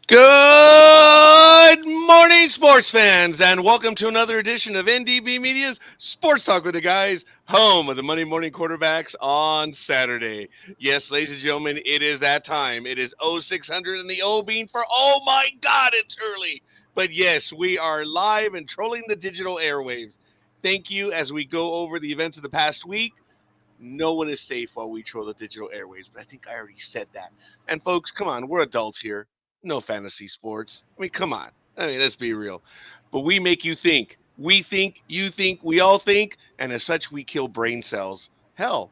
Good morning, sports fans, and welcome to another edition of NDB Media's Sports Talk with the Guys, home of the Monday morning quarterbacks on Saturday. Yes, ladies and gentlemen, it is that time. It is 0600 and the O being for, oh my God, it's early. But yes, we are live and trolling the digital airwaves. Thank you as we go over the events of the past week. No one is safe while we troll the digital airwaves, but I think I already said that. And folks, come on, we're adults here. No fantasy sports. I mean, come on. I mean, let's be real. But we make you think. We think, you think, we all think, and as such, we kill brain cells. Hell,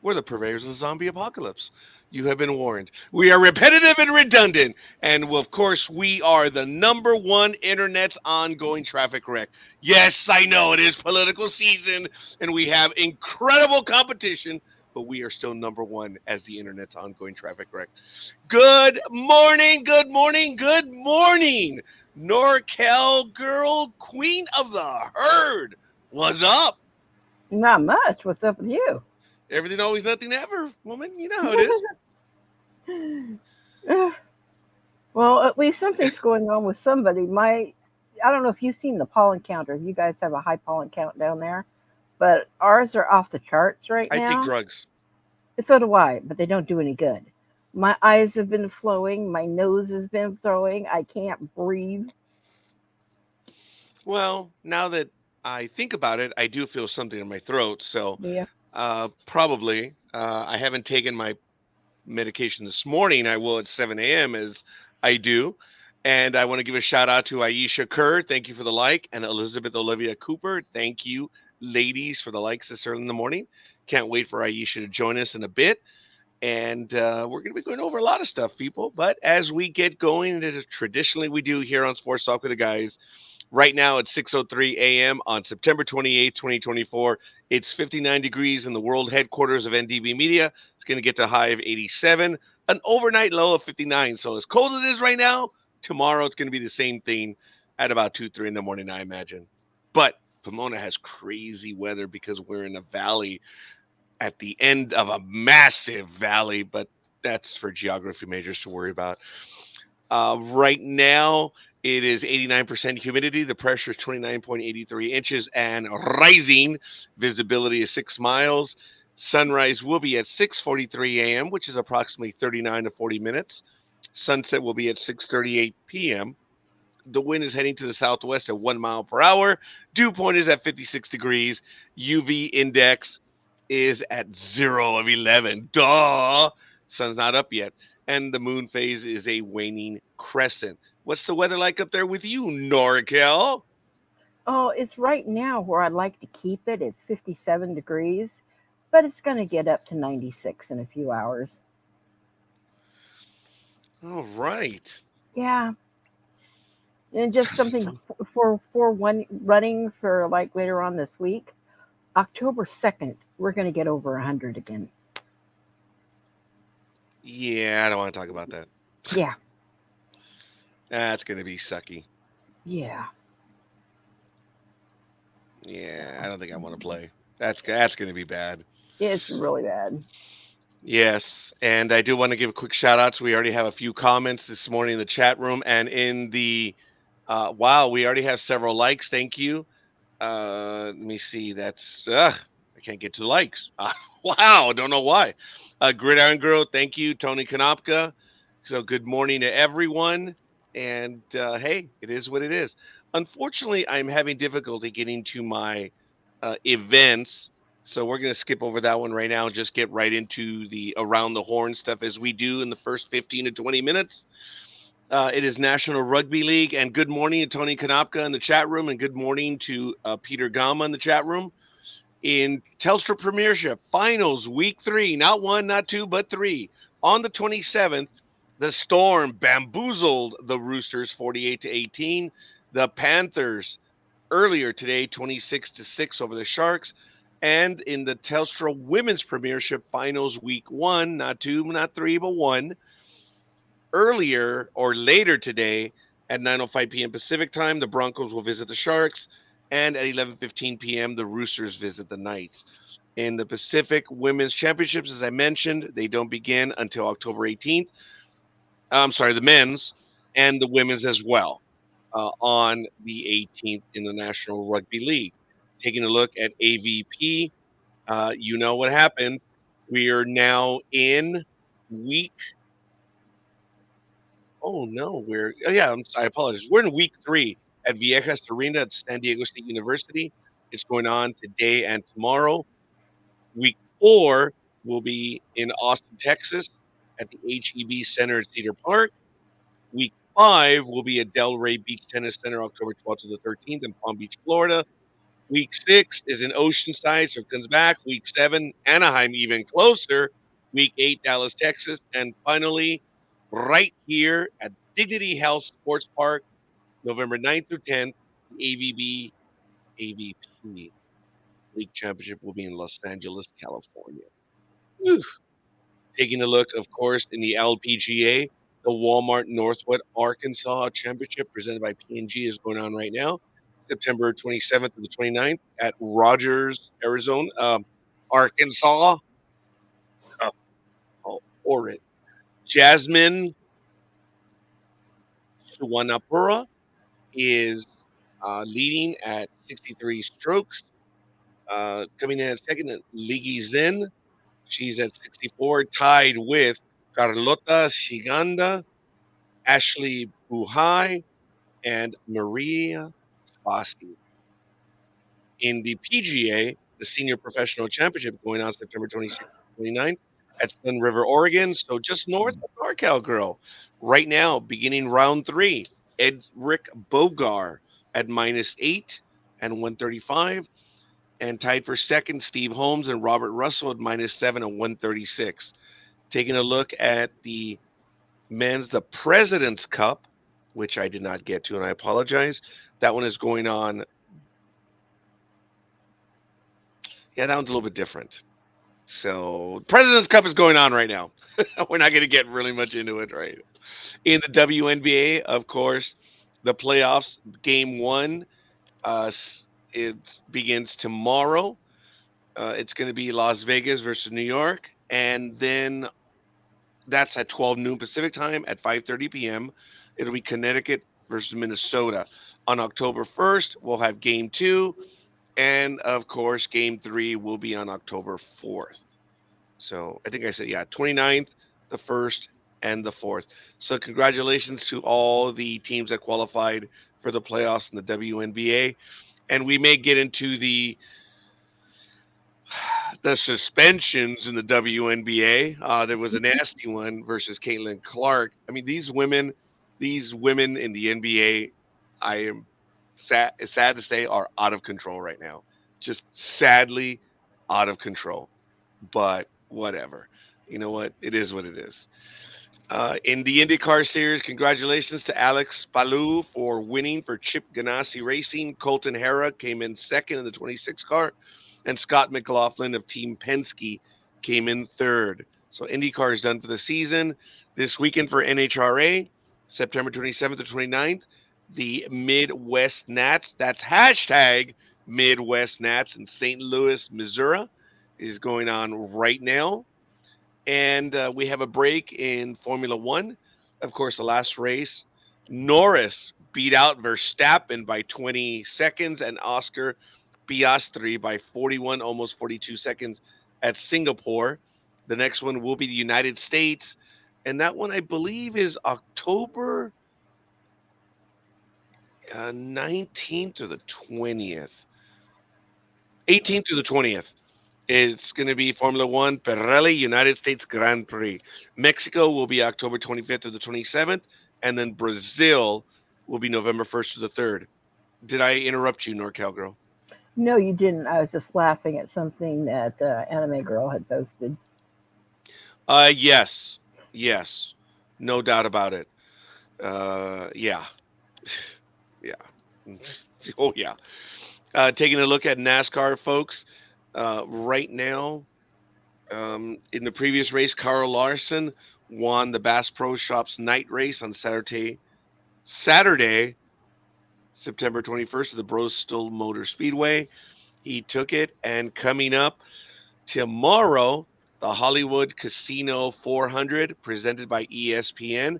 we're the purveyors of the zombie apocalypse. You have been warned. We are repetitive and redundant. And of course, we are the number one internet's ongoing traffic wreck. Yes, I know it is political season and we have incredible competition, but we are still number one as the internet's ongoing traffic wreck. Good morning, good morning, good morning, NorCal girl, queen of the herd. What's up? Not much. What's up with you? Everything always, nothing ever, woman. You know how it is. Well, at least something's going on with somebody. I don't know if you've seen the pollen counter. You guys have a high pollen count down there, but ours are off the charts right I take now. drugs. So do I, but they don't do any good. My eyes have been flowing. My nose has been throwing. I can't breathe. Well, now that I think about it, I do feel something in my throat. So Yeah. probably I haven't taken my medication this morning. I will at 7 a.m. as I do. And I want to give a shout out to Aisha Kerr. Thank you for the like. And Elizabeth Olivia Cooper. Thank you, ladies, for the likes this early in the morning. Can't wait for Aisha to join us in a bit. And we're going to be going over a lot of stuff, people. But as we get going, it is traditionally we do here on Sports Talk with the Guys. Right now at 6:03 a.m. on September 28th, 2024. It's 59 degrees in the world headquarters of NDB Media. It's going to get to a high of 87, an overnight low of 59. So as cold as it is right now, tomorrow it's going to be the same thing at about 2, 3 in the morning, I imagine. But Pomona has crazy weather because we're in a valley at the end of a massive valley, but that's for geography majors to worry about. Right now, it is 89% humidity. The pressure is 29.83 inches and rising. Visibility is 6 miles. Sunrise will be at 6:43 a.m., which is approximately 39 to 40 minutes. Sunset will be at 6:38 p.m. The wind is heading to the southwest at 1 mile per hour. Dew point is at 56 degrees. UV index is at 0 of 11. Duh. Sun's not up yet. And the moon phase is a waning crescent. What's the weather like up there with you, NorCal? Oh, it's right now where I'd like to keep it. It's 57 degrees, but it's going to get up to 96 in a few hours. All right. Yeah. And just something for one running for like later on this week. October 2nd, we're going to get over 100 again. Yeah, I don't want to talk about that. Yeah. That's going to be sucky. Yeah. Yeah, I don't think I want to play. That's going to be bad. It's really bad. Yes, and I do want to give a quick shout out. So we already have a few comments this morning in the chat room and in the wow, we already have several likes. Thank you. Let me see. That's I can't get to the likes. Wow, don't know why. Gridiron Girl, thank you. Tony Konopka. So good morning to everyone. And hey, it is what it is. Unfortunately, I'm having difficulty getting to my events. So we're going to skip over that one right now and just get right into the around the horn stuff as we do in the first 15 to 20 minutes. It is National Rugby League, and good morning to Tony Konopka in the chat room, and good morning to Peter Gama in the chat room. In Telstra Premiership Finals, Week 3, not 1, not 2, but 3. On the 27th, the Storm bamboozled the Roosters 48-18. The Panthers earlier today, 26-6 over the Sharks. And in the Telstra Women's Premiership Finals, Week 1, not 2, not 3, but 1. Earlier or later today at 9:05 p.m. Pacific time, the Broncos will visit the Sharks, and at 11:15 p.m., the Roosters visit the Knights. In the Pacific Women's Championships, as I mentioned, they don't begin until October 18th. I'm sorry, the men's and the women's as well on the 18th in the National Rugby League. Taking a look at AVP, you know what happened. We are now in week. Oh no, I apologize. We're in week 3 at Viejas Arena at San Diego State University. It's going on today and tomorrow. Week 4 will be in Austin, Texas, at the HEB Center at Cedar Park. Week 5 will be at Delray Beach Tennis Center, October 12th to the 13th in Palm Beach, Florida. Week 6 is in Oceanside, so it comes back. Week 7, Anaheim, even closer. Week 8, Dallas, Texas. And finally, right here at Dignity Health Sports Park, November 9th through 10th, the AVP League Championship will be in Los Angeles, California. Whew. Taking a look, of course, in the LPGA, the Walmart Northwood Arkansas Championship presented by P&G is going on right now, September 27th to the 29th at Rogers, Arizona, Arkansas. Or it. Jasmine Suwanapura is leading at 63 strokes. Coming in at second at Ligi Zen. She's at 64, tied with Carlota Shiganda, Ashley Buhai, and Maria Spassi. In the PGA, the Senior Professional Championship going on September 26th to 29th at Sun River, Oregon, so just north of NorCal Girl. Right now, beginning round 3, Edric Bogar at -8 and 135, and tied for second, Steve Holmes and Robert Russell at -7 and 136. Taking a look at the men's, the President's Cup, which I did not get to, and I apologize. That one is going on. Yeah, that one's a little bit different. So, President's Cup is going on right now. We're not going to get really much into it, right? In the WNBA, of course, the playoffs, game 1, uh, it begins tomorrow. It's going to be Las Vegas versus New York, and then that's at 12 noon Pacific time at 5:30 p.m. It'll be Connecticut versus Minnesota. On October 1st, we'll have game 2, and of course, game 3 will be on October 4th. So I think I said, yeah, 29th, the 1st, and the 4th. So congratulations to all the teams that qualified for the playoffs in the WNBA. And we may get into the suspensions in the WNBA. There was a nasty one versus Caitlin Clark. I mean, these women in the NBA, I am sad to say, are out of control right now. Just sadly out of control. But whatever. You know what? It is what it is. In the IndyCar Series, congratulations to Alex Palou for winning for Chip Ganassi Racing. Colton Herra came in second in the 26 car, and Scott McLaughlin of Team Penske came in third. So IndyCar is done for the season. This weekend for NHRA, September 27th to 29th, the Midwest Nats, that's hashtag Midwest Nats in St. Louis, Missouri, is going on right now. And we have a break in Formula One. Of course, the last race, Norris beat out Verstappen by 20 seconds and Oscar Piastri by 41, almost 42 seconds at Singapore. The next one will be the United States. And that one, I believe, is October 19th or the 20th. 18th to the 20th. It's going to be Formula One, Pirelli United States Grand Prix. Mexico will be October 25th to the 27th, and then Brazil will be November 1st to the 3rd. Did I interrupt you, NorCal Girl? No, you didn't. I was just laughing at something that Anime Girl had posted. Yes, yes, no doubt about it. Yeah, yeah, oh yeah. Taking a look at NASCAR, folks. Right now, in the previous race, Carl Larson won the Bass Pro Shops night race on Saturday, September 21st, at the Bristol Motor Speedway. He took it, and coming up tomorrow, the Hollywood Casino 400 presented by ESPN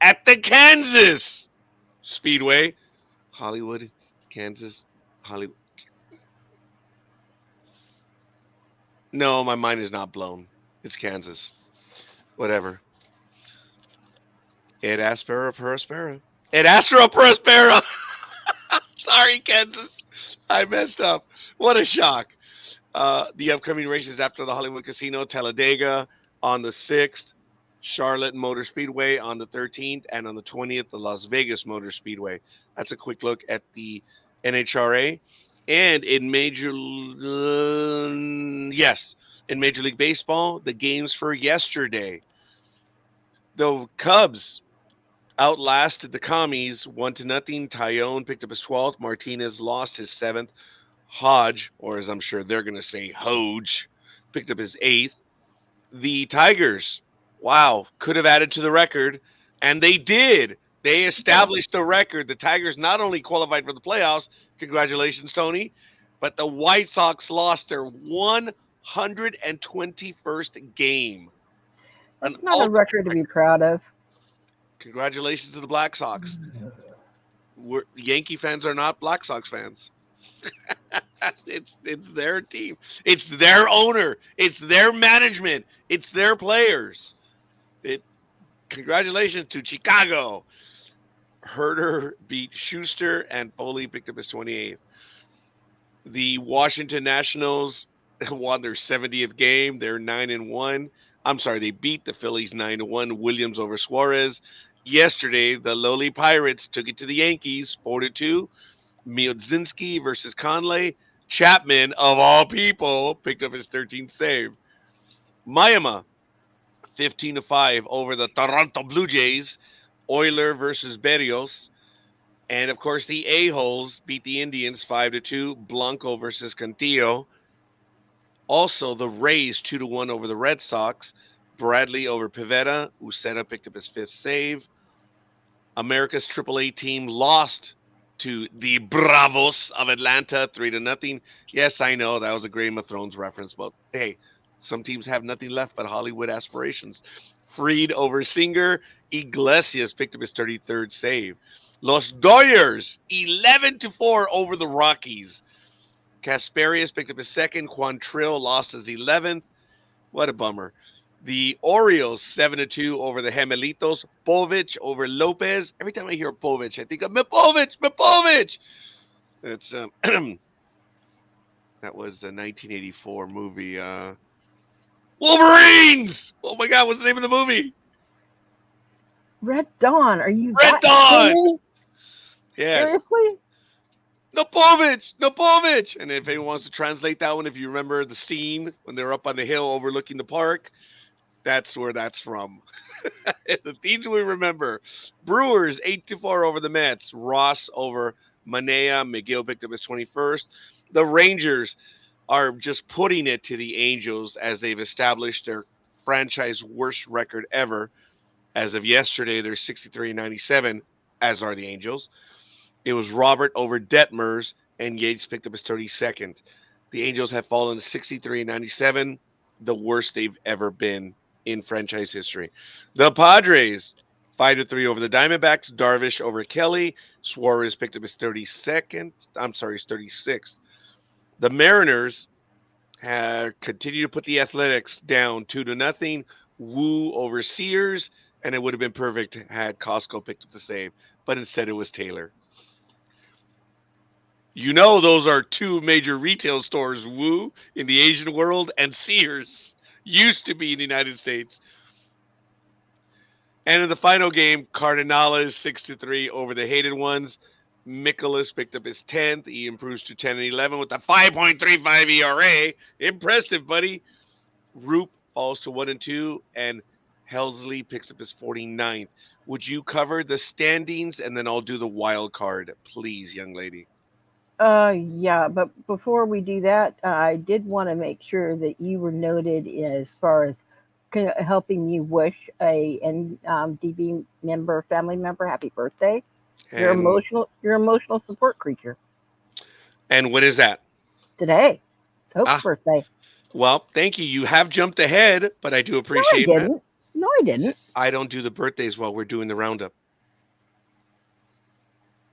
at the Kansas Speedway. Hollywood, Kansas, Hollywood. No, my mind is not blown. It's Kansas. Whatever. Ed Aspera Prospera. Ed Astro Prospera. Sorry, Kansas. I messed up. What a shock. The upcoming races after the Hollywood Casino, Talladega on the 6th, Charlotte Motor Speedway on the 13th, and on the 20th, the Las Vegas Motor Speedway. That's a quick look at the NHRA. And in yes, in Major League Baseball, the games for yesterday. The Cubs outlasted the Commies 1-0. Tyone picked up his 12th. Martinez lost his 7th. Hodge, or as I'm sure they're going to say, Hoge, picked up his 8th. The Tigers, wow, could have added to the record, and they did. They established the record. The Tigers not only qualified for the playoffs, congratulations, Tony, but the White Sox lost their 121st game. That's not a record to be proud of. Congratulations to the Black Sox. Yankee fans are not Black Sox fans. It's their team. It's their owner. It's their management. It's their players. Congratulations to Chicago. Herder beat Schuster, and Foley picked up his 28th. The Washington Nationals won their 70th game. They're 9-1. I'm sorry, they beat the Phillies 9-1. Williams over Suarez. Yesterday, the lowly Pirates took it to the Yankees 4-2. Miodzinski versus Conley. Chapman, of all people, picked up his 13th save. Miami, 15-5 over the Toronto Blue Jays. Euler versus Berrios. And, of course, the A-Holes beat the Indians 5-2. Blanco versus Cantillo. Also, the Rays 2-1 over the Red Sox. Bradley over Pivetta. Uceta picked up his 5th save. America's AAA team lost to the Bravos of Atlanta 3-0. Yes, I know that was a Game of Thrones reference, but hey, some teams have nothing left but Hollywood aspirations. Freed over Singer. Iglesias picked up his 33rd save. Los Dodgers 11-4 over the Rockies. Casparius picked up his 2nd. Quantrill lost his 11th. What a bummer. The Orioles 7-2 over the Gemelitos. Povich over Lopez. Every time I hear Povich, I think of Mipovich. It's that was the 1984 movie. Wolverines. Oh my God, what's the name of the movie? Red Dawn. Are you Red Dawn? Yes. Seriously? Napovich. And if anyone wants to translate that one, if you remember the scene when they're up on the hill overlooking the park, that's where that's from. The things we remember. Brewers 8-4 over the Mets. Ross over Manea. McGill picked up his 21st. The Rangers are just putting it to the Angels as they've established their franchise worst record ever. As of yesterday, they're 63-97, as are the Angels. It was Robert over Detmers, and Yates picked up his 32nd. The Angels have fallen 63-97, the worst they've ever been in franchise history. The Padres, 5-3 over the Diamondbacks. Darvish over Kelly. Suarez picked up his 36th. The Mariners have continued to put the Athletics down 2-0. Wu over Sears, and it would have been perfect had Costco picked up the save, but instead it was Taylor. You know those are two major retail stores, Wu in the Asian world and Sears used to be in the United States. And in the final game, Cardinals 6-3 over the hated ones. Mikolas picked up his 10th. He improves to 10-11 with a 5.35 ERA. Impressive, buddy. Roop falls to 1-2, and Helsley picks up his 49th. Would you cover the standings, and then I'll do the wild card, please, young lady? Yeah, but before we do that, I did want to make sure that you were noted as far as helping me wish a DB member, family member, happy birthday. Your emotional support creature. And when is that? Today. It's Hope's birthday. Well, thank you. You have jumped ahead, but I do No, I appreciate that. didn't. No, I didn't. I don't do the birthdays while we're doing the roundup.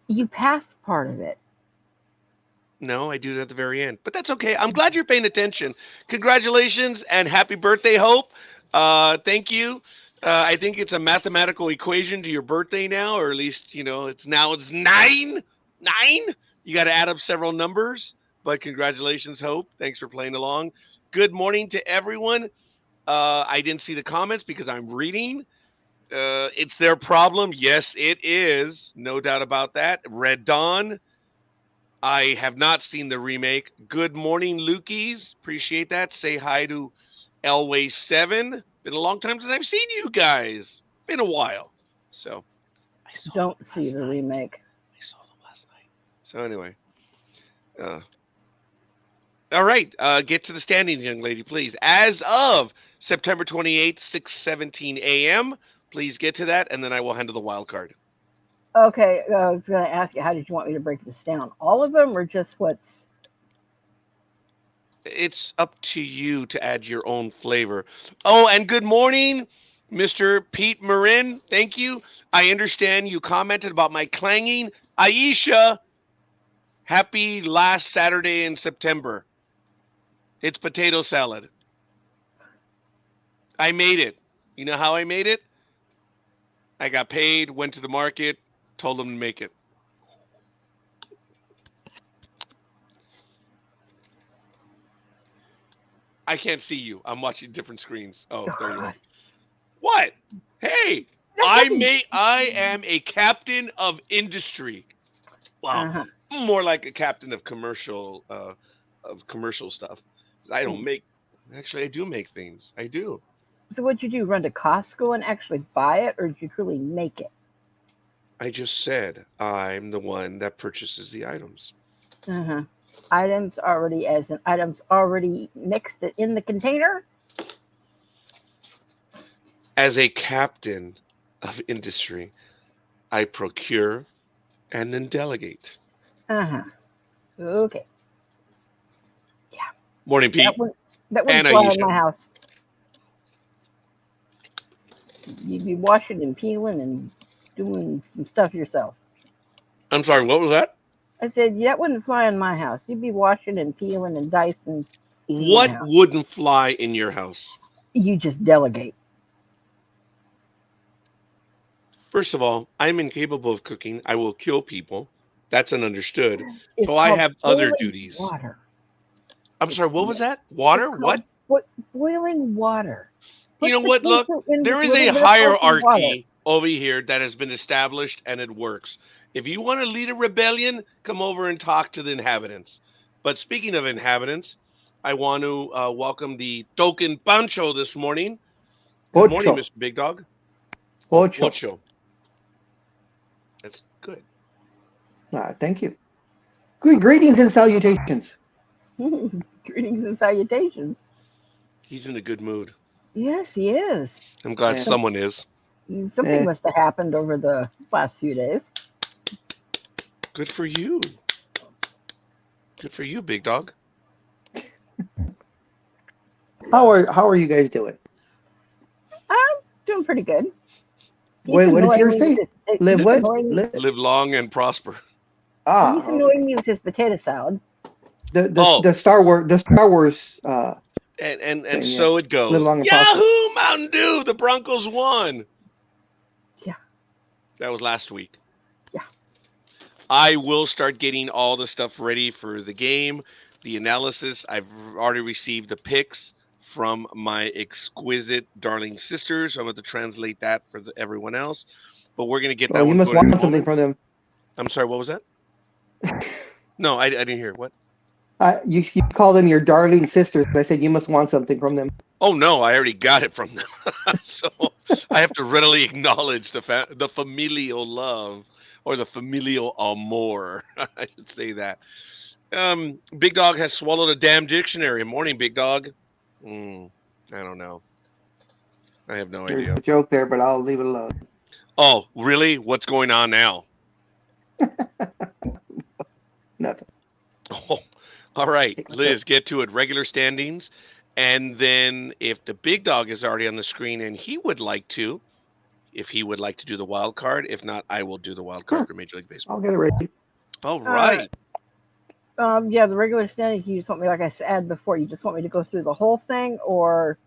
You passed part of it. No, I do that at the very end. But that's okay. I'm glad you're paying attention. Congratulations and happy birthday, Hope. Thank you. I think it's a mathematical equation to your birthday now, or at least, it's nine. Nine. You got to add up several numbers. But congratulations, Hope. Thanks for playing along. Good morning to everyone. I didn't see the comments because I'm reading. It's their problem. Yes, it is. No doubt about that. Red Dawn. I have not seen the remake. Good morning, Lukies. Appreciate that. Say hi to Elway7. Been a long time since I've seen you guys. Been a while. So I saw Don't them see last the night. remake. I saw them last night. So anyway. Uh, all right. Get to the standings, young lady, please. As of September 28th, 6:17 a.m. Please get to that, and then I will handle the wild card. Okay, I was going to ask you, how did you want me to break this down? All of them, or just what's? It's up to you to add your own flavor. Oh, and good morning, Mr. Pete Marin. Thank you. I understand you commented about my clanging. Aisha, happy last Saturday in September. It's potato salad. I made it. You know how I made it? I got paid, went to the market, told them to make it. I can't see you. I'm watching different screens. Oh, there you are. What? Hey, I am a captain of industry. Well, Uh-huh. more like a captain of commercial stuff. I don't Mm. make. Actually, I do make things. I do. So what'd you do? Run to Costco and actually buy it, or did you truly make it? I just said I'm the one that purchases the items. Uh-huh. Items already mixed it in the container. As a captain of industry, I procure and then delegate. Uh-huh. Okay. Yeah. Morning, That Pete would that and wouldn't fly in Aisha. my house. You'd be washing and peeling and doing some stuff yourself. I'm sorry. What was that? I said, that wouldn't fly in my house. You'd be washing and peeling and dicing in my What house. wouldn't fly in your house? You just delegate. First of all, I'm incapable of cooking. I will kill people. That's an understood. It's So I called have other boiling duties. water. I'm sorry, It's what was that? it's Water? called What? boiling water. You Put know the what? Look, tofu in with there a is a little bit of salty water. hierarchy over here that has been established and it works. If you want to lead a rebellion, come over and talk to the inhabitants. But speaking of inhabitants, I want to welcome the token Pancho this morning. Good morning, Ocho. Mr. Big Dog. Oh, Ocho. Ocho. That's good. Thank you. Good greetings and salutations. Greetings and salutations. He's in a good mood. Yes, he is. I'm glad Eh, Some, someone is. something eh, must have happened over the last few days. Good for you. Good for you, Big Dog. how are you guys doing? I'm doing pretty good. He's Wait, what does annoying yours me with say? his. Live He's Live, what? annoying. live long and prosper. He's Okay. annoying me with his potato salad. The the Oh, the Star Wars and thing. Yeah. so it Live goes. long and prosper. Yahoo! Mountain Dew. The Broncos won. Yeah, That was last week. yeah. I will start getting all the stuff ready for the game, the analysis. I've already received the picks from my exquisite darling sisters. So I'm going to translate that for everyone else. But we're going to get Oh, that you one must going in a want something moment. from them. I'm sorry, what was that? No, I didn't hear. What? You call them your darling sisters. I said you must want something from them. Oh no, I already got it from them. So I have to readily acknowledge the familial love or the familial amour. I should say that. Big Dog has swallowed a damn dictionary. Morning, Big Dog. I don't know. I have no There's idea. a joke there, but I'll leave it alone. Oh, really? What's going on now? Nothing. Oh, all right, Take my Liz, joke. get to it. Regular standings. And then if the big dog is already on the screen and if he would like to do the wild card. If not, I will do the wild card Sure. for Major League Baseball. I'll get it ready. All right. Yeah, the regular standings. You just want me, like I said before, you just want me to go through the whole thing, or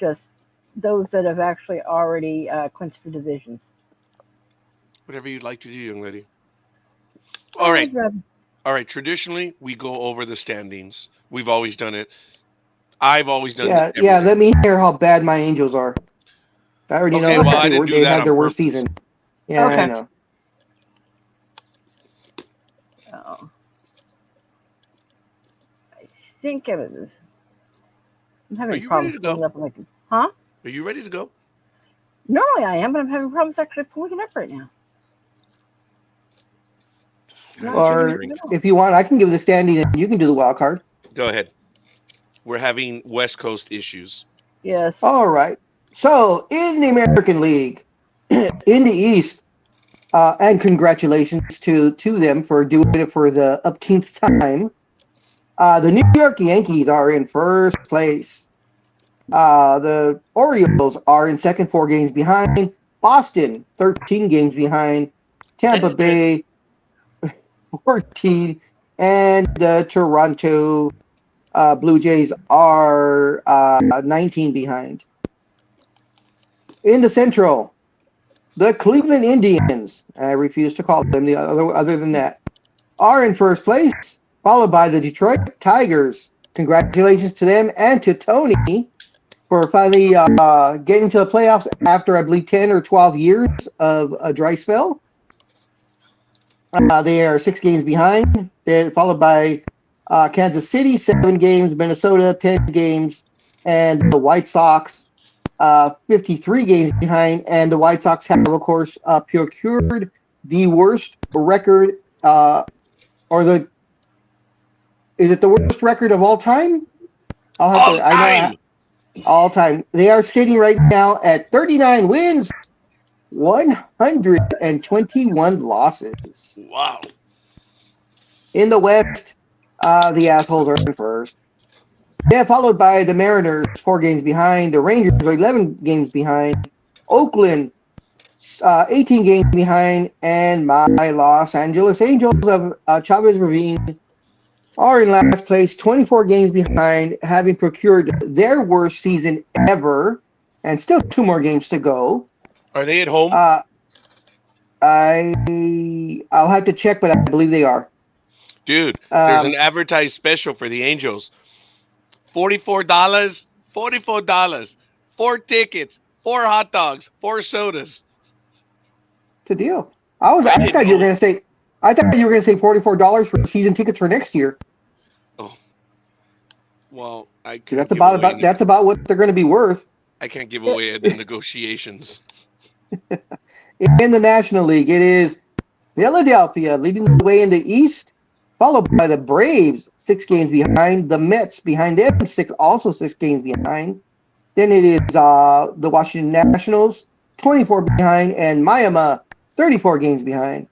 just those that have actually already clinched the divisions. Whatever you'd like to do, young lady. All right. I'd rather- All right. Traditionally, we go over the standings. We've always done it. I've always done Yeah, it. yeah. Let me hear how bad my Angels are. I already Okay, know well, I that didn't do they that had on their worst purpose. season. Yeah, Okay. I know. Oh. I think it was. I'm Are having you ready problems to pulling go? up. Like, huh? Are you ready to go? Normally I am, but I'm having problems actually pulling it up right now. Not Or getting it at all. if you want, I can give the standing and you can do the wild card. Go ahead. We're having West Coast issues. Yes. All right. So in the American League, in the East, and congratulations to them for doing it for the upteenth time. The New York Yankees are in first place. The Orioles are in second, 4 games behind. Boston, 13 games behind. Tampa Bay, 14. And the Toronto Blue Jays are 19 behind. In the Central, the Cleveland Indians, I refuse to call them the other than that, are in first place, followed by the Detroit Tigers. Congratulations to them and to Tony for finally getting to the playoffs after, I believe, 10 or 12 years of a dry spell. They are 6 games behind. They're followed by Kansas City, 7 games, Minnesota, 10 games, and the White Sox, 53 games behind. And the White Sox have, of course, procured the worst record, is it the worst record of all time? All time. All time. They are sitting right now at 39 wins, 121 losses. Wow. In the West, the assholes are in first. They're followed by the Mariners, 4 games behind. The Rangers are 11 games behind. Oakland, 18 games behind. And my Los Angeles Angels of Chavez Ravine are in last place, 24 games behind, having procured their worst season ever, and still 2 more games to go. Are they at home? I'll have to check, but I believe they are. Dude, there's an advertised special for the Angels. $44, $44, 4 tickets, 4 hot dogs, 4 sodas. It's a deal. I thought you were going to say $44 for season tickets for next year. Oh, well, That's about what they're going to be worth. I can't give away the negotiations. In the National League, it is Philadelphia leading the way in the East, followed by the Braves, 6 games behind. The Mets behind them, also 6 games behind. Then it is the Washington Nationals, 24 behind, and Miami, 34 games behind.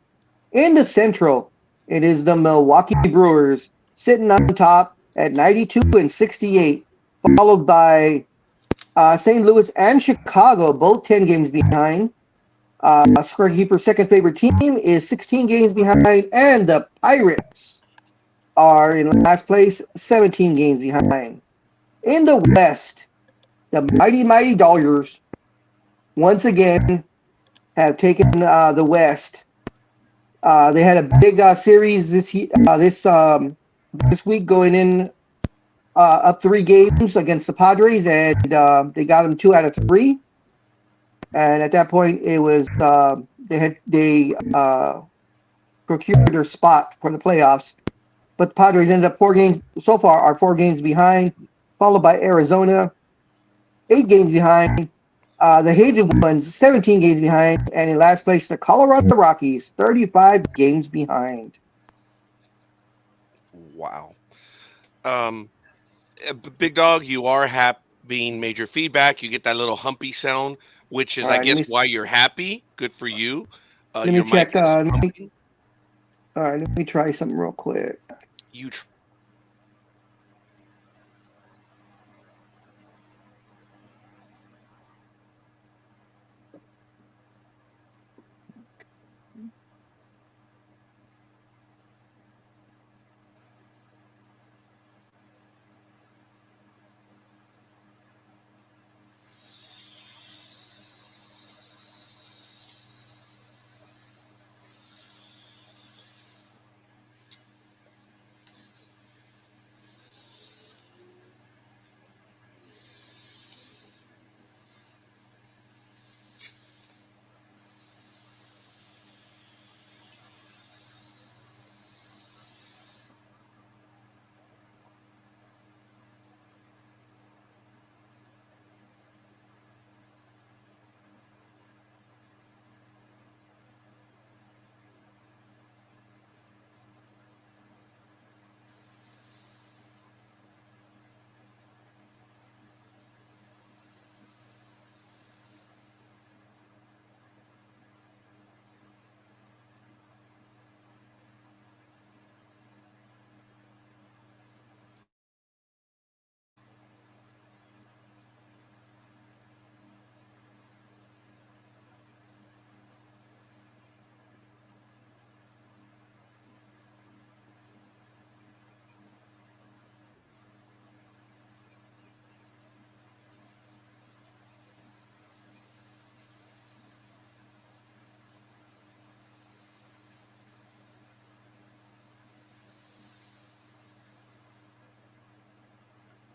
In the Central, it is the Milwaukee Brewers sitting on top at 92 and 68, followed by St. Louis and Chicago, both 10 games behind. Scorekeeper's second favorite team is 16 games behind, and the Pirates are in last place, 17 games behind. In the West, the mighty Dodgers once again have taken the West. They had a big series this week, going in up 3 games against the Padres, and they got them 2 out of 3. And at that point, it was they procured their spot for the playoffs. But the Padres ended up 4 games so far are 4 games behind, followed by Arizona, 8 games behind. The hated ones, 17 games behind, and in last place, the Colorado Rockies, 35 games behind. Wow. Big Dog, you are having major feedback. You get that little humpy sound, which is, I guess, why you're happy. Good for you. Let me check. All right, let me try something real quick.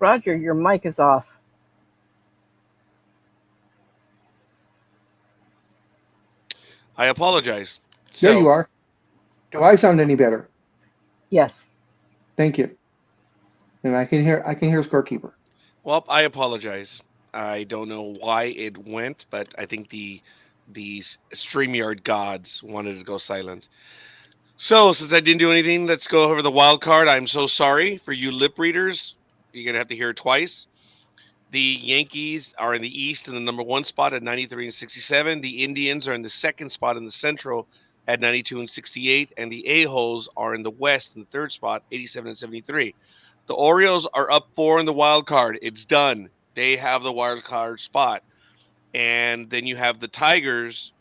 Roger, your mic is off. I apologize. There you So, are. Do I sound any better? Yes. Thank you. And I can hear scorekeeper. well, I apologize. I don't know why it went, but I think the StreamYard gods wanted to go silent. So, since I didn't do anything, let's go over the wild card. I'm so sorry for you lip readers. You're gonna have to hear it twice. The Yankees are in the East in the number one spot at 93 and 67. The Indians are in the second spot in the Central at 92 and 68. And the A-Holes are in the West in the third spot, 87 and 73. The Orioles are up four in the wild card. It's done. They have the wild card spot. And then you have the Tigers,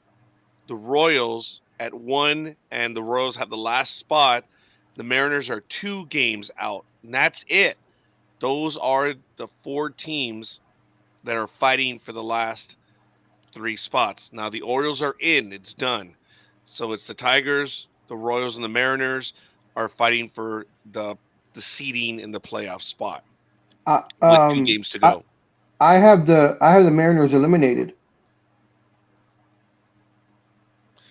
the Royals at one, and the Royals have the last spot. The Mariners are 2 games out. And that's it. Those are the 4 teams that are fighting for the last 3 spots. Now the Orioles are in; it's done. So it's the Tigers, the Royals, and the Mariners are fighting for the seeding in the playoff spot Uh, with two um, games to I, go. I have the Mariners eliminated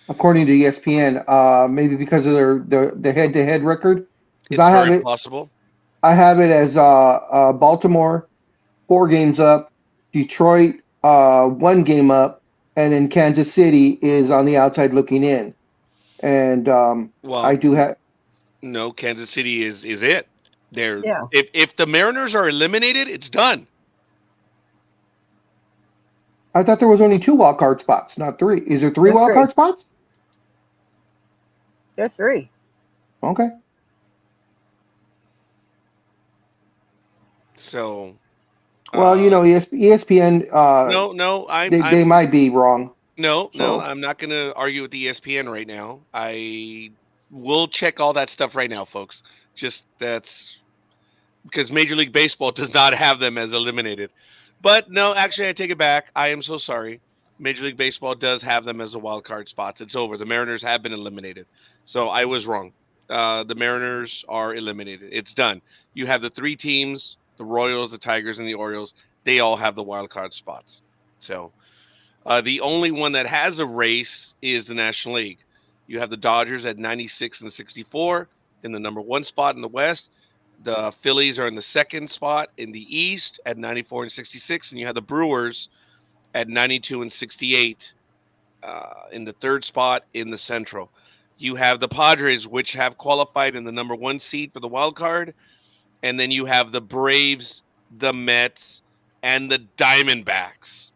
according to ESPN. Maybe because of their head-to-head record. Because It's very possible. I have it as Baltimore 4 games up, Detroit 1 game up, and then Kansas City is on the outside looking in. And I Well, do have. no, Kansas City is it. They're Yeah. if the Mariners are eliminated, it's done. I thought there was only 2 wild card spots, not 3. Is there 3 There's wild 3. card spots? There's 3. Okay. So Well, ESPN, no, they might be wrong. no, So I'm not going to argue with ESPN right now. I will check all that stuff right now, folks. Just that's because Major League Baseball does not have them as eliminated. But no, actually, I take it back. I am so sorry. Major League Baseball does have them as a wild card spots. It's over. The Mariners have been eliminated. So I was wrong. The Mariners are eliminated. It's done. You have the 3 teams: the Royals, the Tigers, and the Orioles. They all have the wild card spots. So the only one that has a race is the National League. You have the Dodgers at 96 and 64 in the number one spot in the West. The Phillies are in the second spot in the East at 94 and 66, and you have the Brewers at 92 and 68 in the third spot in the Central. You have the Padres, which have qualified in the number one seed for the wild card, and then you have the Braves, the Mets, and the Diamondbacks.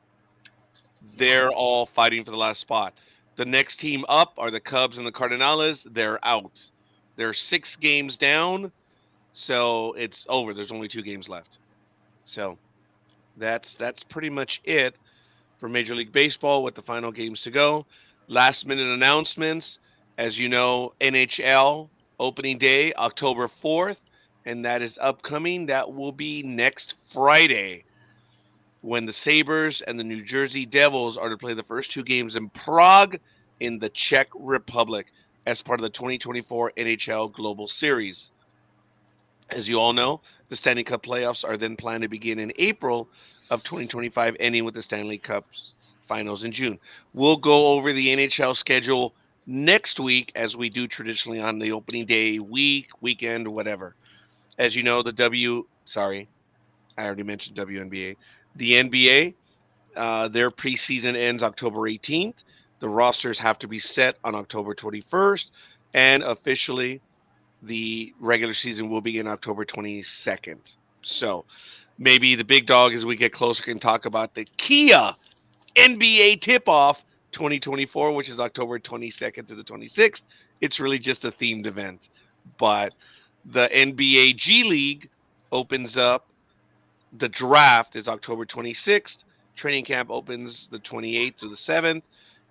They're all fighting for the last spot. The next team up are the Cubs and the Cardinals. They're out. They're 6 games down, so it's over. There's only 2 games left. So that's pretty much it for Major League Baseball with the final games to go. Last minute announcements. As you know, NHL opening day, October 4th, and that is upcoming. That will be next Friday when the Sabres and the New Jersey Devils are to play the first 2 games in Prague in the Czech Republic as part of the 2024 NHL Global Series. As you all know, the Stanley Cup playoffs are then planned to begin in April of 2025, ending with the Stanley Cup finals in June. We'll go over the NHL schedule next week as we do traditionally on the opening day, weekend, whatever. As you know, I already mentioned WNBA. The NBA, their preseason ends October 18th. The rosters have to be set on October 21st, and officially the regular season will begin October 22nd. So maybe the big dog, as we get closer, can talk about the Kia NBA tip off 2024, which is October 22nd to the 26th. It's really just a themed event. But the NBA G League opens up. The draft is October 26th. Training camp opens the 28th to the 7th.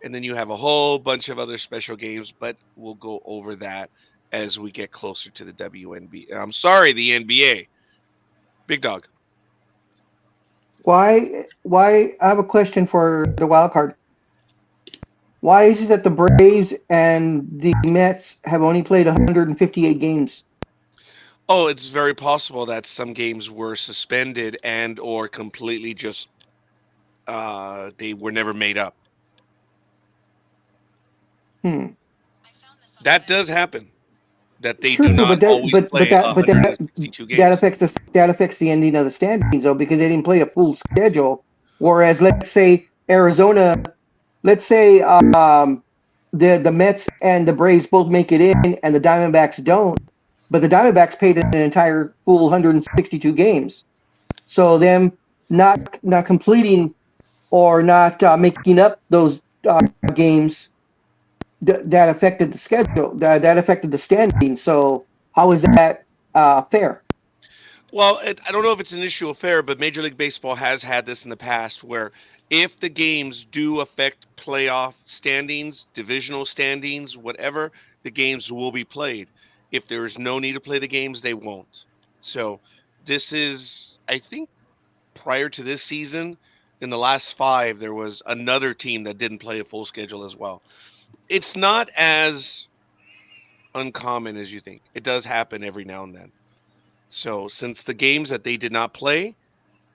And then you have a whole bunch of other special games, but we'll go over that as we get closer to the WNBA. I'm sorry, the NBA. Big dog. why? I have a question for the wild card. Why is it that the Braves and the Mets have only played 158 games? Oh, it's very possible that some games were suspended and or completely just they were never made up. Hmm. That does happen. That they do True, not but that always but but play that but that 162 that games. affects the ending of the standings though because they didn't play a full schedule. Whereas let's say Arizona, let's say the Mets and the Braves both make it in and the Diamondbacks don't, but the Diamondbacks played an entire full 162 games. So them not completing or not making up those games that affected the schedule that affected the standings. So how is that fair? Well, I don't know if it's an issue of fair, but Major League Baseball has had this in the past where if the games do affect playoff standings, divisional standings, whatever, the games will be played. If there is no need to play the games, they won't. So this is, I think, prior to this season, in the last five, there was another team that didn't play a full schedule as well. It's not as uncommon as you think. It does happen every now and then. So since the games that they did not play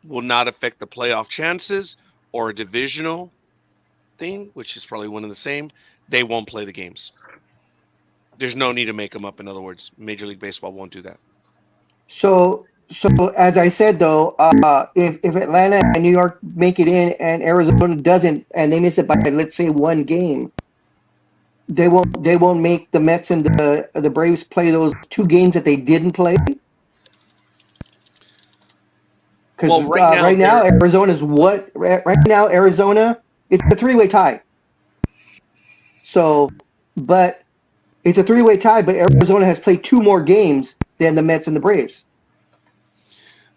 will not affect the playoff chances or a divisional thing, which is probably one and the same, they won't play the games. There's no need to make them up. In other words, Major League Baseball won't do that. So as I said though, if Atlanta and New York make it in and Arizona doesn't, and they miss it by let's say one game, they won't make the Mets and the Braves play those two games that they didn't play because Well, right now right now Arizona's what right now Arizona it's a three-way tie. So, but it's a three-way tie, but Arizona has played two more games than the Mets and the Braves.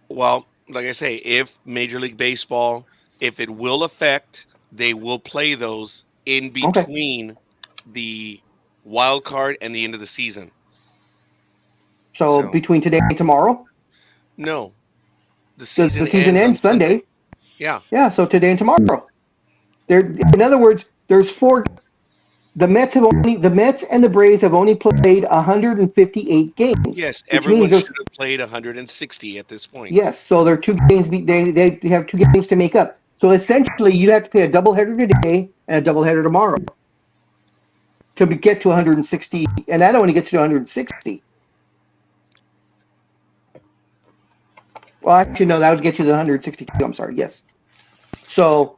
well, like I say, if Major League Baseball, if it will affect, they will play those in Okay. between the wild card and the end of the season. So So between today and tomorrow, no, the the season season ends on ends Sunday. Sunday. Yeah. Yeah, so today and tomorrow. There, in other words, there's four. The Mets and the Braves have only played 158 games, Yes, which means everyone there's should have played 160 at this point. yes. So there are two games. They have two games to make up. So essentially, you'd have to play a doubleheader today and a doubleheader tomorrow get to 160, and that only gets you to 160. Well, actually, no, that would get you to 162. I'm sorry. Yes. So,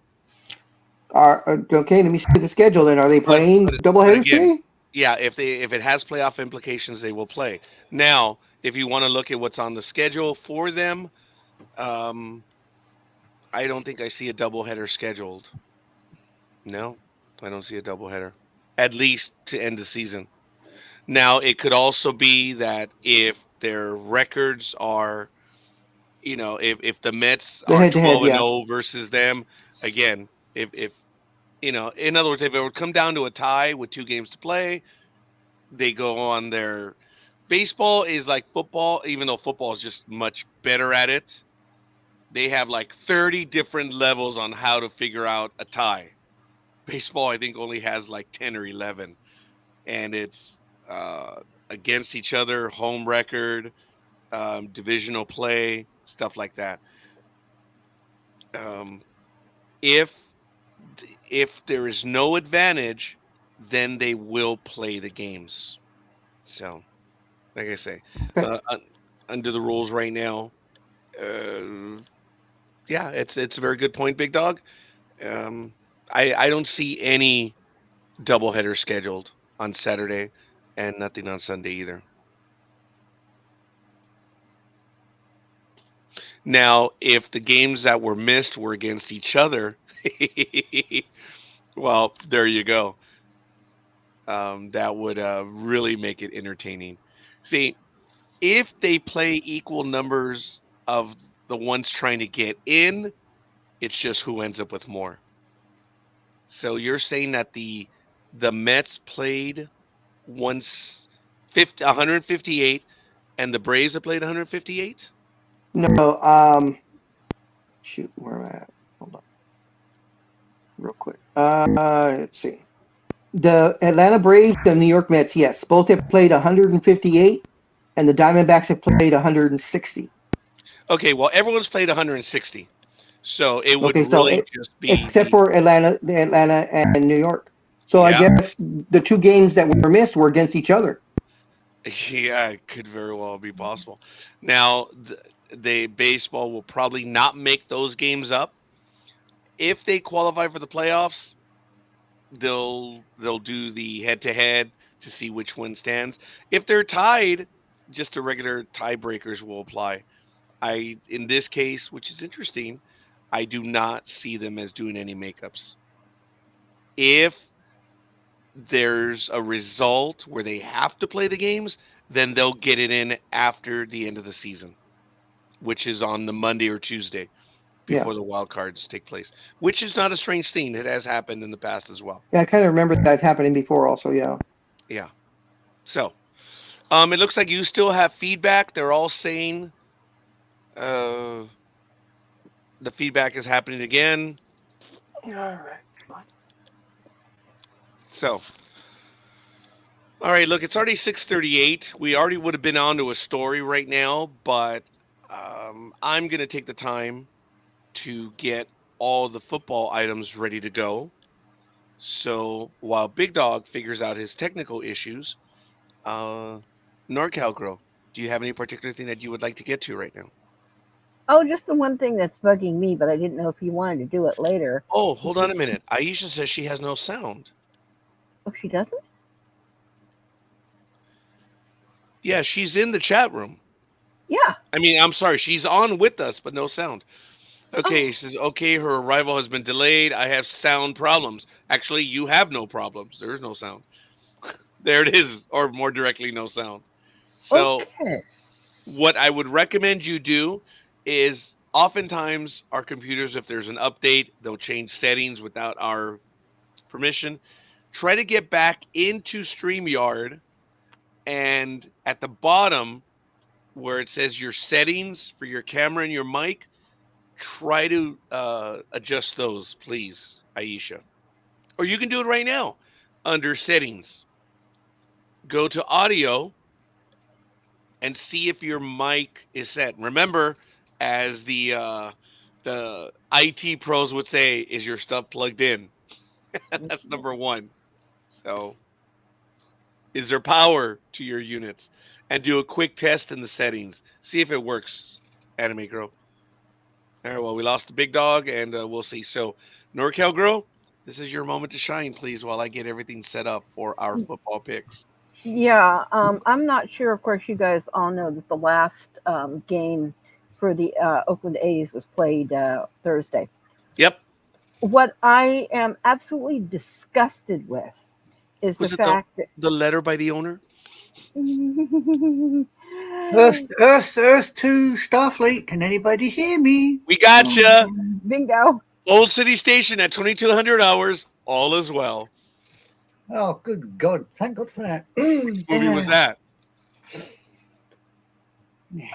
okay. Let me see the schedule. Then, are they But playing but doubleheaders again, today? yeah, if it has playoff implications, they will play. Now, if you want to look at what's on the schedule for them, um, I don't think I see a doubleheader scheduled. No, I don't see a doubleheader. At least to end the season. Now, it could also be that if their records are, if the Mets The are head-to-head, 12 and yeah. 0 versus them, again, if in other words, if it would come down to a tie with two games to play, they go on their baseball is like football, even though football is just much better at it. They have like 30 different levels on how to figure out a tie. Baseball, I think, only has like 10 or 11, and it's uh, against each other, home record, divisional play, stuff like that. Um, if if there is no advantage, then they will play the games. So, like I say, Okay. under the rules right now, uh, yeah, it's a very good point, Big Dog. Um, I don't see any doubleheader scheduled on Saturday, and nothing on Sunday either. Now, if the games that were missed were against each other, well, there you go. That would really make it entertaining. See, if they play equal numbers of the ones trying to get in, it's just who ends up with more. So you're saying that the Mets played once 158 and the Braves have played 158? No. Shoot, where am I at? Hold on, real quick. Let's see. The Atlanta Braves and New York Mets, yes, both have played 158. and the Diamondbacks have played 160. Okay, well, everyone's played 160, so it would Okay, so really just be except the for Atlanta and New York. So I yeah, guess the two games that were missed were against each other. yeah, it could very well be possible. Now, the baseball will probably not make those games up if they qualify for the playoffs. They'll do the head to head to see which one stands. If they're tied, just the regular tiebreakers will apply. In this case, which is interesting, I do not see them as doing any makeups. If there's a result where they have to play the games, then they'll get it in after the end of the season, which is on the Monday or Tuesday Yeah, before the wild cards take place, which is not a strange thing. It has happened in the past as well. yeah, I kind of remember that happening before. Also, yeah. Yeah. So, it looks like you still have feedback. They're all saying uh, the feedback is happening again. All right. So, all right, look, it's already 6:38. We already would have been on to a story right now, but I'm going to take the time to get all the football items ready to go. So while Big Dog figures out his technical issues, uh, NorCal Girl, do you have any particular thing that you would like to get to right now? Oh, just the one thing that's bugging me, but I didn't know if you wanted to do it later. Oh, hold Which on a is, minute. Aisha says she has no sound. oh, she doesn't? Yeah, she's in the chat room. Yeah. I mean, I'm sorry, she's on with us, but no sound. Okay, Oh, she says, okay, her arrival has been delayed. I have sound problems. Actually, you have no problems. There is no sound. There it is, or more directly, no sound. So, okay. what I would recommend you do is oftentimes our computers, if there's an update, they'll change settings without our permission. Try to get back into StreamYard, and at the bottom where it says your settings for your camera and your mic, try to adjust those, please, Aisha. Or you can do it right now under settings. Go to audio and see if your mic is set. Remember, as the IT pros would say, is your stuff plugged in? That's number one. So, is there power to your units? And do a quick test in the settings. See if it works, Anime Girl. All right, well, we lost the big dog, and we'll see. So, NorCal Girl, this is your moment to shine, please, while I get everything set up for our football picks. Yeah. I'm not sure. Of course, you guys all know that the last game for the Oakland A's was played Thursday. Yep. What I am absolutely disgusted with is the Was it the fact that the letter by the owner? Earth to Starfleet. Can anybody hear me? We gotcha. Bingo. Old City Station at 2200 hours. All is well. Oh, good God. Thank God for that. Which movie was that?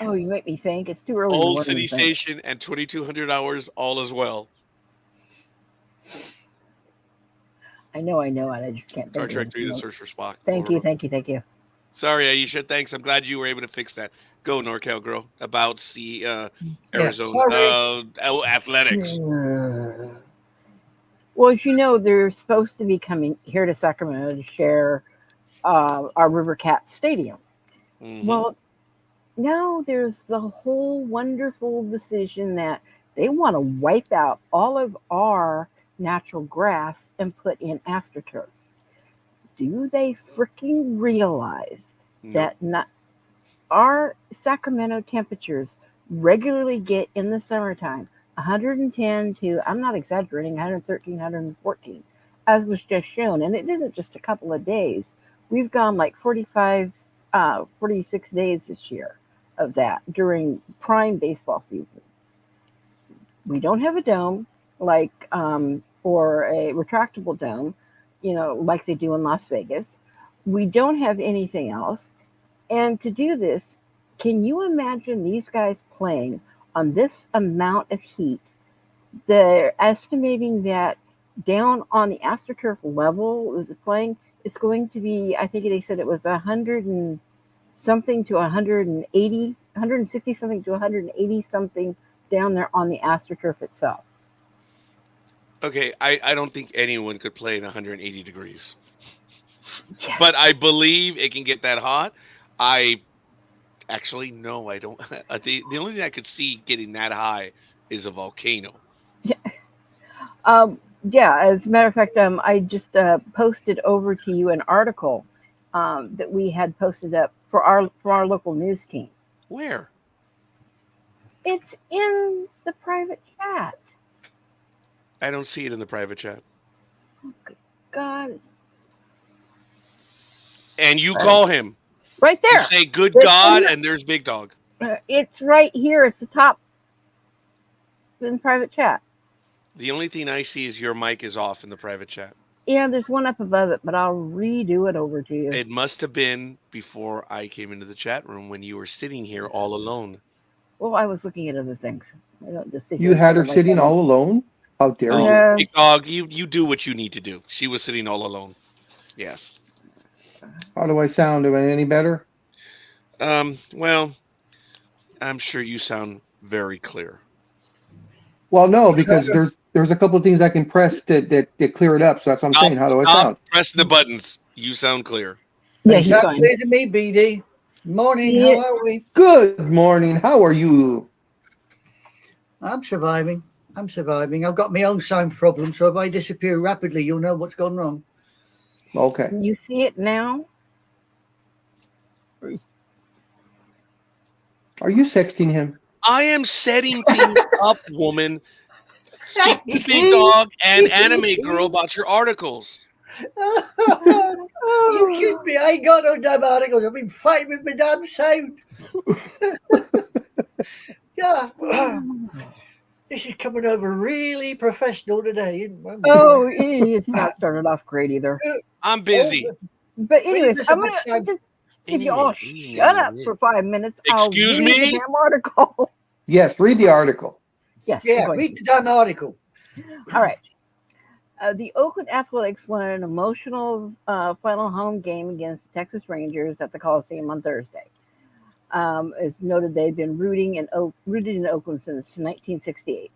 Oh, you make me think. It's too early in the Old morning City to think. Station at 2200 hours. All is well. I know, and I just can't Star think Trek of 3: The it. Search for Spock. Thank you. Sorry, Aisha. Thanks. I'm glad you were able to fix that. Go, NorCal Girl. About Arizona athletics. Well, as you know, they're supposed to be coming here to Sacramento to share our River Cat Stadium. Mm-hmm. Well, now there's the whole wonderful decision that they want to wipe out all of our natural grass and put in AstroTurf. Do they freaking realize that not our Sacramento temperatures regularly get in the summertime 110 to, I'm not exaggerating, 113, 114, as was just shown. And it isn't just a couple of days. We've gone like 45, 46 days this year of that during prime baseball season. We don't have a dome like, or a retractable dome, like they do in Las Vegas. We don't have anything else. And to do this, can you imagine these guys playing on this amount of heat? They're estimating that down on the AstroTurf level is playing, it's going to be, I think they said it was 106 something to 180, 160 something to 180 something down there on the AstroTurf itself. Okay, I don't think anyone could play in 180 degrees, Yeah. but I believe it can get that hot. I actually no, I don't. The only thing I could see getting that high is a volcano. Yeah, as a matter of fact, I just posted over to you an article that we had posted up for our local news team. Where? It's in the private chat. I don't see it in the private chat. God, And you call him. right You there. say, "Good It's God," in the- and there's Big Dog. It's right here. It's the top in the private chat. The only thing I see is your mic is off in the private chat. Yeah, there's one up above it, but I'll redo it over to you. It must have been before I came into the chat room when you were sitting here all alone. Well, I was looking at other things. I don't just sit You here and had her sit on my sitting phone. all alone? How dare Oh, you? Yes. Big Dog, you do what you need to do. She was sitting all alone. Yes. How do I sound? Am I any better? Well, I'm sure you sound very clear. Well, no, because there's a couple of things I can press that clear it up. So that's what I'm saying. How do I sound? Pressing the buttons. You sound clear. Yeah, he's Sounds fine. clear to me, BD. Morning, Yeah. how are we? Good morning. How are you? I'm surviving. I've got my own sound problem, so if I disappear rapidly, you'll know what's gone wrong. Okay. You see it now? Are you sexting him? I am setting things up, woman. Speak to Big Dog and Anime Girl about your articles. You kidding me? I ain't got no damn articles. I've been fighting with my damn sound. Yeah. This is coming over really professional today. Isn't it? Oh, it's not started off great either. I'm busy. But anyways, Famous I'm of gonna the sound. just if you all shut up for 5 minutes, Excuse I'll read me? the damn article. Yes, read the article. Yes. Yeah, I'm going read the damn article. to. All right. The Oakland Athletics won an emotional final home game against the Texas Rangers at the Coliseum on Thursday. As noted, they've been rooted in Oakland since 1968.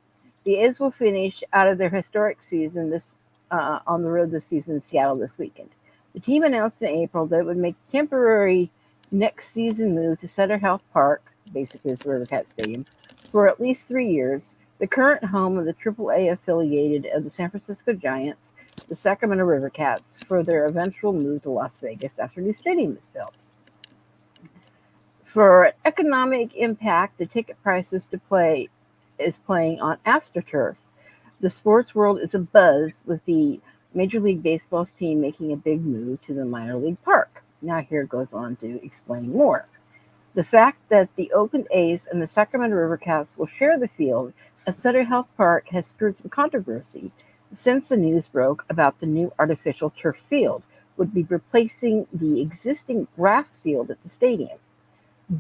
The A's will finish out of their historic season on the road this season in Seattle this weekend. The team announced in April that it would make a temporary next season move to Sutter Health Park, basically it's the Rivercat Stadium, for at least 3 years, the current home of the AAA affiliated of the San Francisco Giants, the Sacramento Rivercats, for their eventual move to Las Vegas after a new stadium is built. For economic impact, the ticket prices to play is playing on AstroTurf. The sports world is abuzz with the Major League Baseball's team making a big move to the minor league park. Now here it goes on to explain more. The fact that the Oakland A's and the Sacramento Rivercats will share the field at Sutter Health Park has stirred some controversy since the news broke about the new artificial turf field would be replacing the existing grass field at the stadium.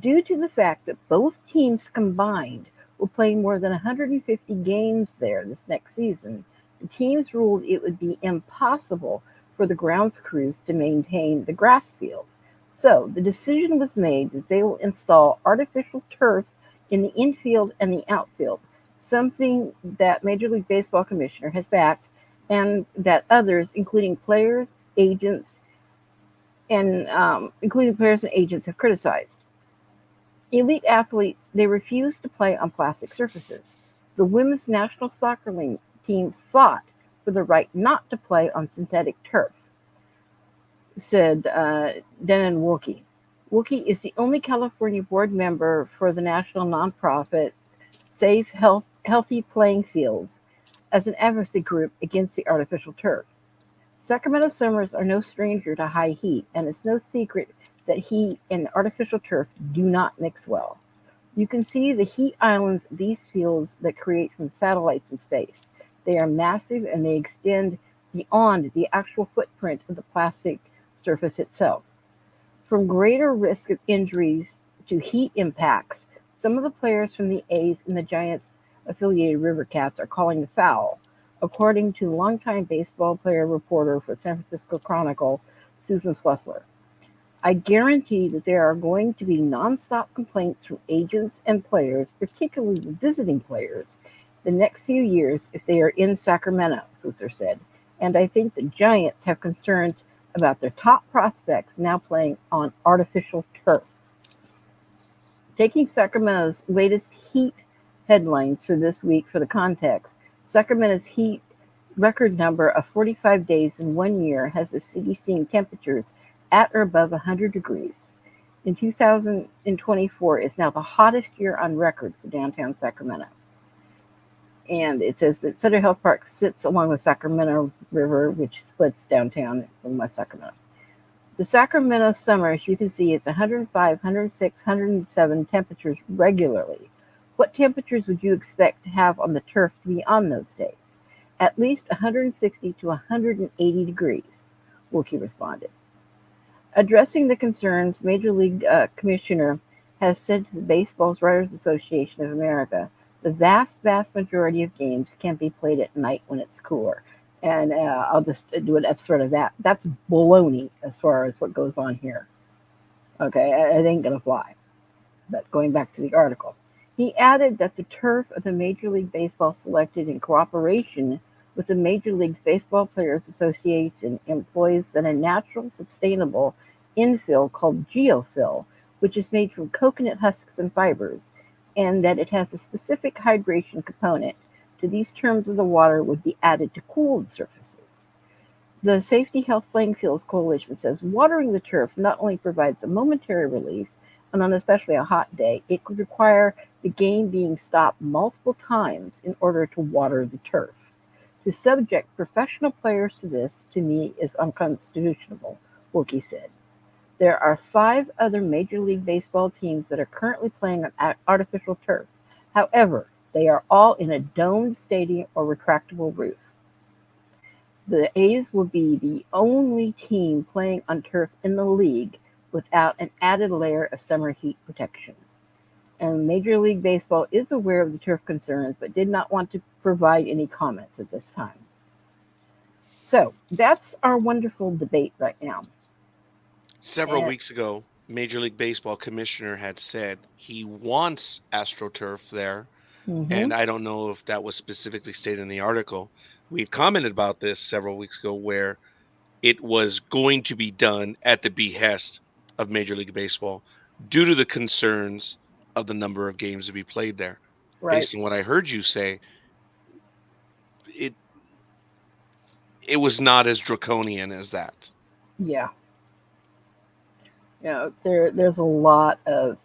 Due to the fact that both teams combined will play more than 150 games there this next season, the teams ruled it would be impossible for the grounds crews to maintain the grass field. So the decision was made that they will install artificial turf in the infield and the outfield, something that Major League Baseball Commissioner has backed and that others, including players, agents, and have criticized. Elite athletes, they refuse to play on plastic surfaces. The women's national soccer team fought for the right not to play on synthetic turf, said Denon Wilkie. Wilkie is the only California board member for the national nonprofit Safe Healthy Playing Fields as an advocacy group against the artificial turf. Sacramento summers are no stranger to high heat, and it's no secret that heat and artificial turf do not mix well. You can see the heat islands of these fields that create from satellites in space. They are massive and they extend beyond the actual footprint of the plastic surface itself. From greater risk of injuries to heat impacts, some of the players from the A's and the Giants affiliated Rivercats are calling the foul, according to longtime baseball player reporter for San Francisco Chronicle, Susan Slessler. I guarantee that there are going to be nonstop complaints from agents and players, particularly the visiting players, the next few years if they are in Sacramento, Susser said. And I think the Giants have concerns about their top prospects now playing on artificial turf. Taking Sacramento's latest heat headlines for this week for the context, Sacramento's heat record number of 45 days in 1 year has the city seeing temperatures at or above 100 degrees. In 2024 is now the hottest year on record for downtown Sacramento. And it says that Sutter Health Park sits along the Sacramento River, which splits downtown from West Sacramento. The Sacramento summer, as you can see, is 105, 106, 107 temperatures regularly. What temperatures would you expect to have on the turf to be on those days? At least 160 to 180 degrees, Wilkie responded. Addressing the concerns, Major League Commissioner has said to the Baseball Writers Association of America, the vast majority of games can be played at night when it's cooler. And I'll just do an abstract of that. That's baloney as far as what goes on here. Okay, it ain't going to fly. But going back to the article. He added that the turf of the Major League Baseball selected in cooperation with the Major League Baseball Players Association employs then a natural, sustainable infill called geofill, which is made from coconut husks and fibers, and that it has a specific hydration component. To these terms of the water would be added to cool the surfaces. The Safety Health Playing Fields Coalition says watering the turf not only provides a momentary relief, and on especially a hot day, it could require the game being stopped multiple times in order to water the turf. To subject professional players to this, to me, is unconstitutional, Wilkie said. There are 5 other Major League Baseball teams that are currently playing on artificial turf. However, they are all in a domed stadium or retractable roof. The A's will be the only team playing on turf in the league without an added layer of summer heat protection. And Major League Baseball is aware of the turf concerns, but did not want to provide any comments at this time. So that's our wonderful debate right now. Several weeks ago, Major League Baseball commissioner had said he wants AstroTurf there. And I don't know if that was specifically stated in the article. We commented about this several weeks ago where it was going to be done at the behest of Major League Baseball due to the concerns of the number of games to be played there. Right. Based on what I heard you say, it was not as draconian as that. Yeah. There's a lot of,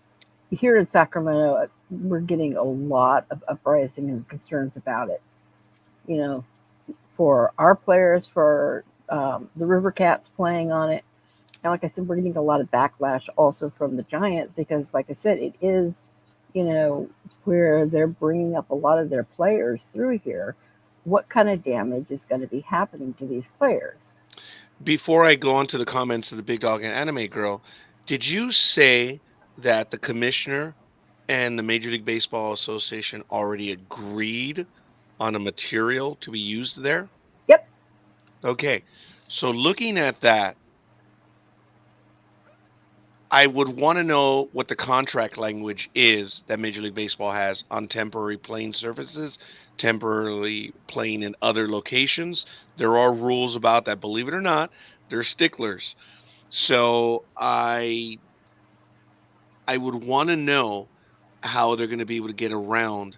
here in Sacramento, we're getting a lot of uprising and concerns about it. For our players, for the River Cats playing on it. And like I said, we're getting a lot of backlash also from the Giants because, like I said, it is, where they're bringing up a lot of their players through here. What kind of damage is going to be happening to these players? Before I go on to the comments of the Big Dog and Anime Girl, did you say that the commissioner and the Major League Baseball Association already agreed on a material to be used there? Yep. Okay. So looking at that, I would want to know what the contract language is that Major League Baseball has on temporary playing surfaces, temporarily playing in other locations. There are rules about that, believe it or not. They're sticklers. So I would want to know how they're going to be able to get around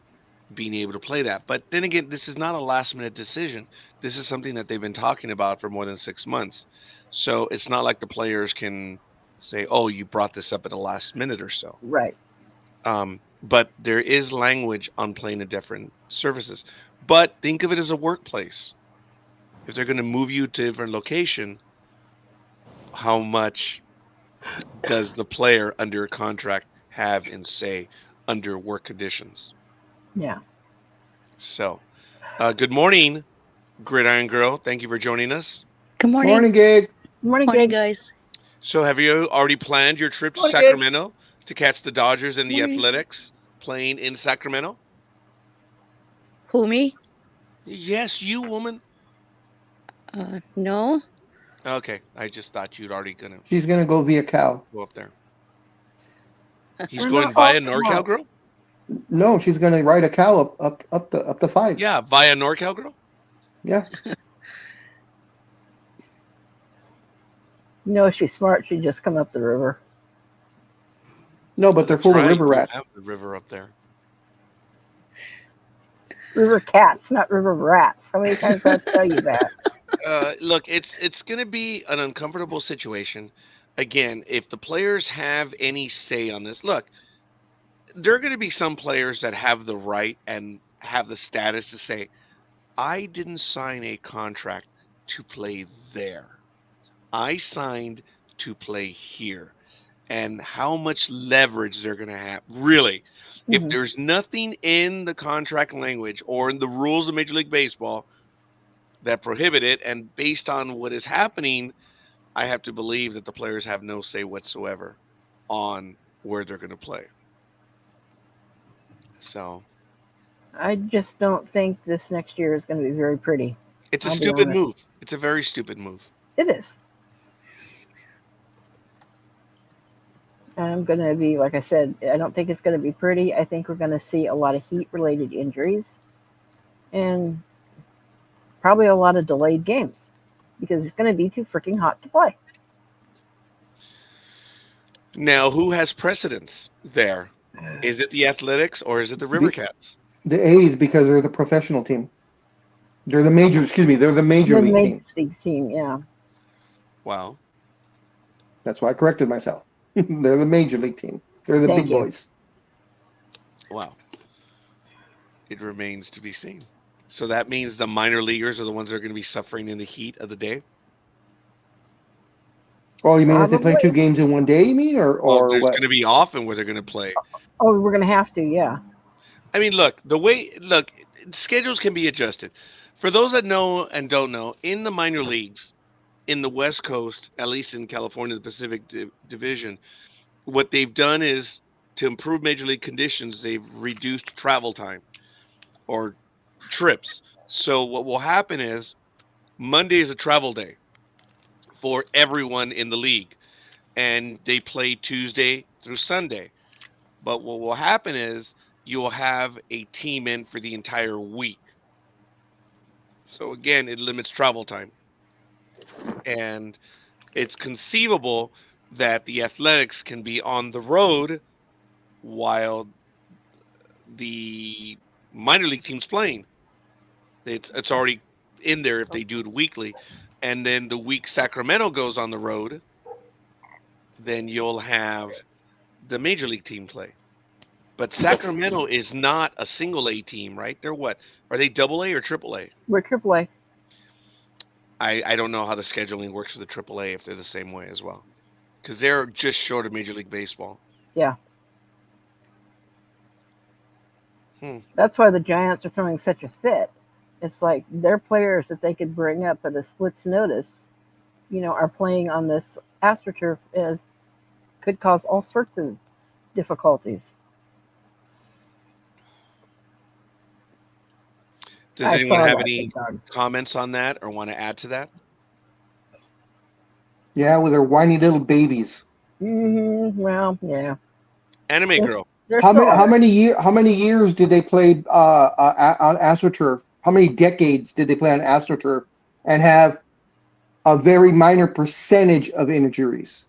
being able to play that. But then again, this is not a last minute decision. This is something that they've been talking about for more than 6 months. So it's not like the players can say, oh, you brought this up at the last minute or so. Right. But there is language on playing at different surfaces. But think of it as a workplace. If they're going to move you to a different location, how much does the player under a contract have in say under work conditions? Yeah. So, good morning, Gridiron Girl. Thank you for joining us. Good morning. Morning, Gig. Morning, Morning, Gig. guys. So, have you already planned your trip to Morning, Gig. Sacramento to catch the Dodgers and the Morning. Athletics playing in Sacramento? Who, me? Yes, you, woman. No. Okay, I just thought you'd already gonna She's gonna go via cow. go up there. He's They're going not all via NorCal cows. Girl. No, she's gonna ride a cow up the 5. Yeah, via NorCal Girl. Yeah. No, she's smart. She'd just come up the river. No, Oh, but they're that's full of right. river You rats. have the river up there. River cats, not river rats. How many times do I have to tell you that? Look, it's going to be an uncomfortable situation. Again, if the players have any say on this, look, there are going to be some players that have the right and have the status to say, I didn't sign a contract to play there. I signed to play here. And how much leverage they're going to have. Really, if Mhm. there's nothing in the contract language or in the rules of Major League Baseball that prohibit it, and based on what is happening, I have to believe that the players have no say whatsoever on where they're going to play. So I just don't think this next year is going to be very pretty. it's a I'll be stupid honest. move. It's a very stupid move. It is. I'm going to be, like I said, I don't think it's going to be pretty. I think we're going to see a lot of heat related injuries and probably a lot of delayed games because it's going to be too freaking hot to play. Now, who has precedence there? Is it the Athletics or is it the River Cats? The A's, because they're the professional team. They're the major. Excuse me. They're the major The league major team. league team, yeah. Wow. That's why I corrected myself. They're the major league team. They're the Thank big you. boys. Wow. It remains to be seen. So that means the minor leaguers are the ones that are going to be suffering in the heat of the day. Oh, you mean if they play Probably. 2 games in one day? You mean, Well, or there's what? going to be often where they're going to play. Oh, we're going to have to, yeah. I mean, look, schedules can be adjusted. For those that know and don't know, in the minor leagues, in the West Coast, at least in California, the Pacific Division, what they've done is to improve major league conditions, they've reduced travel time or trips. So what will happen is Monday is a travel day for everyone in the league, and they play Tuesday through Sunday. But what will happen is you will have a team in for the entire week. So again, it limits travel time. And it's conceivable that the Athletics can be on the road while the minor league team's playing. It's already in there if they do it weekly. And then the week Sacramento goes on the road, then you'll have the major league team play. But Sacramento is not a single A team, right? They're what? Are they double A or triple A? We're AAA. I don't know how the scheduling works for the triple A if they're the same way as well. Because they're just short of Major League Baseball. Yeah. Hmm. That's why the Giants are throwing such a fit. It's like their players that they could bring up at a split's notice, are playing on this AstroTurf could cause all sorts of difficulties. Does I anyone saw have that, any big dog. comments on that or want to add to that? Yeah, with their whiny little babies. Well, yeah. Anime They're, Girl. they're How still many how many years did they play on AstroTurf? How many decades did they play on AstroTurf and have a very minor percentage of injuries?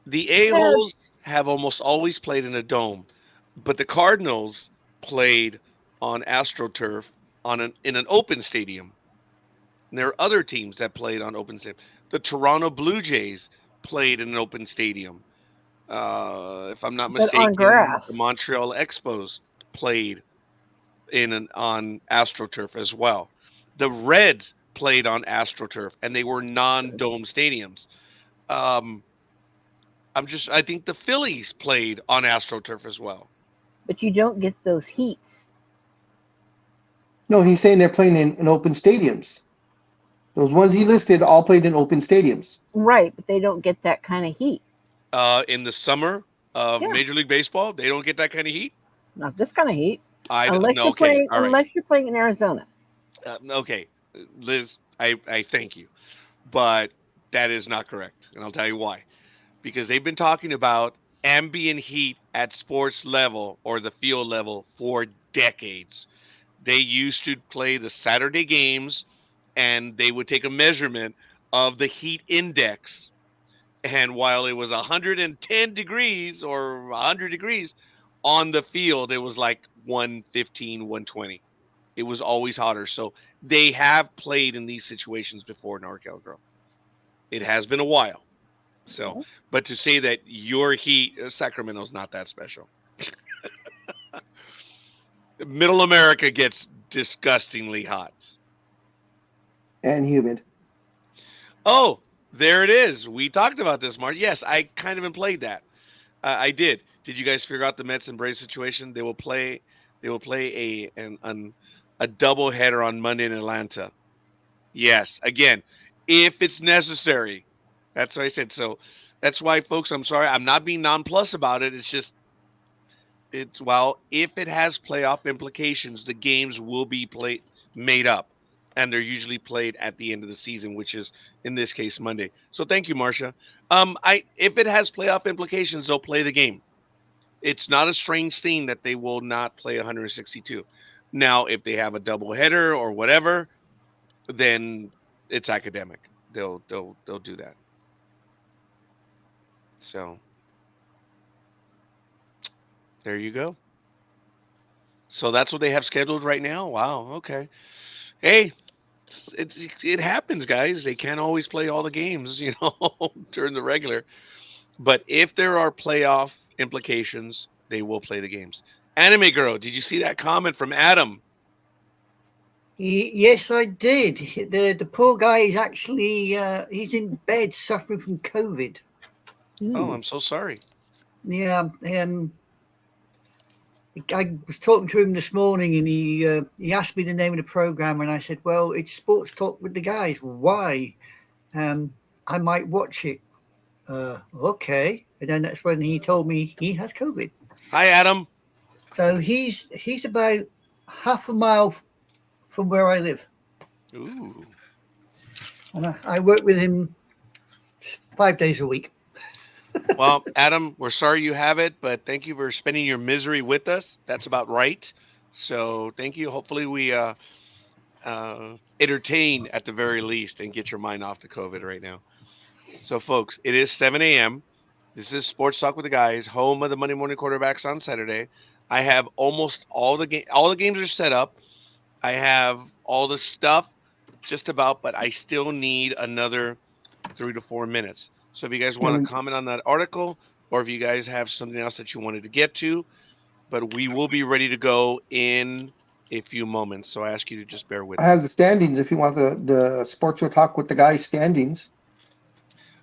The A-holes have almost always played in a dome, but the Cardinals played on AstroTurf in an open stadium. And there are other teams that played on open stadium. The Toronto Blue Jays played in an open stadium. If I'm not but on mistaken, the grass. Montreal Expos played on AstroTurf as well. The Reds played on AstroTurf, and they were non-dome stadiums. Um, I think the Phillies played on AstroTurf as well. But you don't get those heats. No, he's saying they're playing in open stadiums. Those ones he listed all played in open stadiums. Right, but they don't get that kind of heat. In the summer of Yeah. Major League Baseball, they don't get that kind of heat. Not this kind of heat. I don't Unless know. you're Okay, playing all right. unless you're playing in Arizona. Okay, Liz, I thank you. but that is not correct. And I'll tell you why. Because they've been talking about ambient heat at sports level or the field level for decades. They used to play the Saturday games and they would take a measurement of the heat index. And while it was 110 degrees or 100 degrees on the field, it was like 115, 120. It was always hotter. So they have played in these situations before, NorCal Girl. It has been a while. So, but to say that your heat, Sacramento's not that special. Middle America gets disgustingly hot. And humid. Oh, there it is. We talked about this, Mark. Yes, I kind of played that. I did. Did you guys figure out the Mets and Braves situation? They will play. They will play a double header on Monday in Atlanta. Yes, again, if it's necessary. That's what I said. So that's why, folks. I'm sorry. I'm not being nonplussed about it. It's just if it has playoff implications, the games will be made up, and they're usually played at the end of the season, which is in this case Monday. So thank you, Marcia. If it has playoff implications, they'll play the game. It's not a strange thing that they will not play 162. Now, if they have a doubleheader or whatever, then it's academic. They'll do that. So there you go. So that's what they have scheduled right now. Wow. Okay. Hey, it happens, guys. They can't always play all the games, during the regular. But if there are playoff implications, they will play the games. Anime Girl, did you see that comment from Adam? Yes, I did. The poor guy is actually he's in bed suffering from COVID. Oh, I'm so sorry. Yeah. I was talking to him this morning, and he asked me the name of the program, and I said, "Well, it's Sports Talk with the Guys." Why? I might watch it. Okay. And then that's when he told me he has COVID. Hi, Adam. So he's about half a mile from where I live. Ooh. And I work with him 5 days a week. Well, Adam, we're sorry you have it, but thank you for spending your misery with us. That's about right. So thank you. Hopefully we entertain at the very least and get your mind off the COVID right now. So, folks, it is 7 a.m. This is Sports Talk with the Guys, home of the Monday Morning Quarterbacks on Saturday. I have almost all the games are set up. I have all the stuff just about, but I still need another 3 to 4 minutes. So if you guys want to comment on that article, or if you guys have something else that you wanted to get to, but we will be ready to go in a few moments. So I ask you to just bear with me. I have the standings if you want the Sports Talk with the Guys standings.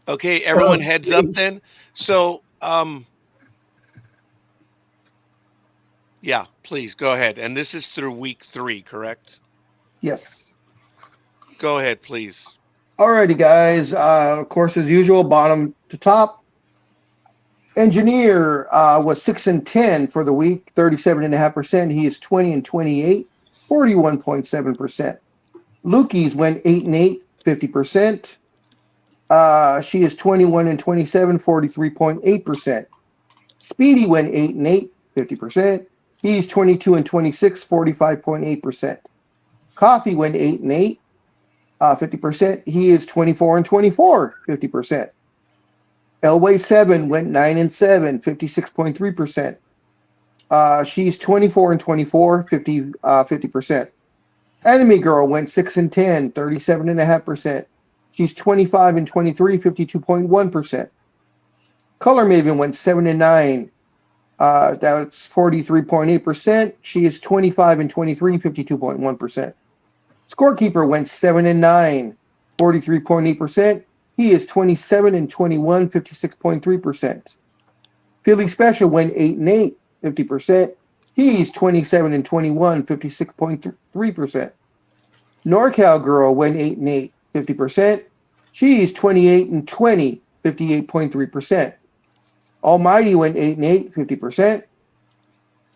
Okay, everyone heads up then. So, yeah, please go ahead. And this is through week 3, correct? Yes. Go ahead, please. Alrighty, guys. Of course, as usual, bottom to top. Engineer was 6-10 for the week, 37.5%. He is 20-28, 41.7%. Lukey's went 8-8, 50%. She is 21-27, 43.8%. Speedy went 8-8, 50%. He's 22-26, 45.8%. Coffee went 8-8, 50%. He is 24-24, 50%. Elway 7 went 9-7, 56.3%. She's 24-24, 50%. Enemy Girl went 6-10, 37.5%. She's 25-23, 52.1%. Color Maven went 7-9. That's 43.8%. She is 25-23, 52.1%. Scorekeeper went 7-9, 43.8%. He is 27-21, 56.3%. Philly Special went 8-8, 50%. He's 27-21, 56.3%. NorCal Girl went 8-8, 50%. She's 28-20, 58.3%. Almighty went 8-8, 50%.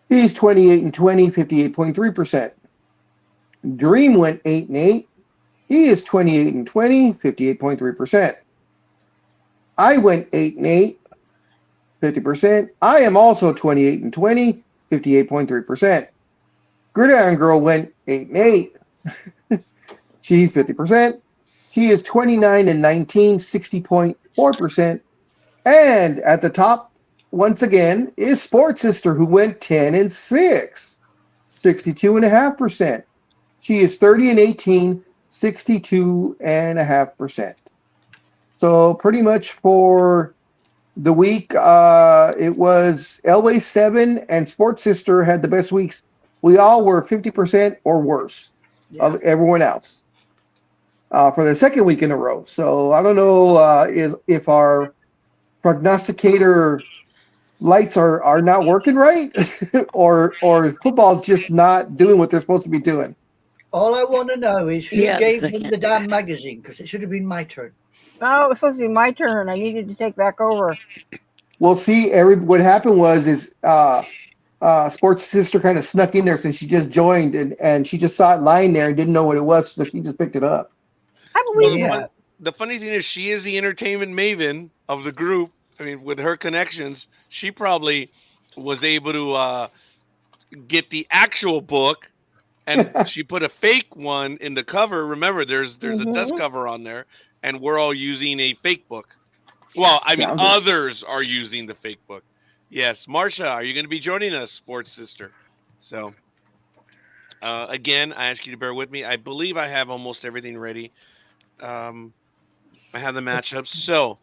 He's 28-20, 58.3%. Dream went 8-8, He is 28-20, 58.3%. I went 8-8, 50%. I am also 28-20, 58.3%. Gridiron Girl went 8-8. She 50%. She is 29-19, 60.4%. And at the top, once again, is Sports Sister, who went 10-6, 62.5%. She is 30-18, 62.5%. So pretty much for the week, it was Elway 7 and Sports Sister had the best weeks. We all were 50% or worse of everyone else for the second week in a row. So I don't know if our prognosticator lights are not working right or football's just not doing what they're supposed to be doing. All I want to know is who Yeah, gave them the damn magazine, because it should have been my turn. Oh, it was supposed to be my turn. I needed to take back over. Well, see, what happened was Sports Sister kind of snuck in there since she just joined and she just saw it lying there and didn't know what it was, so she just picked it up. I believe that. The funny thing is, she is the entertainment maven of the group. I mean, with her connections, she probably was able to get the actual book, and she put a fake one in the cover. Remember, there's a dust cover on there, and we're all using a fake book. Well, I mean, others are using the fake book. Yes, Marsha, are you going to be joining us, Sports Sister? So, again, I ask you to bear with me. I believe I have almost everything ready. I have the matchups. So,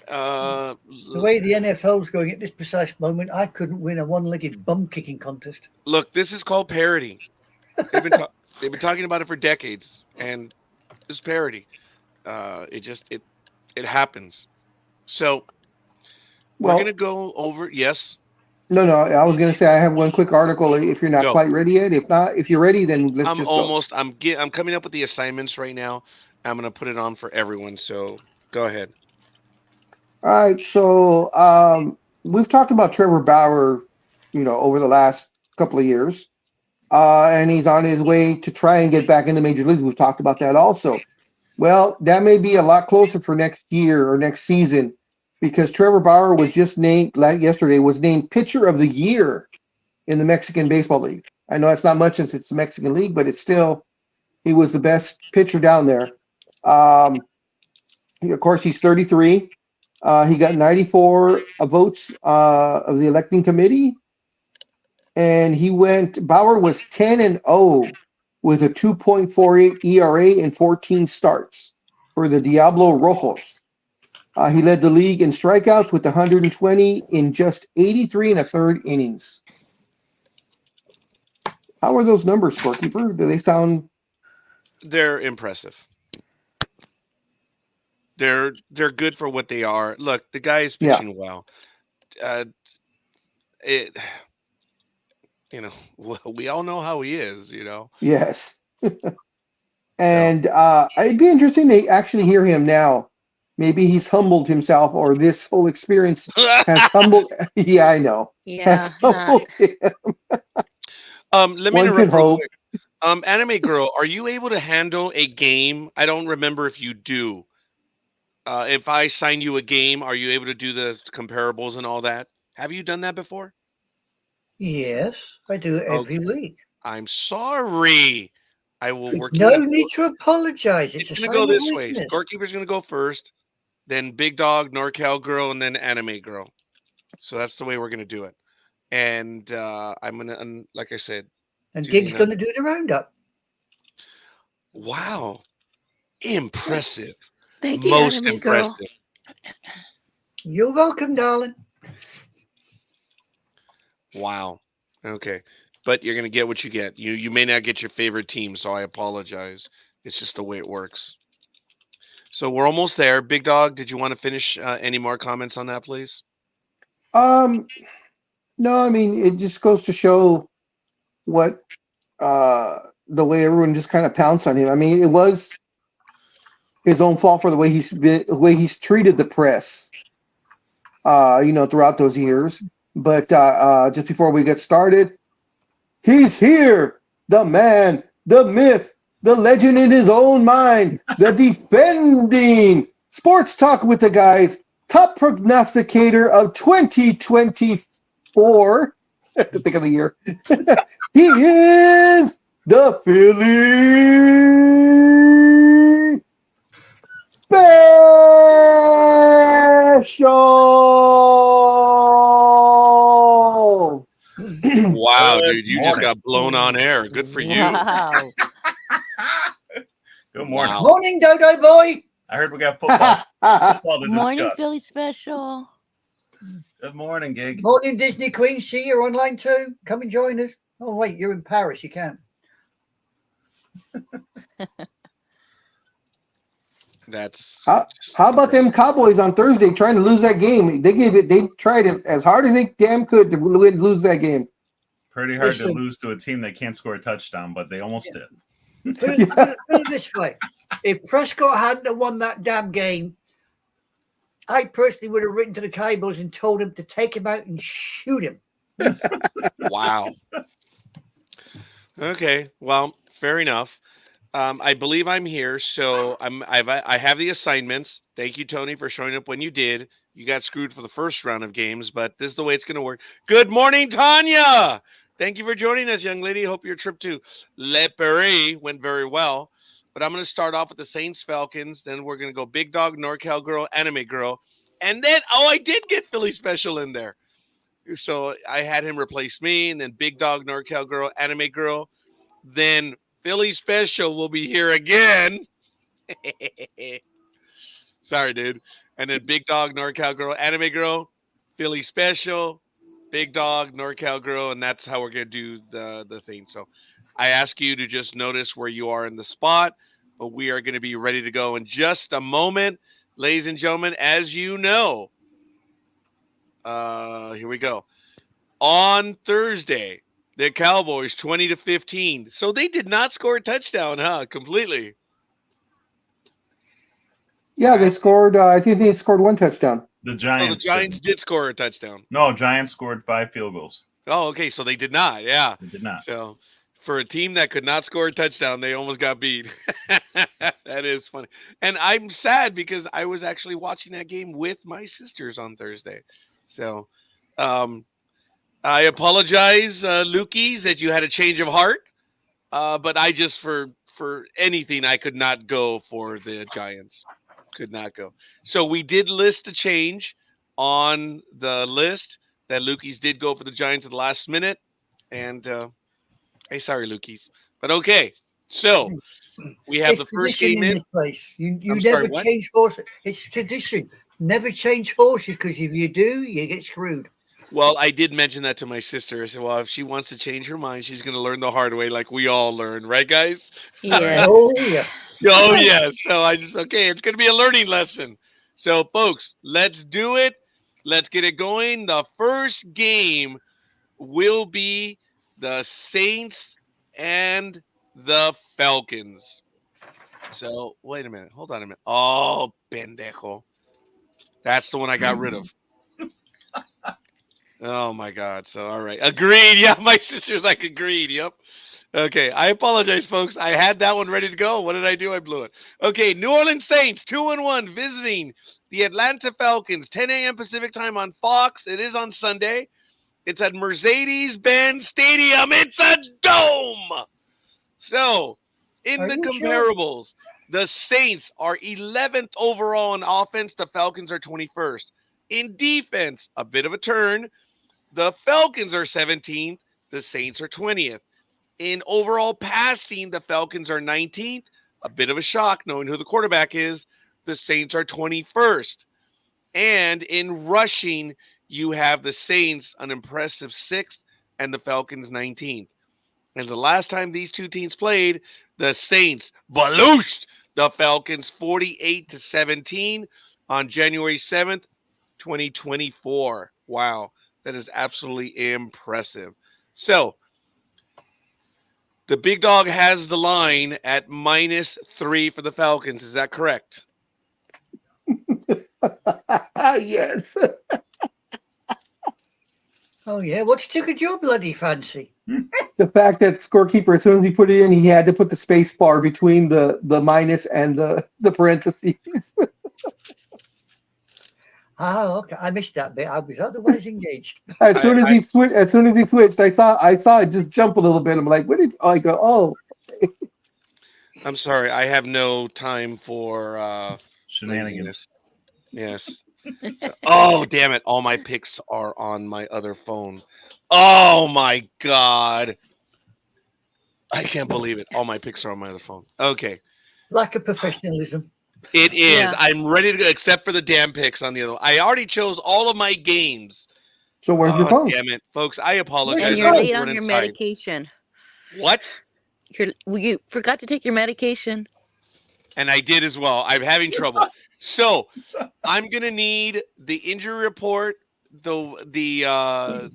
the way the NFL's going at this precise moment, I couldn't win a one-legged bum kicking contest. Look, this is called parody. They've been talking about it for decades, and it's parody. It happens. So we're gonna go over. Yes. No. I was gonna say I have one quick article. If you're not quite ready yet, if you're ready, then let's just go. I'm coming up with the assignments right now. I'm gonna put it on for everyone. So go ahead. All right. So we've talked about Trevor Bauer, over the last couple of years, and he's on his way to try and get back in the major leagues. We've talked about that also. Well, that may be a lot closer for next year or next season, because Trevor Bauer was just named yesterday Pitcher of the Year in the Mexican Baseball League. I know it's not much since it's the Mexican League, but it's still, he was the best pitcher down there. Of course, he's 33. He got 94 votes of the electing committee, and Bauer was 10-0 with a 2.48 ERA in 14 starts for the Diablo Rojos. He led the league in strikeouts with 120 in just 83 1/3 innings. How are those numbers, Scorekeeper? Do they sound? They're impressive. They're good for what they are. Look, the guy is pitching well. We all know how he is. Yes. And it'd be interesting to actually hear him now. Maybe he's humbled himself, or this whole experience has humbled. Yeah, I know. Yeah. Let me interrupt real quick. Anime Girl, are you able to handle a game? I don't remember if you do. If I sign you a game, are you able to do the comparables and all that? Have you done that before? Yes, I do it every week. I'm sorry. I will work. No need to apologize. It's going to go this way. Scorekeeper's going to go first, then Big Dog, NorCal Girl, and then Anime Girl. So that's the way we're going to do it. And I'm going to, like I said. And Gig's going to do the roundup. Wow. Impressive. Thank you, Most Anime impressive. Girl. You're welcome, darling. Wow. Okay. But you're going to get what you get. You may not get your favorite team, so I apologize. It's just the way it works. So we're almost there. Big Dog, did you want to finish any more comments on that, please? No, I mean, it just goes to show what the way everyone just kind of pounced on him. I mean, it was his own fault for the way he's treated the press, throughout those years. But just before we get started, he's here, the man, the myth, the legend in his own mind, the defending Sports Talk with the Guys top prognosticator of 2024. I have to think of the year. He is the Philly Special. Wow, Good dude, you just morning. got blown on air. Good for you. Wow. Good morning. Wow. Morning, Dodo boy. I heard we got football to Morning, discuss. Philly Special. Good morning, Gig. Morning, Disney Queen. See you online too. Come and join us. Oh, wait, you're in Paris. You can't. That's How about them Cowboys on Thursday trying to lose that game? They tried it as hard as they damn could to lose that game. Pretty hard to Listen. lose to a team that can't score a touchdown, but they almost did. Put it this way. If Prescott hadn't have won that damn game, I personally would have written to the Cowboys and told him to take him out and shoot him. wow. Okay, well, fair enough. I believe I'm here, so I have the assignments. Thank you, Tony, for showing up when you did. You got screwed for the first round of games, but this is the way it's going to work. Good morning, Tanya. Thank you for joining us, young lady. Hope your trip to Le Paris went very well. But I'm going to start off with the Saints Falcons. Then we're going to go Big Dog, NorCal Girl, Anime Girl, and then I did get Philly Special in there. So I had him replace me, and then Big Dog, NorCal Girl, Anime Girl. Then Philly Special will be here again. Sorry, dude. And then Big Dog, NorCal Girl, Anime Girl, Philly Special, Big Dog, NorCal Girl, and that's how we're going to do the thing. So I ask you to just notice where you are in the spot, but we are going to be ready to go in just a moment. Ladies and gentlemen, as you know, here we go. On Thursday, the Cowboys 20-15. So they did not score a touchdown, huh? Completely. Yeah, they scored. I think they scored one touchdown. The So the Giants. Giants did score a touchdown. No, Giants scored 5 field goals. Oh, okay. So they did not. Yeah. They did not. So for a team that could not score a touchdown, they almost got beat. That is funny. And I'm sad because I was actually watching that game with my sisters on Thursday. So I apologize, Lukey's, that you had a change of heart. But I just, for anything, I could not go for the Giants. Could not go. So we did list a change on the list that Lukey's did go for the Giants at the last minute. And hey, sorry, Lukey's. But okay. So we have It's the first tradition game in. this place. You I'm never sorry, what? change horses. It's tradition. Never change horses because if you do, you get screwed. Well, I did mention that to my sister. I said, well, if she wants to change her mind, she's going to learn the hard way like we all learn. Right, guys? Yeah. Oh, yeah. Oh, yeah. So okay, it's going to be a learning lesson. So, folks, let's do it. Let's get it going. The first game will be the Saints and the Falcons. So, wait a minute. Hold on a minute. Oh, pendejo. That's the one I got rid of. Oh, my God. So, all right. Agreed. Yeah, my sister's like, agreed. Yep. Okay, I apologize, folks. I had that one ready to go. What did I do? I blew it. Okay, New Orleans Saints, 2-1, visiting the Atlanta Falcons, 10 a.m. Pacific time on Fox. It is on Sunday. It's at Mercedes-Benz Stadium. It's a dome. So, in Are the you comparables, the Saints are 11th overall in offense. The Falcons are 21st. In defense, a bit of a turn. The Falcons are 17th. The Saints are 20th. In overall passing, the Falcons are 19th. A bit of a shock knowing who the quarterback is. The Saints are 21st. And in rushing, you have the Saints an impressive 6th and the Falcons 19th. And the last time these two teams played, the Saints balooshed the Falcons 48-17 on January 7th, 2024. Wow, that is absolutely impressive. So, the big dog has the line at -3 for the Falcons. Is that correct? Yes. Oh, yeah. What took your bloody fancy? the fact that scorekeeper, as soon as he put it in, he had to put the space bar between the minus and the parentheses. Oh, okay. I missed that bit. I was otherwise engaged. As soon as he switched, I saw it just jump a little bit. I'm like, what did I go? Oh, I'm sorry. I have no time for Shenanigans. laziness. Yes. Oh, damn it. All my picks are on my other phone. Oh, my God. I can't believe it. All my picks are on my other phone. Okay. Lack of professionalism. It is. Yeah. I'm ready to go, except for the damn picks on the other one. I already chose all of my games. so where's your Oh, phone? damn it. Folks, I apologize. And Where's you're your I'm late going on your inside. medication. What? You forgot to take your medication. And I did as well. I'm having trouble. So I'm gonna need the injury report, the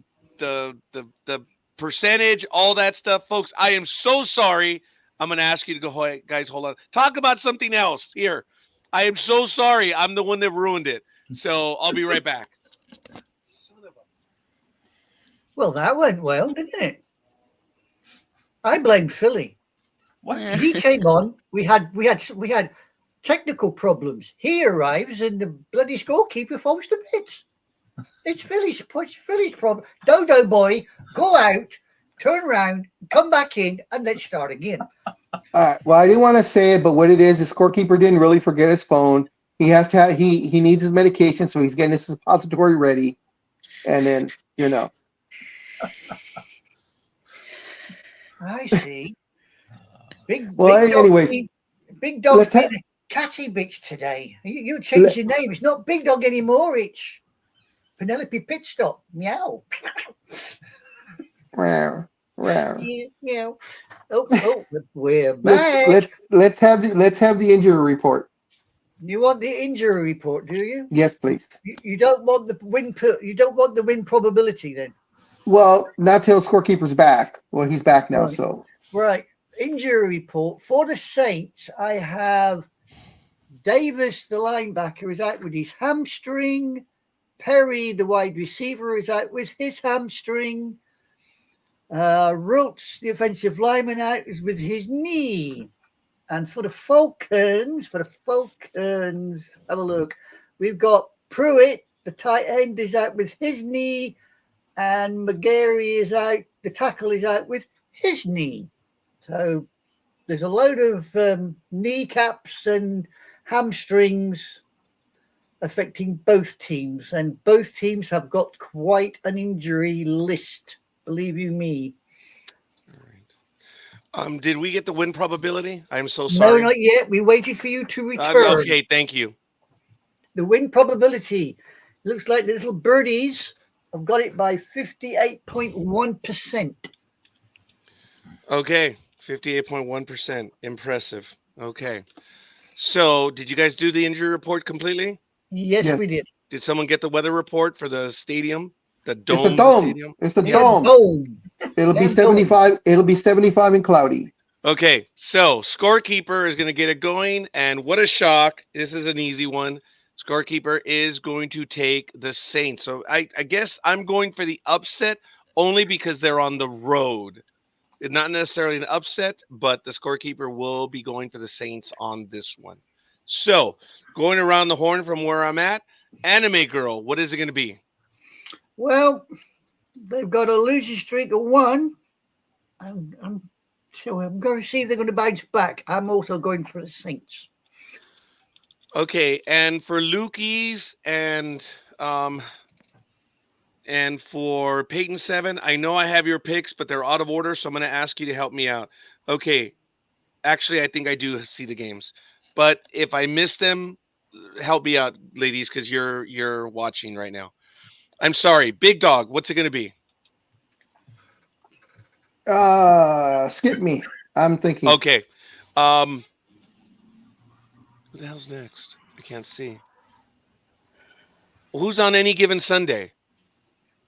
percentage, all that stuff, folks. I am so sorry. I'm gonna ask you to go, guys. Hold on. Talk about something else here. I am so sorry. I'm the one that ruined it. So I'll be right back. Well, that went well, didn't it? I blame Philly. What? Yeah. He came on. We had technical problems. He arrives and the bloody scorekeeper falls to bits. It's Philly's problem. Dodo boy, go out, turn around, come back in, and let's start again. All right. Well, I didn't want to say it, but what it is, the scorekeeper didn't really forget his phone. He has to have, he needs his medication, so he's getting his suppository ready. And then, I see. Big anyways, big dog's let's being a catty bitch today. You changed your name. It's not Big Dog anymore. It's Penelope Pitstop. Meow. Meow. Meow. Oh, we're back. Let's have the injury report. You want the injury report, do you? Yes, please. You don't want the win. You don't want the win probability, then. Well, not till scorekeeper's back. Well, he's back now, Right. so Right. Injury report for the Saints. I have Davis, the linebacker, is out with his hamstring. Perry, the wide receiver, is out with his hamstring. Roots, the offensive lineman, out is with his knee. And for the Falcons, have a look. We've got Pruitt, the tight end, is out with his knee. And McGarry is out. The tackle is out with his knee. So there's a load of kneecaps and hamstrings affecting both teams. And both teams have got quite an injury list, believe you me. All right. Did we get the win probability? I'm so No, sorry. not yet. We waited for you to return. Okay, thank you. The win probability looks like the little birdies have got it by 58.1%. Okay, 58.1%. Impressive. Okay. So, did you guys do the injury report completely? Yes, Yes. we did. Did someone get the weather report for the stadium? The it's dome? a dome. Stadium? It's the Yeah, dome. dome. It'll be Damn 75. It'll be 75 and cloudy. Okay, so scorekeeper is going to get it going, and what a shock! This is an easy one. Scorekeeper is going to take the Saints. So I guess I'm going for the upset only because they're on the road. It's not necessarily an upset, but the scorekeeper will be going for the Saints on this one. So going around the horn from where I'm at, Anime Girl, what is it going to be? Well, they've got a losing streak of 1. I'm going to see if they're going to bounce back. I'm also going for the Saints. Okay, and for Lukey's and for Peyton 7, I know I have your picks, but they're out of order, so I'm going to ask you to help me out. Okay, actually, I think I do see the games, but if I miss them, help me out, ladies, because you're watching right now. I'm sorry, Big Dog. What's it going to be? Skip me. I'm thinking. Okay. Who the hell's next? I can't see. Who's on any given Sunday?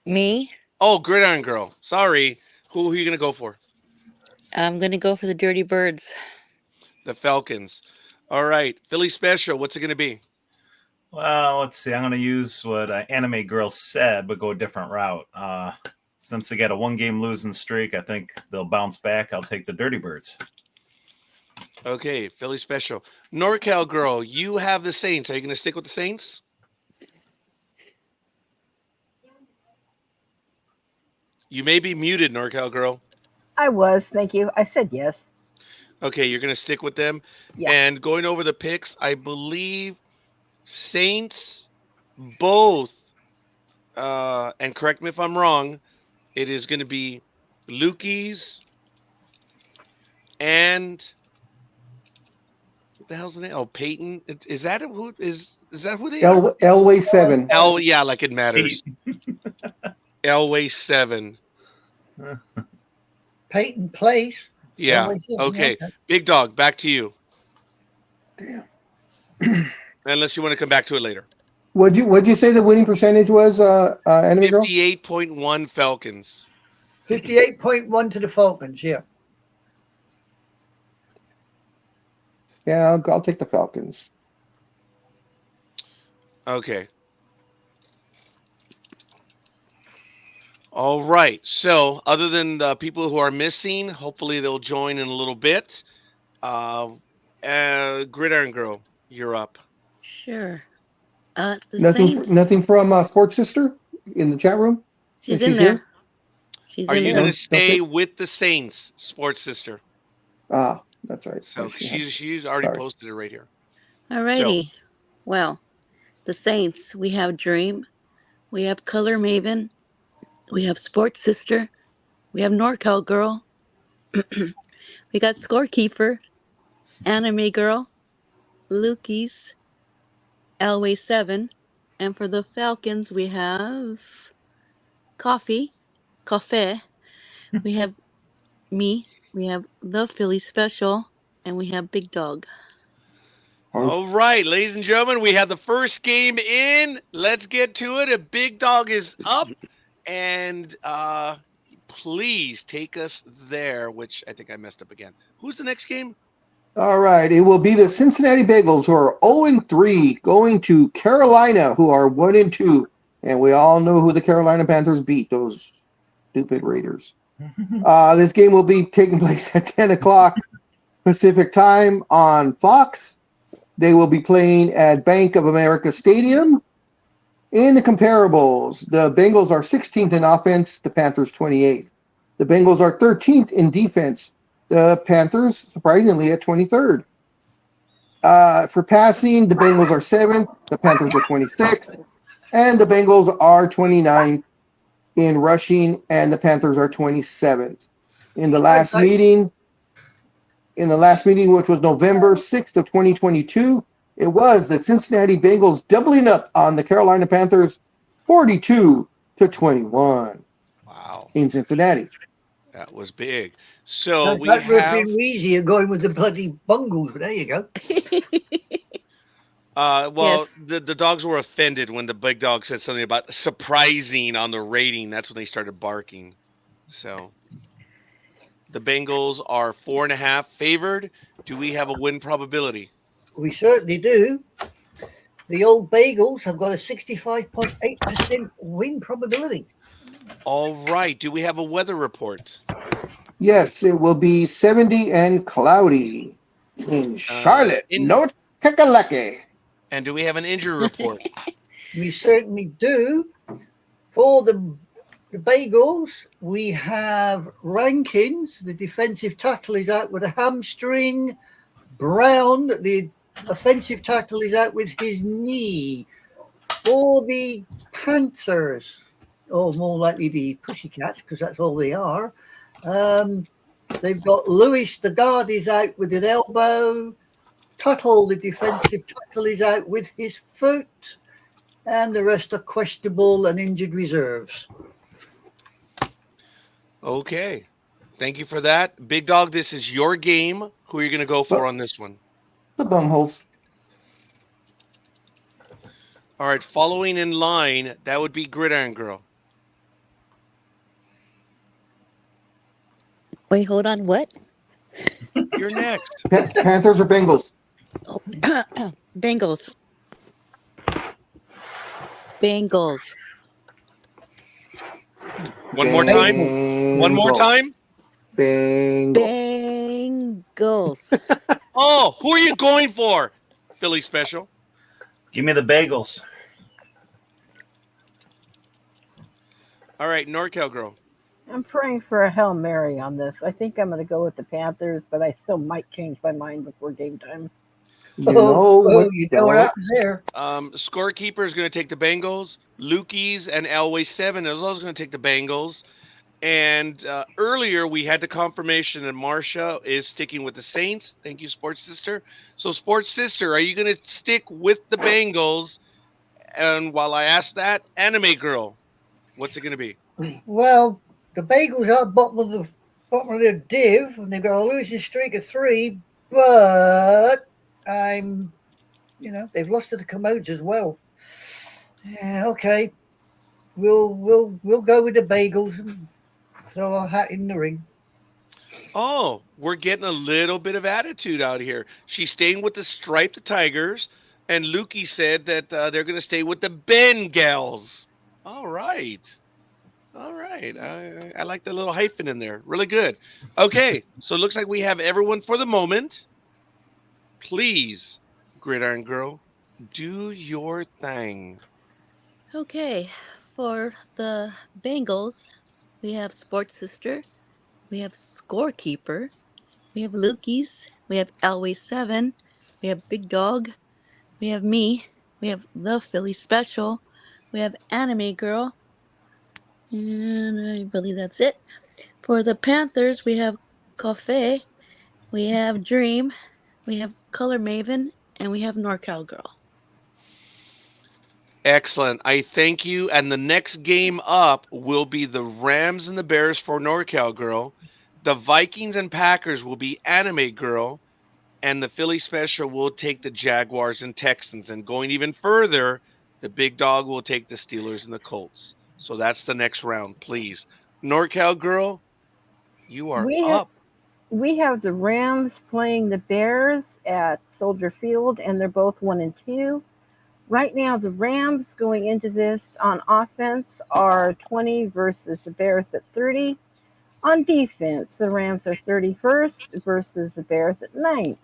Me? Oh, Gridiron Girl. Sorry. Who are you going to go for? I'm going to go for the Dirty Birds. The Falcons. All right. Philly Special. What's it going to be? Well, let's see. I'm going to use what Anime Girl said, but go a different route. Since they got a 1-game losing streak, I think they'll bounce back. I'll take the Dirty Birds. Okay, Philly special. NorCal girl, you have the Saints. Are you going to stick with the Saints? You may be muted, NorCal girl. I was, thank you. I said yes. Okay, you're going to stick with them. Yeah. And going over the picks, I believe Saints both, and correct me if I'm wrong, it is going to be Lukey's and what the hell's the name? Oh, Peyton. Is that who they are? Elway 7. Yeah, like it matters. Elway 7. Peyton Place. Yeah. Elway 7, Okay. Big Dog, back to you. Damn. Unless you want to come back to it later. What'd you say the winning percentage was, Enemy Girl? 58.1 Falcons. 58.1 to the Falcons, yeah. Yeah, I'll take the Falcons. Okay. All right. So, other than the people who are missing, hopefully they'll join in a little bit. Gridiron Girl, you're up. Sure. The Saints. Nothing from Sports Sister in the chat room? She's Is in she there. here? She's Are in you there. going to stay with the Saints, Sports Sister? Ah, that's right. So She she's already Sorry. posted it right here. Alrighty. Well, the Saints, we have Dream, we have Color Maven, we have Sports Sister, we have NorCal Girl, we got Scorekeeper, Anime Girl, Lukey's, Elway 7, and for the Falcons, we have Coffee, we have me, we have the Philly Special, and we have Big Dog. All right, ladies and gentlemen, we have the first game in. Let's get to it. A Big Dog is up, and please take us there, which I think I messed up again. Who's the next game? All right, it will be the Cincinnati Bengals, who are 0-3, going to Carolina, who are 1-2, and we all know who the Carolina Panthers beat, those stupid Raiders. This game will be taking place at 10 o'clock Pacific time on Fox. They will be playing at Bank of America Stadium. In the comparables, the Bengals are 16th in offense, the Panthers 28th. The Bengals are 13th in defense, the Panthers surprisingly at 23rd. For passing, the Bengals are 7th, the Panthers are 26th, and the Bengals are 29th in rushing, and the Panthers are 27th. In the last meeting, which was November 6th of 2022, it was the Cincinnati Bengals doubling up on the Carolina Panthers 42-21. Wow. In Cincinnati. That was big. So That's we that would have... feel easier going with the bloody Bungles, but there you go. Yes. The dogs were offended when the Big Dog said something about surprising on the rating. That's when they started barking. So the Bengals are 4.5 favored. Do we have a win probability? We certainly do. The old Bagels have got a 65.8% win probability. All right. Do we have a weather report? Yes, it will be 70 and cloudy in Charlotte, North Kakalaki. And do we have an injury report? We certainly do. For the Bagels, we have Rankins, the defensive tackle, is out with a hamstring. Brown, the offensive tackle, is out with his knee. For the Panthers, or more likely the Pussycats, because that's all they are, they've got Lewis, the guard, is out with an elbow. Tuttle, the defensive tackle, is out with his foot. And the rest are questionable and injured reserves. Okay. Thank you for that. Big Dog, this is your game. Who are you going to go for on this one? The Bumholes. All right. Following in line, that would be Gridiron Girl. Wait, hold on. What? You're next. Panthers or Bengals? Oh, Bengals. One more time. One more time. Bengals. Bengals. Oh, who are you going for? Philly special. Give me the bagels. All right, NorCal girl. I'm praying for a Hail Mary on this. I think I'm going to go with the Panthers, but I still might change my mind before game time. You know what? You know what happens there. Scorekeeper is going to take the Bengals. Lukey's and Elway 7 is also going to take the Bengals. And earlier we had the confirmation that Marcia is sticking with the Saints. Thank you, Sports Sister. So, Sports Sister, are you going to stick with the Bengals? And while I ask that, Anime Girl, what's it going to be? Well, the Bagels are bottom of the div, and they've got a losing streak of 3. But they've lost to the Commodes as well. Yeah, okay. We'll go with the Bagels and throw our hat in the ring. Oh, we're getting a little bit of attitude out here. She's staying with the Striped Tigers, and Lukey said that they're going to stay with the Bengals. All right. All right. I like the little hyphen in there. Really good. Okay, so it looks like we have everyone for the moment. Please, Gridiron Girl, do your thing. Okay, for the Bengals, we have Sports Sister, we have Scorekeeper, we have Lukey's, we have Always 7, we have Big Dog, we have me, we have the Philly Special, we have Anime Girl, and I believe that's it. For the Panthers, we have Coffee, we have Dream, we have Color Maven, and we have NorCal Girl. Excellent. I thank you. And the next game up will be the Rams and the Bears for NorCal Girl. The Vikings and Packers will be Anime Girl. And the Philly Special will take the Jaguars and Texans. And going even further, the Big Dog will take the Steelers and the Colts. So that's the next round, please. NorCal Girl, you are up. We have the Rams playing the Bears at Soldier Field, and they're both 1-2. Right now, the Rams going into this on offense are 20 versus the Bears at 30. On defense, the Rams are 31st versus the Bears at 9th.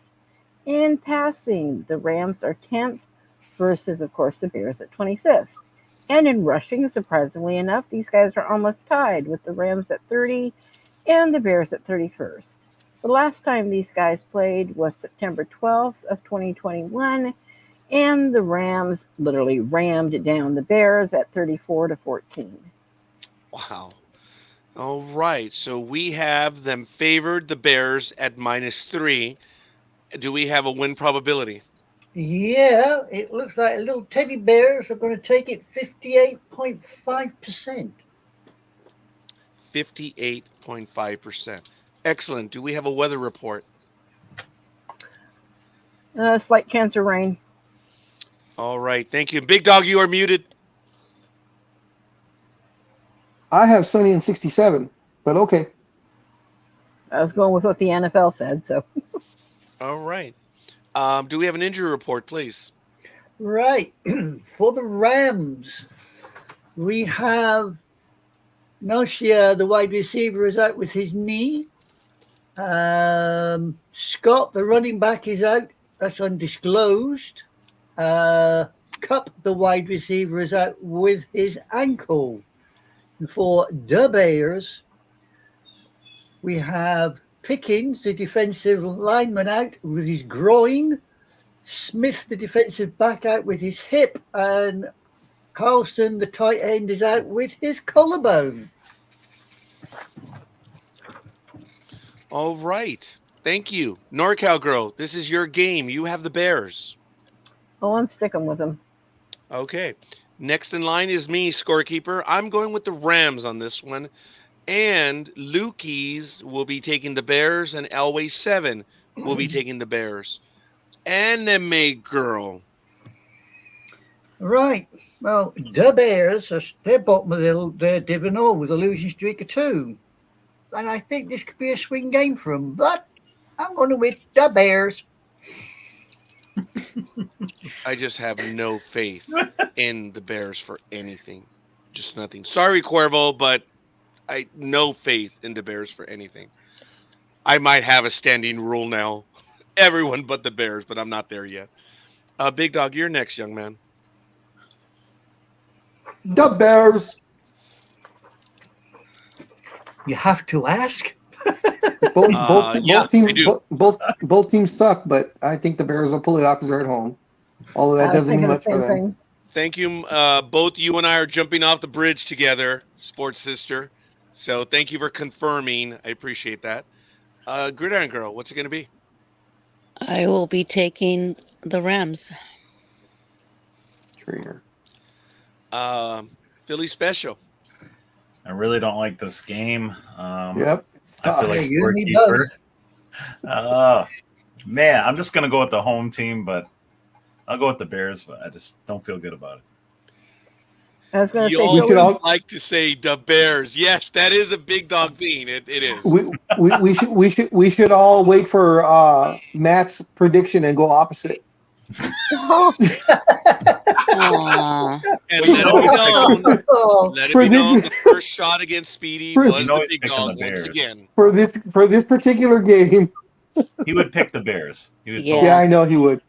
In passing, the Rams are 10th versus, of course, the Bears at 25th. And in rushing, surprisingly enough, these guys are almost tied with the Rams at 30 and the Bears at 31st. The last time these guys played was September 12th of 2021. And the Rams literally rammed down the Bears at 34-14. Wow. All right. So we have them favored the Bears at -3. Do we have a win probability? Yeah, it looks like little teddy bears are going to take it 58.5%. 58.5%. Excellent. Do we have a weather report? Slight chance of rain. All right. Thank you. Big Dog, you are muted. I have sunny and 67, but okay. I was going with what the NFL said, so. All right. Do we have an injury report, please? Right. For the Rams, we have Noshia, the wide receiver, is out with his knee. Scott, the running back, is out. That's undisclosed. Cup, the wide receiver, is out with his ankle. And for the Bears, we have Pickens, the defensive lineman, out with his groin. Smith, the defensive back, out with his hip. And Carlson, the tight end, is out with his collarbone. All right. Thank you. NorCal Girl, this is your game. You have the Bears. Oh, I'm sticking with them. Okay. Next in line is me, Scorekeeper. I'm going with the Rams on this one. And Lukey's will be taking the Bears, and Elway 7 will be taking the Bears. Anime Girl. Right. Well, the Bears, they're bottom of their division all with a losing streak of 2. And I think this could be a swing game for them. But I'm going to with the Bears. I just have no faith in the Bears for anything. Just nothing. Sorry, Cuervo, but I no faith in the Bears for anything. I might have a standing rule now. Everyone but the Bears, but I'm not there yet. Big Dog, you're next, young man. The Bears. You have to ask. Yeah, I do. Both teams suck, but I think the Bears will pull it off because they're at home. Although that I was doesn't mean thinking the much for same them. thing. Thank you. Both you and I are jumping off the bridge together, sports sister. So thank you for confirming. I appreciate that. Gridiron Girl, what's it going to be? I will be taking the Rams. Traitor. Philly Special. I really don't like this game. Yep. I feel like Yeah, you and me scorekeeper. both. Man, I'm just gonna go with the home team, but I'll go with the Bears. But I just don't feel good about it. I was going to You say, always should all- like to say the Bears. Yes, that is a Big Dog thing. It is. We should all wait for Matt's prediction and go opposite. Aw. And let it be known. Oh, Let it For be known. this- The first shot against Speedy For- was You know the he's Big picking Dog the once Bears. again. for this particular game. He would pick the Bears. He would Yeah. Yeah, I know he would.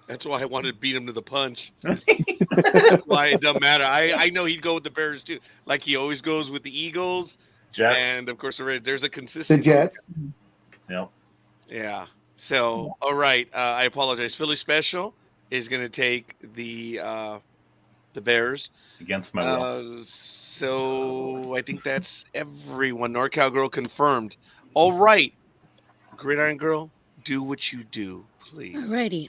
That's why I wanted to beat him to the punch. That's why it doesn't matter. I know he'd go with the Bears too, like he always goes with the Eagles. Jets. And of course, there's a The consistency. Jets. Yep. Yeah. So, all right. I apologize. Philly Special is going to take the Bears. Against my will. So I think that's everyone. NorCal Girl confirmed. All right. Gridiron Girl, do what you do, please. Alrighty.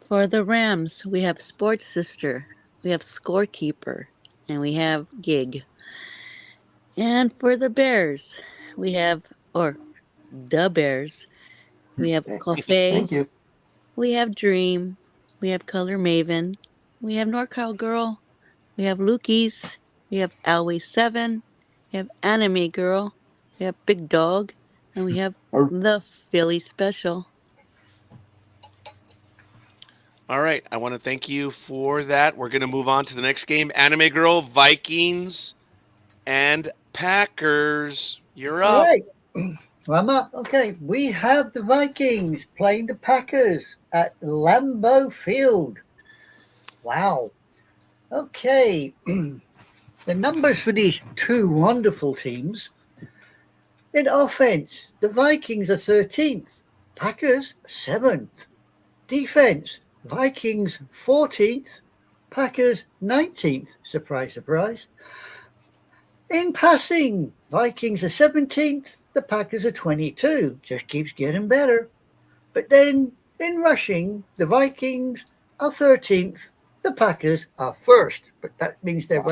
For the Rams, we have Sports Sister, we have Scorekeeper, and we have Gig. And for the Bears, we have, the Bears, we have Coffee, Thank you. we have Dream, we have Color Maven, we have NorCal Girl, we have Lukey's, we have Always 7, we have Anime Girl, we have Big Dog, and we have the Philly Special. All right. I want to thank you for that. We're going to move on to the next game. Anime Girl, Vikings, and Packers. You're all up. right. Well, I'm up. Okay, we have the Vikings playing the Packers at Lambeau Field. Wow. Okay. The numbers for these two wonderful teams. In offense, the Vikings are 13th, Packers 7th. Defense, Vikings 14th, Packers 19th. Surprise, surprise. In passing, Vikings are 17th, the Packers are 22. Just keeps getting better. But then in rushing, the Vikings are 13th, the Packers are 1st. But that means they're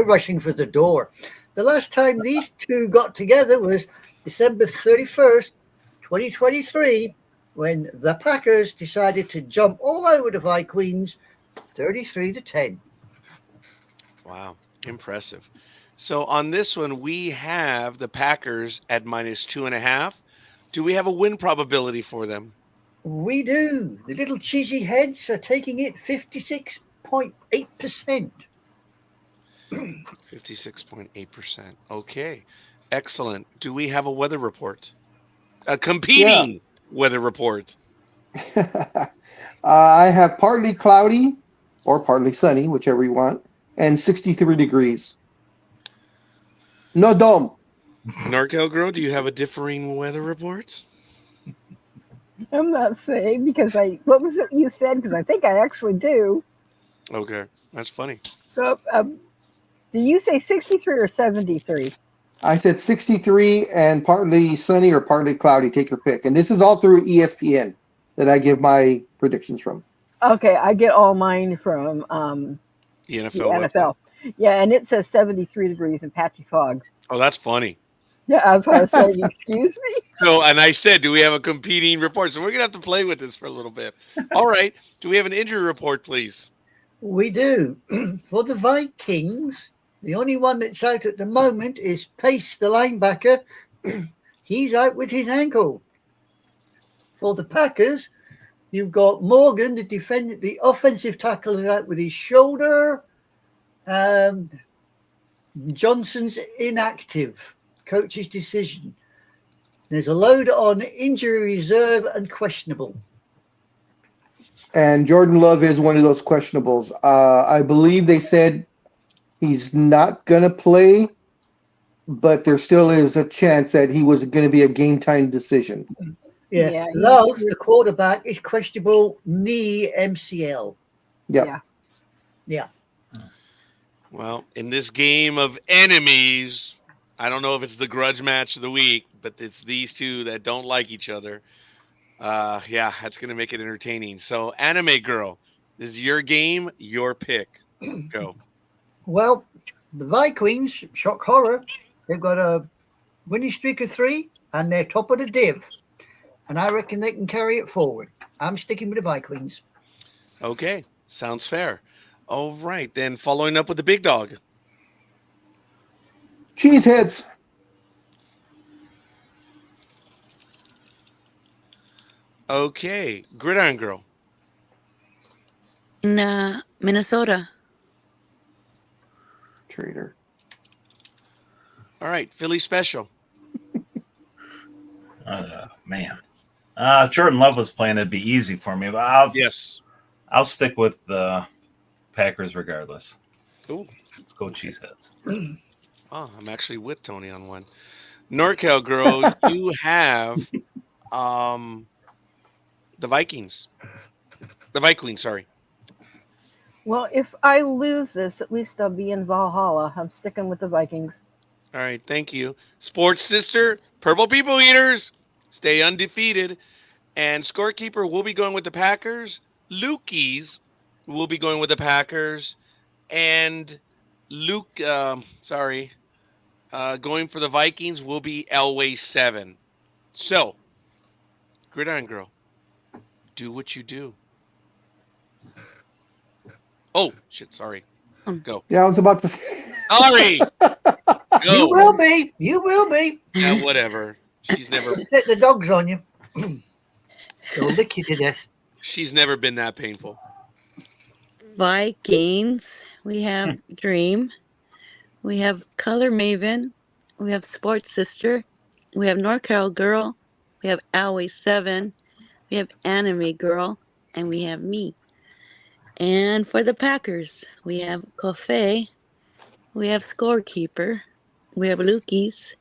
rushing for the door. The last time these two got together was December 31st, 2023, when the Packers decided to jump all over the Vikings 33-10. Wow. Impressive. So on this one, we have the Packers at -2.5. Do we have a win probability for them? We do. The little cheesy heads are taking it 56.8%. 56.8%. Okay. Excellent. Do we have a weather report? A competing weather report. I have partly cloudy or partly sunny, whichever you want, and 63 degrees. No dome. NorCal Girl, do you have a differing weather report? I'm not saying because what was it you said? Because I think I actually do. Okay. That's funny. So, did you say 63 or 73? I said 63 and partly sunny or partly cloudy. Take your pick. And this is all through ESPN that I give my predictions from. Okay, I get all mine from The NFL. the NFL. Yeah, and it says 73 degrees and patchy fog. Oh, that's funny. Yeah, that's what I was saying. Excuse me. So, and I said, do we have a competing report? So we're going to have to play with this for a little bit. All right. Do we have an injury report, please? We do. For the Vikings, the only one that's out at the moment is Pace, the linebacker. He's out with his ankle. For the Packers, you've got Morgan, the offensive tackle, is out with his shoulder. Johnson's inactive. Coach's decision. There's a load on injury reserve and questionable. And Jordan Love is one of those questionables. I believe they said he's not going to play, but there still is a chance that he was going to be a game time decision. Yeah. Love, the quarterback, is questionable knee MCL. Yeah. Well, in this game of enemies, I don't know if it's the grudge match of the week, but it's these two that don't like each other. Yeah, that's going to make it entertaining. So, Anime Girl, this is your game, your pick. Go. Well, the Vikings, shock horror, they've got a winning streak of 3, and they're top of the div. And I reckon they can carry it forward. I'm sticking with the Vikings. Okay, sounds fair. All right, then following up with the big dog. Cheeseheads. Okay, Gridiron Girl. In Minnesota. Traitor. All right, Philly Special. Man. Jordan Love was playing, it'd be easy for me, but I'll stick with the Packers regardless. Ooh. Let's go Cheeseheads. Oh, I'm actually with Tony on one. NorCal Girl, you have the Vikings. The Vikings, sorry. Well, if I lose this, at least I'll be in Valhalla. I'm sticking with the Vikings. All right, thank you. Sports Sister, Purple People Eaters, stay undefeated. And Scorekeeper will be going with the Packers. Lukey's will be going with the Packers. And Luke, going for the Vikings will be Elway 7. So, Gridiron Girl, do what you do. Oh, shit, sorry. Go. Yeah, I was about to say. Sorry. Go. You will be. You will be. Yeah, whatever. She's never. Set the dogs on you. They'll lick you to death. She's never been that painful. Vikings. We have Dream. We have Color Maven. We have Sports Sister. We have NorCal Girl. We have Always 7. We have Anime Girl. And we have me. And for the Packers, we have Coffee. We have Scorekeeper. We have Lukey's.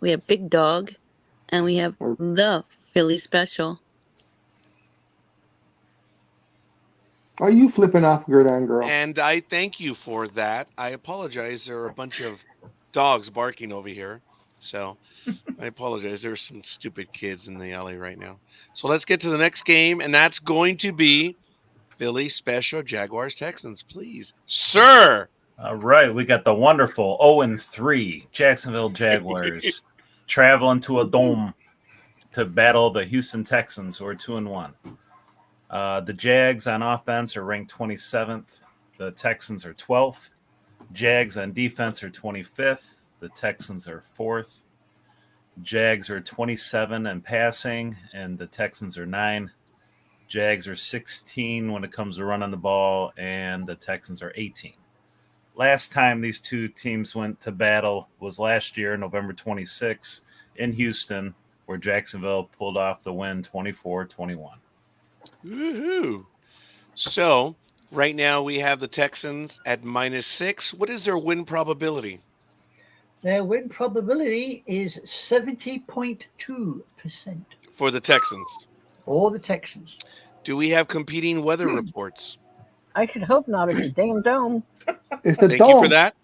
We have Big Dog. And we have the Philly Special. Are you flipping off, Gridiron Girl? And I thank you for that. I apologize. There are a bunch of dogs barking over here. So I apologize. There's some stupid kids in the alley right now. So let's get to the next game. And that's going to be Philly Special Jaguars Texans, please. Sir. All right. We got the wonderful 0-3 Jacksonville Jaguars traveling to a dome to battle the Houston Texans, who are 2-1. The Jags on offense are ranked 27th. The Texans are 12th. Jags on defense are 25th. The Texans are 4th. Jags are 27 in passing, and the Texans are 9. Jags are 16 when it comes to running the ball, and the Texans are 18. Last time these two teams went to battle was last year, November 26, in Houston, where Jacksonville pulled off the win 24-21. Woohoo. So right now we have the Texans at -6. What is their win probability? Their win probability is 70.2% For the Texans. for the Texans. Do we have competing weather reports? I should hope not. It's a damn dome. It's the Thank dome. you for that.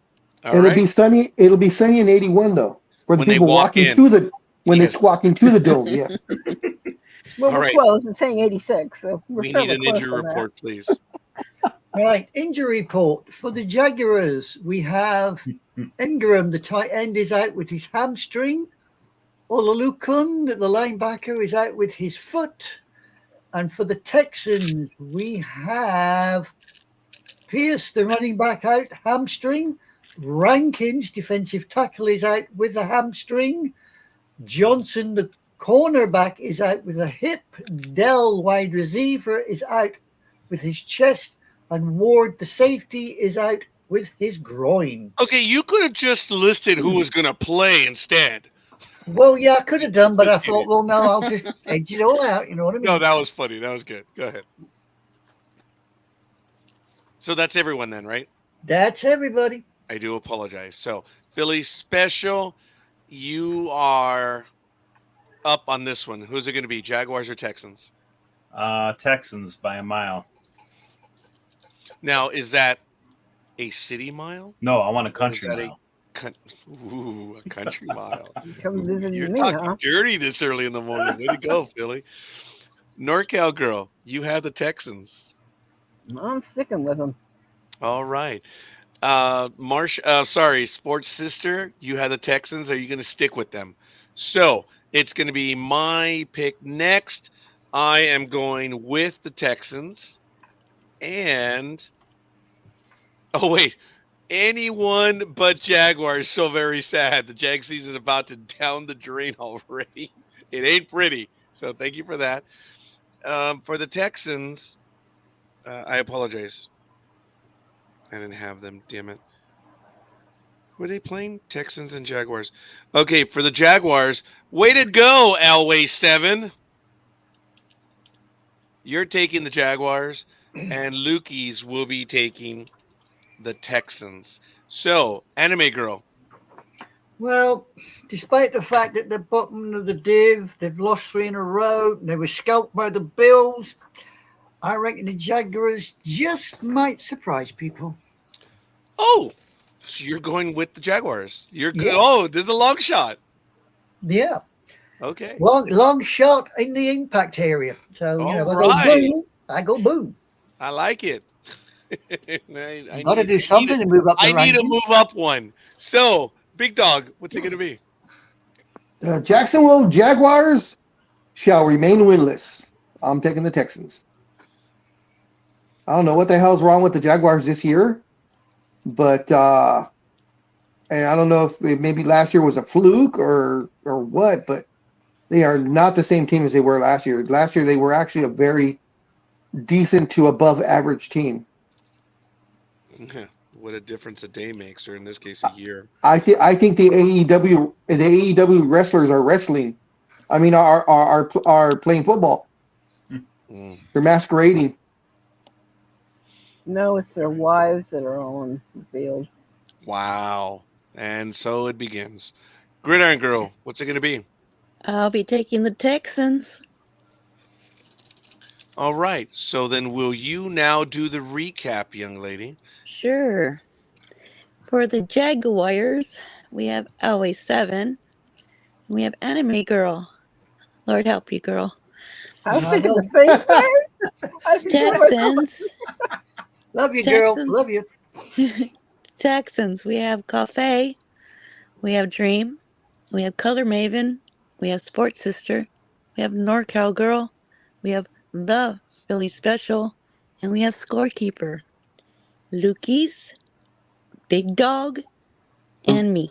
All It'll right. be sunny. It'll be sunny in 81 though. For the When they people walk walking in. to the when Yes. they're walking to the dome. Yes. Well, All we're right. close. It's saying 86, so we're We fairly need an close injury on that. report, please. Right, injury report for the Jaguars. We have Ingram, the tight end, is out with his hamstring. Ololukun, the linebacker, is out with his foot. And for the Texans, we have Pierce, the running back, out hamstring. Rankins, defensive tackle, is out with a hamstring. Johnson, the cornerback, is out with a hip. Dell, wide receiver, is out with his chest. And Ward, the safety, is out with his groin. Okay, you could have just listed who was going to play instead. Well, yeah, I could have done, but I thought, well, no, I'll just edge it all out. You know what I mean? No, that was funny. That was good. Go ahead. So that's everyone then, right? That's everybody. I do apologize. So, Philly Special, you are up on this one. Who's it going to be, Jaguars or Texans? Texans by a mile. Now, is that a city mile? No, I want a Or is country that mile. a country mile. Come visit You're me, talking huh? dirty this early in the morning. Way to go, Philly. NorCal girl, you have the Texans. I'm sticking with them. All right. Sports Sister, you have the Texans. Are you going to stick with them? So it's going to be my pick next. I am going with the Texans. And, oh, wait. Anyone but Jaguars. So very sad. The Jag season is about to down the drain already. It ain't pretty. So thank you for that. For the Texans, I apologize. I didn't have them, damn it. Who are they playing? Texans and Jaguars. Okay, for the Jaguars, way to go, Elway 7. You're taking the Jaguars, and Lukey's will be taking the Texans. So, Anime Girl. Well, despite the fact that they're bottom of the div, they've lost 3 in a row, they were scalped by the Bills, I reckon the Jaguars just might surprise people. Oh, so you're going with the Jaguars. You're good. Yeah. Oh, there's a long shot. Yeah. Okay. Long shot in the impact area. So, All I go right. boom, I go boom. I like it. I Got to do something to move up the I need to rankings. move up one. So, Big Dog, what's it going to be? The Jacksonville Jaguars shall remain winless. I'm taking the Texans. I don't know what the hell's wrong with the Jaguars this year, but and I don't know if maybe last year was a fluke or what, but they are not the same team as they were last year. Last year they were actually a very decent to above average team. What a difference a day makes, or in this case, a year. I think the AEW wrestlers are wrestling. I mean, are playing football. Mm. They're masquerading. No, it's their wives that are on the field. Wow. And so it begins. Gridiron Girl, what's it going to be? I'll be taking the Texans. All right. So then will you now do the recap, young lady? Sure. For the Jaguars, we have always 7. We have Anime Girl. Lord help you, girl. I was I thinking know. the same thing. I was thinking, oh my God. Texans. Love you, girl. Texans. Love you. Texans. We have Cafe. We have Dream. We have Color Maven. We have Sports Sister. We have NorCal Girl. We have The Philly Special. And we have Scorekeeper. Lukey's, Big Dog, and me.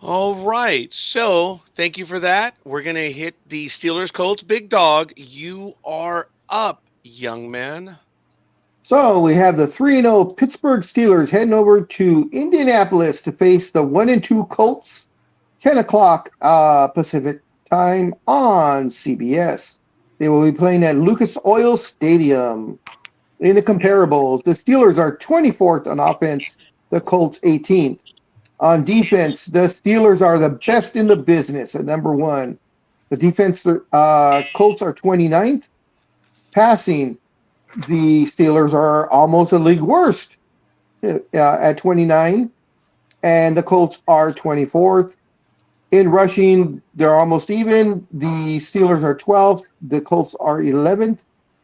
All right. So thank you for that. We're going to hit the Steelers Colts. Big Dog, you are up, young man. So we have the 3-0 Pittsburgh Steelers heading over to Indianapolis to face the 1-2 Colts, 10 o'clock Pacific time on CBS. They will be playing at Lucas Oil Stadium. In the comparables, the Steelers are 24th on offense, the Colts 18th. On defense, the Steelers are the best in the business at number 1. The defense Colts are 29th. Passing, the Steelers are almost a league worst at 29, and the Colts are 24th. In rushing, they're almost even. The Steelers are 12th. The Colts are 11th.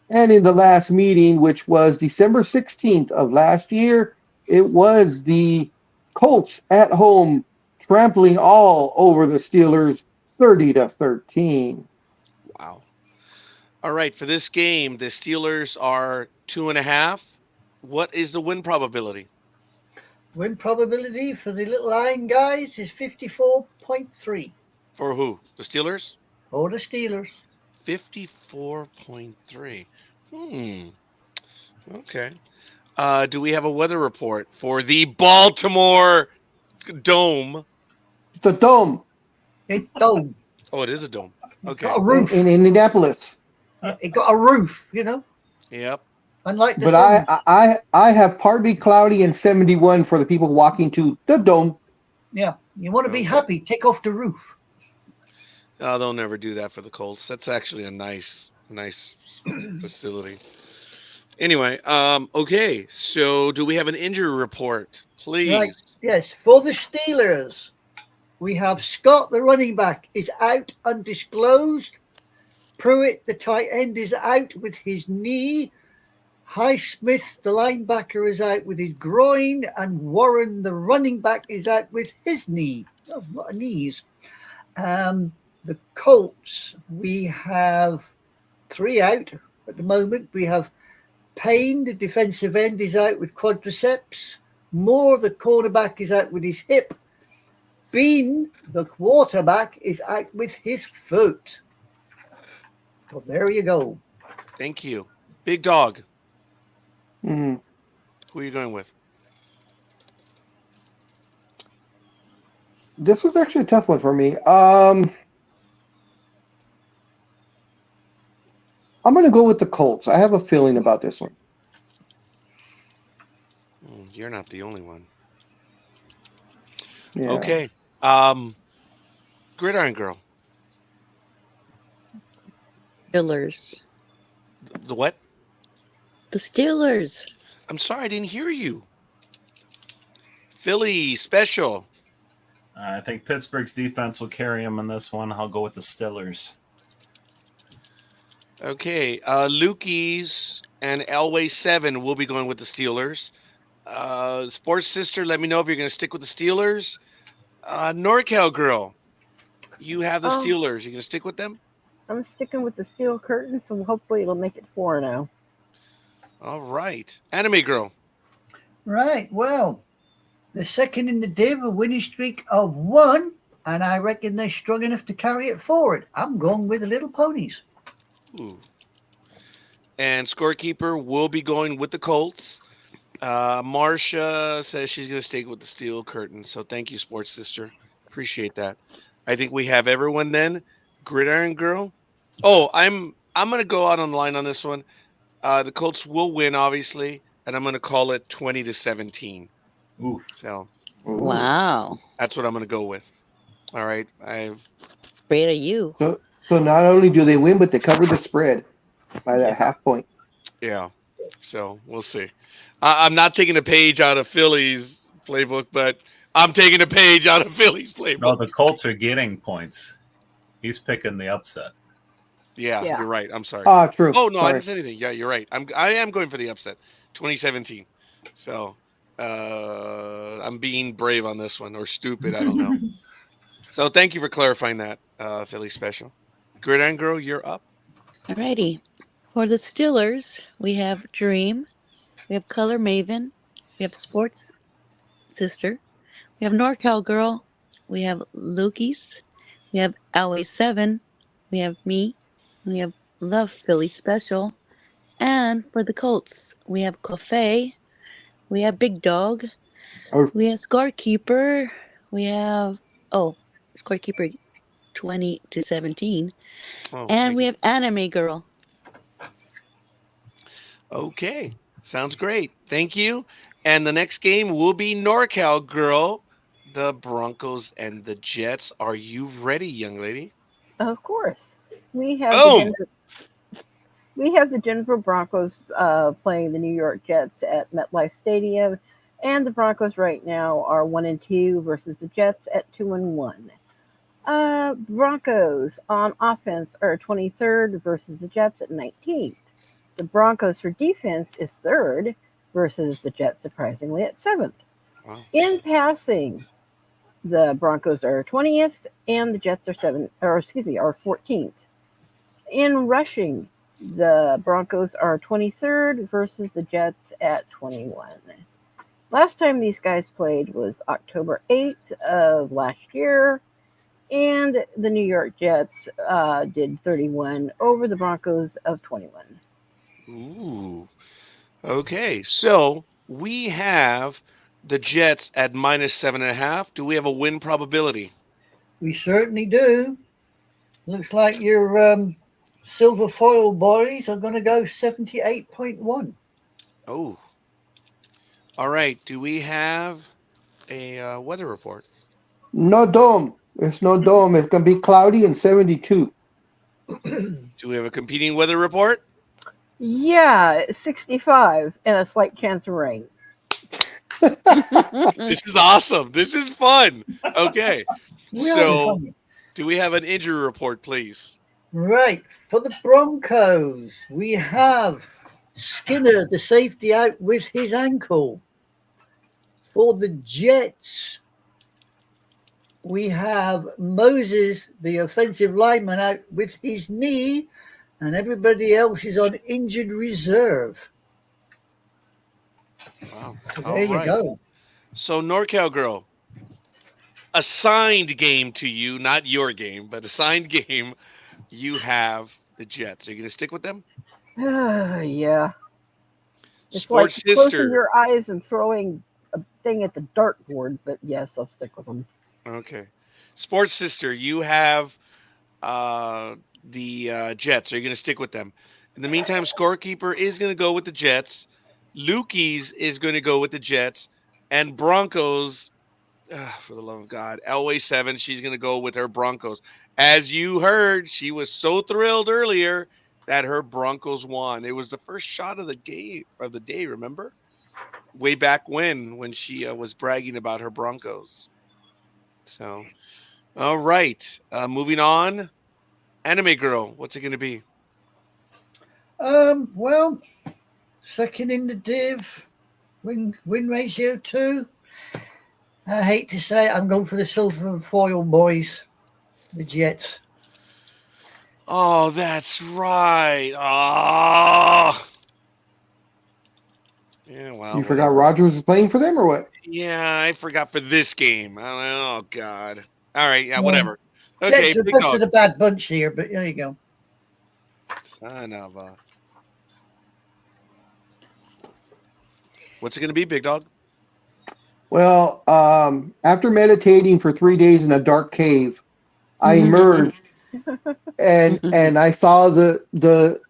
And in the last meeting, which was December 16th of last year, it was the Colts at home trampling all over the Steelers 30-13. Wow. All right. For this game, the Steelers are 2.5. What is the win probability? Win probability for the little line guys is 54.3. For who? The Steelers? Or the Steelers. 54.3. Okay. Do we have a weather report for the Baltimore Dome? The Dome It don't. Oh, it is a dome. It Okay. got a roof. in Indianapolis. It got a roof, Yep. unlike the But sun. I have partly cloudy and 71 for the people walking to the Dome. Yeah, you want to be Okay. happy, take off the roof. Oh, they'll never do that for the Colts. That's actually a nice facility. Anyway, okay. So, do we have an injury report, please? Right. Yes, for the Steelers, we have Scott, the running back, is out undisclosed. Pruitt, the tight end, is out with his knee. Highsmith, the linebacker, is out with his groin. And Warren, the running back, is out with his knee. Oh, a lot of knees. The Colts, we have 3 out at the moment. We have Payne, the defensive end, is out with quadriceps. Moore, the cornerback, is out with his hip. Bean, the quarterback, is out with his foot. Well, there you go. Thank you. Big dog. Mhm. Who are you going with? This was actually a tough one for me. I'm going to go with the Colts. I have a feeling about this one. You're not the only one. Yeah. Okay. Gridiron Girl. Steelers. The what? The Steelers. I'm sorry, I didn't hear you. Philly special. I think Pittsburgh's defense will carry them in this one. I'll go with the Steelers. Okay. Lukey's and Elway 7 will be going with the Steelers. Sports Sister, let me know if you're going to stick with the Steelers. NorCal Girl, you have the Steelers. You going to stick with them? I'm sticking with the steel curtain, so hopefully it'll make it 4-0. All right. Anime Girl. Right. Well, the second in the div, a winning streak of 1, and I reckon they're strong enough to carry it forward. I'm going with the Little Ponies. Ooh. And Scorekeeper will be going with the Colts. Marcia says she's going to stick with the steel curtain. So thank you, Sports Sister. Appreciate that. I think we have everyone then. Gridiron Girl. Oh, I'm going to go out on the line on this one. The Colts will win, obviously, and I'm going to call it 20-17. Ooh. So Wow. that's what I'm going to go with. All right. Great of you. So not only do they win, but they cover the spread by that half point. Yeah. So we'll see. I'm not taking a page out of Philly's playbook, but I'm taking a page out of Philly's playbook. No, the Colts are getting points. He's picking the upset. Yeah, Yeah. you're right. I'm sorry. Ah, true. Oh no, I Sorry. didn't say anything. Yeah, you're right. I am going for the upset. 2017. So I'm being brave on this one, or stupid. I don't know. So thank you for clarifying that, Philly special. Gridiron Girl, you're up. Alrighty. For the Steelers, we have Dream, we have Color Maven, we have Sports Sister, we have NorCal Girl, we have Lukey's, we have Always 7, we have me, we have Love Philly Special, and for the Colts, we have Coffee, we have Big Dog, Oh. we have Scorekeeper, we have Scorekeeper 20-17, Oh, and we you. have Anime Girl. Okay, sounds great. Thank you. And the next game will be NorCal Girl, the Broncos and the Jets. Are you ready, young lady? Of course. We have Boom. the Denver Broncos playing the New York Jets at MetLife Stadium, and the Broncos right now are 1-2 versus the Jets at 2-1. Broncos on offense are 23rd versus the Jets at 19th. The Broncos for defense is 3rd versus the Jets, surprisingly, at 7th. Wow. In passing, the Broncos are 20th and the Jets are 14th. In rushing, the Broncos are 23rd versus the Jets at 21. Last time these guys played was October 8th of last year, and the New York Jets did 31 over the Broncos of 21. Ooh. Okay, so we have the Jets at -7.5. Do we have a win probability? We certainly do. Looks like your silver foil boys are going to go 78.1. Oh, all right. Do we have a weather report? No dome. It's no dome. It's gonna be cloudy and 72. Do we have a competing weather report? Yeah, 65 and a slight chance of rain. This is awesome. This is fun. Okay, We're having so fun. do we have an injury report, please? Right. For the Broncos, we have Skinner, the safety, out with his ankle. For the Jets, we have Moses, the offensive lineman, out with his knee, and everybody else is on injured reserve. Wow. So All there you right. go. So NorCal girl, assigned game to you, not your game, but assigned game. You have the Jets. Are you going to stick with them? Yeah. It's like Sports closing sister. your eyes and throwing a thing at the dartboard, but yes, I'll stick with them. Okay. Sports sister, you have the Jets. Are you going to stick with them? In the meantime, scorekeeper is going to go with the Jets. Lukey's is going to go with the Jets. And Broncos, for the love of God, Elway 7, she's going to go with her Broncos. As you heard, she was so thrilled earlier that her Broncos won. It was the first shot of the game of the day, remember? Way back when she was bragging about her Broncos. So, all right. Moving on. Anime girl, what's it going to be? Well, second in the div, win ratio 2. I hate to say it, I'm going for the silver foil boys, the Jets. Oh, that's right. Oh. Yeah, well, You forgot whatever. Rogers was playing for them or what? Yeah, I forgot for this game. Oh, God. All right. Yeah, Well, whatever. Okay, Jets are big best dog. of the bad bunch here, but there you go. Son of a. What's it going to be, big dog? Well, after meditating for 3 days in a dark cave, I emerged and I saw the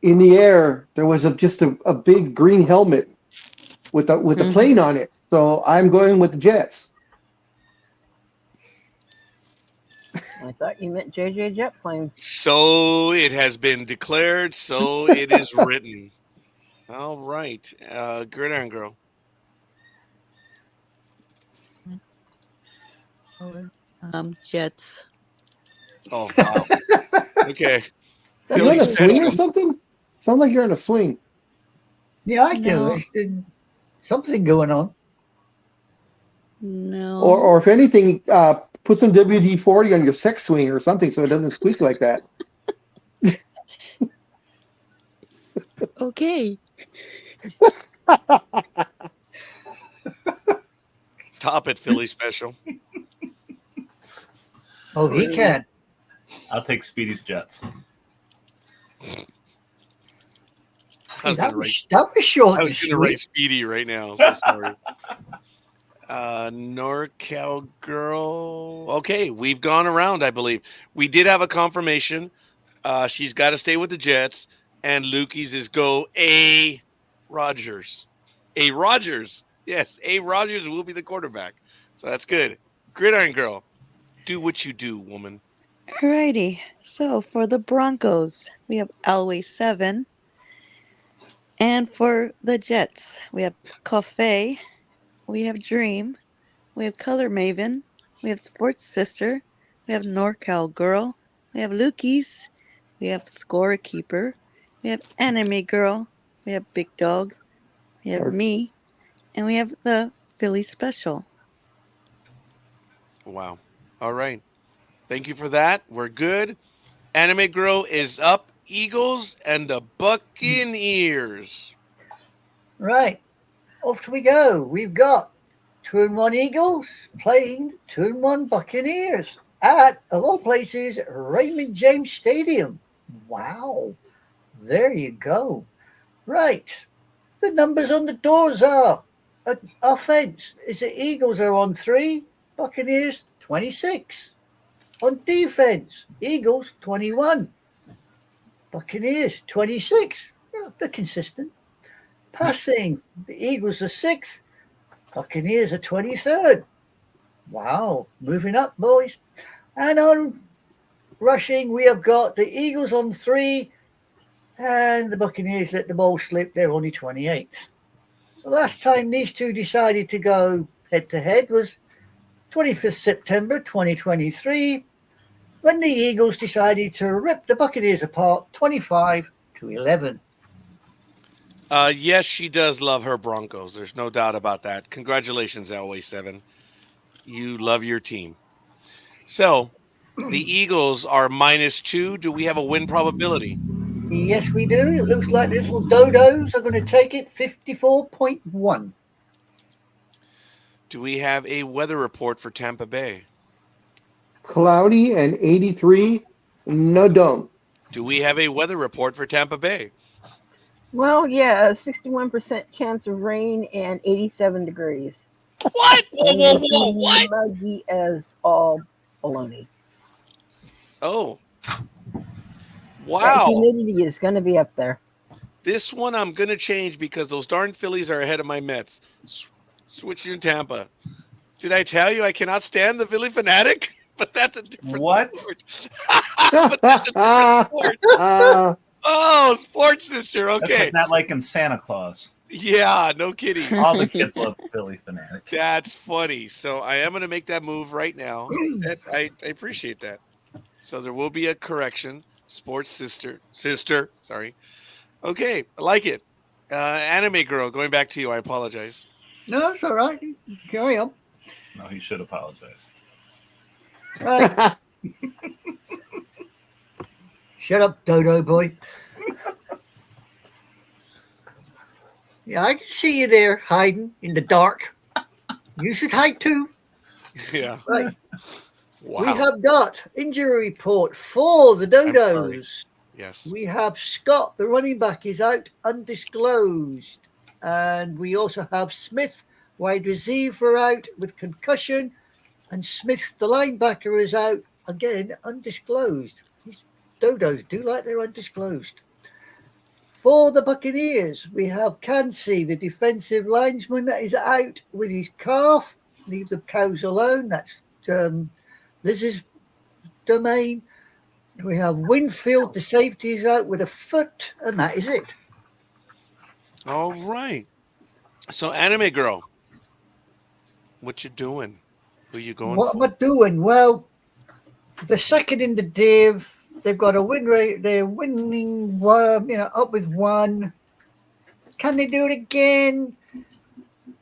in the air there was just a big green helmet with the plane on it. So I'm going with the Jets. I thought you meant JJ Jet plane. So it has been declared. So it is written. All right. Gridiron girl. Jets. Oh, wow. Okay. Are you on a Philly swing or special. something? Sounds like you're on a swing. Yeah, I do. No. There's something going on. No. Or if anything, put some WD-40 on your sex swing or something so it doesn't squeak like that. Okay. Stop it, Philly special. Oh, he can. I'll take Speedy's Jets. I was That gonna write, was short I and was gonna write sweet. Speedy right now. So sorry. NorCal girl. Okay, we've gone around, I believe. We did have a confirmation. She's got to stay with the Jets, and Lukey's is go A. Rogers. A. Rogers. Yes, A. Rogers will be the quarterback. So that's good. Gridiron girl, do what you do, woman. Alrighty. So for the Broncos, we have Elway 7. And for the Jets, we have Coffee, we have Dream, we have Color Maven, we have Sports Sister, we have NorCal Girl, we have Lukey's, we have Scorekeeper, we have Anime Girl, we have Big Dog, we have me, and we have the Philly Special. Wow. All right. Thank you for that. We're good. Anime girl is up. Eagles and the Buccaneers. Right. Off we go. We've got 2-1 Eagles playing 2-1 Buccaneers at, of all places, Raymond James Stadium. Wow. There you go. Right. The numbers on the doors are offense is the Eagles are on 3, Buccaneers 26. On defense, Eagles 21, Buccaneers 26. Yeah, they're consistent. Passing, the Eagles are 6th, Buccaneers are 23rd. Wow, moving up, boys. And on rushing, we have got the Eagles on 3, and the Buccaneers let the ball slip. They're only 28th. The last time these two decided to go head-to-head was 25th September 2023, when the Eagles decided to rip the Buccaneers apart 25-11. Yes, she does love her Broncos. There's no doubt about that. Congratulations, Elway 7. You love your team. So, the Eagles are -2. Do we have a win probability? Yes, we do. It looks like the little dodos are going to take it 54.1. Do we have a weather report for Tampa Bay? Cloudy and 83. No, don't. Do we have a weather report for Tampa Bay? Well, yeah, 61% chance of rain and 87 degrees. What? Whoa, And whoa, it's whoa, what? muggy as all baloney. Oh. That Wow. humidity is going to be up there. This one I'm going to change because those darn Phillies are ahead of my Mets. Switching to Tampa. Did I tell you I cannot stand the Philly fanatic? But that's a different What? sport. But that's a different sport. Oh, sports sister. That's Okay. like not like in Santa Claus. Yeah, no kidding. All the kids love Philly Fanatic. That's funny. So I am going to make that move right now. I appreciate that. So there will be a correction. Sports sister. Sorry. Okay. I like it. Anime girl, going back to you. I apologize. No, it's all right. Carry on. No, he should apologize. Right. Shut up, Dodo boy. Yeah, I can see you there hiding in the dark. You should hide too. Yeah. Right. Wow. We have got injury report for the Dodos. Yes. We have Scott, the running back, is out undisclosed. And we also have Smith, wide receiver, out with concussion. And Smith, the linebacker, is out, again, undisclosed. These Dodos do like they're undisclosed. For the Buccaneers, we have Cansey, the defensive lineman, that is out with his calf. Leave the cows alone. That's Liz's domain. We have Winfield, the safety, is out with a foot, and that is it. All right. So, anime girl, what you doing? Who you going What for? am I doing? Well, the second in the div, they've got a win rate. They're winning, up with 1. Can they do it again?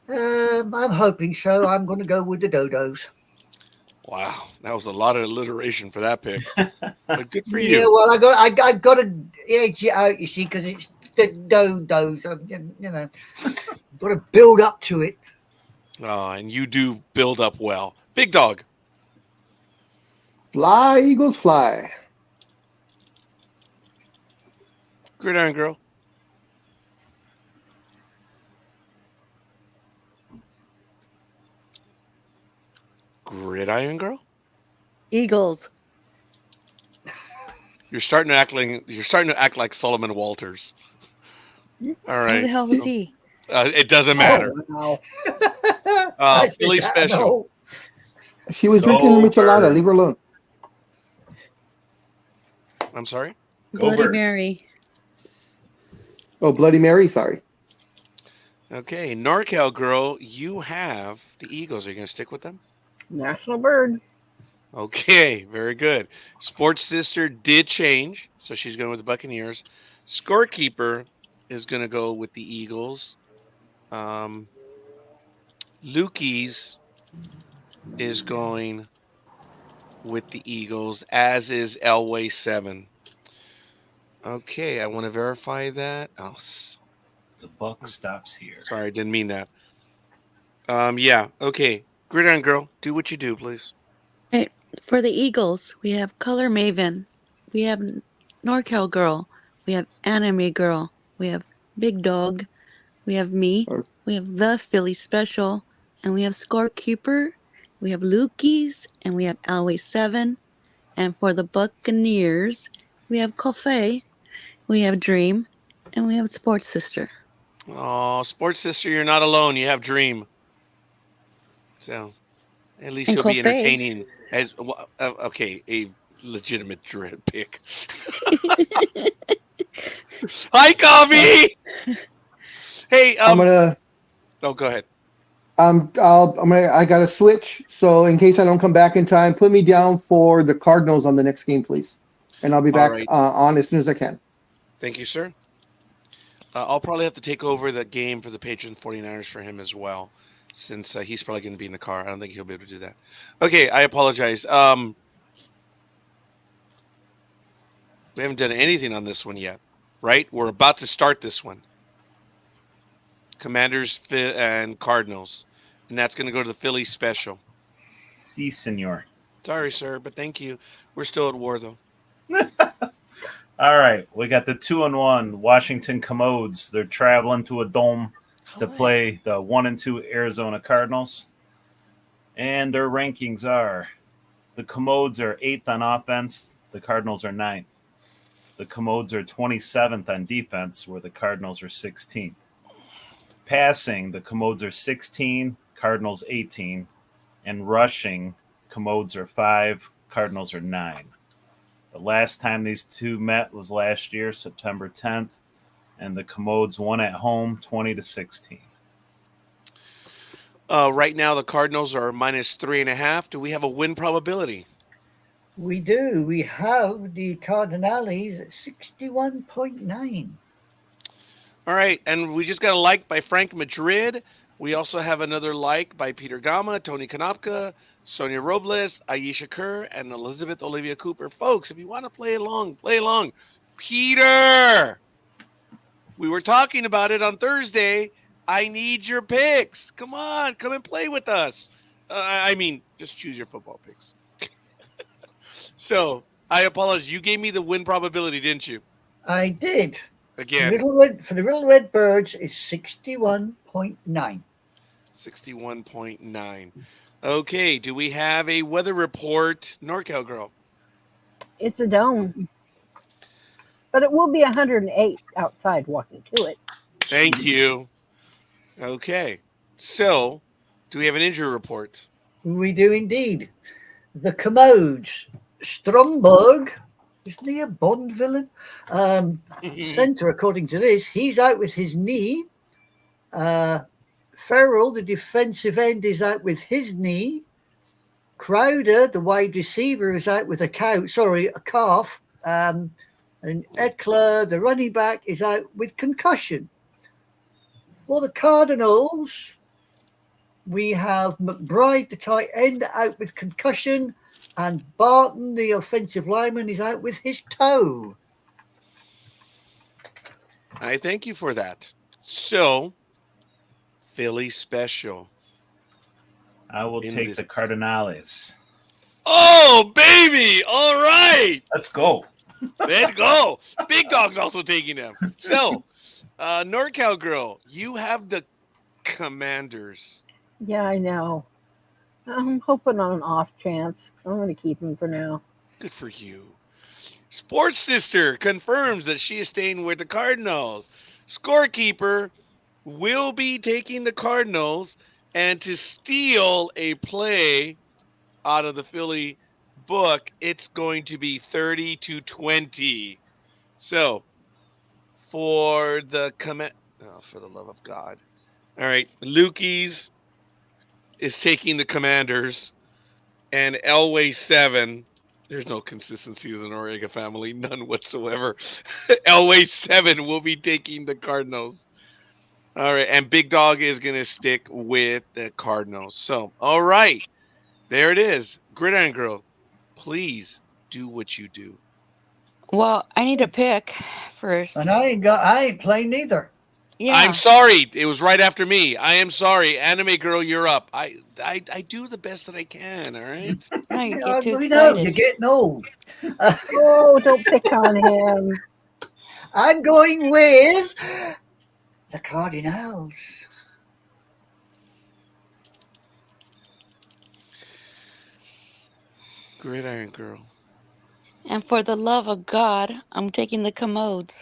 I'm hoping so. I'm going to go with the Dodos. Wow, that was a lot of alliteration for that pick. But good for you. Yeah, well, I got to edge it out, you see, because it's the Dodos. Got to build up to it. Oh, and you do build up well. Big dog. Fly, Eagles, fly. Gridiron girl. Gridiron girl. Eagles. You're starting to act like Solomon Walters. All Who right. the hell is he? It doesn't matter. Oh, wow. I said Philly that, special. no. She was drinking Go michelada. Birds. Leave her alone. I'm sorry. Go Bloody Birds. Mary. Oh, Bloody Mary. Sorry. Okay, NorCal girl, you have the Eagles. Are you going to stick with them? National bird. Okay, very good. Sports sister did change, so she's going with the Buccaneers. Scorekeeper is going to go with the Eagles. Lukey's is going with the Eagles, as is Elway 7. Okay, I want to verify that. Oh, The buck stops here. sorry, I didn't mean that. Yeah, okay. Gridiron girl, do what you do, please. Right. For the Eagles, we have Color Maven. We have NorCal Girl. We have Anime Girl. We have Big Dog. We have me. Or- We have the Philly Special. And we have Scorekeeper. We have Lukey's. And we have Always 7. And for the Buccaneers, we have Coffee. We have Dream. And we have Sports Sister. Oh, Sports Sister, you're not alone. You have Dream. So at least And he'll be Coffee. entertaining. Okay, a legitimate dread pick. Hi, Coffee. Hey, I'm gonna. Oh, go ahead. I gotta switch. So in case I don't come back in time, put me down for the Cardinals on the next game, please, and I'll be All back right. on as soon as I can. Thank you, sir. I'll probably have to take over the game for the Patriots 49ers for him as well, since he's probably going to be in the car. I don't think he'll be able to do that. Okay, I apologize. We haven't done anything on this one yet, right? We're about to start this one. Commanders and Cardinals, and that's going to go to the Philly Special. Si, senor. Sorry, sir, but thank you. We're still at war, though. All right, we got the 2-1 Washington Commodes. They're traveling to a dome to play the 1-2 Arizona Cardinals. And their rankings are: the Commodes are 8th on offense, the Cardinals are 9th. The Commodes are 27th on defense, where the Cardinals are 16th. Passing, the Commodes are 16, Cardinals 18. And rushing, Commodes are 5, Cardinals are 9. The last time these two met was last year, September 10th, and the Commodes won at home 20-16. Right now, the Cardinals are -3.5. Do we have a win probability? We do. We have the Cardinales at 61.9. All right, and we just got a like by Frank Madrid. We also have another like by Peter Gama, Tony Konopka, Sonia Robles, Aisha Kerr, and Elizabeth Olivia Cooper. Folks, if you want to play along, play along. Peter! We were talking about it on Thursday. I need your picks. Come on, come and play with us. I mean, just choose your football picks. So, I apologize. You gave me the win probability, didn't you? I did. Again. For the Little Red Birds is 61.9. 61.9. Okay, do we have a weather report, NorCal girl? It's a dome. But it will be 108 outside walking to it. Thank you. Okay, so do we have an injury report? We do indeed. The Commodes, Stromberg, isn't he a Bond villain? Centre, according to this, he's out with his knee. Farrell, the defensive end, is out with his knee. Crowder, the wide receiver, is out with a calf. And Eckler, the running back, is out with concussion. For the Cardinals, we have McBride, the tight end, out with concussion, and Barton, the offensive lineman, is out with his toe. I thank you for that. So, Philly Special. I will take the Cardinals. Oh, baby! All right! Let's go. Let's go! Big Dog's also taking them. So, NorCal girl, you have the Commanders. Yeah, I know. I'm hoping on an off chance. I'm going to keep him for now. Good for you. Sports Sister confirms that she is staying with the Cardinals. Scorekeeper will be taking the Cardinals, and to steal a play out of the Philly book, it's going to be 30-20. So, for the for the love of God. All right, Lukey's is taking the Commanders, and Elway 7. There's no consistency with the Noriega family, none whatsoever. Elway 7 will be taking the Cardinals. All right, and Big Dog is going to stick with the Cardinals. So, all right, there it is. Gridiron Girl, please do what you do. Well, I need a pick first. And I ain't playing neither. Yeah. I'm sorry. It was right after me. I am sorry. Anime Girl, you're up. I do the best that I can, all right? No, you Yeah, get too we know excited. you're getting old. Oh, don't pick on him. I'm going with The Cardinals. Gridiron Girl. And for the love of God, I'm taking the commodes.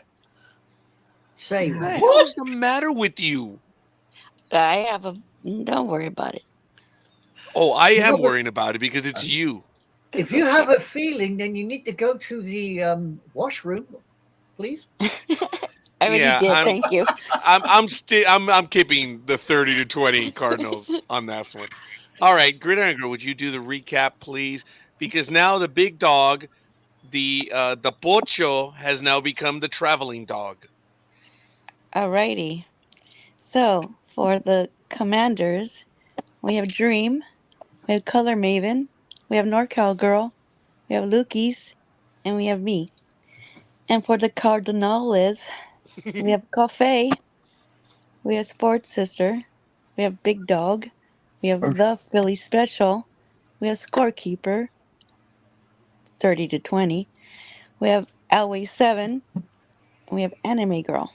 Say What the what? hell's the matter with you? I have a. Don't worry about it. Oh, I You am have a- worrying about it because it's you. If you have a feeling, then you need to go to the washroom, please. I already Yeah, did. Thank you. I'm keeping the 30-20 Cardinals on that one. All right, Gridiron Girl, would you do the recap, please? Because now the big dog, the Pocho, has now become the traveling dog. Alrighty. So for the commanders, we have Dream, we have Color Maven, we have NorCal Girl, we have Lukey's, and we have me. And for the Cardinals, we have Cafe, we have Sports Sister, we have Big Dog, we have the Philly Special, we have Scorekeeper, 30-20, we have Always 7, and we have Anime Girl.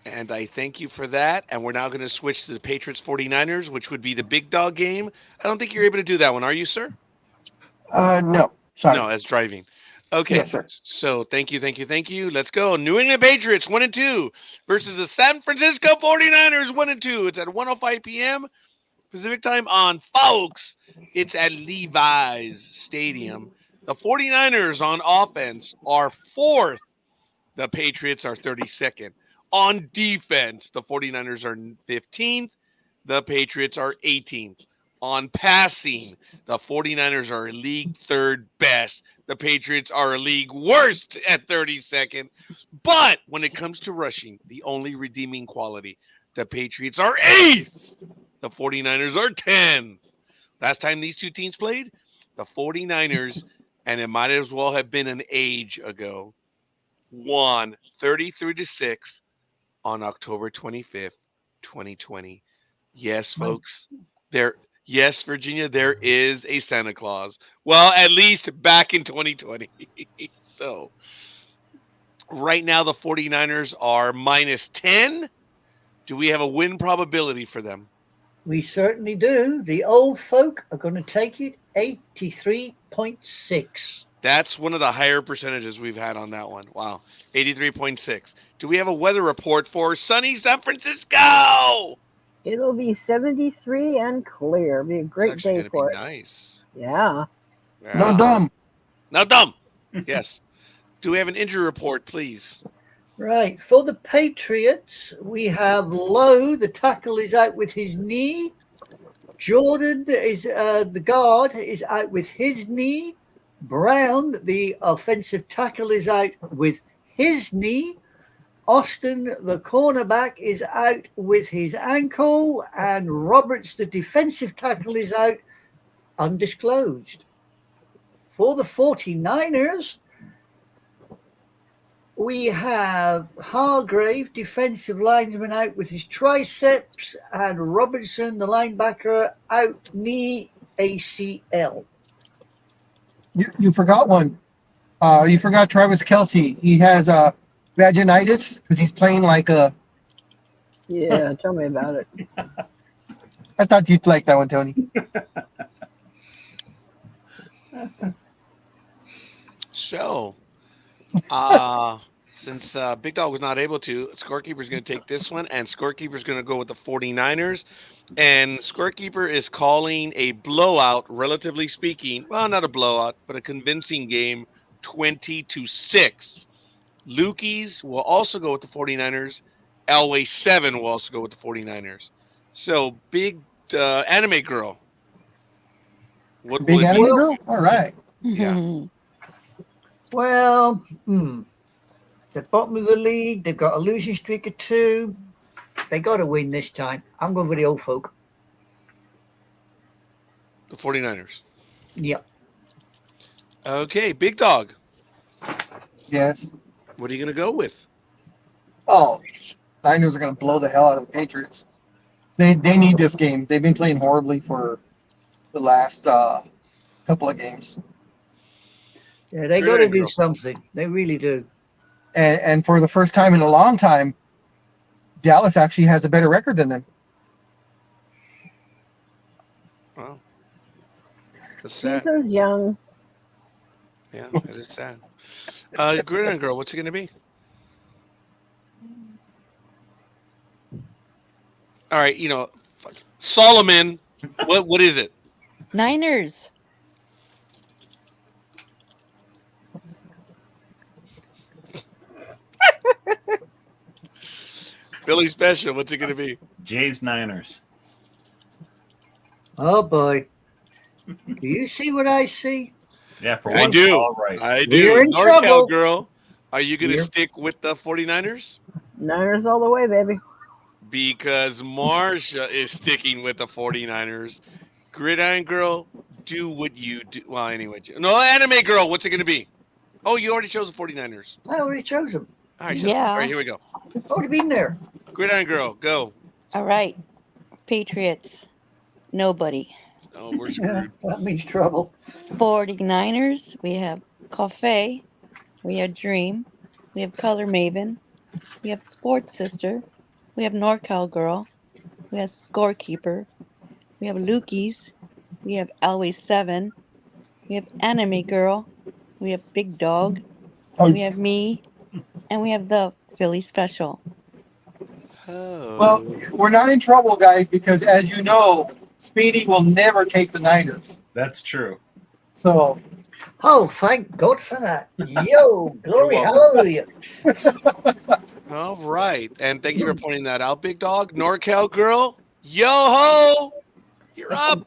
And I thank you for that. And we're now going to switch to the Patriots 49ers, which would be the big dog game. I don't think you're able to do that one, are you, sir? No. Sorry. No, as driving. Okay. Yes, sir. So thank you. Let's go. New England Patriots 1-2 versus the San Francisco 49ers 1-2. It's at 1:05 p.m. Pacific time on Fox. It's at Levi's Stadium. The 49ers on offense are fourth. The Patriots are 32nd. On defense, the 49ers are 15th. The Patriots are 18th. On passing, the 49ers are league third best. The Patriots are league worst at 32nd. But when it comes to rushing, the only redeeming quality, the Patriots are 8th. The 49ers are 10th. Last time these two teams played, the 49ers, and it might as well have been an age ago, won 33-6 on October 25th, 2020. Yes, folks. Yes, Virginia, there is a Santa Claus. Well, at least back in 2020. So, right now the 49ers are -10. Do we have a win probability for them? We certainly do. The old folk are going to take it 83.6. That's one of the higher percentages we've had on that one. Wow, 83.6. Do we have a weather report for sunny San Francisco? It'll be 73 and clear. It'll be a great It's actually day gonna for be it. nice. Yeah. No Yeah. dumb. No dumb. Yes. Do we have an injury report, please? Right. For the Patriots, we have Lowe. The tackle is out with his knee. Jordan is the guard is out with his knee. Brown, the offensive tackle, is out with his knee. Austin, the cornerback, is out with his ankle. And Roberts, the defensive tackle, is out undisclosed. For the 49ers, we have Hargrave, defensive lineman, out with his triceps, and Robertson, the linebacker, out knee ACL. You forgot one. You forgot Travis Kelce. He has vaginitis because he's playing like a. Yeah. Tell me about it. I thought you'd like that one, Tony. So, since Big Dog was not able to, Scorekeeper's going to take this one, and Scorekeeper's going to go with the 49ers. And Scorekeeper is calling a blowout, relatively speaking. Well, not a blowout, but a convincing game, 20-6. Lukey's will also go with the 49ers. Elway 7 will also go with the 49ers. So, Big Anime Girl. What Big will it anime be? girl? All right. Yeah. Well, the bottom of the league, they've got a losing streak of 2. They got to win this time. I'm going for the old folk. The 49ers. Yep. Okay, Big Dog. Yes. What are you going to go with? Oh, Niners are going to blow the hell out of the Patriots. They need this game. They've been playing horribly for the last couple of games. Yeah, they got to do something. They really do. And for the first time in a long time, Dallas actually has a better record than them. Wow. That's sad. Season's young. Yeah, it is sad. Gridiron Girl, what's it going to be? All right, fuck. Solomon, what is it? Niners. Billy Special, what's it going to be? Jays Niners. Oh boy. Do you see what I see? Yeah, for I once, do. all right. I do. We're in NorCal trouble. Girl, are you going to We're- stick with the 49ers? Niners all the way, baby. Because Marsha is sticking with the 49ers. Gridiron Girl, do what you do. Well, anyway. No, Anime Girl, what's it going to be? Oh, you already chose the 49ers. I already chose them. All right, shut up. Yeah. All right, here we go. Already been there. Gridiron Girl, go. All right. Patriots. Nobody. Oh, we're Yeah, screwed. that means trouble. 49ers. We have Coffee. We have Dream. We have Color Maven. We have Sports Sister. We have NorCal Girl. We have Scorekeeper. We have Lukey's. We have Always 7. We have Anime Girl. We have Big Dog. Oh. We have me. And we have the Philly Special. Oh. Well, we're not in trouble, guys, because as you know, Speedy will never take the Niners. That's true. So Oh, thank God for that. Yo, glory, You're hallelujah. All right. And thank you for pointing that out, Big Dog. NorCal Girl, yo ho! You're up.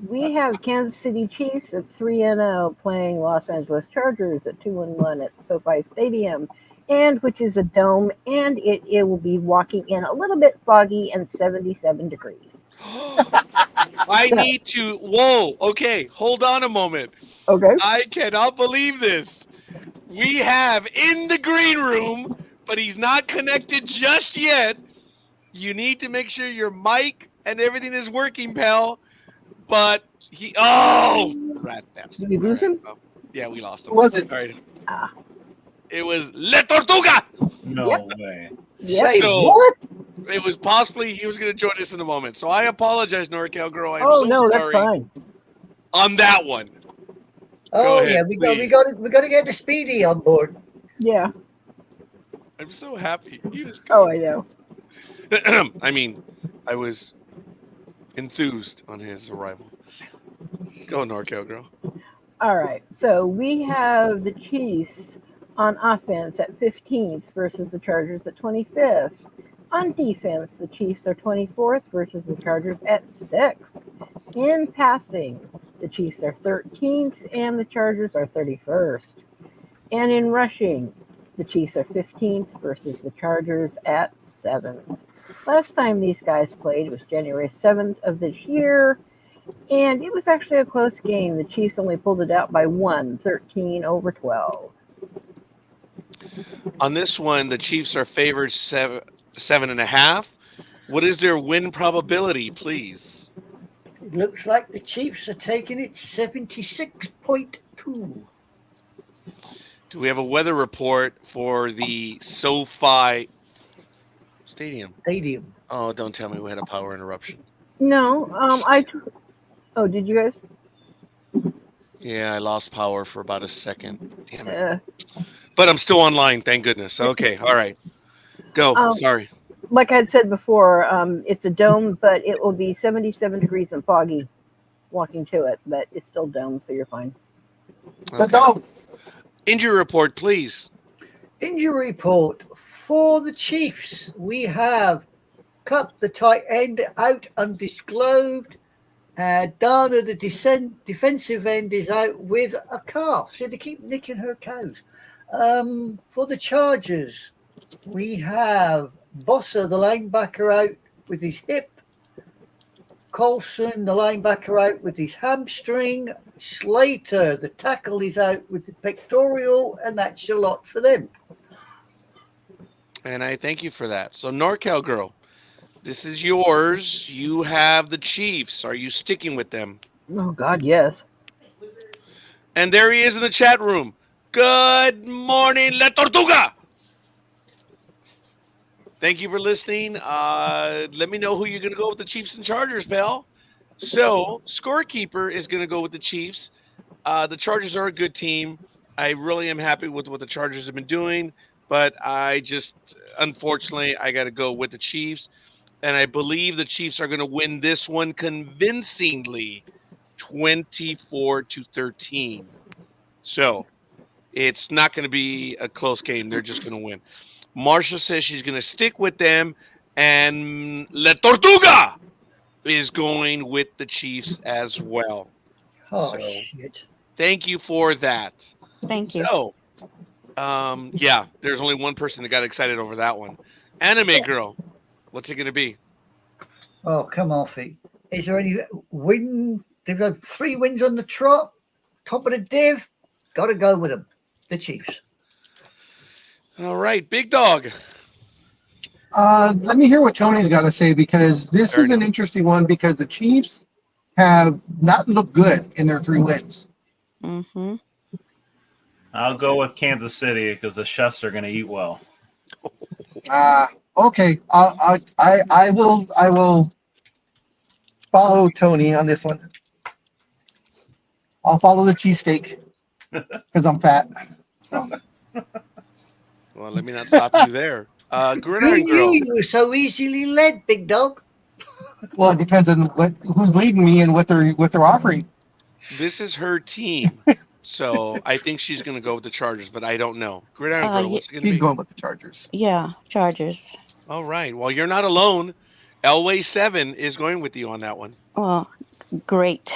We have Kansas City Chiefs at 3-0 playing Los Angeles Chargers at 2-1 at SoFi Stadium, and which is a dome, and it will be walking in a little bit foggy and 77 degrees. I need to. Whoa. Okay. Hold on a moment. Okay. I cannot believe this. We have in the green room, but he's not connected just yet. You need to make sure your mic and everything is working, pal. But rat bastard. Did we lose him? Well, yeah, we lost him. who was it? All right. Ah. It was Le Tortuga. No Yep. way. Yep. Say So- what? It was possibly he was going to join us in a moment. So I apologize, NorCal Girl. I'm Oh so no, that's sorry fine. on that one. Oh ahead, yeah, we got to get the Speedy on board. Yeah. I'm so happy. He was Oh, I know. I mean, I was enthused on his arrival. Go, NorCal Girl. All right. So we have the Chiefs on offense at 15th versus the Chargers at 25th. On defense, the Chiefs are 24th versus the Chargers at 6th. In passing, the Chiefs are 13th and the Chargers are 31st. And in rushing, the Chiefs are 15th versus the Chargers at 7th. Last time these guys played was January 7th of this year, and it was actually a close game. The Chiefs only pulled it out by 13-12. On this one, the Chiefs are favored 7.5. What is their win probability, please? It looks like the Chiefs are taking it 76.2. Do we have a weather report for the SoFi Stadium? Stadium. Oh, don't tell me we had a power interruption. No, oh, did you guys? Yeah, I lost power for about a second. Damn it. Uh, But I'm still online, thank goodness. Okay, all right. Go. Sorry. like I had said before, it's a dome, but it will be 77 degrees and foggy walking to it, but it's still dome, so you're fine. The Okay. dome. Injury report, please. Injury report for the Chiefs. We have Cup, the tight end, out undisclosed. Dana, the defensive end, is out with a calf. So they keep nicking her cows. For the Chargers, we have Bossa, the linebacker, out with his hip. Colson, the linebacker, out with his hamstring. Slater, the tackle, is out with the pectoral, and that's a lot for them. And I thank you for that. So, NorCal Girl, this is yours. You have the Chiefs. Are you sticking with them? Oh, God, yes. And there he is in the chat room. Good morning, La Tortuga. Thank you for listening. Let me know who you're going to go with the Chiefs and Chargers, pal. So, scorekeeper is going to go with the Chiefs. The Chargers are a good team. I really am happy with what the Chargers have been doing, but unfortunately, I got to go with the Chiefs. And I believe the Chiefs are going to win this one convincingly, 24-13. So it's not going to be a close game. They're just going to win. Marsha says she's going to stick with them, and La Tortuga is going with the Chiefs as well. Oh, So shit. thank you for that. Thank you. So, yeah, there's only one person that got excited over that one. Anime Girl, what's it going to be? Oh, come off it. Is there any win? They've had 3 wins on the trot. Top of the div. Got to go with them. The Chiefs. All right, Big Dog. Let me hear what Tony's got to say, because this Fair is an enough. interesting one, because the Chiefs have not looked good in their 3 wins. Mm-hmm. I'll go with Kansas City because the chefs are going to eat well. Okay. I will follow Tony on this one. I'll follow the cheesesteak because I'm fat. So. Well, let me not stop you there. Who Gridiron knew Girl. you were so easily led, big dog? Well, it depends on who's leading me and what they're offering. This is her team. So I think she's going to go with the Chargers, but I don't know. Gridiron Girl, what's it going to She's be? going with the Chargers. Yeah, Chargers. All right. Well, you're not alone. Elway 7 is going with you on that one. Well, great.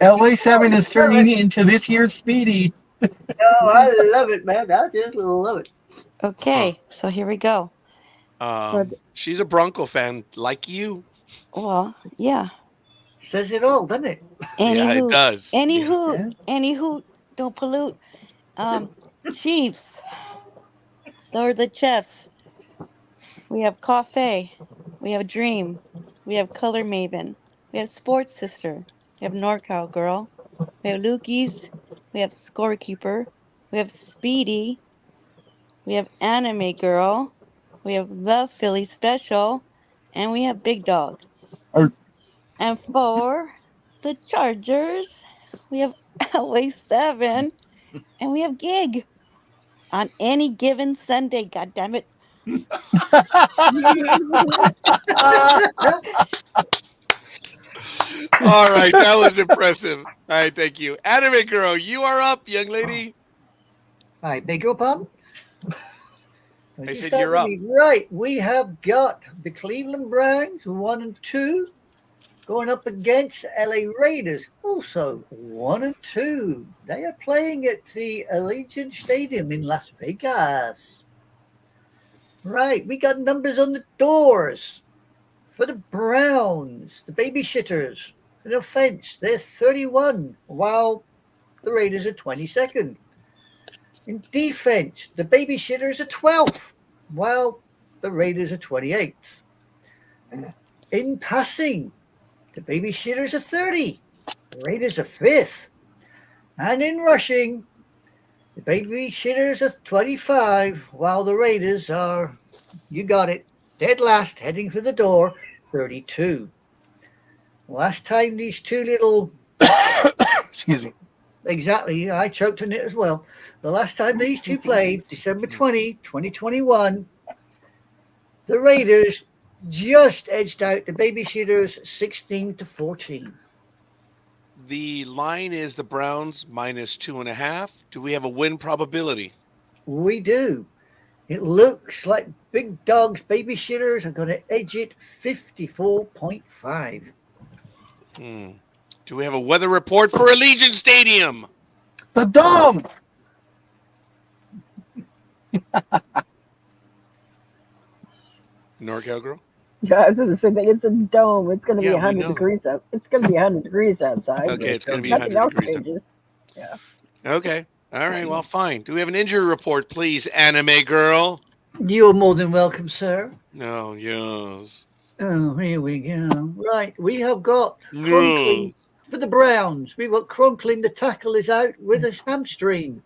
LA7 is turning into this year's Speedy. Oh, I love it, man. I just love it. Okay, so here we go. She's a Bronco fan like you. Well, yeah. Says it all, doesn't it? Yeah, it does. Anywho, don't pollute. Chiefs. They're the chefs. We have Coffee. We have Dream. We have Color Maven. We have Sports Sister. We have NorCal Girl. We have Lukey's. We have Scorekeeper. We have Speedy. We have Anime Girl. We have The Philly Special. And we have Big Dog. And for the Chargers, we have Elway 7. And we have Gig. On any given Sunday, goddammit. All right, that was impressive. All right, thank you. Anime Girl, you are up, young lady. I beg your pardon? I said you're up. Right, we have got the Cleveland Browns 1 and 2 going up against LA Raiders, also 1 and 2. They are playing at the Allegiant Stadium in Las Vegas. Right, we got numbers on the doors for the Browns, the Babyshitters. In offense, they're 31, while the Raiders are 22nd. In defense, the Babyshitters are 12th, while the Raiders are 28th. In passing, the Babyshitters are 30, the Raiders are 5th. And in rushing, the Babyshitters are 25, while the Raiders are, you got it, dead last, heading for the door, 32. Last time these two little... Excuse me. Exactly, I choked on it as well. The last time these two played, December 20, 2021, the Raiders just edged out the Babyshitters 16-14. The line is the Browns minus 2.5. Do we have a win probability? We do. It looks like Big Dog's Babyshitters are going to edge it 54.5. Do we have a weather report for Allegiant Stadium? The Dome. NorCal Girl? Yeah, I was going to say that it's a dome. It's going to be Yeah, we 100 know. degrees out. It's going to be 100 degrees outside. Okay, it's going to be Nothing 100 else degrees. changes. Yeah. Okay. All right, well, fine. Do we have an injury report, please, Anime Girl? You're more than welcome, sir. No, yes. Oh, here we go. Right, we have got No. Crunkling for the Browns. We've got Crunkling. The tackle is out with his hamstring.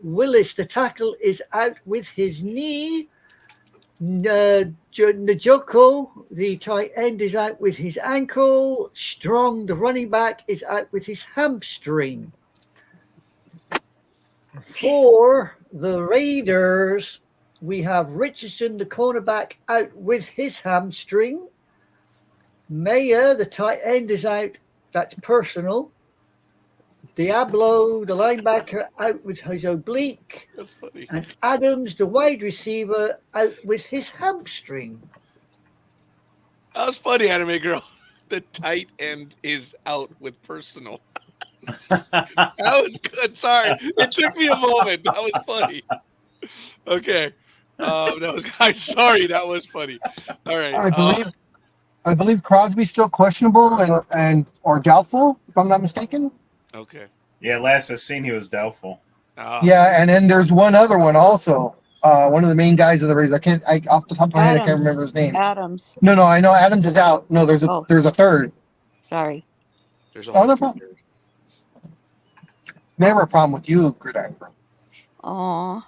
Willis, the tackle, is out with his knee. Njoko, the tight end, is out with his ankle. Strong, the running back, is out with his hamstring. For the Raiders, we have Richardson, the cornerback, out with his hamstring. Mayer, the tight end, is out. That's personal. Diablo, the linebacker, out with his oblique. That's funny. And Adams, the wide receiver, out with his hamstring. That was funny, anime girl. The tight end is out with personal. That was good. Sorry, it took me a moment. That was funny. Okay, that was. I'm sorry. That was funny. All right. I believe Crosby's still questionable and or doubtful, if I'm not mistaken. Okay. Yeah, last I seen he was doubtful. Yeah, and then there's one other one also. One of the main guys of the Raiders. Off the top of my head, I can't remember his name. Adams. No, I know Adams is out. No, there's a third. Sorry. There's a no problem. Never a problem with you, Gridiron. Aw.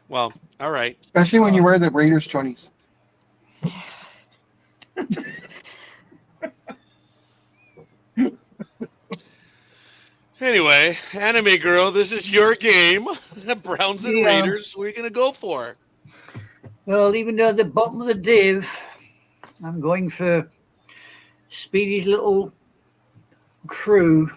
Well, all right. Especially when you wear the Raiders 20s. Anyway, anime girl, this is your game. Browns and Yeah. Raiders. What are you gonna go for? Well, even though at the bottom of the div, I'm going for Speedy's little crew.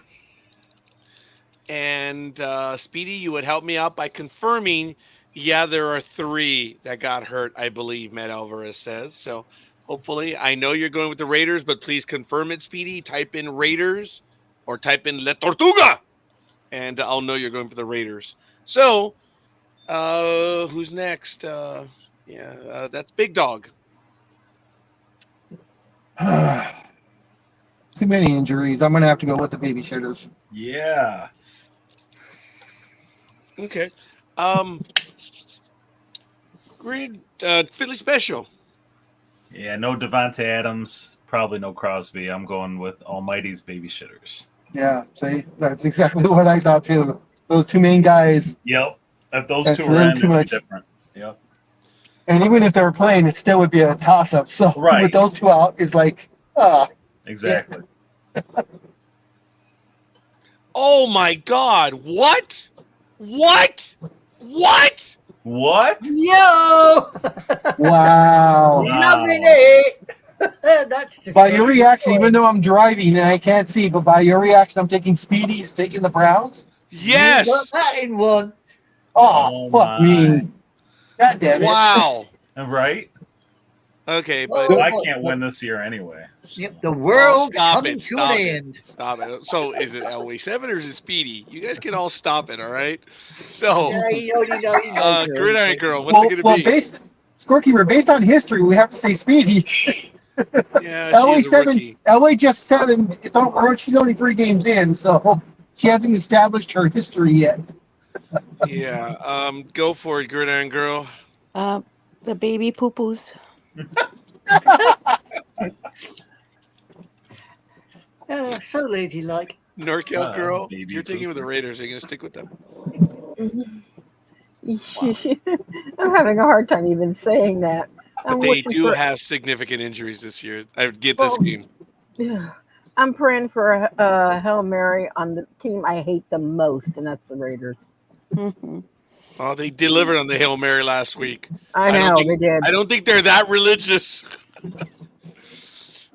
And Speedy, you would help me out by confirming. Yeah, there are 3 that got hurt, I believe. Matt Alvarez says so. Hopefully, I know you're going with the Raiders, but please confirm it, Speedy. Type in Raiders or type in La Tortuga, and I'll know you're going for the Raiders. So, who's next? That's Big Dog. Too many injuries. I'm gonna have to go with the babysitters. Yeah. Okay. Grid Philly Special. Yeah, no Devontae Adams, probably no Crosby. I'm going with Almighty's babysitters. Yeah, see, that's exactly what I thought too. Those 2 main guys. Yep. If those That's 2 a were little in, too it'd much. be different. Yep. And even if they were playing, it still would be a toss-up. So Right. with those 2 out, it's like, Exactly. Oh my God! What? What? What? What? Yo! wow. Loving it! That's just By your reaction, even though I'm driving and I can't see, but by your reaction, I'm thinking Speedy's taking the Browns. Yes. You got that in one. Oh, fuck me. God damn it. Wow. Right? Okay, Well, but I can't win this year anyway. Yep, the world's stop coming it, to stop an it. end. Stop it. So is it Elway 7 or is it Speedy? You guys can all stop it, all right? So, Yeah, you know. Gridiron Girl, what's it going to be? Scorekeeper, based on history, we have to say Speedy. Yeah, LA she's a 7, rookie. LA just 7. She's only 3 games in, so she hasn't established her history yet. Yeah, go for it, Gridiron Girl. The baby poo-poos. So ladylike. NorCal Girl, baby you're taking with the poo-poo. Raiders. Are you going to stick with them? I'm having a hard time even saying that. But they do have significant injuries this year. I would get this game. Yeah. I'm praying for a Hail Mary on the team I hate the most, and that's the Raiders. Mhm. Oh, they delivered on the Hail Mary last week. I don't know, think- they did. I don't think they're that religious.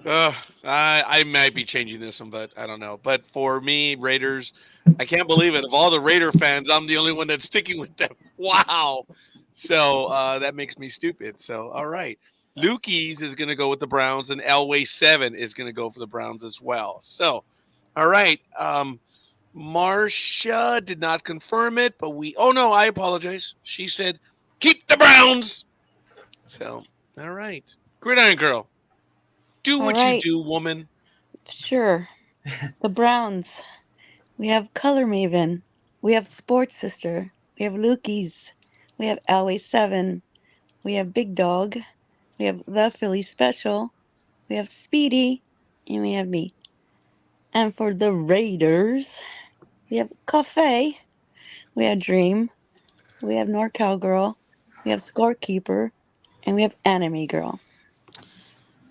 I might be changing this one, but I don't know. But for me, Raiders, I can't believe it. Of all the Raider fans, I'm the only one that's sticking with them. Wow. So that makes me stupid. So, all right. Lukey's is going to go with the Browns, and Elway 7 is going to go for the Browns as well. So, all right. Marcia did not confirm it, but oh no, I apologize. She said, keep the Browns. So, all right. Gridiron Girl, do what All right. you do, woman. Sure. The Browns. We have Color Maven. We have Sports Sister. We have Lukey's. We have Always 7. We have Big Dog. We have The Philly Special. We have Speedy. And we have me. And for the Raiders, We have Cafe. We have Dream. We have NorCal Girl. We have Scorekeeper. And we have Anime Girl.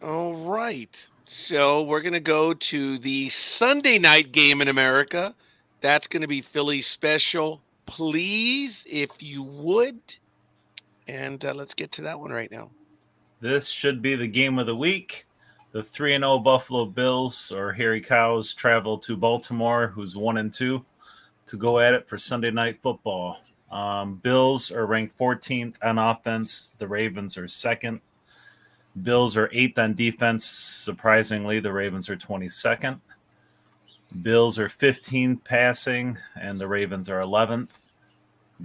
All right. So we're going to go to the Sunday night game in America. That's going to be Philly Special. Please, if you would. And let's get to that one right now. This should be the game of the week. The 3-0 Buffalo Bills, or Hairy Cows, travel to Baltimore, who's 1-2, to go at it for Sunday Night Football. Bills are ranked 14th on offense. The Ravens are second. Bills are 8th on defense. Surprisingly, the Ravens are 22nd. Bills are 15th passing, and the Ravens are 11th.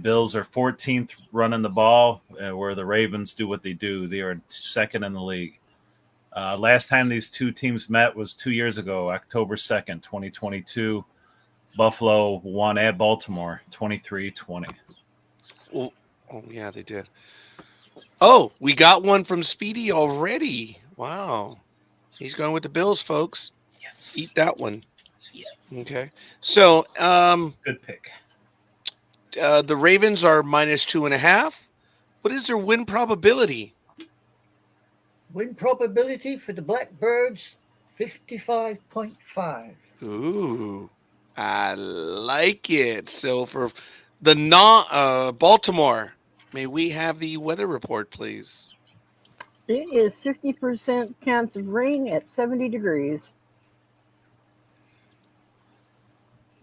Bills are 14th running the ball, where the Ravens do what they do. They are second in the league. Last time these two teams met was 2 years ago, October 2nd, 2022. Buffalo won at Baltimore, 23-20. Oh, yeah, they did. Oh, we got one from Speedy already. Wow. He's going with the Bills, folks. Yes. Eat that one. Yes. Okay. So, good pick. The Ravens are -2.5. What is their win probability? Win probability for the Blackbirds, 55.5. Ooh, I like it. So for the Baltimore, may we have the weather report, please? It is 50% chance of rain at 70 degrees.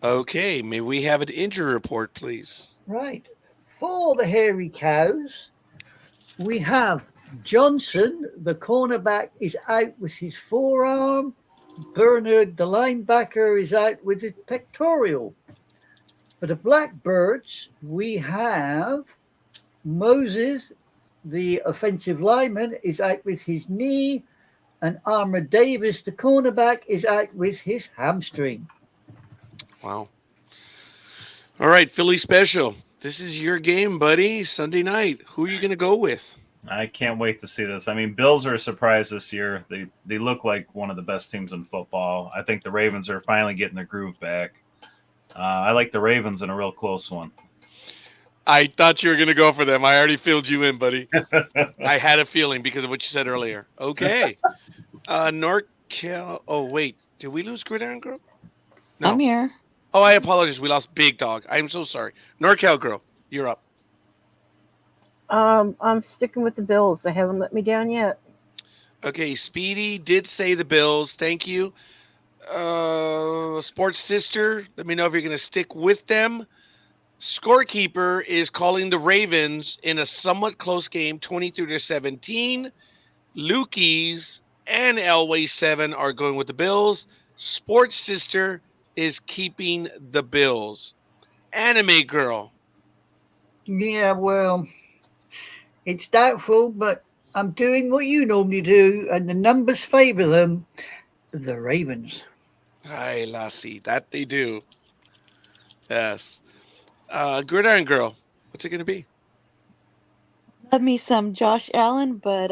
Okay, may we have an injury report, please? Right. For the Hairy Cows, we have Johnson, the cornerback, is out with his forearm. Bernard, the linebacker, is out with his pectoral. For the Blackbirds, we have Moses, the offensive lineman, is out with his knee. And Armour Davis, the cornerback, is out with his hamstring. Wow. All right, Philly Special. This is your game, buddy. Sunday night. Who are you going to go with? I can't wait to see this. I mean, Bills are a surprise this year. They look like one of the best teams in football. I think the Ravens are finally getting their groove back. I like the Ravens in a real close one. I thought you were going to go for them. I already filled you in, buddy. I had a feeling because of what you said earlier. Okay. NorCal. Oh, wait. Did we lose Gridiron Girl? No. I'm here. Oh, I apologize. We lost Big Dog. I'm so sorry. NorCal Girl, you're up. I'm sticking with the Bills. They haven't let me down yet. Okay, Speedy did say the Bills. Thank you. Sports Sister, let me know if you're going to stick with them. Scorekeeper is calling the Ravens in a somewhat close game, 23-17. Lukey's and Elway 7 are going with the Bills. Sports Sister is keeping the Bills. Anime Girl. Yeah, well, it's doubtful, but I'm doing what you normally do, and the numbers favor them. The Ravens. Hi, Lassie. That they do. Yes. Gridiron Girl. What's it going to be? Love me some Josh Allen, but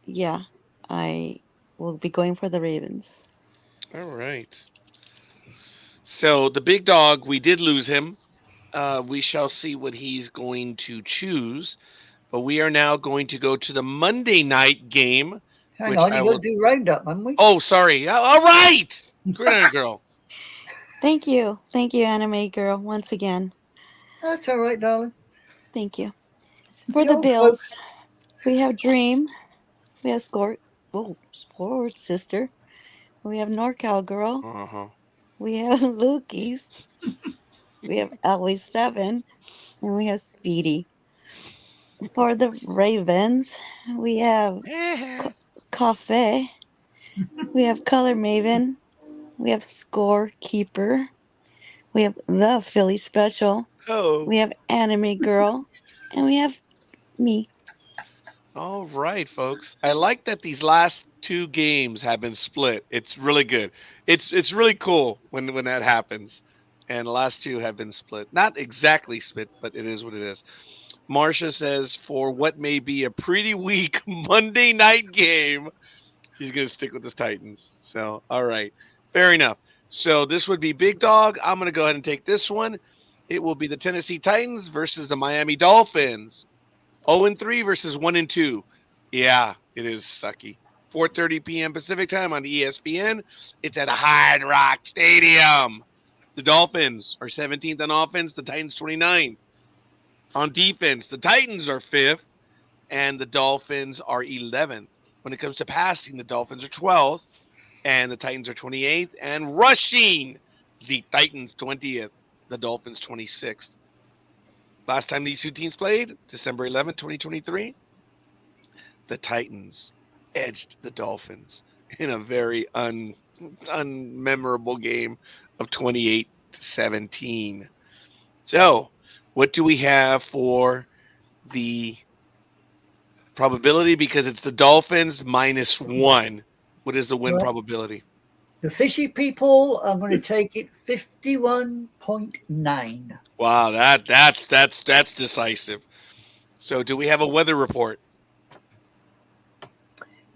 yeah, I will be going for the Ravens. All right. So the big dog, we did lose him. We shall see what he's going to choose. But we are now going to go to the Monday night game. Hang on, you got to do roundup, haven't we? Oh, sorry. All right. Gridiron Girl. Thank you, Anime Girl, once again. That's all right, darling. Thank you. For the Bills, we have Dream. We have Sports Sister. We have NorCal Girl. Uh-huh. We have Lukey's. We have Always 7. And we have Speedy. For the Ravens, we have Cafe. We have Color Maven. We have Scorekeeper. We have the Philly Special. Oh. We have Anime Girl. And we have me. All right, folks. I like that these last two games have been split. It's really good. It's really cool when that happens. And the last two have been split. Not exactly split, but it is what it is. Marcia says, for what may be a pretty weak Monday night game, she's going to stick with the Titans. So, all right. Fair enough. So this would be big dog. I'm going to go ahead and take this one. It will be the Tennessee Titans versus the Miami Dolphins. 0-3 versus 1-2. Yeah, it is sucky. 4:30 p.m. Pacific time on ESPN. It's at Hard Rock Stadium. The Dolphins are 17th on offense. The Titans 29th. On defense, the Titans are 5th, and the Dolphins are 11th. When it comes to passing, the Dolphins are 12th, and the Titans are 28th. And rushing, the Titans 20th, the Dolphins 26th. Last time these two teams played, December 11th, 2023, the Titans edged the Dolphins in a very unmemorable game of 28-17. So, what do we have for the probability? Because it's the Dolphins -1. What is the win probability? The fishy people, I'm going to take it 51.9. Wow, that's decisive. So, do we have a weather report?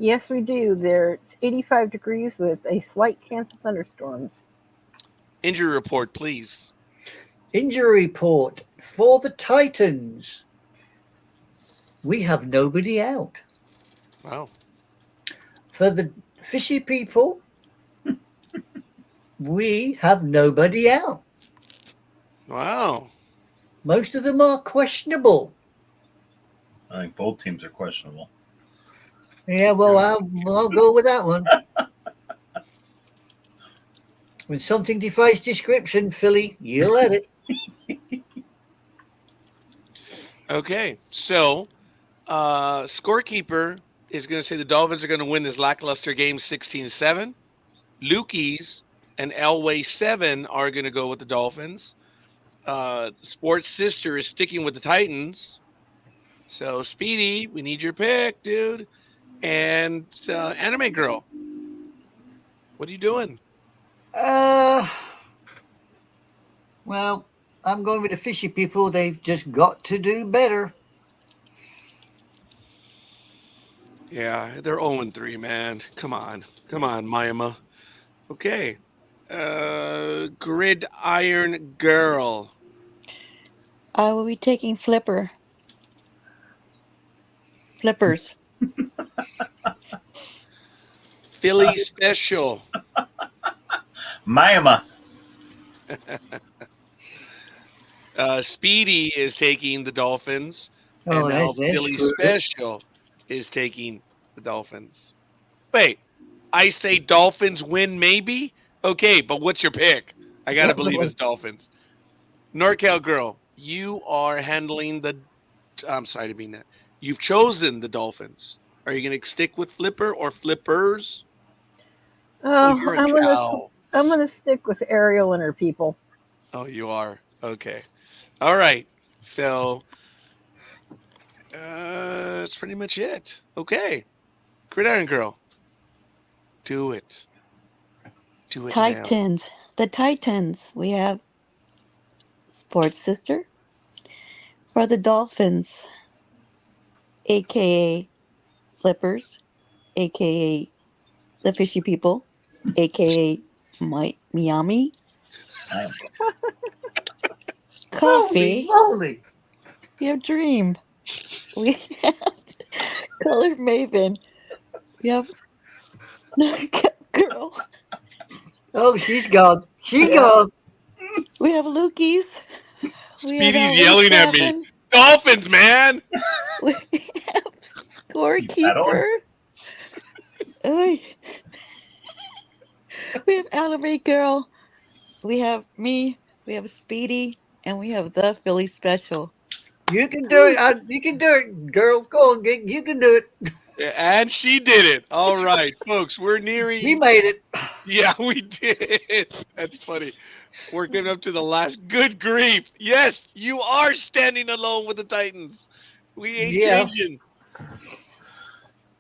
Yes, we do. There's 85 degrees with a slight chance of thunderstorms. Injury report, please. Injury report for the Titans. We have nobody out. Wow. For the fishy people, we have nobody out. Wow. Most of them are questionable. I think both teams are questionable. Yeah, well, I'll go with that one. When something defies description, Philly, you let it. Okay, so scorekeeper is going to say the Dolphins are going to win this lackluster game 16-7. Lukey's and Elway 7 are going to go with the Dolphins. Sports Sister is sticking with the Titans. So, Speedy, we need your pick, dude. And Anime Girl, what are you doing? Well, I'm going with the fishy people. They've just got to do better. Yeah, they're 0-3, man. Come on, Mayama. Okay. Gridiron Girl. I will be taking Flippers. Philly Special. Miami. Speedy is taking the Dolphins. Oh, and now that's Philly screwed. Special is taking the Dolphins. Wait, I say Dolphins win maybe? Okay, but what's your pick? I got to believe it's Dolphins. NorCal Girl, you are handling the... I'm sorry to mean that. You've chosen the Dolphins. Are you going to stick with Flipper or Flippers? Oh, you're a I'm cow. gonna stick with Ariel and her people. Oh, you are? Okay. All right. So, that's pretty much it. Okay. Gridiron Girl. Do it. Do it now. Titans. The Titans. We have Sports Sister. For the Dolphins, a.k.a. Flippers, a.k.a. the Fishy People, a.k.a. Miami. Coffee. Holy. We have Dream. We have Color Maven. We have Girl. Oh, she's gone. She gone. We have Lukey's. Speedy's yelling at me. Dolphins, man! We have Scorekeeper. We have Anime Girl. We have me. We have Speedy. And we have the Philly Special. You can do it. You can do it, girl. Go on, you can do it. Yeah, and she did it. All right, folks, we're nearing... We made it. Yeah, we did. That's funny. We're getting up to the last. Good grief. Yes, you are standing alone with the Titans. We ain't changing.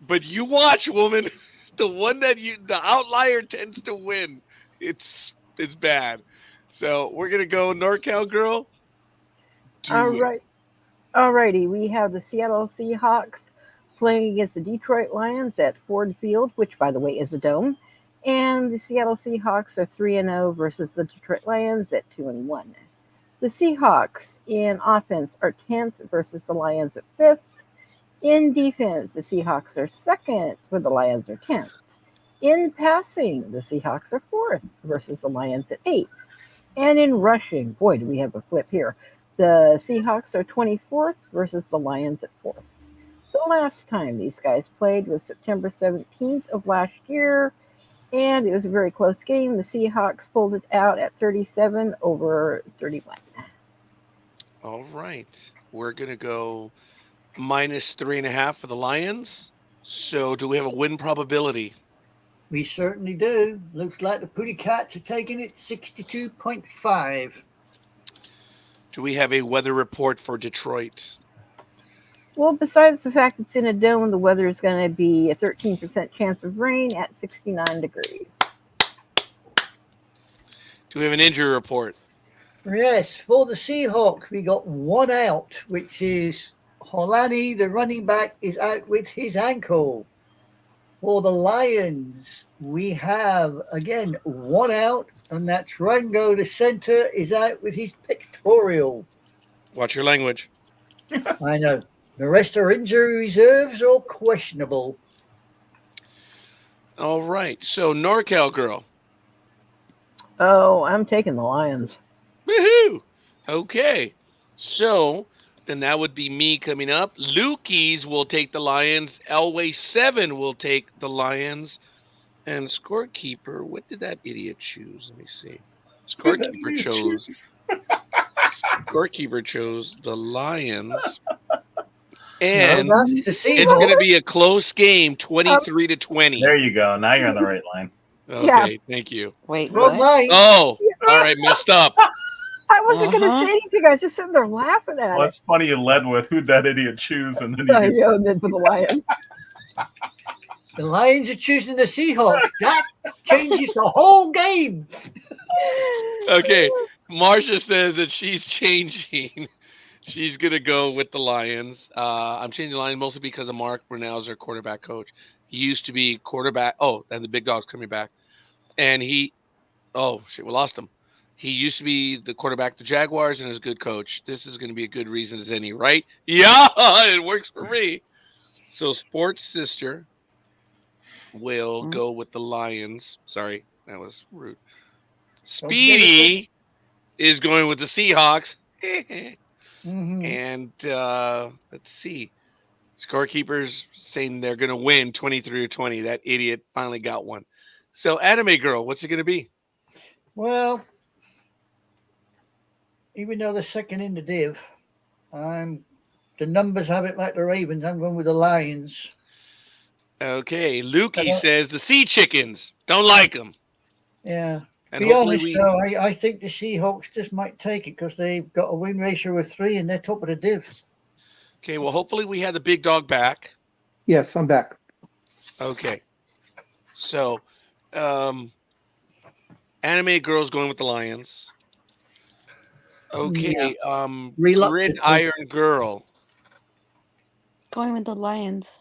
But you watch, woman. The one that the outlier tends to win. It's bad. So we're going to go NorCal Girl. All right. Alrighty. We have the Seattle Seahawks playing against the Detroit Lions at Ford Field, which, by the way, is a dome. And the Seattle Seahawks are 3-0 versus the Detroit Lions at 2-1. The Seahawks in offense are 10th versus the Lions at 5th. In defense, the Seahawks are 2nd, where the Lions are 10th. In passing, the Seahawks are 4th versus the Lions at 8th. And in rushing, boy, do we have a flip here. The Seahawks are 24th versus the Lions at 4th. The last time these guys played was September 17th of last year, and it was a very close game. The Seahawks pulled it out at 37 over 31. All right. We're going to go minus 3.5 for the Lions. So do we have a win probability? We certainly do. Looks like the Putty Cats are taking it 62.5. Do we have a weather report for Detroit? Well, besides the fact it's in a dome, the weather is going to be a 13% chance of rain at 69 degrees. Do we have an injury report? Yes, for the Seahawks, we got one out, which is Holani, the running back, is out with his ankle. For the Lions, we have, again, one out, and that's Rango, the center, is out with his pectoral. Watch your language. I know. The rest are injury reserves or questionable. All right. So NorCal girl. Oh, I'm taking the Lions. Woohoo! Okay. So then that would be me coming up. Lukey's will take the Lions. Elway 7 will take the Lions. And scorekeeper, what did that idiot choose? Let me see. Scorekeeper chose the Lions. And no, that's the it's Seahawks. going to be a close game, 23-20. There you go. Now you're on the right line. Okay, Yeah. thank you. Wait, Wrong what? line. Oh, all right, messed up. I wasn't going to Uh-huh. say anything. I was just sitting there laughing at Well, it. it's funny you led with who'd that idiot choose, and then you I did. know, and then for the Lions. The Lions are choosing the Seahawks. That changes the whole game. Okay, Marcia says that she's changing. She's going to go with the Lions. I'm changing the Lions mostly because of Mark Brunel, our quarterback coach. He used to be quarterback. Oh, and the big dog's coming back. And oh, shit, we lost him. He used to be the quarterback of the Jaguars and is a good coach. This is going to be a good reason as any, right? Yeah, it works for me. So Sports Sister will go with the Lions. Sorry, that was rude. Speedy is going with the Seahawks. Mhm. And let's see. Scorekeepers saying they're going to win 23-20. That idiot finally got one. So Anime Girl, what's it going to be? Well, even though they're second in the div, the numbers have it like the Ravens. I'm going with the Lions. Okay, Lukey Hello. says the Sea Chickens. Don't like them. Yeah. And Be hopefully honest, though, I think the Seahawks just might take it because they've got a win ratio of 3 and they're top of the div. Okay, well, hopefully we have the big dog back. Yes, I'm back. Okay. So, Anime Girl's going with the Lions. Okay, Reluctantly. Gridiron Girl. Going with the Lions.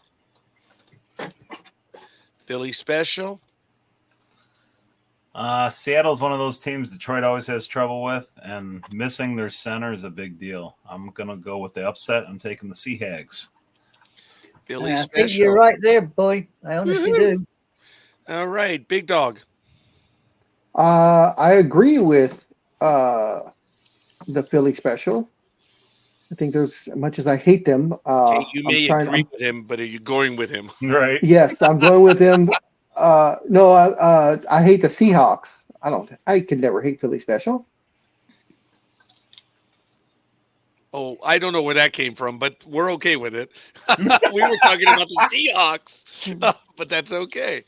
Philly Special. Seattle's one of those teams Detroit always has trouble with, and missing their center is a big deal. I'm going to go with the upset. I'm taking the Sea Hags. Philly I Special. think you're right there, boy. I honestly do. All right, big dog. I agree with the Philly special. I think there's, as much as I hate them, Okay, you may I'm agree with him, but are you going with him? Right. yes, I'm going with him. No, I hate the Seahawks. I could never hate Philly special. Oh, I don't know where that came from, but we're okay with it. We were talking about the Seahawks, but that's okay.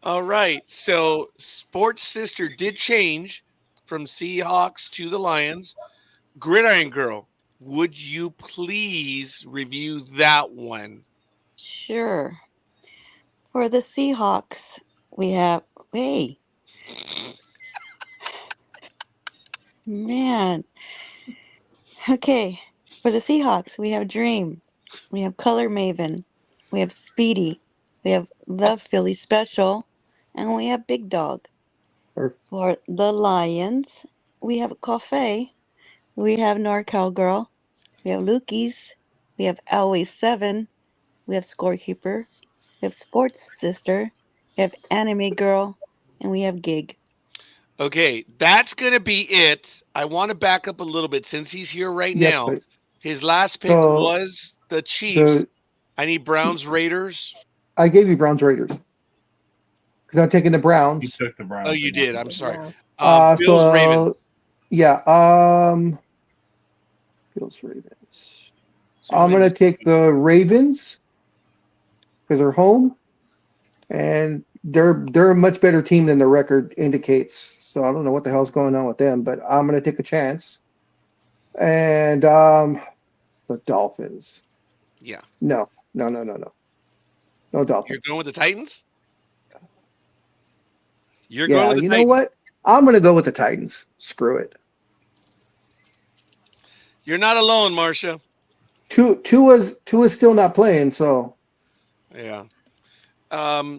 All right. So, Sports Sister did change from Seahawks to the Lions. Gridiron Girl, would you please review that one? Sure. For the Seahawks, we have. Hey. Man. Okay. For the Seahawks, we have Dream. We have Color Maven. We have Speedy. We have the Philly Special. And we have Big Dog. Perfect. For the Lions, we have Coffee. We have NorCal Girl. We have Lukey's. We have Always 7. We have Scorekeeper. We have Sports Sister. We have Anime Girl. And we have Gig. Okay, that's going to be it. I want to back up a little bit since he's here right Yes, now. please. His last pick So, was the Chiefs. The I need Browns Raiders. I gave you Browns Raiders because I'm taking the You Browns. took the Browns. Oh, you and did. won. I'm sorry. Browns. Bills Ravens. Yeah. Bills Ravens. So I'm wait a gonna minute. take the Ravens because they're home, and they're a much better team than the record indicates. So I don't know what the hell's going on with them, but I'm gonna take a chance. And the Dolphins. Yeah. No Dolphins. You're going with the Titans? You're Yeah, going with the you know Titans. what? I'm gonna go with the Titans. Screw it. You're not alone, Marcia. Tua's still not playing, so Yeah.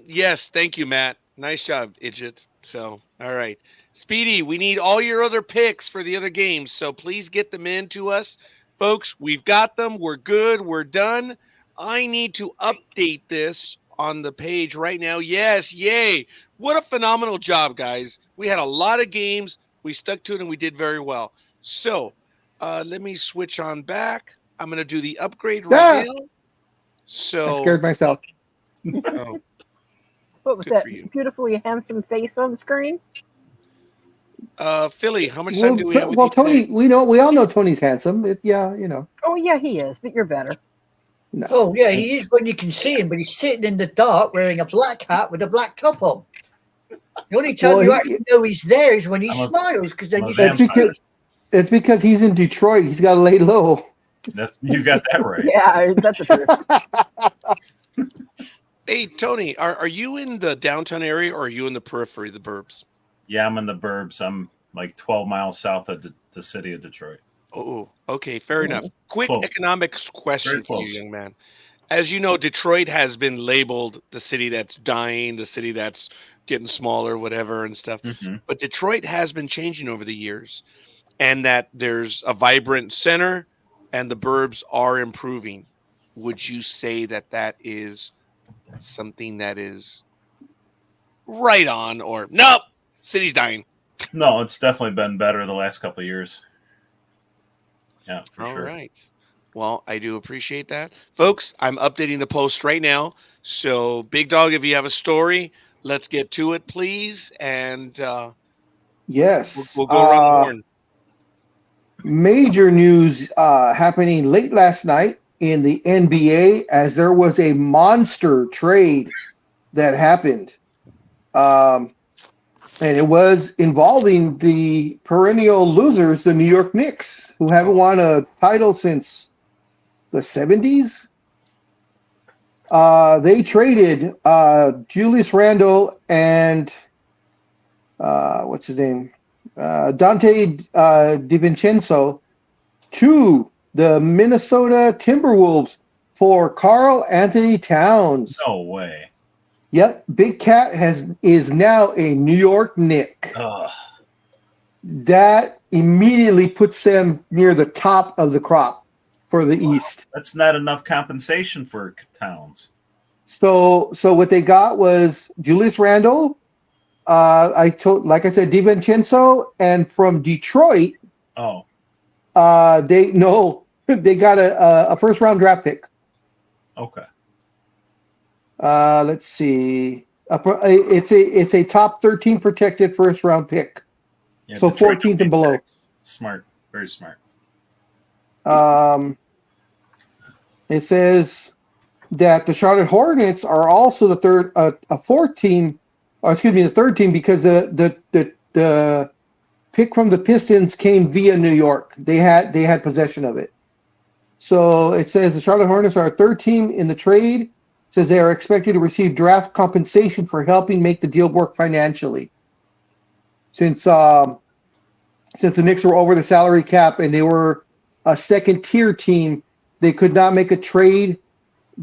Yes, thank you, Matt. Nice job, Idjit. So, all right. Speedy, we need all your other picks for the other games, so please get them in to us. Folks, we've got them. We're good. We're done. I need to update this on the page right now. Yes, yay. What a phenomenal job, guys. We had a lot of games. We stuck to it, and we did very well. So, let me switch on back. I'm going to do the upgrade right now. So, I scared myself. oh, What was Good that for you. beautifully handsome face on screen? Philly, how much time do we have with Well, you Tony, today? we all know Tony's handsome. Yeah, you know. Oh yeah, he is, but you're better. No. Oh, yeah, he is when you can see him, but he's sitting in the dark wearing a black hat with a black top on. The only time Well, you he- actually know he's there is when he I'm a- smiles, because then I'm a you see vampire. It's because he's in Detroit. He's got to lay low. You got that right. Yeah, that's the truth. Hey, Tony, are you in the downtown area or are you in the periphery, the burbs? Yeah, I'm in the burbs. I'm like 12 miles south of the city of Detroit. Oh, okay, fair enough. Quick Close. economics question Very for you, close. young man. As you know, Detroit has been labeled the city that's dying, the city that's getting smaller, whatever, and stuff. Hmm. But Detroit has been changing over the years, and that there's a vibrant center and the burbs are improving. Would you say that that is something that is right on, or nope, city's dying? No, it's definitely been better the last couple of years. Yeah, for All sure. right. Well, I do appreciate that. Folks, I'm updating the post right now. So, Big Dog, if you have a story, let's get to it, please. And Yes. we'll go around the horn. Major news happening late last night in the NBA as there was a monster trade that happened. And it was involving the perennial losers, the New York Knicks, who haven't won a title since the 70s. They traded Julius Randle and what's his name? Dante DiVincenzo to the Minnesota Timberwolves for Karl Anthony Towns. No way. Yep, Big Cat is now a New York Knick. Ugh. That immediately puts them near the top of the crop for the East. That's not enough compensation for Towns. So what they got was Julius Randle. Like I said, DiVincenzo, and from Detroit, Oh, they got a first round draft pick. okay. Let's see, it's a top 13 protected first round pick. Yeah, So Detroit 14th and below. picks. Smart. Very smart. It says that the Charlotte Hornets are also the third team because the pick from the Pistons came via New York. They had possession of it. So it says the Charlotte Hornets are a third team in the trade. It says they are expected to receive draft compensation for helping make the deal work financially. Since the Knicks were over the salary cap and they were a second tier team, they could not make a trade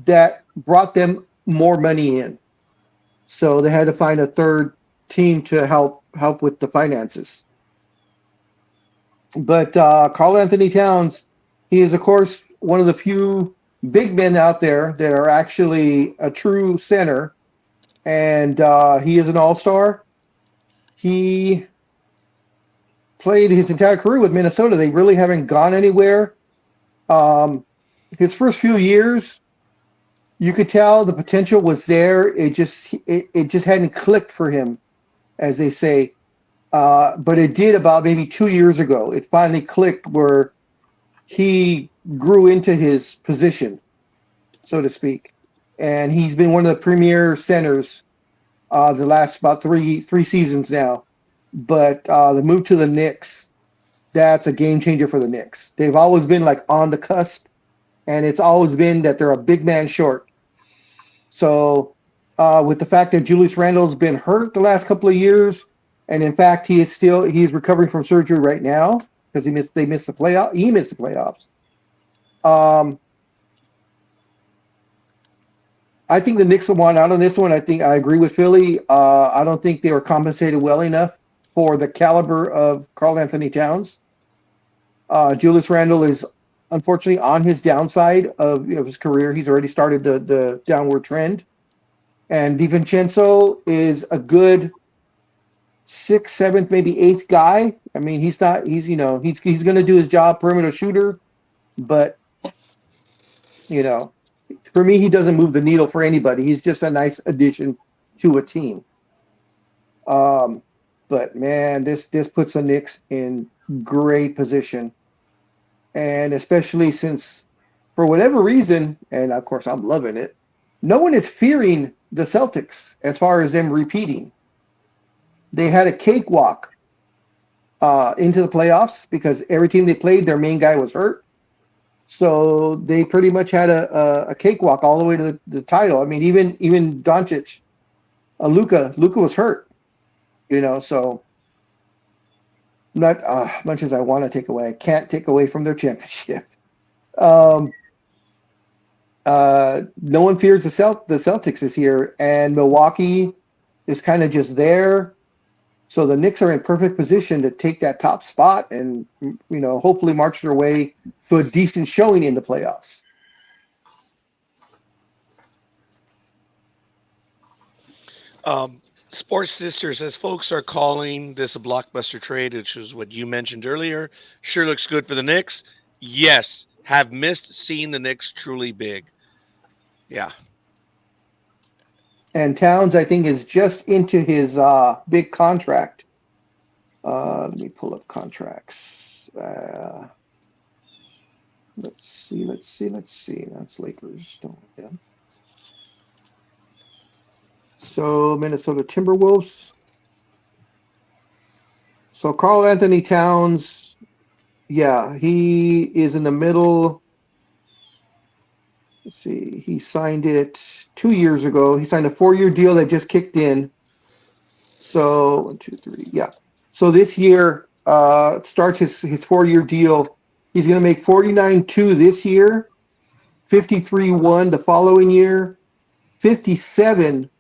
that brought them more money in. So they had to find a third team to help with the finances. But Carl Anthony Towns, he is of course one of the few big men out there that are actually a true center, and he is an all-star. He played his entire career with Minnesota. They really haven't gone anywhere. His first few years, you could tell the potential was there. It just hadn't clicked for him, as they say. But it did about maybe 2 years ago. It finally clicked where he grew into his position, so to speak. And he's been one of the premier centers the last about three seasons now. But the move to the Knicks, that's a game changer for the Knicks. They've always been like on the cusp, and it's always been that they're a big man short. So with the fact that Julius Randle's been hurt the last couple of years, and in fact he's recovering from surgery right now because he missed the playoffs. I think the Knicks will want out on this one. I agree with Philly. I don't think they were compensated well enough for the caliber of Karl Anthony Towns. Julius Randle is unfortunately on his downside of his career. He's already started the downward trend. And DiVincenzo is a good 6th, 7th, maybe 8th guy. I mean, he's going to do his job, perimeter shooter, but for me, he doesn't move the needle for anybody. He's just a nice addition to a team. But man, this puts the Knicks in great position. And especially since, for whatever reason, and of course I'm loving it, no one is fearing the Celtics as far as them repeating. They had a cakewalk into the playoffs because every team they played, their main guy was hurt. So they pretty much had a cakewalk all the way to the title. I mean, even Doncic, Luka was hurt, so not much as I want to take away. I can't take away from their championship. No one fears the Celtics this year, and Milwaukee is kind of just there. So the Knicks are in perfect position to take that top spot and, hopefully march their way to a decent showing in the playoffs. Sports Sisters, as folks are calling this a blockbuster trade, which was what you mentioned earlier, sure looks good for the Knicks. Yes, have missed seeing the Knicks truly big. Yeah. And Towns, I think, is just into his big contract. Let me pull up contracts. Let's see. That's Lakers. Don't like them. So Minnesota Timberwolves. So Karl Anthony Towns, yeah, he is in the middle. Let's see. He signed it 2 years ago. He signed a 4-year deal that just kicked in. So 1, 2, 3, yeah. So this year starts his 4-year deal. He's going to make 49.2 this year, 53.1 the following year, 57,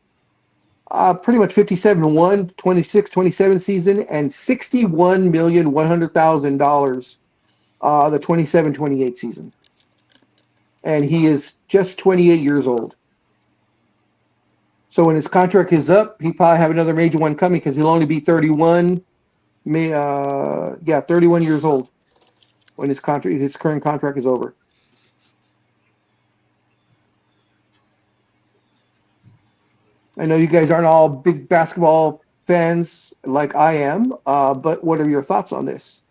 pretty much 57.1, 26-27 season, and $61,100,000 the 27-28 season. And he is just 28 years old. So when his contract is up, he probably have another major one coming because he'll only be 31. 31 years old when his current contract is over. I know you guys aren't all big basketball fans like I am, but what are your thoughts on this?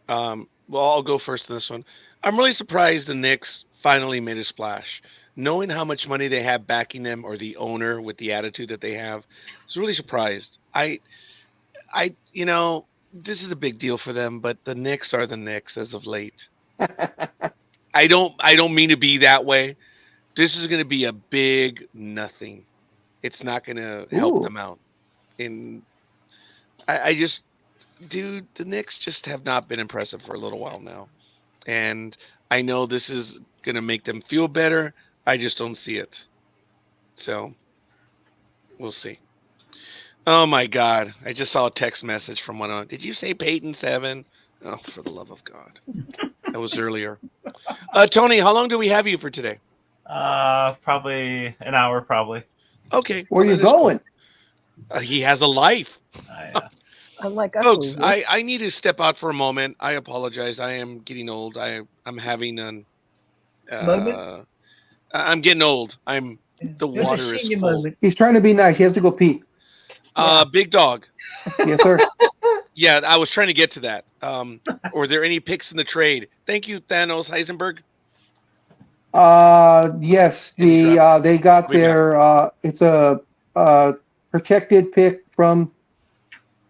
Well, I'll go first on this one. I'm really surprised the Knicks finally made a splash. Knowing how much money they have backing them, or the owner with the attitude that they have, I was really surprised. This is a big deal for them, but the Knicks are the Knicks as of late. I don't mean to be that way. This is going to be a big nothing. It's not going to help them out. And the Knicks just have not been impressive for a little while now. And I know this is going to make them feel better. I just don't see it. So We'll see. Oh my God! I just saw a text message from one of. Did you say Peyton 7? Oh, for the love of God! That was earlier. Tony, how long do we have you for today? Probably an hour, probably. Okay. Where you that is cool. going? He has a life. Unlike us, Folks, we would. I need to step out for a moment. I apologize. I am getting old. I'm having an. Moment? I'm getting old. I'm. The Having a water is senior full. moment. He's trying to be nice. He has to go pee. Big dog. Yes, sir. Yeah, I was trying to get to that. Were there any picks in the trade? Thank you, Thanos Heisenberg. Yes, Any they got We got- their it's a protected pick from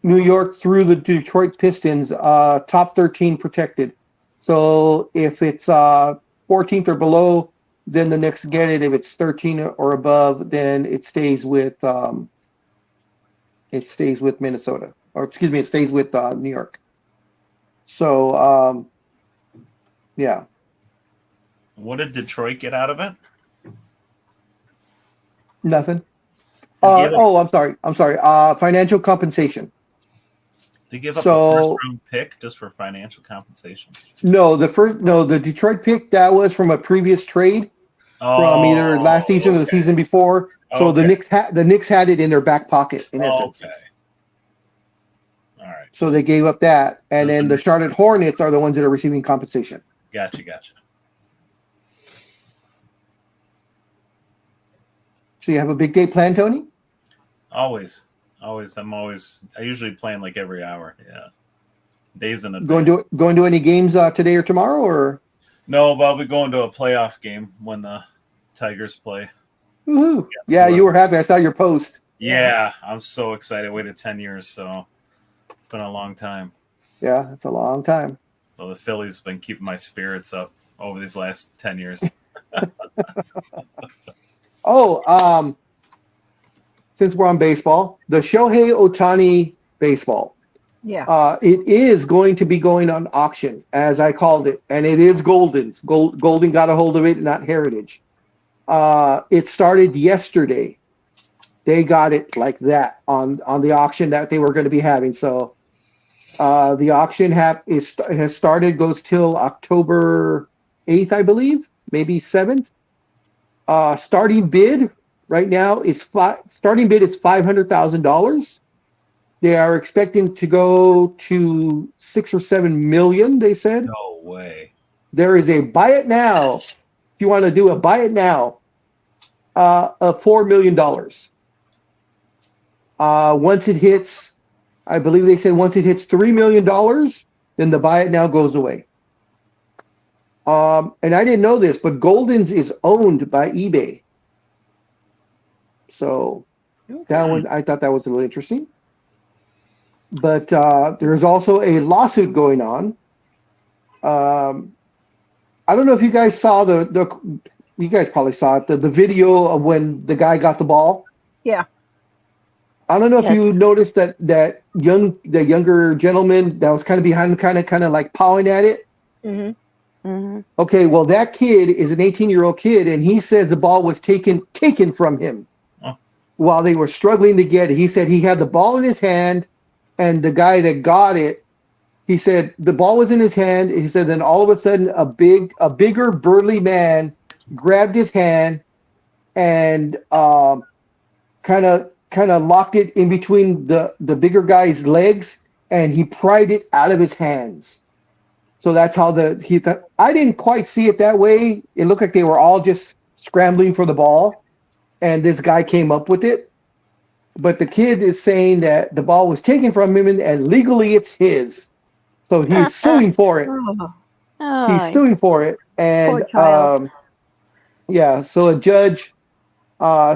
New York through the Detroit Pistons, top 13 protected. So if it's 14th or below, then the Knicks get it. If it's 13 or above, then it stays with Minnesota, or excuse me, it stays with New York. So yeah. What did Detroit get out of it? Nothing. They gave up- I'm sorry. Financial compensation. They give up a So- first-round pick just for financial compensation. No, the Detroit pick that was from a previous trade from either last season or the season before. So the Knicks had it in their back pocket in essence. Okay. All right. So they gave up that, and Listen. then the Charlotte Hornets are the ones that are receiving compensation. Gotcha. So you have a big day planned, Tony? Always. I usually plan like every hour. Yeah. Days in advance. Going to any games today or tomorrow, or? No, but I'll be going to a playoff game when the Tigers play. Woohoo! Yes, Yeah, well- you were happy. I saw your post. Yeah, I'm so excited. I waited 10 years, so it's been a long time. Yeah, it's a long time. So the Phillies have been keeping my spirits up over these last 10 years. Oh, since we're on baseball, the Shohei Ohtani baseball. Yeah. It is going to be going on auction, as I called it, and it is Golden's. Golden got a hold of it, not Heritage. It started yesterday. They got it like that on the auction that they were going to be having. So the auction has started, goes till October 8th, I believe, maybe 7th. Starting bid right now is $500,000. They are expecting to go to 6 or 7 million. They said No way. there is a buy it now. If you want to do a buy it now, of $4 million. Once it hits, I believe they said once it hits $3 million, then the buy it now goes away. And I didn't know this, but Golden's is owned by eBay. So that one, I thought that was really interesting. But there's also a lawsuit going on. I don't know if you guys saw you guys probably saw it, the video of when the guy got the ball. Yeah. I don't know if you Yes. noticed the younger gentleman that was kind of behind him, kind of like pawing at it. Mm-hmm. Mm-hmm. Okay, well, that kid is an 18-year-old kid, and he says the ball was taken from him while they were struggling to get it. He said he had the ball in his hand, and the guy that got it, he said the ball was in his hand. He said then all of a sudden a bigger burly man grabbed his hand and kind of locked it in between the bigger guy's legs, and he pried it out of his hands. So that's how I didn't quite see it that way. It looked like they were all just scrambling for the ball, and this guy came up with it. But the kid is saying that the ball was taken from him, and legally it's his. So he's suing for it. He's suing for it. And Poor child. yeah, so a judge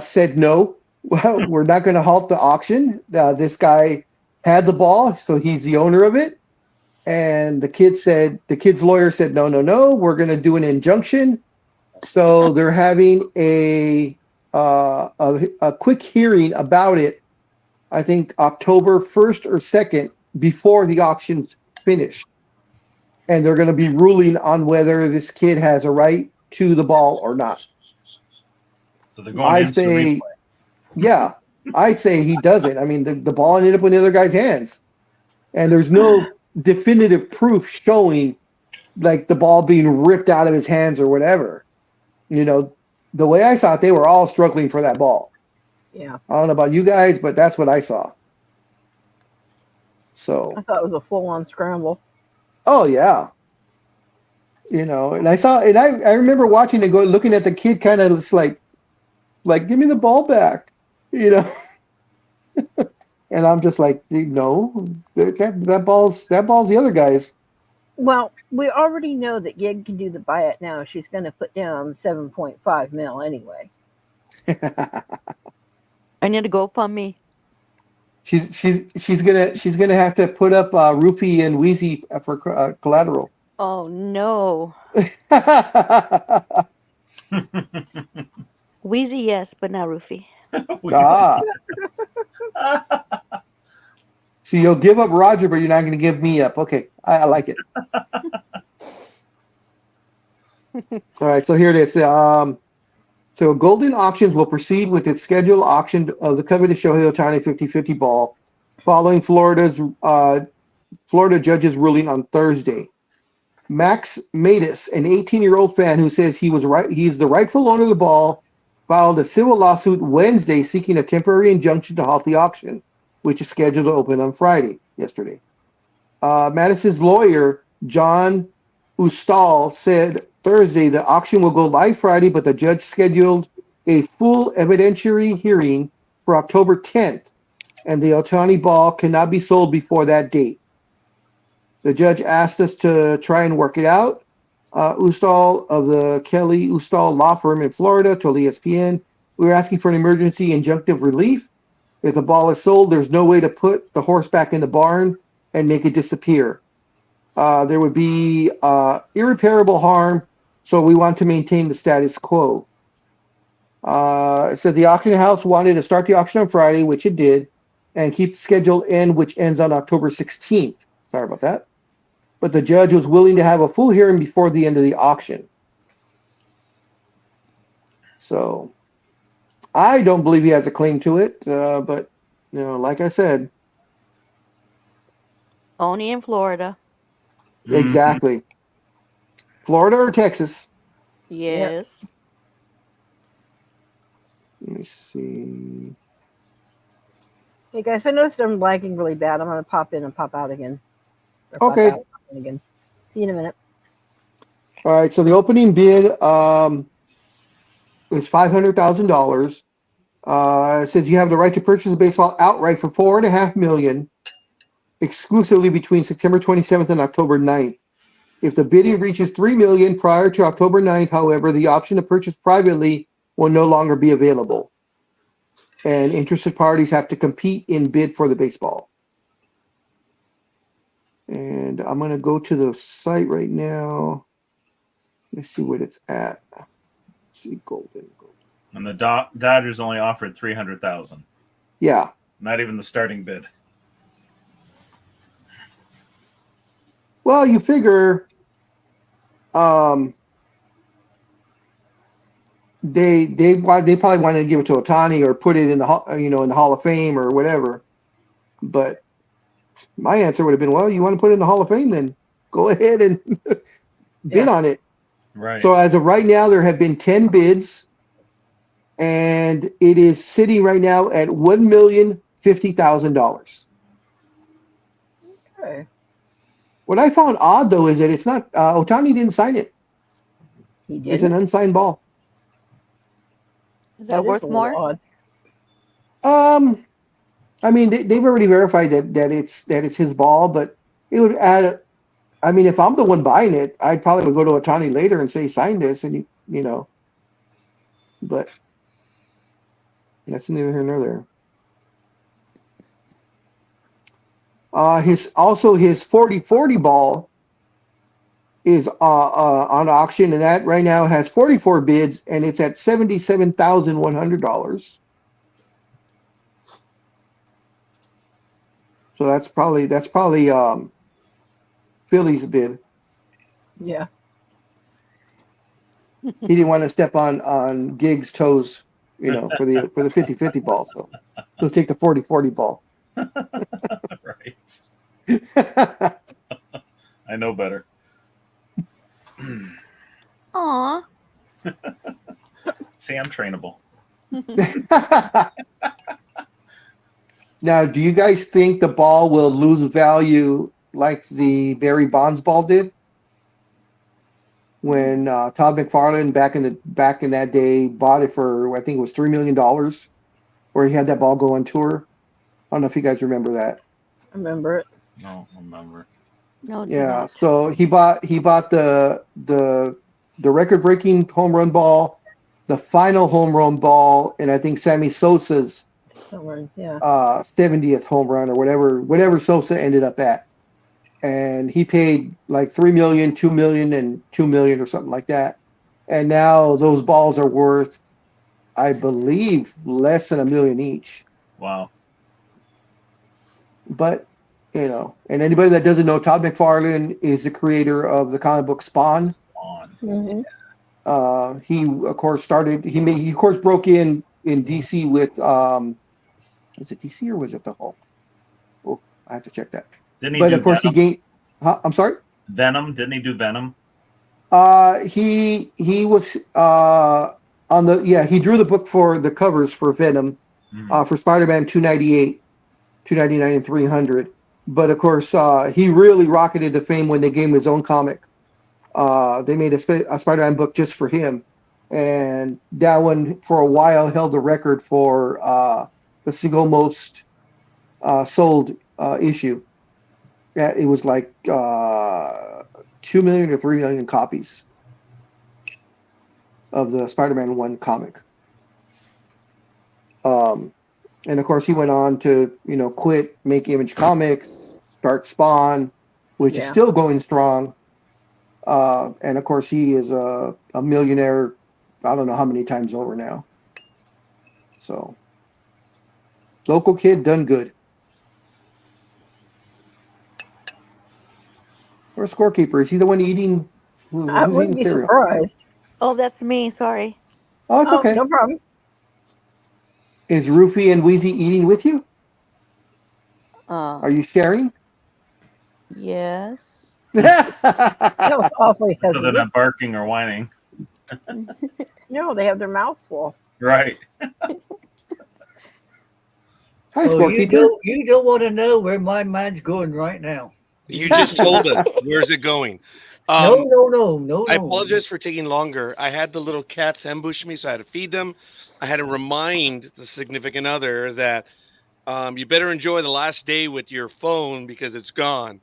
said no. Well, we're not going to halt the auction. This guy had the ball, so he's the owner of it. And the kid's lawyer said, no, we're going to do an injunction. So they're having a quick hearing about it. I think October 1st or 2nd before the auction's finished. And they're going to be ruling on whether this kid has a right to the ball or not. So they're going to yeah, I'd say he doesn't. I mean, the ball ended up in the other guy's hands, and there's no definitive proof showing like the ball being ripped out of his hands or whatever. You know, the way I saw it, they were all struggling for that ball. Yeah. I don't know about you guys, but that's what I saw. So, I thought it was a full-on scramble. oh yeah, you know, and I remember watching it, looking at the kid, kind of just like give me the ball back, you know, and I'm just like, no, that ball's the other guy's. Well, we already know that Gig can do the buy it now. She's going to put down 7.5 mil anyway. I need to GoFundMe. she's gonna have to put up Roofy and Wheezy for collateral. Oh no. Wheezy, yes, but not Roofy. Ah, so you'll give up Roger, but you're not going to give me up. Okay, I like it. All right, so here it is. So Golden Auctions will proceed with its scheduled auction of the coveted Shohei Ohtani 50-50 ball following Florida judge's ruling on Thursday. Max Matus, an 18-year-old fan who says he's the rightful owner of the ball, filed a civil lawsuit Wednesday seeking a temporary injunction to halt the auction, which is scheduled to open on Friday, yesterday. Mattis's lawyer, John Ustal, said Thursday the auction will go live Friday, but the judge scheduled a full evidentiary hearing for October 10th, and the Ohtani ball cannot be sold before that date. The judge asked us to try and work it out. Ustal of the Kelly Ustal law firm in Florida told ESPN, we were asking for an emergency injunctive relief. If the ball is sold, there's no way to put the horse back in the barn and make it disappear. There would be irreparable harm, so we want to maintain the status quo. It said the auction house wanted to start the auction on Friday, which it did, and keep the schedule in, which ends on October 16th. Sorry about that. But the judge was willing to have a full hearing before the end of the auction. So I don't believe he has a claim to it, but like I said, Only in Florida. exactly. Florida or Texas? Yes. Let me see. Hey guys, I noticed I'm lagging really bad. I'm going to pop in and pop out again. Or Okay. Pop out, pop in again. See you in a minute. All right. So the opening bid is $500,000. It says you have the right to purchase the baseball outright for $4.5 million, exclusively between September 27th and October 9th. If the bidding reaches $3 million prior to October 9th, however, the option to purchase privately will no longer be available, and interested parties have to compete in bid for the baseball. And I'm going to go to the site right now. Let's see what it's at. Let's see, Golden. And the Dodgers only offered $300,000. Yeah. Not even the starting bid. Well, you figure they probably wanted to give it to Ohtani or put it in the Hall of Fame or whatever. But my answer would have been, well, you want to put it in the Hall of Fame, then go ahead and bid on it. Right. So as of right now, there have been 10 bids, and it is sitting right now at $1,050,000. Okay. What I found odd though is that it's not Ohtani didn't sign it. He did. It's an unsigned ball. Is that worth more? Odd. I mean, they've already verified that it's his ball, but it would add. I mean, if I'm the one buying it, I'd probably would go to Ohtani later and say, sign this, and but that's neither here nor there. His 40-40 ball is on auction, and that right now has 44 bids, and it's at $77,100. So that's probably Philly's bid. Yeah. He didn't want to step on Gig's toes. for the 50-50 ball. So he'll take the 40-40 ball. Right. I know better. Aw. See, I'm trainable. Now, do you guys think the ball will lose value like the Barry Bonds ball did? When Todd McFarlane back in that day bought it for, I think it was $3 million, where he had that ball go on tour. I don't know if you guys remember that. I remember it. No, I remember. No, do Yeah, not. so he bought the record-breaking home run ball, the final home run ball, and I think Sammy Sosa's Somewhere, yeah. 70th home run or whatever Sosa ended up at. And he paid like $3 million, $2 million, and $2 million or something like that. And now those balls are worth, I believe, less than $1 million each. Wow. But, and anybody that doesn't know, Todd McFarlane is the creator of the comic book Spawn. Mm-hmm. He of course broke in DC with was it DC or was it the Hulk? Oh, I have to check that. Didn't he But do of course Venom? he gained. I'm sorry. Venom? Didn't he do Venom? He was on the he drew the book for the covers for Venom, for Spider-Man 298, 299, and 300. But of course, he really rocketed to fame when they gave him his own comic. They made a Spider-Man book just for him, and that one for a while held the record for the single most sold issue. It was like 2 million or 3 million copies of the Spider-Man 1 comic. And of course, he went on to quit, make Image Comics, start Spawn, which is still going strong. And of course, he is a millionaire. I don't know how many times over now. So, local kid done good. Where's Scorekeeper? Is he the one eating? I Who's wouldn't eating be cereal? surprised. Oh, that's me. Sorry. Oh, it's okay. No problem. Is Roofy and Wheezy eating with you? Are you sharing? Yes. That was awfully So they're hesitant. not barking or whining. No, they have their mouths full. Right. Hi, Oh, Scorekeeper. you don't want to know where my mind's going right now. You just told us. Where's it going? No. I apologize for taking longer. I had the little cats ambush me, so I had to feed them. I had to remind the significant other that you better enjoy the last day with your phone because it's gone.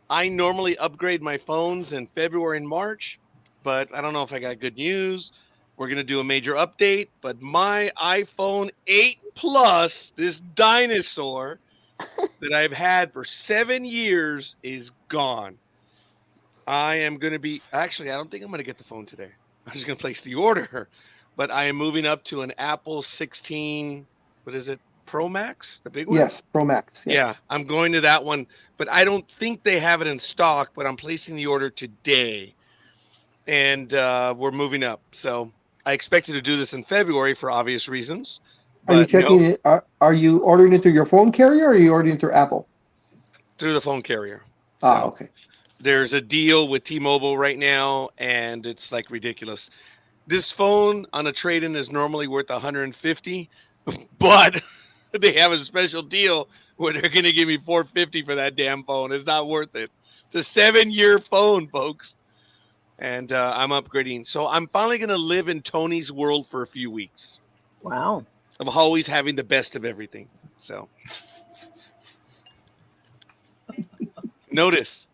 I normally upgrade my phones in February and March, but I don't know if I got good news. We're going to do a major update, but my iPhone 8 Plus, this dinosaur that I've had for 7 years, is gone. I am going to be actually, I don't think I'm going to get the phone today. I'm just going to place the order, but I am moving up to an Apple 16. What is it? Pro Max, the big one? Yes, Pro Max. Yes. Yeah, I'm going to that one, but I don't think they have it in stock, but I'm placing the order today, and we're moving up. So I expected to do this in February for obvious reasons. Are you But checking no, it? Are you ordering it through your phone carrier or are you ordering it through Apple? through the phone carrier. Ah, So okay. there's a deal with T-Mobile right now, and it's like ridiculous. This phone on a trade-in is normally worth 150, but they have a special deal where they're going to give me 450 for that damn phone. It's not worth it. It's a 7-year phone, folks, and I'm upgrading. So I'm finally going to live in Tony's world for a few weeks. Wow. Of always having the best of everything. So notice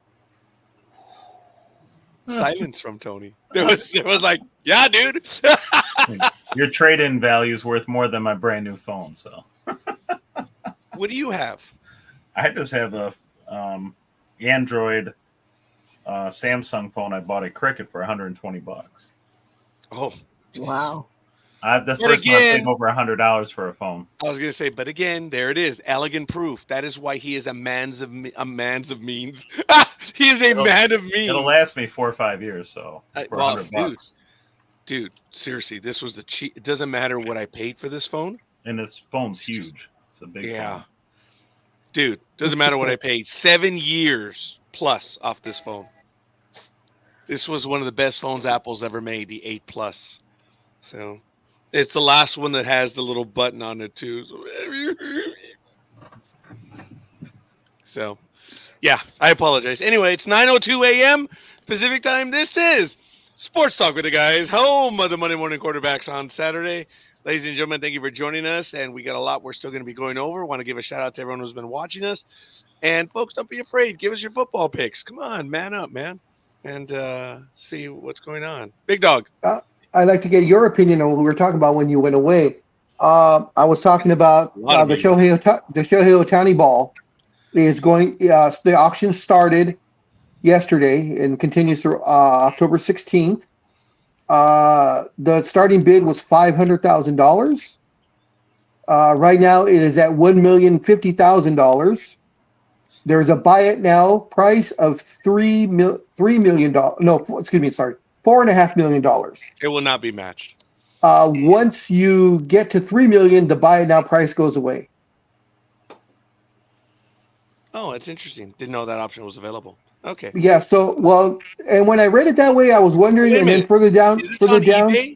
silence from Tony. There was like, yeah, dude. Your trade-in value is worth more than my brand new phone. So What do you have? I just have a Android Samsung phone. I bought at Cricket for $120. Oh, Wow. That's But first time I paid again- over $100 for a phone. I was gonna say, but again, there it is, elegant proof. That is why he is a man's of means. He is a man of means. It'll last me 4 or 5 years. So for Well, $100. dude, Dude, seriously, this was the cheap. It doesn't matter what I paid for this phone. And this phone's huge. It's a big phone. Dude, doesn't matter what I paid. 7 years plus off this phone. This was one of the best phones Apple's ever made, the 8 Plus. So it's the last one that has the little button on it too. So yeah, I apologize. Anyway, it's 9:02 a.m. Pacific time. This is Sports Talk with the Guys, home of the Monday Morning Quarterbacks on Saturday. Ladies and gentlemen, thank you for joining us. And we got a lot we're still going to be going over. Want to give a shout out to everyone who's been watching us. And folks, don't be afraid. Give us your football picks. Come on, man up, man. And see what's going on. Big Dog. I'd like to get your opinion on what we were talking about when you went away. I was talking about the Shohei Ohtani ball is going. The auction started yesterday and continues through October 16th. The starting bid was $500,000. Right now, it is at $1,050,000. There's a buy it now price of $3 million. No, excuse me, sorry, $4.5 million. It will not be matched. Once you get to $3 million, the buy it now price goes away. Oh, that's interesting. Didn't know that option was available. Okay. Yeah. So, well, and when I read it that way, I was wondering, and then further down, is this on eBay?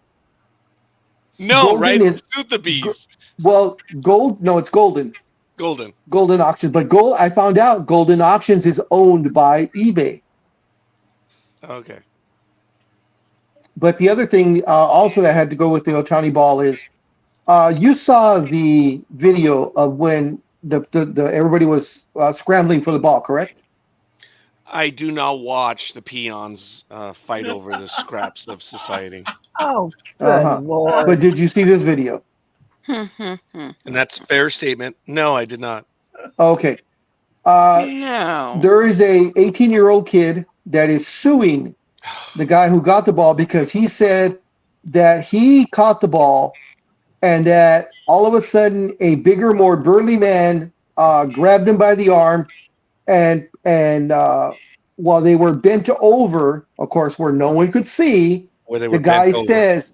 No, Golden right? is- Sotheby's. well, gold. No, it's Golden. Golden Auctions. But I found out Golden Auctions is owned by eBay. Okay. But the other thing also that had to go with the Ohtani ball is you saw the video of when the everybody was scrambling for the ball, correct? I do not watch the peons fight over the scraps of society. Oh, good Lord. But did you see this video? And that's a fair statement. No, I did not. Okay. No. There is a 18-year-old kid that is suing the guy who got the ball because he said that he caught the ball and that all of a sudden a bigger, more burly man grabbed him by the arm and while they were bent over, of course, where no one could see, the guy says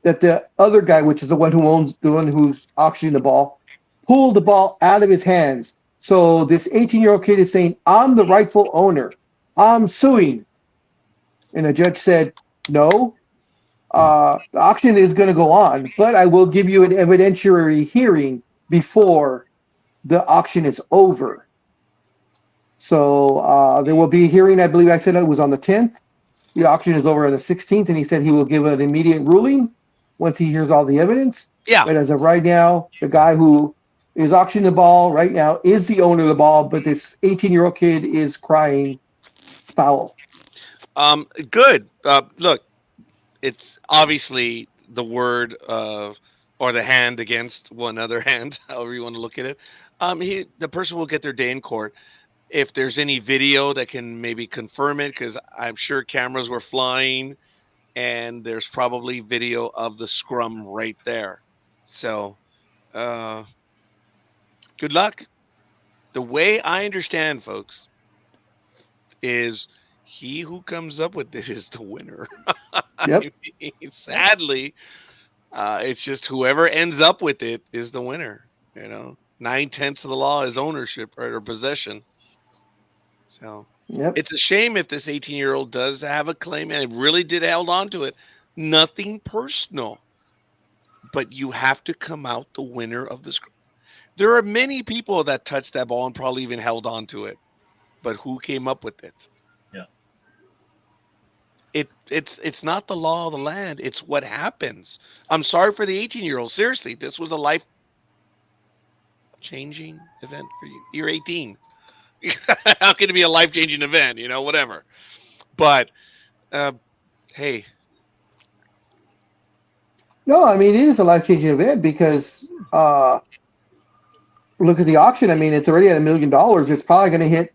that the other guy, which is the one who's auctioning the ball, pulled the ball out of his hands. So this 18-year-old kid is saying, "I'm the rightful owner. I'm suing." And the judge said, "No, the auction is going to go on, but I will give you an evidentiary hearing before the auction is over." So there will be a hearing. I believe I said it was on the 10th. The auction is over on the 16th, and he said he will give an immediate ruling once he hears all the evidence. Yeah. But as of right now, the guy who is auctioning the ball right now is the owner of the ball, but this 18-year-old kid is crying foul. Good. Look, it's obviously the word or the hand against one other hand, however you want to look at it. The person will get their day in court. If there's any video that can maybe confirm it, because I'm sure cameras were flying and there's probably video of the scrum right there. So, good luck. The way I understand, folks, is he who comes up with it is the winner. Yep. I mean, sadly, it's just whoever ends up with it is the winner. 9/10 of the law is ownership or possession. So Yep. it's a shame if this 18-year-old does have a claim and it really did held on to it. Nothing personal, but you have to come out the winner of the scrum. There are many people that touched that ball and probably even held on to it, but who came up with it? Yeah. It's not the law of the land. It's what happens. I'm sorry for the 18-year-old. Seriously, this was a life-changing event for you. You're 18. How can it be a life-changing event? Whatever. But hey. No, I mean, it is a life-changing event because look at the auction. I mean, it's already at $1 million. It's probably going to hit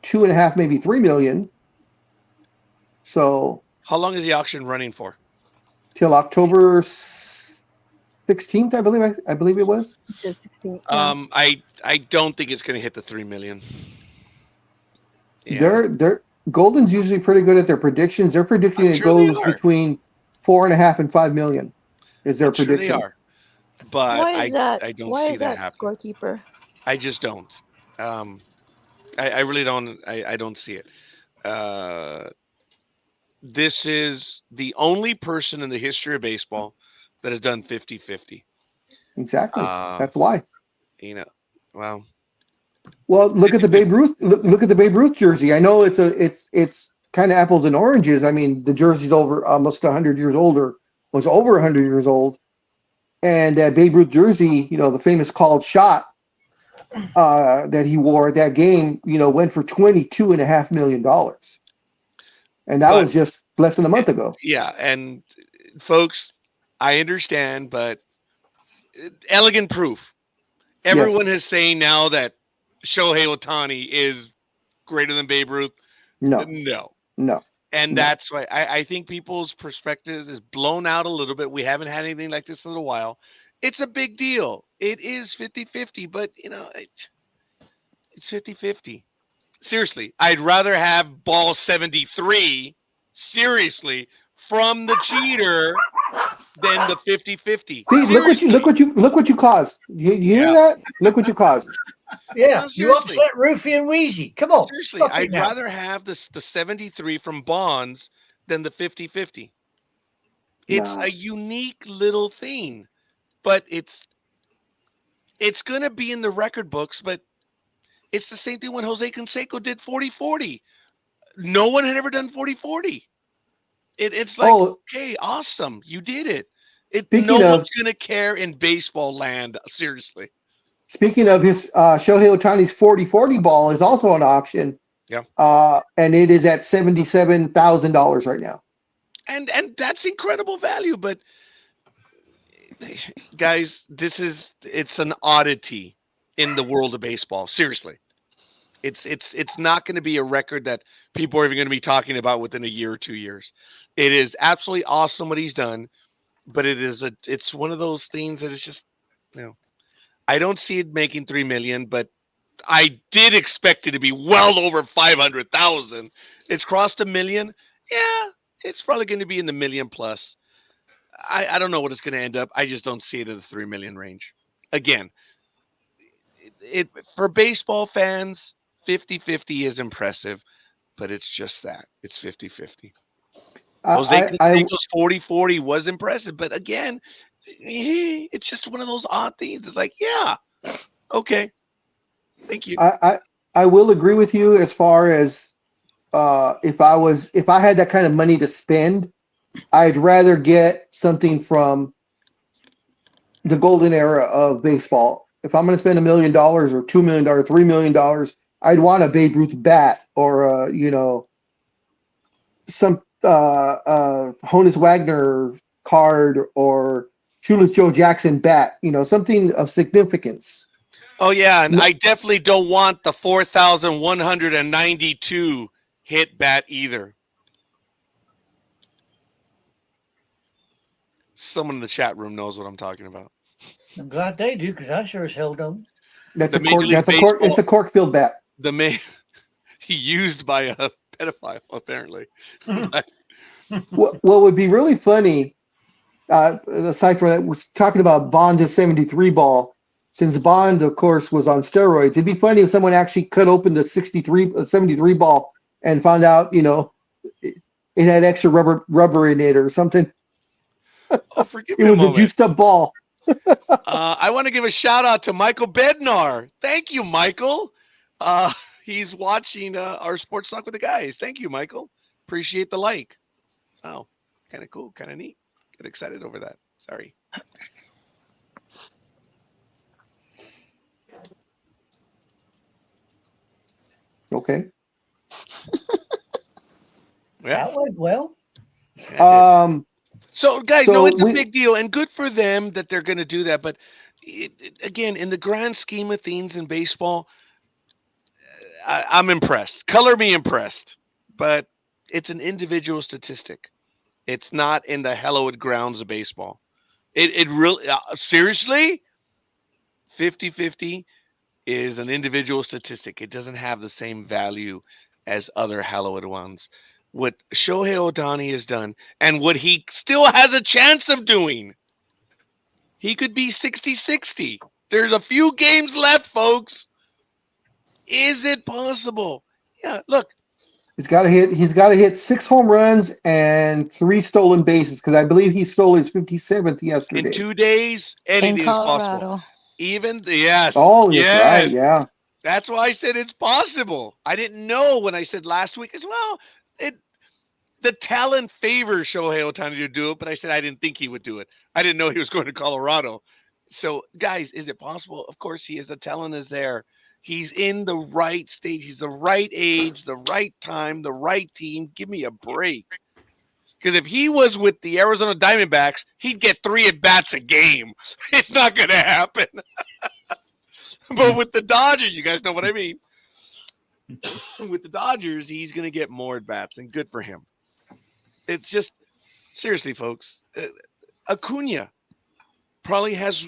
2.5, maybe 3 million. So How long is the auction running for? Till October 16th, I believe it was. The 16th, I don't think it's going to hit the 3 million. Yeah. Golden's usually pretty good at their predictions. They're predicting I'm it sure they goes are. between 4.5 and 5 million. Is their I'm sure they prediction? are. But Why is that? I don't Why see is that that, happening. scorekeeper? I just don't. I really don't. I don't see it. This is the only person in the history of baseball that has done 50-50. Exactly. Uh, That's why. you know, well, Well, look at the Babe Ruth. Look at the Babe Ruth jersey. I know it's kind of apples and oranges. I mean, the jersey's over almost 100 years older. Was over 100 years old, and that Babe Ruth jersey, the famous called shot that he wore at that game, went for $22.5 million, and that but was just less than a month ago. yeah, and folks, I understand, but elegant proof. Everyone Yes. is saying now that Shohei Ohtani is greater than Babe Ruth. No. No. No. And No. that's why I think people's perspective is blown out a little bit. We haven't had anything like this in a while. It's a big deal. It is 50-50, but it's 50-50. Seriously, I'd rather have ball 73, seriously, from the cheater than the 50-50. See, look what you caused. You hear Yeah. that? Look what you caused. Yeah, No, you seriously. upset Rufy and Wheezy. Come on. Seriously, stop it I'd now. rather have the 73 from Bonds than the 50-50. It's Nah. a unique little thing, but it's going to be in the record books, but it's the same thing when Jose Canseco did 40-40. No one had ever done 40-40. It's like, okay, awesome. You did it. No one's going to care in baseball land, seriously. Speaking of his Shohei Ohtani's 40-40 ball is also an option. Yeah. And it is at $77,000 right now. And that's incredible value, but guys, it's an oddity in the world of baseball. Seriously. It's not going to be a record that people are even going to be talking about within a year or 2 years. It is absolutely awesome what he's done, but it's one of those things that is just, I don't see it making 3 million, but I did expect it to be well over 500,000. It's crossed 1 million. Yeah, it's probably going to be in the million plus. I don't know what it's going to end up. I just don't see it in the 3 million range. Again, it for baseball fans, 50-50 is impressive, but it's just that. It's 50-50. Jose Canseco's 40-40 was impressive, but again, it's just one of those odd things. It's like, yeah, okay, thank you. I will agree with you as far as if I had that kind of money to spend, I'd rather get something from the golden era of baseball. If I'm going to spend $1 million or $2 million, $3 million, I'd want a Babe Ruth bat or some Honus Wagner card or Shoeless Joe Jackson bat, something of significance. Oh yeah, and I definitely don't want the 4,192 hit bat either. Someone in the chat room knows what I'm talking about. I'm glad they do, because I sure as hell don't. It's a cork-filled bat. Used by a pedophile, apparently. What would be really funny, aside from that, we're talking about Bond's 73 ball. Since Bond, of course, was on steroids, it'd be funny if someone actually cut open the 73 ball and found out, it had extra rubber in it or something. Oh, forgive me. It was a juiced up ball. I want to give a shout out to Michael Bednar. Thank you, Michael. He's watching our Sports Talk with the Guys. Thank you, Michael. Appreciate the like. Oh, kind of cool, kind of neat. Get excited over that. Sorry. Okay. Yeah. That went well. So, guys, no, it's a big deal, and good for them that they're going to do that. But again, in the grand scheme of things in baseball, I'm impressed. Color me impressed, but it's an individual statistic. It's not in the hallowed grounds of baseball. It really, seriously, 50-50 is an individual statistic. It doesn't have the same value as other hallowed ones. What Shohei Ohtani has done and what he still has a chance of doing. He could be 60-60. There's a few games left, folks. Is it possible? Yeah, look. He's got to hit 6 home runs and 3 stolen bases because I believe he stole his 57th yesterday. In 2 days, anything In is possible. Colorado. Even yes. Oh, yes. That's right. Yeah. That's why I said it's possible. I didn't know when I said last week as well. The talent favors Shohei Ohtani to do it, but I said I didn't think he would do it. I didn't know he was going to Colorado. So, guys, is it possible? Of course he is. The talent is there. He's in the right stage. He's the right age, the right time, the right team. Give me a break. Because if he was with the Arizona Diamondbacks, he'd get 3 at-bats a game. It's not going to happen. But with the Dodgers, you guys know what I mean. With the Dodgers, he's going to get more at-bats, and good for him. It's just, seriously, folks, Acuna probably has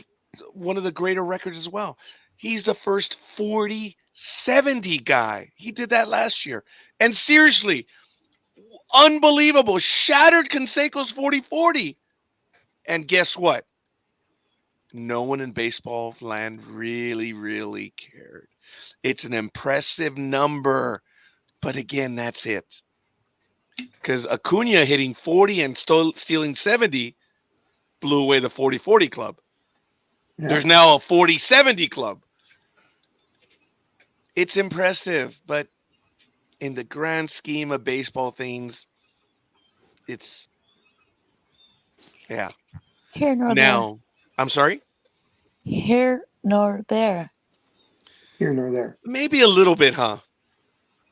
one of the greater records as well. He's the first 40-70 guy. He did that last year. And seriously, unbelievable. Shattered Canseco's 40-40. And guess what? No one in baseball land really, really cared. It's an impressive number. But again, that's it. Because Acuna hitting 40 and stealing 70 blew away the 40-40 club. Yeah. There's now a 40-70 club. It's impressive, but in the grand scheme of baseball things, it's, yeah. Here nor now, there. I'm sorry? Here nor there. Here nor there. Maybe a little bit, huh?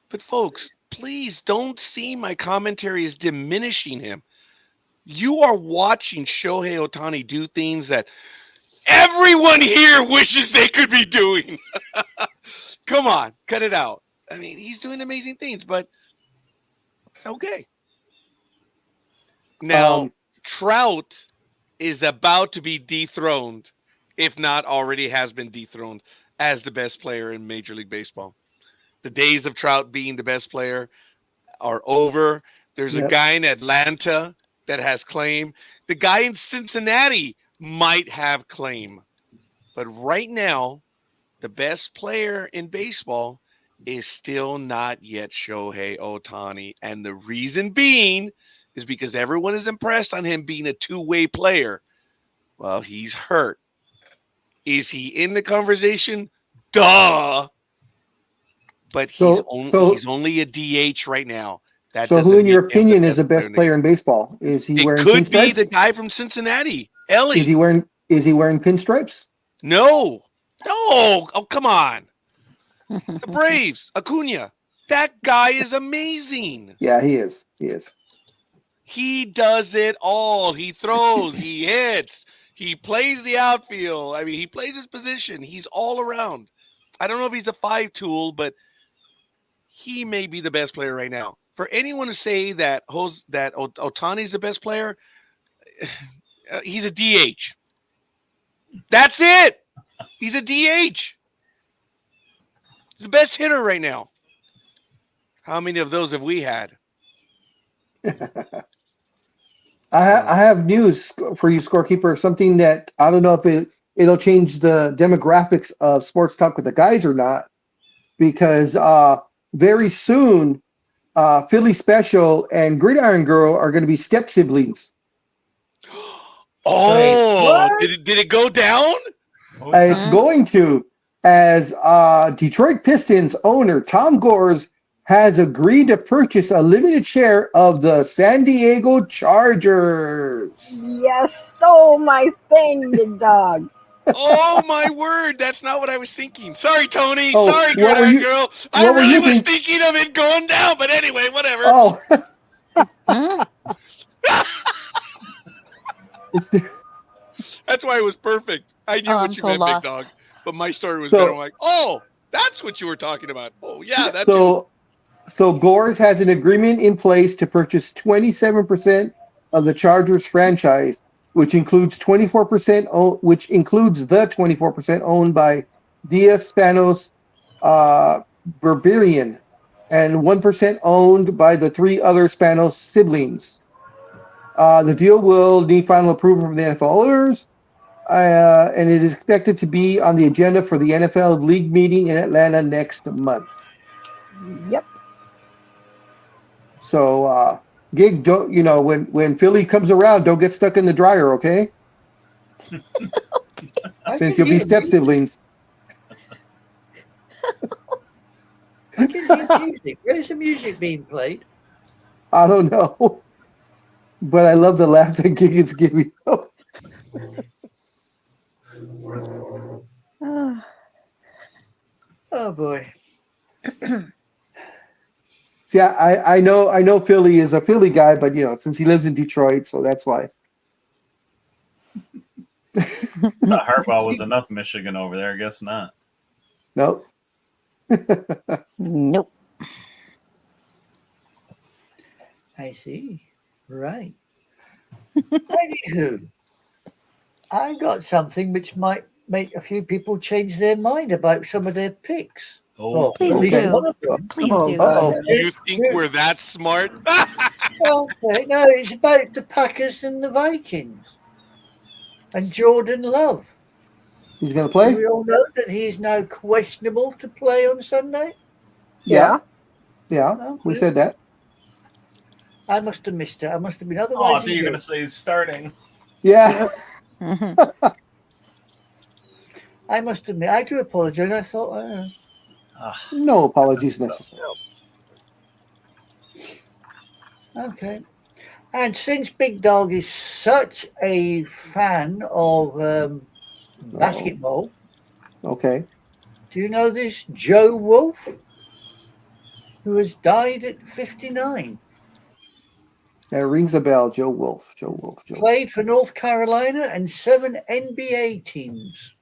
But folks, please don't see my commentary as diminishing him. You are watching Shohei Ohtani do things that everyone here wishes they could be doing. Come on, cut it out. I mean, he's doing amazing things, but okay. Now, Trout is about to be dethroned, if not already has been dethroned, as the best player in Major League Baseball. The days of Trout being the best player are over. There's a guy in Atlanta that has claim. The guy in Cincinnati might have claim. But right now, the best player in baseball is still not yet Shohei Ohtani. And the reason being is because everyone is impressed on him being a two-way player. Well, he's hurt. Is he in the conversation? Duh. But he's only a DH right now. So who, in your opinion, is the best player in baseball? Is he wearing pinstripes? It could be the guy from Cincinnati, Ellie. Is he wearing pinstripes? No. Oh, come on. The Braves, Acuna. That guy is amazing. Yeah, he is. He does it all. He throws, he hits, he plays the outfield. I mean, he plays his position. He's all around. I don't know if he's a 5 tool, but he may be the best player right now. For anyone to say that Ohtani's the best player, he's a DH. That's it. He's a DH. He's the best hitter right now. How many of those have we had? I have news for you, Scorekeeper. Something that I don't know if it'll change the demographics of Sports Talk with the Guys or not, because very soon, Philly Special and Gridiron Girl are going to be step siblings. Oh, did it go down? It's going to, as Detroit Pistons owner Tom Gores has agreed to purchase a limited share of the San Diego Chargers. Yes, stole my thing, you dog. Oh, my word. That's not what I was thinking. Sorry, Tony. Oh, sorry, girl. I really was thinking of it going down, but anyway, whatever. Oh. That's why it was perfect. I knew what you meant, big dog. But my story was better. I'm like, oh, that's what you were talking about. Oh, yeah. That's So Gores has an agreement in place to purchase 27% of the Chargers franchise, which includes the 24% owned by Diaz Spanos Berberian. and 1% owned by the 3 other Spanos siblings. The deal will need final approval from the NFL owners, and it is expected to be on the agenda for the NFL league meeting in Atlanta next month. Yep. So, Gig, don't when Philly comes around, don't get stuck in the dryer, okay? Since you'll be step siblings. I can hear music. Where's the music being played? I don't know, but I love the laugh that Gig is giving. Oh boy. See, I know Philly is a Philly guy, but since he lives in Detroit, so that's why. Thought Harbaugh was enough Michigan over there. I guess not. Nope. Nope. I see. Right. Anywho, I got something which might make a few people change their mind about some of their picks. Oh, Please Okay. do. One of them. Please Oh, do. God. You think we're that smart? Okay, no, it's about the Packers and the Vikings. And Jordan Love. He's gonna Do play. we all know that he is now questionable to play on Sunday? Yeah, we Okay. said that. I must have missed it. I must have been oh, I otherwise. thought you were going to say he's starting. Yeah. Mhm. I must admit, I do apologize. I thought, Ah, No apologies necessary. okay. And since Big Dog is such a fan of basketball, Okay. do you know this Joe Wolf, who has died at 59? That rings a bell. Joe Wolf. Joe Wolf. Played for North Carolina and 7 NBA teams.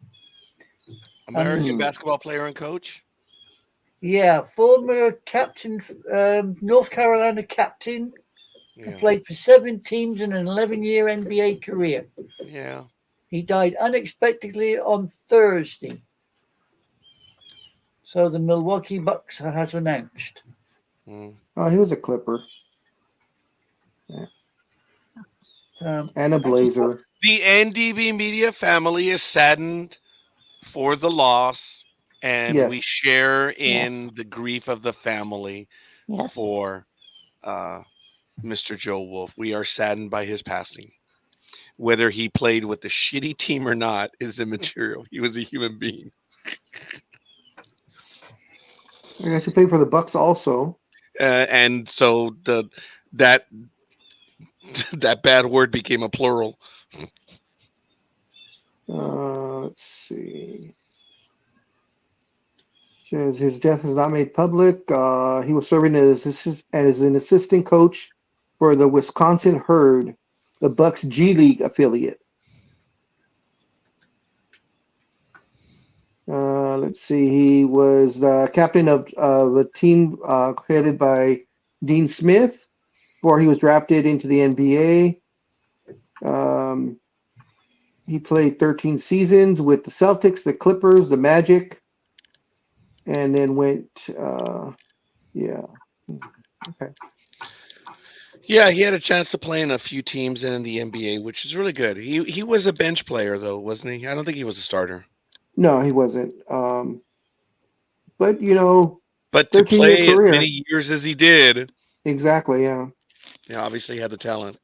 American basketball player and coach. Yeah, former captain, North Carolina captain, Yeah. played for 7 teams in an 11-year NBA career. Yeah. He died unexpectedly on Thursday. So the Milwaukee Bucks has announced. Mm. Oh, he was a Clipper and a Blazer. The NDB media family is saddened for the loss, and we Yes. share in Yes. the grief of the family Yes. for Mr. Joe Wolf. We are saddened by his passing. Whether he played with the shitty team or not is immaterial. He was a human being. I guess he played for the Bucks also. And so that that bad word became a plural. Let's see. Says his death is not made public. He was serving as an assistant coach for the Wisconsin Herd, the Bucks G League affiliate. Let's see. He was captain of a team headed by Dean Smith before he was drafted into the NBA. He played 13 seasons with the Celtics, the Clippers, the Magic, and then went, yeah. Okay. Yeah, he had a chance to play in a few teams and in the NBA, which is really good. He was a bench player though, wasn't he? I don't think he was a starter. No, he wasn't. But But to 13-year play as career. many years as he did, Exactly, yeah. obviously he had the talent.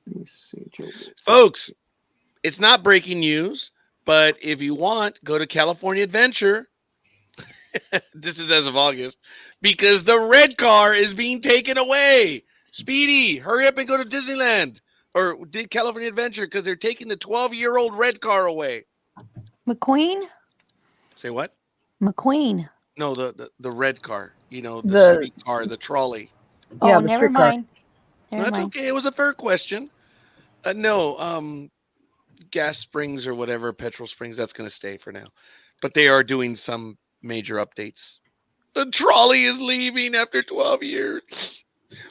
Let me see, Joe. Folks, it's not breaking news, but if you want, go to California Adventure. This is as of August, because the red car is being taken away. Speedy, hurry up and go to Disneyland or California Adventure, because they're taking the 12-year-old red car away. McQueen? Say what? McQueen. No, the red car. The The- street car, the trolley. Yeah, Oh, the never streetcar. mind. Never That's mind. okay. It was a fair question. No, Gas Springs or whatever, Petrol Springs, that's going to stay for now. But they are doing some major updates. The trolley is leaving after 12 years.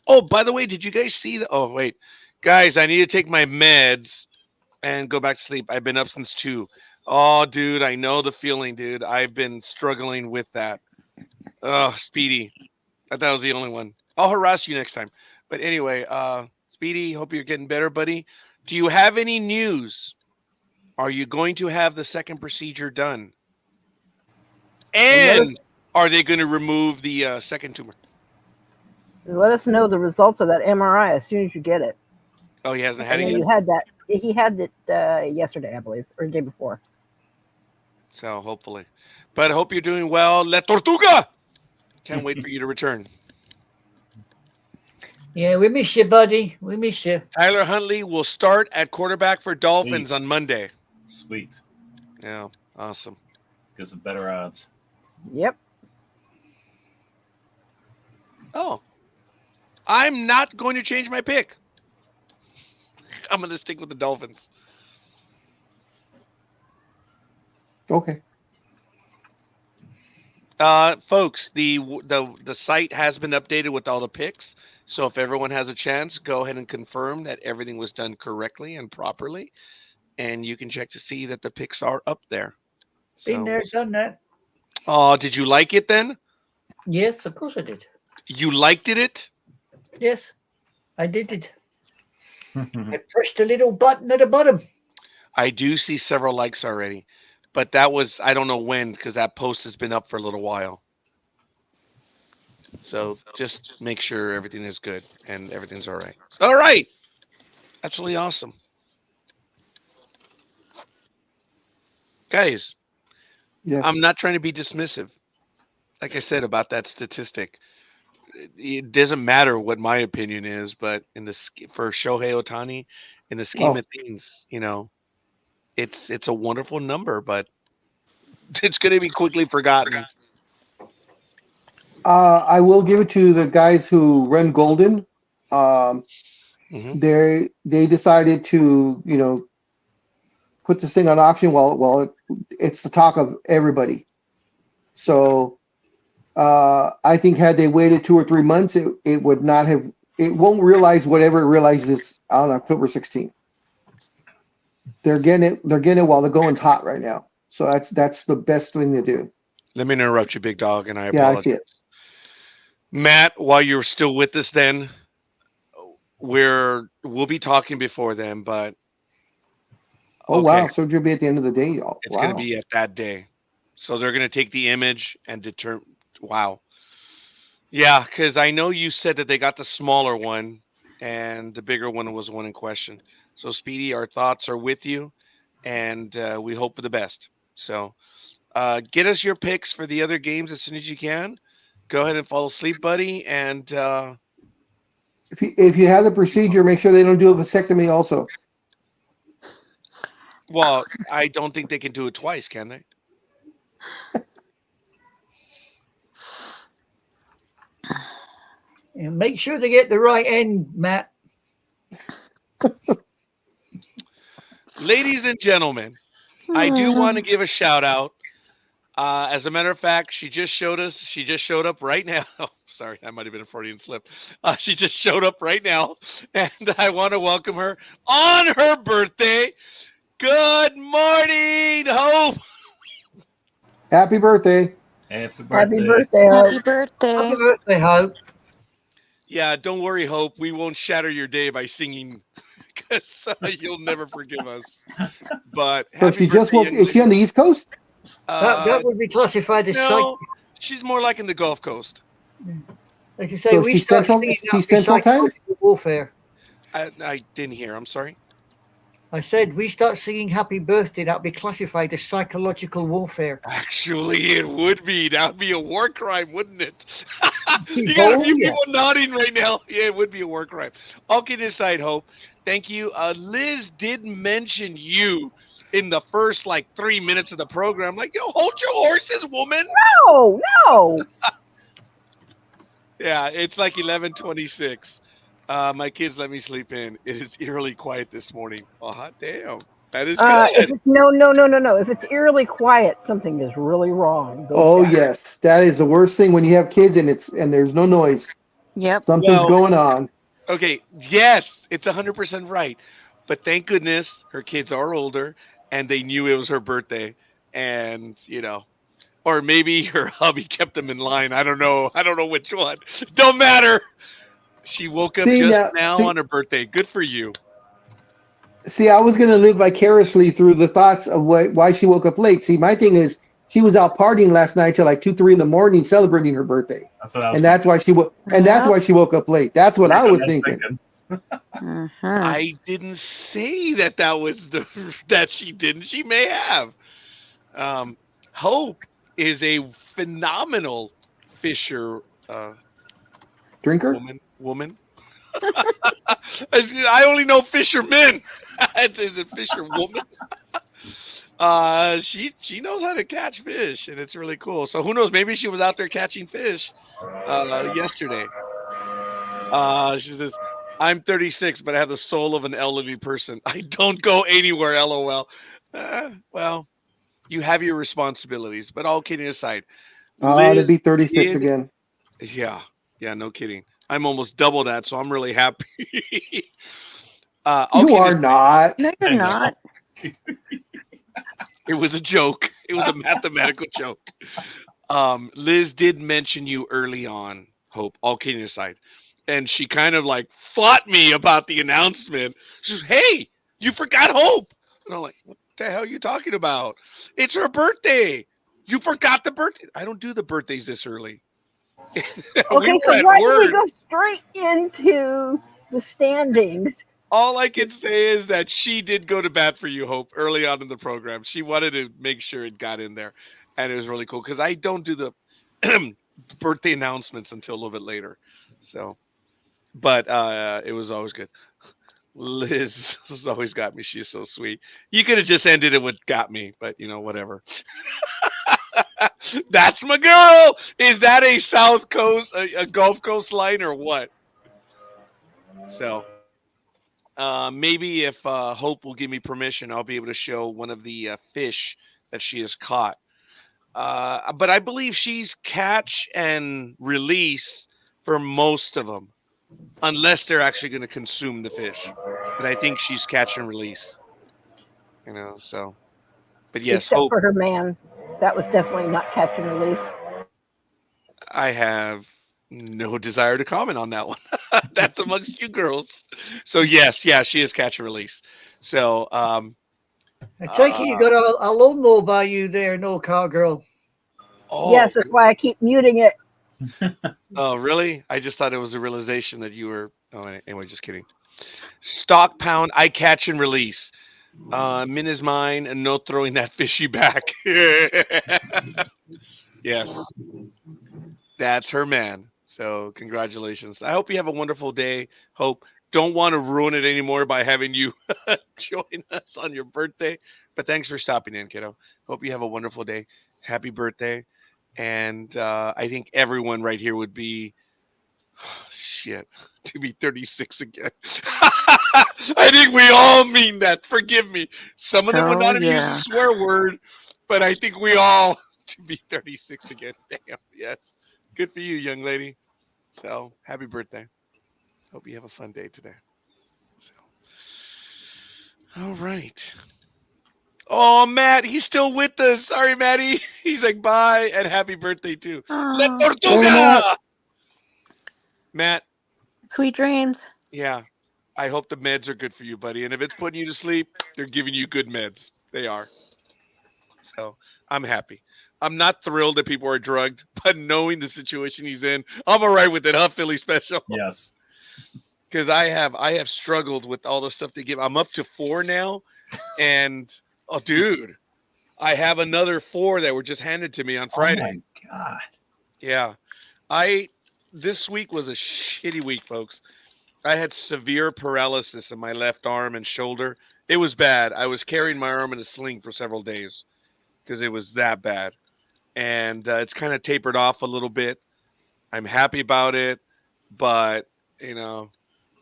Oh, by the way, did you guys see oh, wait. Guys, I need to take my meds and go back to sleep. I've been up since 2. Oh, dude, I know the feeling, dude. I've been struggling with that. Oh, Speedy. I thought I was the only one. I'll harass you next time. But anyway, Speedy, hope you're getting better, buddy. Do you have any news? Are you going to have the second procedure done? And are they going to remove the second tumor? Let us know the results of that MRI as soon as you get it. Oh, he hasn't I had know it you yet? had that. He had it yesterday, I believe, or the day before. So hopefully. But I hope you're doing well. La Tortuga! Can't wait for you to return. Yeah, we miss you, buddy. We miss you. Tyler Huntley will start at quarterback for Dolphins Sweet. on Monday. Sweet. Yeah, awesome. Gives them better odds. Yep. Oh, I'm not going to change my pick. I'm going to stick with the Dolphins. Okay. Folks, the site has been updated with all the picks. So if everyone has a chance, go ahead and confirm that everything was done correctly and properly, and you can check to see that the picks are up there. Been there, done that. Oh, did you like it then? Yes, of course I did. You liked it? Yes, I did it. I pushed the little button at the bottom. I do see several likes already, but that was, I don't know when, because that post has been up for a little while. So just make sure everything is good and everything's all right. All right. Absolutely awesome. Guys, Yes. I'm not trying to be dismissive. Like I said about that statistic, it doesn't matter what my opinion is, but for Shohei Ohtani, in the scheme of things, it's a wonderful number, but it's going to be quickly forgotten. I will give it to the guys who run Golden. They decided to put this thing on auction. Well, it's the talk of everybody. So I think had they waited 2 or 3 months, it would not have. It won't realize whatever it realizes on October 16th. They're getting it while the going's hot right now. So that's the best thing to do. Let me interrupt you, big dog, and I Yeah, apologize. I see it. Matt, while you're still with us, then we'll be talking before then, but Oh wow! So you'll be at the end of the day, y'all. It's going to be at that day. So they're going to take the image and determine. Wow. Yeah, because I know you said that they got the smaller one, and the bigger one was the one in question. So Speedy, our thoughts are with you, and we hope for the best. So get us your picks for the other games as soon as you can. Go ahead and fall asleep, buddy. And if you have the procedure, make sure they don't do a vasectomy also. Well, I don't think they can do it twice, can they? And make sure they get the right end, Matt. Ladies and gentlemen, I do want to give a shout out. As a matter of fact, she just showed up right now. Sorry, that might have been a Freudian slip. She just showed up right now, and I want to welcome her on her birthday. Good morning, Hope. Happy birthday. Happy birthday. Happy birthday, Hope. Happy birthday. Happy birthday, Hope. Yeah, don't worry, Hope. We won't shatter your day by singing, because you'll never forgive us. But So she just woke. Is she on the East Coast? That would be classified as no. She's more like in the Gulf Coast. Like you say, So we she's start Central. singing She's Central time. warfare. I didn't hear. I'm sorry. I said we start singing "Happy Birthday." That would be classified as psychological warfare. Actually, it would be. That would be a war crime, wouldn't it? You got a few people nodding right now. Yeah, it would be a war crime. All kidding aside, Hope. Thank you. Liz did mention you in the first 3 minutes of the program. Like, yo, hold your horses, woman. No. Yeah, it's 11:26. My kids let me sleep in. It is eerily quiet this morning. Oh, hot damn. That is good. No. If it's eerily quiet, something is really wrong. Oh yes, that is the worst thing when you have kids and there's no noise. Yep. Something's going on. Okay. Yes, it's 100% right. But thank goodness her kids are older and they knew it was her birthday. And or maybe her hubby kept them in line. I don't know. I don't know which one. Don't matter. She woke up See just now, now on her birthday. Good for you. see, I was gonna live vicariously through the thoughts of why she woke up late. See, my thing is she was out partying last night till like 2, 3 in the morning celebrating her birthday, That's what I was and thinking. that's why that's why she woke up late. That's what I was thinking. Uh-huh. I didn't say that was the that she didn't. She may have. Hope is a phenomenal fisher Drinker? woman. I only know fishermen. Is it fisher woman? She knows how to catch fish, and it's really cool. So who knows? Maybe she was out there catching fish yesterday. She says, "I'm 36, but I have the soul of an elderly person. I don't go anywhere." LOL. Well, you have your responsibilities, but all kidding aside, To Liz be 36 did. again. Yeah, no kidding. I'm almost double that, so I'm really happy. You kidding are aside, not. No, you're not. it was a joke. It was a mathematical joke. Liz did mention you early on, Hope, all kidding aside. And she kind of like fought me about the announcement. She says, "Hey, you forgot Hope." And I'm like, "What the hell are you talking about? It's her birthday. You forgot the birthday." I don't do the birthdays this early. We Okay, were so at why do we work. go straight into the standings? All I can say is that she did go to bat for you, Hope, early on in the program. She wanted to make sure it got in there. And it was really cool because I don't do the birthday announcements until a little bit later. So, but it was always good. Liz has always got me. She's so sweet. You could have just ended it with "got me," but whatever. That's my girl. Is that a South Coast, a Gulf Coast line, or what? So, maybe if Hope will give me permission, I'll be able to show one of the fish that she has caught. But I believe she's catch and release for most of them, unless they're actually going to consume the fish. But I think she's catch and release. So. But yes, Except Hope, for her man. That was definitely not catch and release. I have no desire to comment on that one. That's amongst you girls. So yes, yeah, she is catch and release. So I take it you got a lawnmower by you there, no car girl. oh, Yes, that's why I keep muting it. oh, really? I just thought it was a realization that you were. Oh, anyway, just kidding. Stock pound, I catch and release. Min is mine, and no throwing that fishy back. Yes, that's her man. So congratulations. I hope you have a wonderful day. Hope. Don't want to ruin it anymore by having you join us on your birthday. But thanks for stopping in, kiddo. Hope you have a wonderful day. Happy birthday. And I think everyone right here would be shit to be 36 again. I think we all mean that. Forgive me. Some of them would not have used a swear word, but I think we all to be 36 again. Damn. Yes. Good for you, young lady. So happy birthday. Hope you have a fun day today. So, all right. Oh, Matt, he's still with us. Sorry, Matty. He's like, bye and happy birthday too. La Tortuga! Matt. Sweet dreams. Yeah. I hope the meds are good for you, buddy. And if it's putting you to sleep, they're giving you good meds. They are. So I'm happy. I'm not thrilled that people are drugged, but knowing the situation he's in, I'm all right with it, huh, Philly Special? Yes. Because I have struggled with all the stuff they give. I'm up to 4 now. And, oh, dude, I have another 4 that were just handed to me on Friday. Oh, my God. Yeah. This week was a shitty week, folks. I had severe paralysis in my left arm and shoulder. It was bad. I was carrying my arm in a sling for several days because it was that bad. And it's kind of tapered off a little bit. I'm happy about it. But,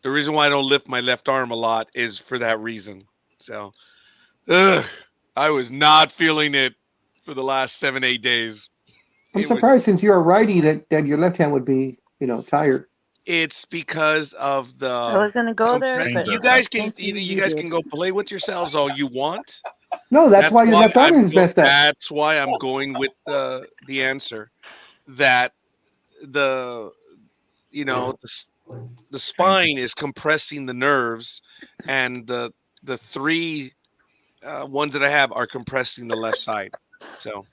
the reason why I don't lift my left arm a lot is for that reason. So, I was not feeling it for the last 7-8 days. I'm surprised since you're a righty that your left hand would be, tired. It's because of the. I was gonna go there, but you guys can go play with yourselves all you want, No, that's why your left arm is messed up. That's why I'm going with the answer that the the spine is compressing the nerves, and the three ones that I have are compressing the left side. So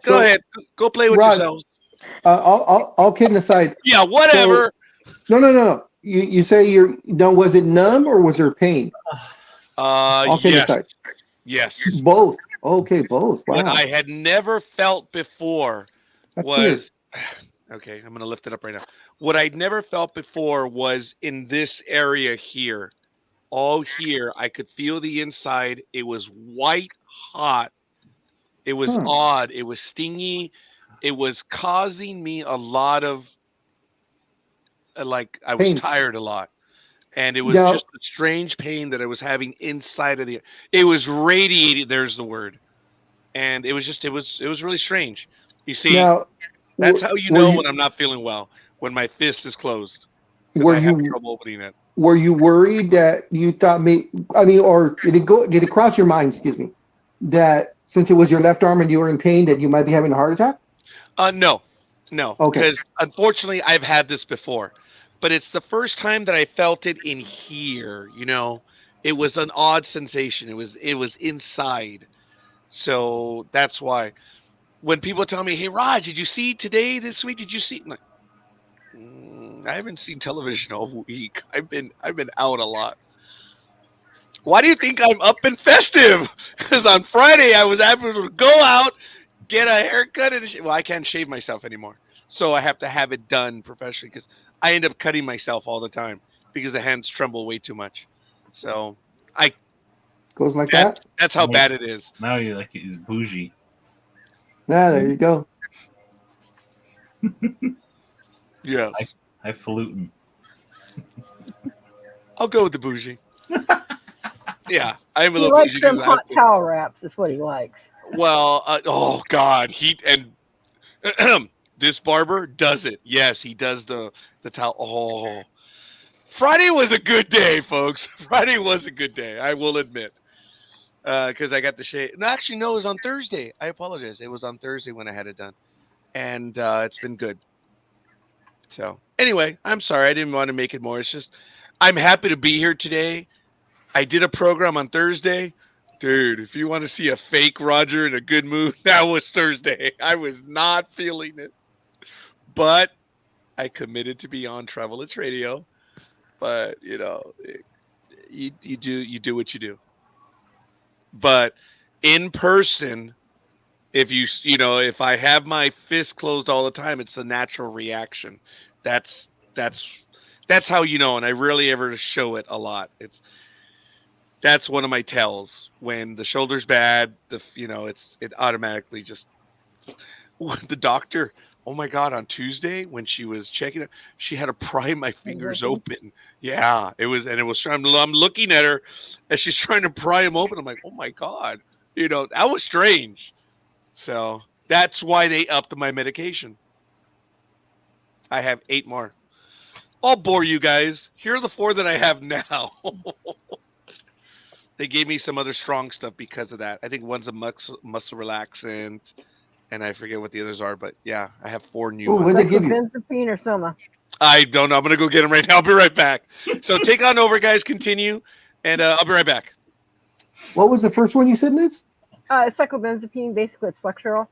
go ahead, go play with Rod, yourselves. all kidding aside. Yeah, whatever. So, no. You say was it numb or was there pain? All kidding aside. Yes. Both. Okay, both. Wow. What I had never felt before That's was weird. okay, I'm gonna lift it up right now. What I'd never felt before was in this area here. All here, I could feel the inside. It was white hot. It was odd. It was stingy. It was causing me a lot of like I was Pain. tired a lot. And it was just a strange pain that I was having inside of it was radiating, there's the word. And it was really strange. You see, that's how you know when I'm not feeling well, when my fist is closed. Because I have trouble opening it. Were you worried that you thought or did it cross your mind, excuse me, that since it was your left arm and you were in pain that you might be having a heart attack? No. Okay. Because unfortunately I've had this before. But it's the first time that I felt it in here, It was an odd sensation. It was inside. So that's why when people tell me, "Hey, Raj, did you see today this week? Did you see?" I'm like, I haven't seen television all week. I've been out a lot. Why do you think I'm up and festive? Because on Friday I was able to go out, get a haircut, and I can't shave myself anymore. So I have to have it done professionally because I end up cutting myself all the time because the hands tremble way too much. So goes like that. That's how bad it is. Now you're like he's bougie. Yeah, there you go. Yes. Highfalutin. I'll go with the bougie. Yeah, I'm a he little likes bougie. Some hot towel wraps. That's what he likes. Well, oh God, this barber does it. Yes, he does the towel. Oh, Friday was a good day, folks. Friday was a good day. I will admit, because I got the shave. No, actually, no, it was on Thursday. I apologize. It was on Thursday when I had it done, and it's been good. So anyway, I'm sorry. I didn't want to make it more. It's just I'm happy to be here today. I did a program on Thursday. Dude, if you want to see a fake Roger in a good mood, that was Thursday. I was not feeling it. But I committed to be on Travelage Radio. But, you do what you do. But in person, if I have my fist closed all the time, it's a natural reaction. That's how and I rarely ever show it a lot. That's one of my tells. When the shoulder's bad, it automatically just the doctor. Oh my God! On Tuesday when she was checking it, she had to pry my fingers open. Yeah, it was trying. I'm looking at her as she's trying to pry them open. I'm like, oh my God, that was strange. So that's why they upped my medication. I have 8 more. I'll bore you guys. Here are the 4 that I have now. They gave me some other strong stuff because of that. I think one's a muscle relaxant, and I forget what the others are. But yeah, I have 4 new ones. What did they give you? Benzapine or Soma? I don't know. I'm gonna go get them right now. I'll be right back. So take on over, guys. Continue, and I'll be right back. What was the first one you said, Liz? It's cyclobenzapine. Basically, it's Flexeril.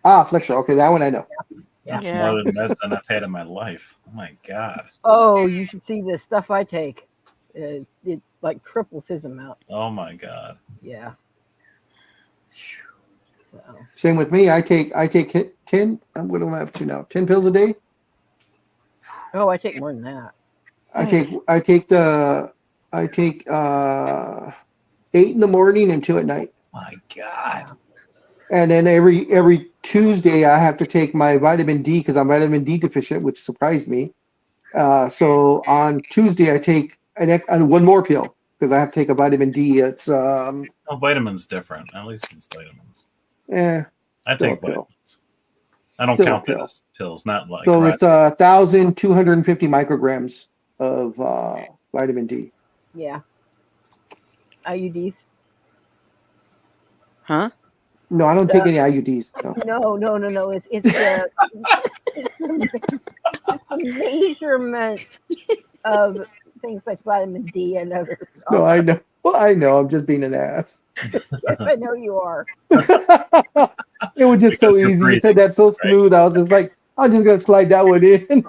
Flexeril. Okay, that one I know. That's more than meds than I've had in my life. Oh my God. Oh, you should see the stuff I take. It like triples his amount. Oh my God. Yeah. So. Same with me. I take 10. What do I have to now? 10 pills a day. Oh, I take more than that. I take 8 in the morning and 2 at night. My God. And then every Tuesday I have to take my vitamin D because I'm vitamin D deficient, which surprised me. So on Tuesday I take one more pill because I have to take a vitamin D. It's vitamins different. At least it's vitamins. Yeah. I take vitamins. I don't count pills. Not like. So it's 1,250 micrograms of vitamin D. Yeah. IUDs. Huh? No, I don't take any IUDs. No. No. It's the measurement of things like vitamin D and others. No, I know. Well, I know. I'm just being an ass. Yes, I know you are. It was just Because so you're easy. You breathing, said that so smooth. I was just like, I'm just gonna slide that one in.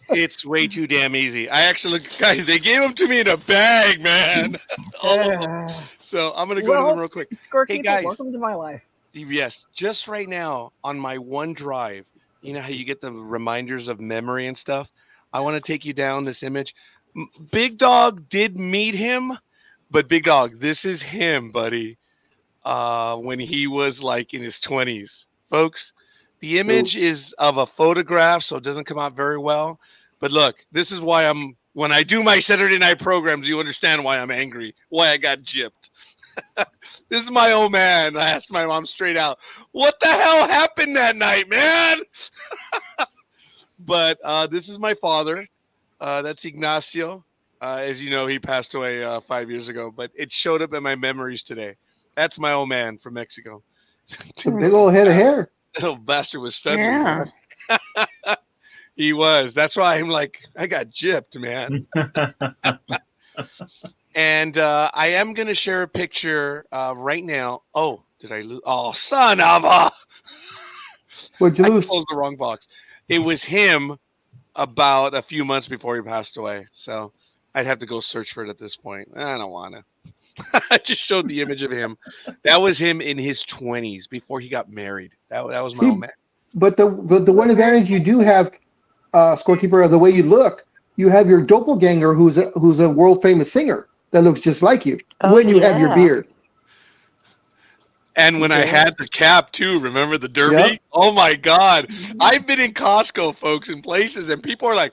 It's way too damn easy. I actually, guys, they gave them to me in a bag, man. All of them. So I'm gonna go to them real quick. Hey, Scorekeeper, guys. welcome to my life. Yes, just right now on my OneDrive, you know how you get the reminders of memory and stuff? I want to take you down this image. Big Dog did meet him, but Big Dog, this is him, buddy, when he was like in his 20s. Folks, the image is of a photograph, so it doesn't come out very well. But look, this is why when I do my Saturday night programs, you understand why I'm angry, why I got gypped. This is my old man. I asked my mom straight out, what the hell happened that night, man? But this is my father. That's Ignacio. As you know, he passed away 5 years ago, but it showed up in my memories today. That's my old man from Mexico. A big old head of hair. Little bastard was studly. Yeah. He was. That's why I'm like, I got gypped, man. And I am going to share a picture right now. Oh, did I lose? Oh, son of a. What'd you I lose? closed the wrong box. It was him about a few months before he passed away. So I'd have to go search for it at this point. I don't want to. I just showed the image of him. That was him in his 20s before he got married. That was my old man. But the one advantage you do have, Scorekeeper, of the way you look, you have your doppelganger who's a world famous singer that looks just like you when you have your beard. And when I had the cap too, remember the derby? Yep. Oh my God. I've been in Costco, folks, in places, and people are like,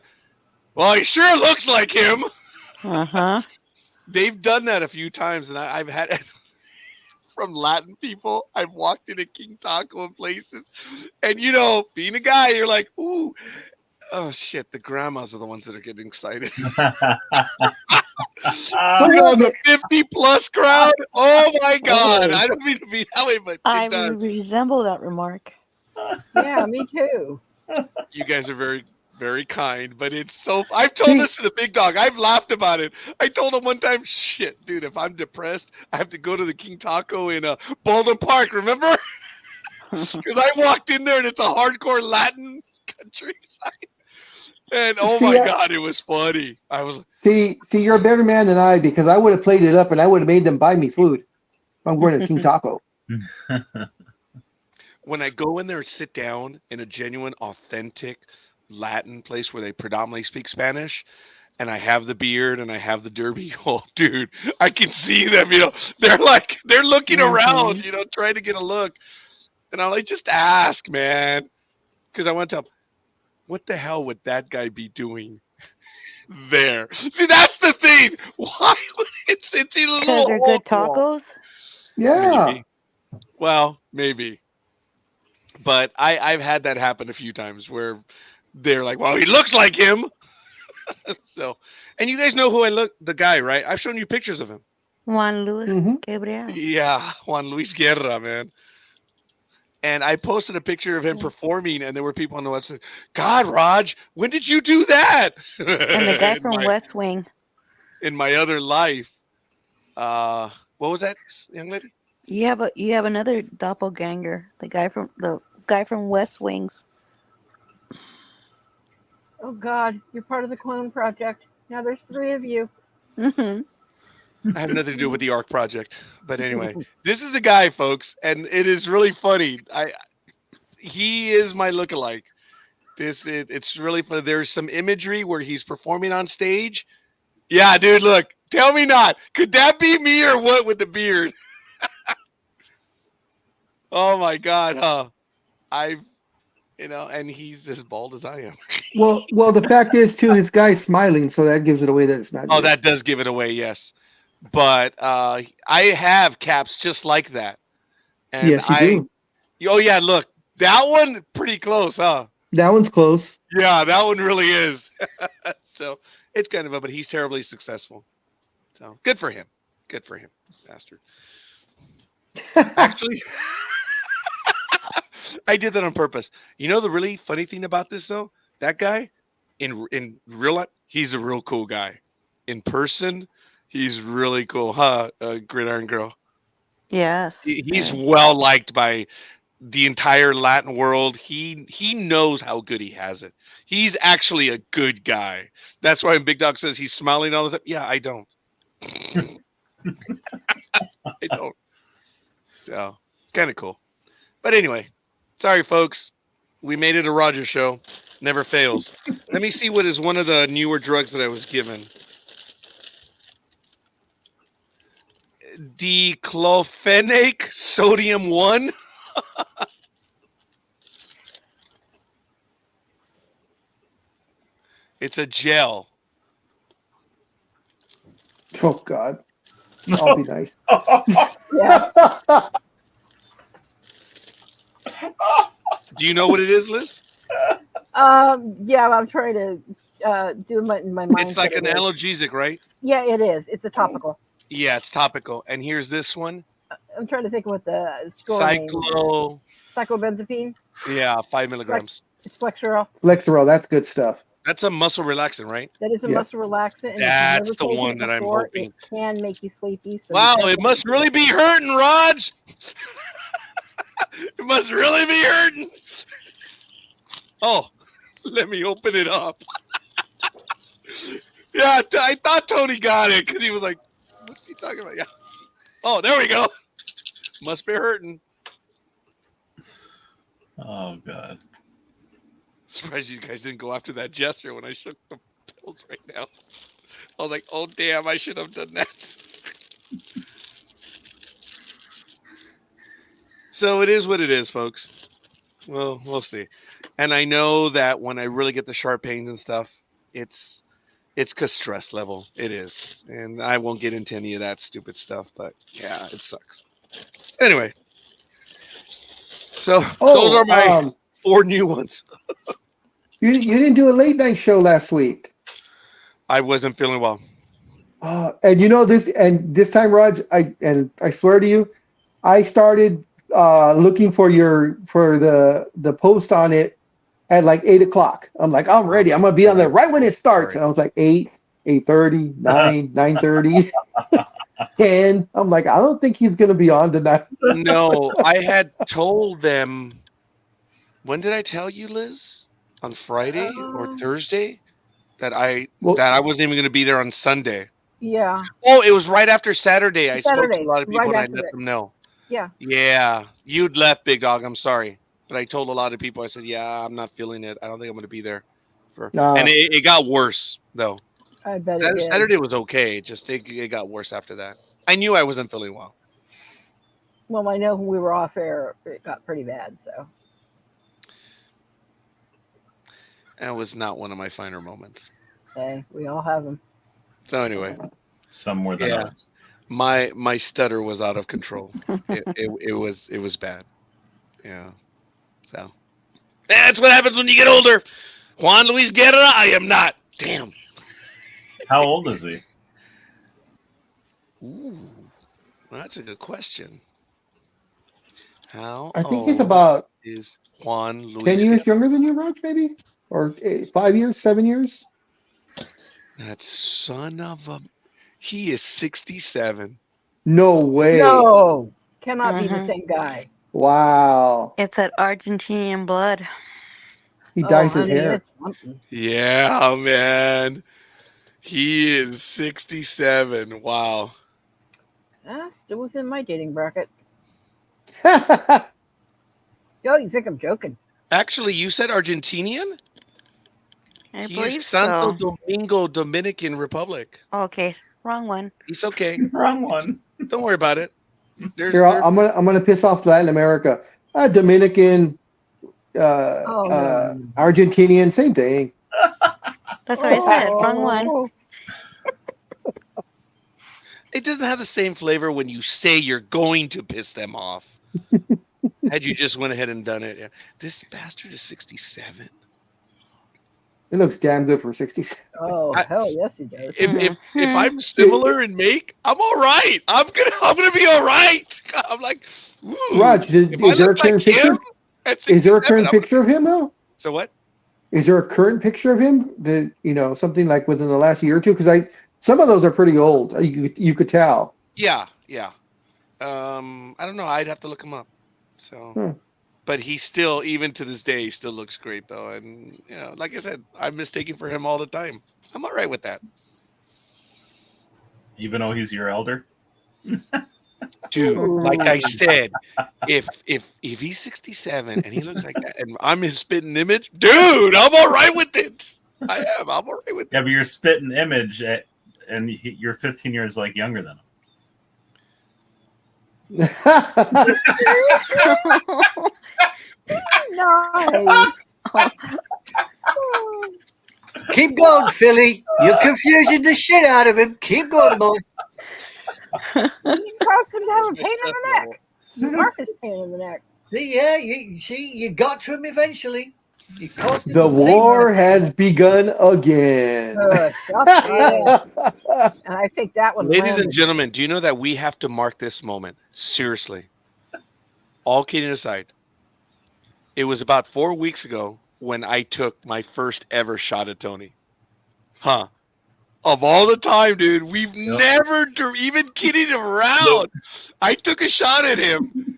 well, he sure looks like him. Uh-huh. They've done that a few times, and I've had from Latin people. I've walked into King Taco in places, and you know, being a guy, you're like, ooh, oh shit, the grandmas are the ones that are getting excited. You know, the 50+ crowd. Oh my God. I don't mean to be that way, but I it does. resemble that remark. Yeah, me too. You guys are very, very kind, but it's so. I've told this to the Big Dog. I've laughed about it. I told him one time, shit, dude, if I'm depressed, I have to go to the King Taco in Baldwin Park, remember? Because I walked in there and it's a hardcore Latin countryside. And oh my God, it was funny. I was see, you're a better man than I, because I would have played it up and I would have made them buy me food. I'm going to King Taco. When I go in there and sit down in a genuine, authentic Latin place where they predominantly speak Spanish, and I have the beard and I have the derby, oh dude, I can see them, you know, they're looking around, you know, trying to get a look. And I'm like, just ask, man. Because I want to tell them, what the hell would that guy be doing there? See, that's the thing. Why would it's a little Because they're good tacos? Yeah. Maybe. Well, maybe. But I've had that happen a few times where they're like, well, he looks like him. So, and you guys know who the guy, right? I've shown you pictures of him. Juan Luis Gabriel. Yeah, Juan Luis Guerra, man. And I posted a picture of him performing, and there were people on the website, God, Raj, when did you do that? And the guy from West Wing. In my other life. What was that, young lady? You have another doppelganger, the guy from West Wings. Oh God, you're part of the clone project. Now there's 3 of you. Mm-hmm. I have nothing to do with the ARC project. But anyway, this is the guy, folks, and it is really funny. He is my lookalike. It's really funny. There's some imagery where he's performing on stage. Yeah, dude, look. Tell me not. Could that be me or what with the beard? Oh my God, huh? And he's as bald as I am. Well, the fact is too, his guy's smiling, so that gives it away that it's not. Oh, good. that does give it away, yes. But I have caps just like that. And yes, you do. Oh yeah, look, that one pretty close, huh? That one's close. Yeah, that one really is. So it's kind of but he's terribly successful. So good for him. Good for him, bastard. Actually, I did that on purpose. You know the really funny thing about this though? That guy in real life, he's a real cool guy. In person, he's really cool, huh? Gridiron Girl. Yes. He's Very. well liked by the entire Latin world. He knows how good he has it. He's actually a good guy. That's why when Big Dog says he's smiling all the time. Yeah, I don't. I don't. So it's kind of cool. But anyway, sorry folks. We made it a Roger show. Never fails. Let me see what is one of the newer drugs that I was given. Diclofenac sodium 1. It's a gel. Oh God, I'll be nice. Yeah. Do you know what it is, Liz? Yeah, I'm trying to do my in my mind. It's like an analgesic, right? Yeah, it is. It's a topical. Yeah, it's topical. And here's this one. I'm trying to think of what the store name is. Cyclobenzapine. Yeah, 5 milligrams. It's Flexeril. Lexerol, that's good stuff. That's a muscle relaxant, right? That is a Yes. muscle relaxant. And if you've That's never the taken one it that I'm before, hoping. It can make you sleepy. So Wow, you it must really be hurting, Raj. It must really be hurting. Oh, let me open it up. Yeah, I thought Tony got it because he was like, what's he talking about? Yeah. Oh, there we go. Must be hurting. Oh God. Surprised you guys didn't go after that gesture when I shook the pills right now. I was like, oh, damn, I should have done that. So it is what it is, folks. Well, we'll see. And I know that when I really get the sharp pains and stuff, it's because stress level. It is. And I won't get into any of that stupid stuff, but yeah, it sucks. Anyway. So those are my 4 new ones. You didn't do a late night show last week. I wasn't feeling well. And you know this time, Raj, I swear to you, I started looking for the post on it at like 8:00. I'm like, I'm ready. I'm gonna be on there right when it starts. And I was like 8:30, 9:30, 10. I'm like, I don't think he's gonna be on tonight. No, I had told them. When did I tell you, Liz? On Friday or Thursday? That I wasn't even going to be there on Sunday. Yeah. Oh, it was right after Saturday. I spoke to a lot of people right and I after let that. them know. Yeah. Yeah, you'd left, Big Dog. I'm sorry, but I told a lot of people. I said, "Yeah, I'm not feeling it. I don't think I'm going to be there." And it got worse though. I bet it did. Saturday was okay. Just it got worse after that. I knew I wasn't feeling well. Well, I know when we were off air, it got pretty bad. So That was not one of my finer moments. hey, we all have them. So anyway, some more than others. My stutter was out of control. It was bad. Yeah. So that's what happens when you get older. Juan Luis Guerra, I am not. Damn. How old is he? Ooh, that's a good question. I think he's about is Juan Luis 10 years younger than you, Raj, maybe? Or 5 years, 7 years? That son of a... He is 67. No way. No, cannot be the same guy. Wow. It's that Argentinian blood. He dyes his honey, hair. it's something. Yeah, man. He is 67. Wow. Still within my dating bracket. Oh, Oh, you think I'm joking? Actually, you said Argentinian? I He believe is Santo so. Domingo, Dominican Republic. Okay, wrong one. It's okay. Wrong one. Don't worry about it. Here, I'm gonna piss off Latin America. Dominican, no. Argentinian, same thing. That's what I said. Wrong one. It doesn't have the same flavor when you say you're going to piss them off. Had you just went ahead and done it. Yeah. This bastard is 67. It looks damn good for 67. Oh, I- hell yes, he does. if I'm similar in make, I'm all right. I'm gonna be all right. I'm like, ooh, Raj, if I is there a look like current him picture? at Is 67, there a current picture of him though? So what? Is there a current picture of him that something like within the last year or two? Because some of those are pretty old. You could tell. Yeah. I don't know. I'd have to look him up. So, but he still, even to this day, he still looks great though. And like I said, I'm mistaken for him all the time. I'm all right with that. Even though he's your elder. Dude, like I Ooh. said, if he's 67 and he looks like that, and I'm his spitting image, dude, I'm all right with it. I am. I'm all right with it. Yeah, but you're spitting image and you're 15 years younger than him. Nice. Keep going, Philly. You're confusing the shit out of him. Keep going, boy. You caused him to have a pain in the neck. Marcus pain in the neck. See, you got to him eventually. You caused him The the pain. war has begun again. Shots fired. And I think that one Ladies landed. and gentlemen, do you know that we have to mark this moment? Seriously. All kidding aside, it was about 4 weeks ago when I took my first ever shot at Tony. Huh. Of all the time, dude, we've never even kidding around. I took a shot at him.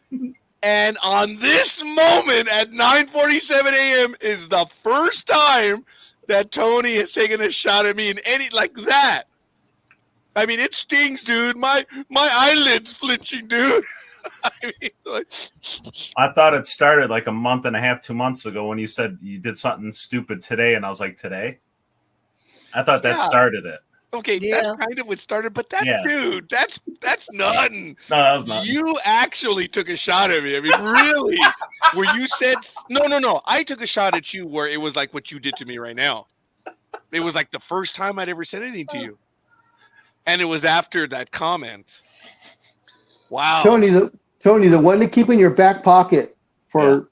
And on this moment at 9:47 a.m. is the first time that Tony has taken a shot at me in any like that. I mean, it stings, dude. My eyelids flinching, dude. I mean, I thought it started like a month and a half, 2 months ago when you said you did something stupid today, and I was like, today? I thought that started it. okay, that's kind of what started, but dude, that's nothing. No, that was nothing. You actually took a shot at me. I mean, really? Where you said no. I took a shot at you where it was like what you did to me right now. It was like the first time I'd ever said anything to you, and it was after that comment. Wow, Tony, the one to keep in your back pocket for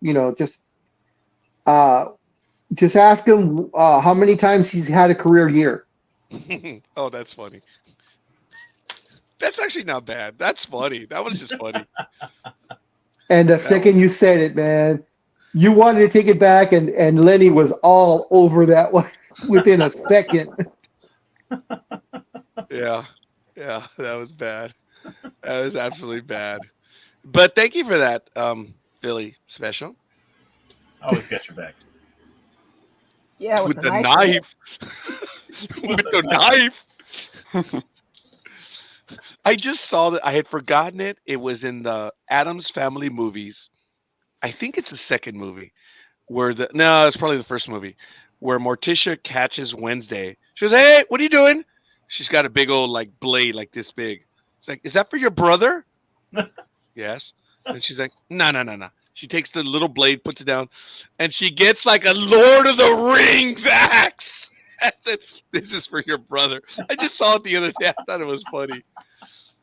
just ask him how many times he's had a career year. Oh, that's funny. That's actually not bad. That's funny. That was just funny. And the second you said it, man, you wanted to take it back, and Lenny was all over that one within a second. Yeah, that was bad. That was absolutely bad. But thank you for that, Philly special. I always got your back. Yeah, with the knife. With the knife. I just saw that. I had forgotten it. It was in the Addams Family movies. I think it's the second movie no, it's probably the first movie where Morticia catches Wednesday. She goes, "Hey, what are you doing?" She's got a big old blade like this big. It's like, "Is that for your brother?" Yes. And she's like, No. She takes the little blade, puts it down, and she gets like a Lord of the Rings axe. That's it. This is for your brother. I just saw it the other day. I thought it was funny.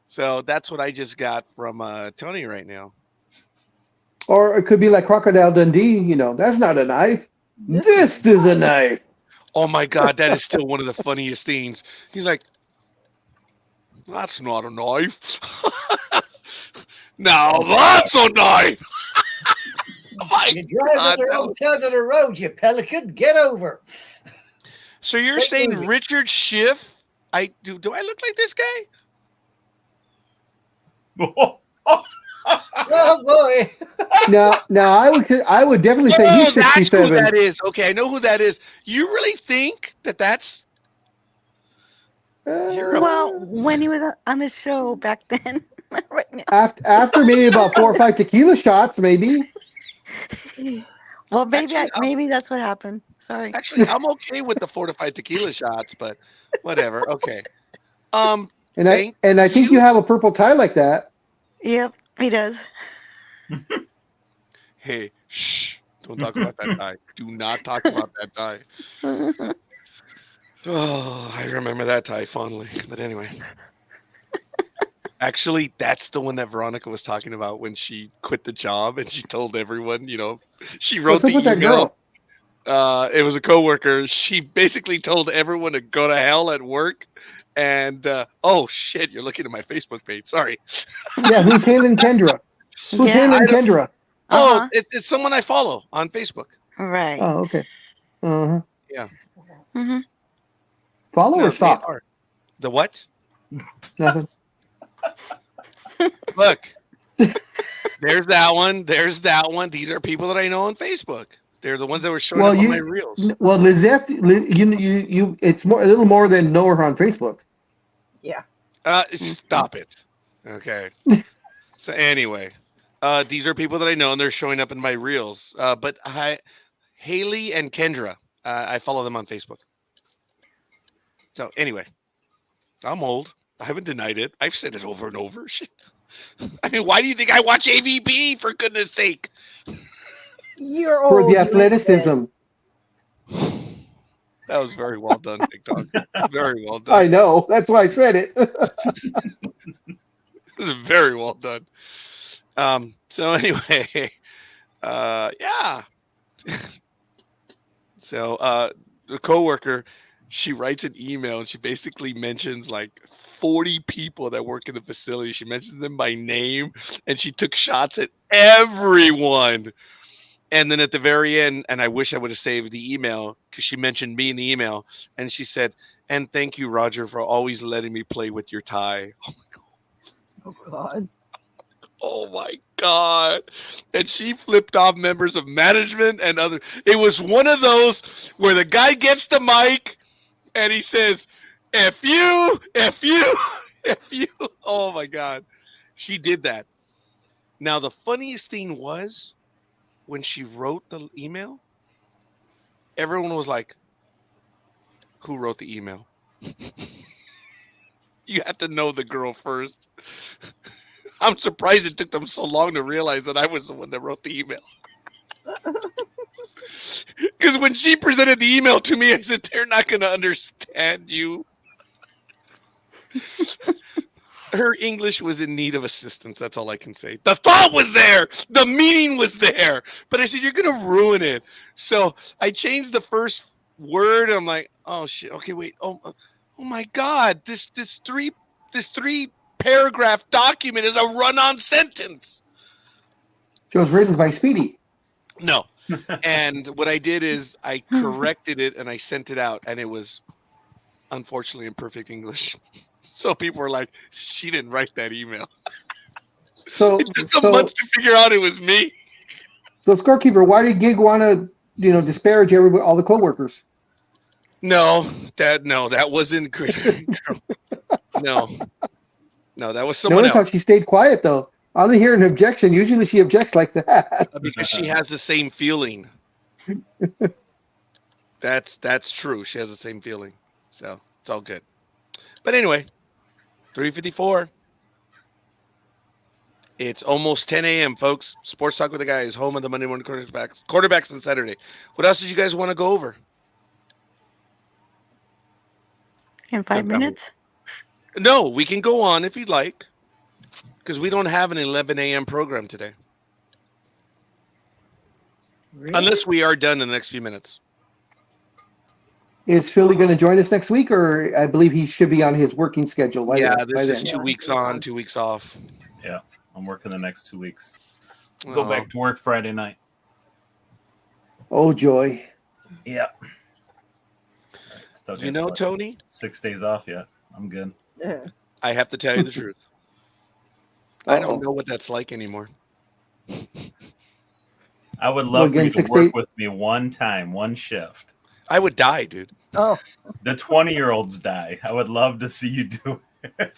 So that's what I just got from Tony right now. Or it could be like Crocodile Dundee. That's not a knife. This is a knife. Oh my God, that is still one of the funniest things. He's like, "That's not a knife." Now that's a knife. You drive on the wrong side of the road, you pelican. Get over. So you're saying Richard Schiff? Do I look like this guy? Oh boy! Now I would definitely say he's 67. That's who that is. Okay, I know who that is. You really think that's? Well, when he was on the show back then, right now. After maybe about 4 or 5 tequila shots, maybe. Well, maybe that's what happened. Sorry. Actually, I'm okay with the 4 to 5 tequila shots, but whatever. Okay. And I think you have a purple tie like that. Yep, he does. Hey, shh! Don't talk about that tie. Do not talk about that tie. Oh, I remember that tie fondly. But anyway. Actually, that's the one that Veronica was talking about when she quit the job and she told everyone, she wrote the email. It was a coworker. She basically told everyone to go to hell at work. And oh shit, you're looking at my Facebook page. Sorry. Yeah, who's hailing Kendra? Who's Yeah. hailing Kendra? Oh, Uh-huh. it's someone I follow on Facebook. Right. Oh, okay. Uh-huh. Yeah. Mm-hmm. Follow No, or they stalk? are. The what? Nothing. Look. There's that one. There's that one. These are people that I know on Facebook. They're the ones that were showing Well, up on you- my reels. Well, Lizette, you, it's more a little more than know her on Facebook. Stop it. Okay. So anyway, these are people that I know, and they're showing up in my reels. But Haley and Kendra, I follow them on Facebook. So anyway, I'm old. I haven't denied it. I've said it over and over. Shit. I mean, why do you think I watch AVP? For goodness sake. You're For old. the you ain't athleticism. That was very well done, Big Dog. Very well done. I know. That's why I said it. This is very well done. So anyway, yeah. So the coworker, she writes an email and she basically mentions like 40 people that work in the facility. She mentions them by name and she took shots at everyone. And then at the very end, and I wish I would have saved the email because she mentioned me in the email, and she said, "And thank you, Roger, for always letting me play with your tie." Oh God. Oh my God. And she flipped off members of management and other. It was one of those where the guy gets the mic and he says, F you, F you, F you. Oh my God. She did that. Now, the funniest thing was when she wrote the email, everyone was like, who wrote the email? You have to know the girl first. I'm surprised it took them so long to realize that I was the one that wrote the email. Because when she presented the email to me, I said, they're not going to understand you. Her English was in need of assistance. That's all I can say. The thought was there. The meaning was there. But I said, you're going to ruin it. So I changed the first word. I'm like, oh, shit. Okay, wait. Oh my God. This three paragraph document is a run-on sentence. It was written by Speedy. No. And what I did is I corrected it and I sent it out, and it was unfortunately in perfect English. So people were like, she didn't write that email. So, It took them months to figure out it was me. So, scorekeeper, why did Gig want to, disparage everybody, all the coworkers? No, that wasn't good. No, that was someone Notice else. how she stayed quiet, though. I only hear an objection. Usually she objects like that. Because she has the same feeling. That's true. She has the same feeling. So it's all good. But anyway, 3:54. It's almost 10 a.m., folks. Sports Talk with the Guys, home of the Monday morning quarterbacks on Saturday. What else did you guys want to go over? In 5 minutes? No, we can go on if you'd like, because we don't have an 11 a.m. program today. Really? Unless we are done in the next few minutes. Is Philly going to join us next week, or I believe he should be on his working schedule? By This is then. 2 weeks on, 2 weeks off. Yeah, I'm working the next 2 weeks. Go Oh. back to work Friday night. Oh, joy. Yeah. Still You got, know, Tony, 6 days off yet. I'm good. I have to tell you the truth. I don't know what that's like anymore. I would love for again, you to 6 work days- with me one time, one shift. I would die, dude. Oh, The 20-year-olds die. I would love to see you do it.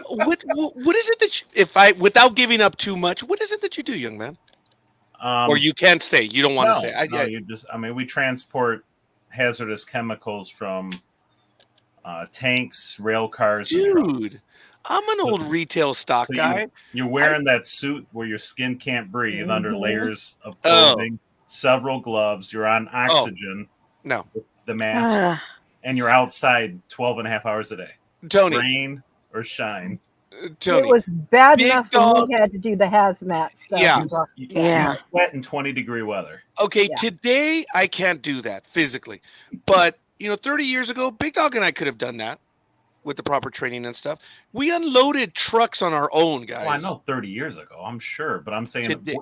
What is it that you, without giving up too much, what is it that you do, young man? Or you can't say, you don't want to say. No, we transport hazardous chemicals from tanks, rail cars, and Dude, trucks. I'm an old retail stock So guy. You're wearing that suit where your skin can't breathe under layers of Oh. clothing, several gloves. You're on oxygen, No, with the mask, and you're outside 12 and a half hours a day. Tony. Rain or shine. Tony, It was bad Big enough dog. when we had to do the hazmat stuff. Yeah. So, Yeah. You sweat in 20-degree weather. Okay, Yeah. today I can't do that physically, but 30 years ago, Big Dog and I could have done that with the proper training and stuff. We unloaded trucks on our own, guys. Well, I know 30 years ago, I'm sure, but I'm saying, Today-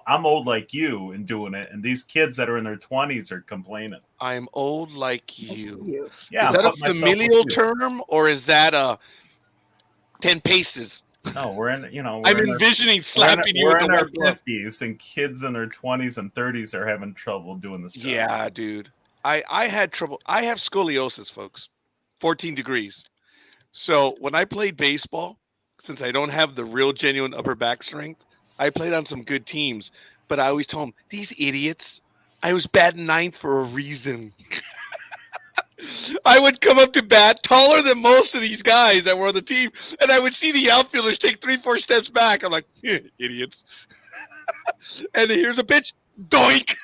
I'm old like you and doing it, and these kids that are in their 20s are complaining. I am old like you. Yeah, Is that a familial term or is that a 10 paces? No, we're in. I'm envisioning slapping you We're with in the our one glove. 50s, and kids in their 20s and 30s are having trouble doing this. Yeah, dude. I had trouble. I have scoliosis, folks. 14 degrees. So when I played baseball, since I don't have the real genuine upper back strength, I played on some good teams. But I always told them, these idiots, I was batting ninth for a reason. I would come up to bat taller than most of these guys that were on the team, and I would see the outfielders take 3-4 steps back. I'm like, idiots. And here's a pitch, doink,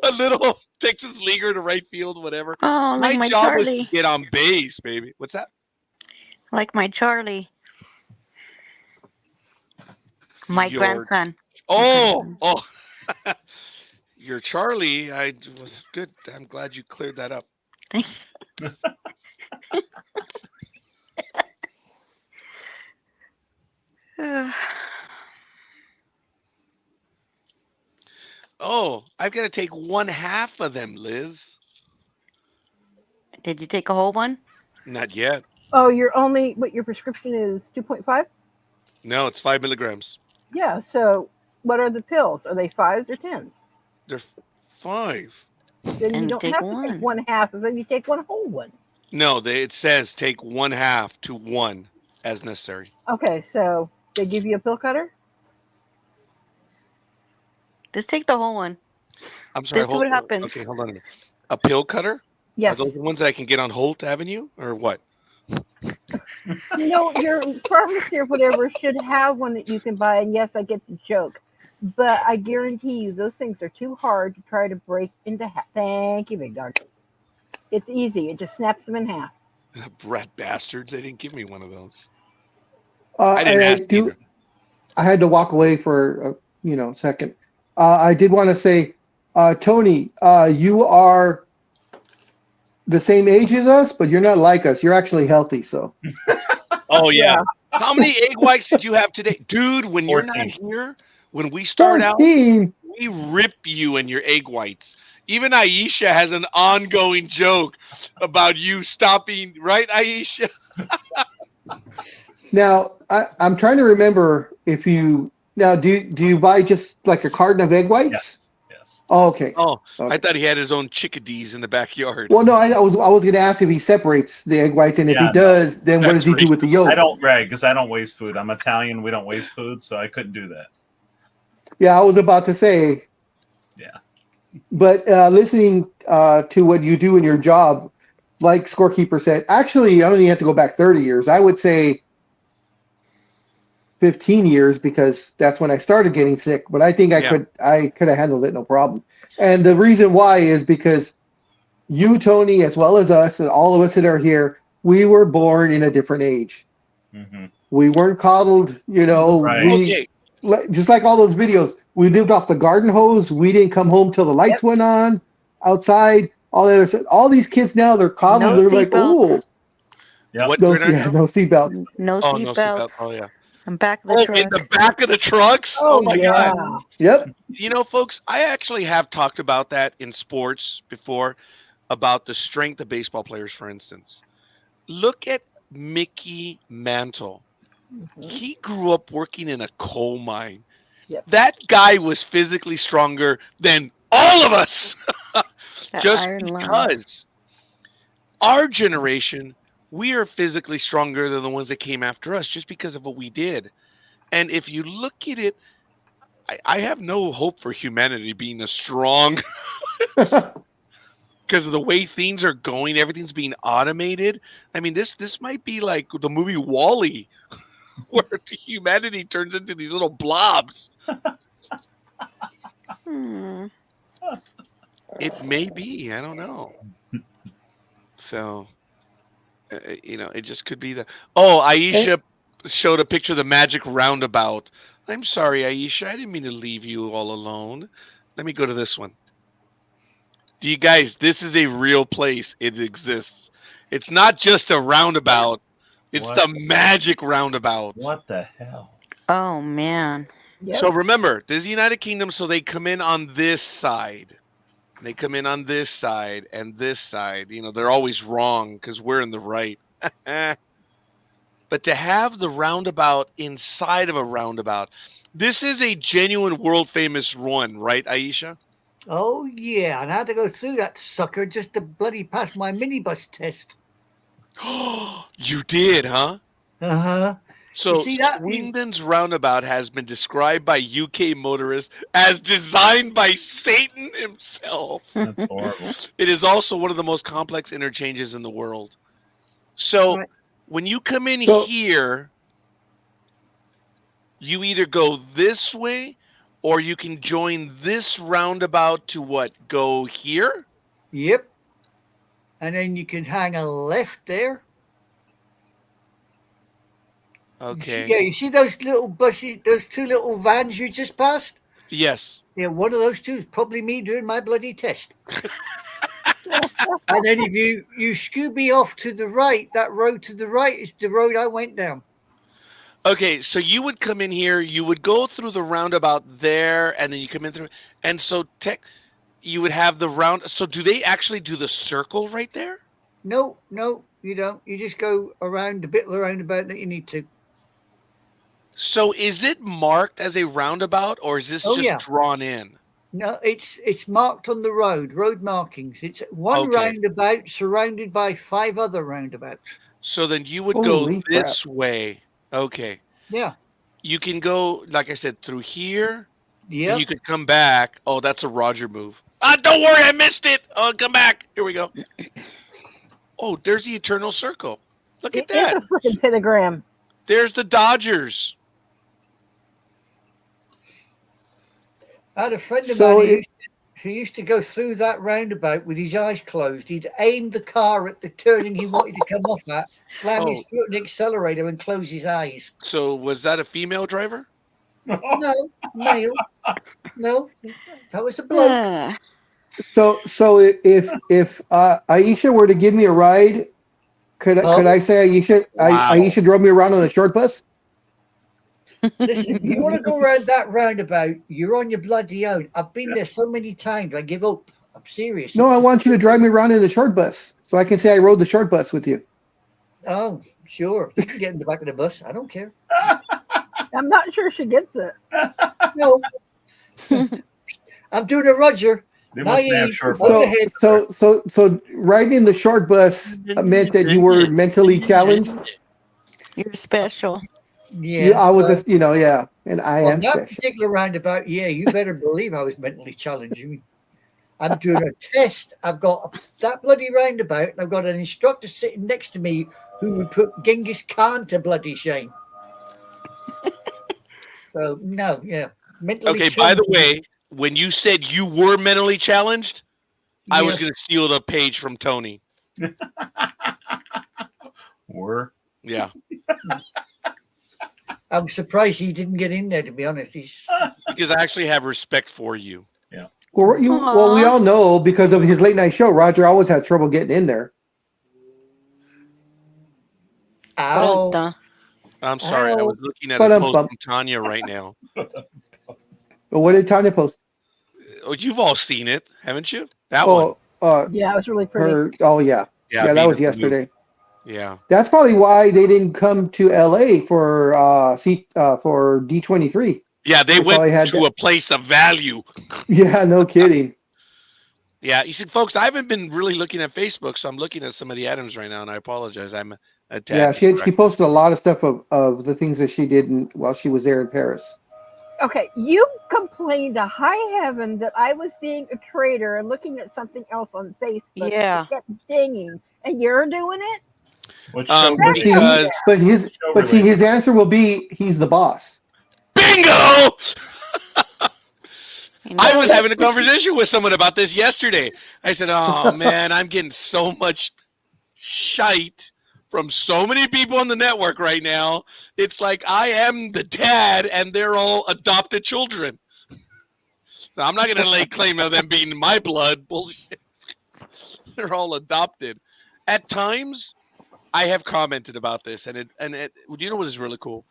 a little Texas leaguer to right field, whatever. Oh, like my job was Charlie. to get on base, baby. What's that? Like my Charlie. My Your- grandson. Oh. Your Charlie, I was good. I'm glad you cleared that up. Oh, I've got to take 1/2 of them, Liz. Did you take a whole one? Not yet. Oh, your prescription is 2.5? No, it's 5 milligrams. Yeah. So what are the pills? Are they 5s or 10s? They're 5. Then you And don't take have to take 1/2 of them. You take one whole one. No, it says take 1/2 to 1 as necessary. Okay. So they give you a pill cutter? Just take the whole one. I'm sorry. This is what happens. Okay, hold on a minute. A pill cutter? Yes. Are those the ones that I can get on Holt Avenue or what? Your pharmacy or whatever should have one that you can buy. And yes, I get the joke, but I guarantee you those things are too hard to try to break into half. Thank you, Big Dog. It's easy. It just snaps them in half. Brat bastards. They didn't give me one of those. I didn't ask either. I had to walk away for a second. I did want to say, Tony, you are the same age as us, but you're not like us. You're actually healthy. So. Oh yeah. How many egg whites did you have today, dude? When you're not 14. here, when we start 14. out, we rip you and your egg whites. Even Aisha has an ongoing joke about you stopping, right, Aisha? Now, I'm trying to remember if you do you buy just like a carton of egg whites? Yes. Oh, okay. Oh, Okay. I thought he had his own chickadees in the backyard. Well, no, I was going to ask if he separates the egg whites, and if he Yeah, does, then what does he do with the yolk? I don't, Greg, because I don't waste food. I'm Italian. We don't waste food, so I couldn't do that. Yeah, I was about to say. Yeah. But listening to what you do in your job, like Scorekeeper said, actually, I don't even have to go back 30 years. I would say 15 years because that's when I started getting sick. But I think I could have handled it no problem. And the reason why is because you, Tony, as well as us, and all of us that are here, we were born in a different age. Mm-hmm. We weren't coddled, Right. Okay. Just like all those videos, we lived off the garden hose. We didn't come home till the lights went on outside. All these kids now, they're coddled. No They're like, seatbelts. oh, Yep. What no critter now? seatbelts. No Oh, no seatbelts. seatbelt. Oh, yeah. I'm back of the truck. In the back of the trucks? Oh, my yeah. God. Yep. Folks, I actually have talked about that in sports before, about the strength of baseball players, for instance. Look at Mickey Mantle. Mhm. He grew up working in a coal mine. Yep. That guy was physically stronger than all of us. That Just iron lung. because our generation, we are physically stronger than the ones that came after us just because of what we did. And if you look at it, I have no hope for humanity being as strong because of the way things are going. Everything's being automated. I mean, this might be like the movie WALL-E, where humanity turns into these little blobs. It may be. I don't know. So, it just could be the. Oh, Aisha showed a picture of the magic roundabout. I'm sorry, Aisha. I didn't mean to leave you all alone. Let me go to this one. Do you guys, this is a real place. It exists. It's not just a roundabout. It's What? the magic roundabout. What the hell? Oh man. Yep. So remember, there's the United Kingdom, so they come in on this side. They come in on this side and this side. You know, they're always wrong because we're in the right. But to have the roundabout inside of a roundabout, this is a genuine world famous one, right, Aisha? Oh yeah, and I had to go through that sucker just to bloody pass my minibus test. You did, huh? Uh-huh. So You see that? Swindon's roundabout has been described by UK motorists as designed by Satan himself. That's horrible. It is also one of the most complex interchanges in the world. So Right. when you come in So- here, you either go this way or you can join this roundabout to what? Go here? Yep. And then you can hang a left there. Okay. Yeah, you see those little buses, those two little vans you just passed? Yes. Yeah, one of those two is probably me doing my bloody test. And then if you Scooby off to the right, that road to the right is the road I went down. Okay, so you would come in here, you would go through the roundabout there, and then you come in through, and so you would have the round. So do they actually do the circle right there? No, you don't. You just go around the bit of the roundabout that you need to. So is it marked as a roundabout, or is this Oh, just yeah. drawn in? No, it's marked on the road markings. It's one Okay. roundabout surrounded by 5 other roundabouts. So then you would Holy go this way. Okay. Yeah. You can go, like I said, through here. Yeah. And you could come back. Oh, that's a Roger move. Don't worry, I missed it. Oh, come back. Here we go. Oh, there's the Eternal Circle. Look at It is that. a freaking pentagram. There's the Dodgers. I had a friend of So mine who used to go through that roundabout with his eyes closed. He'd aim the car at the turning he wanted to come off at, slam his foot in the accelerator, and close his eyes. So was that a female driver? No, male. No, that was a bloke. So if Aisha were to give me a ride, could I say Aisha Wow. Aisha drove me around on a short bus? Listen, you want to go around that roundabout, you're on your bloody own. I've been there so many times, I give up. I'm serious. No, I want you to drive me around in the short bus so I can say I rode the short bus with you. Oh, sure. You can get in the back of the bus. I don't care. I'm not sure she gets it. No. I'm doing a Roger. They must have Naive. short Go buses. ahead. So riding the short bus meant that you were mentally challenged. You're special. Yeah. I was, yeah, and I On am that special. particular roundabout, yeah, you better believe I was mentally challenged. I'm doing a test. I've got that bloody roundabout, and I've got an instructor sitting next to me who would put Genghis Khan to bloody shame. So no, yeah, mentally. Okay, by the challenged. way, when you said you were mentally challenged, I was Yes. going to steal the page from Tony. Were. Yeah. I'm surprised he didn't get in there. To be honest, he's Because I actually have respect for you. Well, we all know because of his late night show, Roger always had trouble getting in there. ow. Duh. I'm sorry. I Ow. was looking at But a I'm post bummed. from Tanya right now. But what did Tanya post? Oh, you've all seen it, haven't you? That one. Yeah, it was really pretty. Yeah, that Venus was Blue. yesterday. Yeah. That's probably why they didn't come to LA for for D23. Yeah, they They went probably had to a place of value. Yeah, no kidding. Yeah, you see, folks, I haven't been really looking at Facebook, so I'm looking at some of the items right now, and I apologize. I'm a tad Yeah, she distracted. posted a lot of stuff of the things that she did while she was there in Paris. Okay, you complained to high heaven that I was being a traitor and looking at something else on Facebook. Yeah. It kept dinging, and you're doing it. Which Um, show But related? Because- see, his answer will be he's the boss. Bingo! I know. was having a conversation with someone about this yesterday. I said, "Oh man, I'm getting so much shite from so many people on the network right now. It's like I am the dad, and they're all adopted children. Now, I'm not going to lay claim of them being my blood. Bullshit. They're all adopted. At times, I have commented about this, and do you know what is really cool?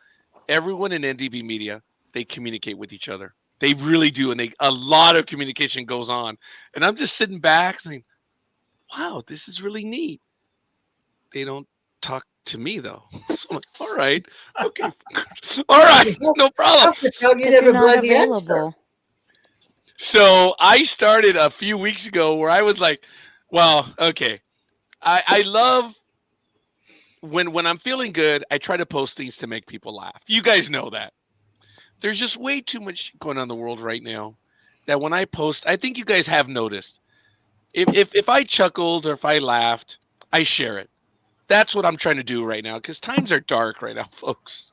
Everyone in NDB media, they communicate with each other. They really do, and a lot of communication goes on. And I'm just sitting back saying, wow, this is really neat. They don't talk to me, though. So I'm like, all right. Okay. All right. No problem. You never bloody available. So I started a few weeks ago where I was like, well, okay. I love when I'm feeling good, I try to post things to make people laugh. You guys know that. There's just way too much going on in the world right now that when I post, I think you guys have noticed. If I chuckled or if I laughed, I share it. That's what I'm trying to do right now because times are dark right now, folks.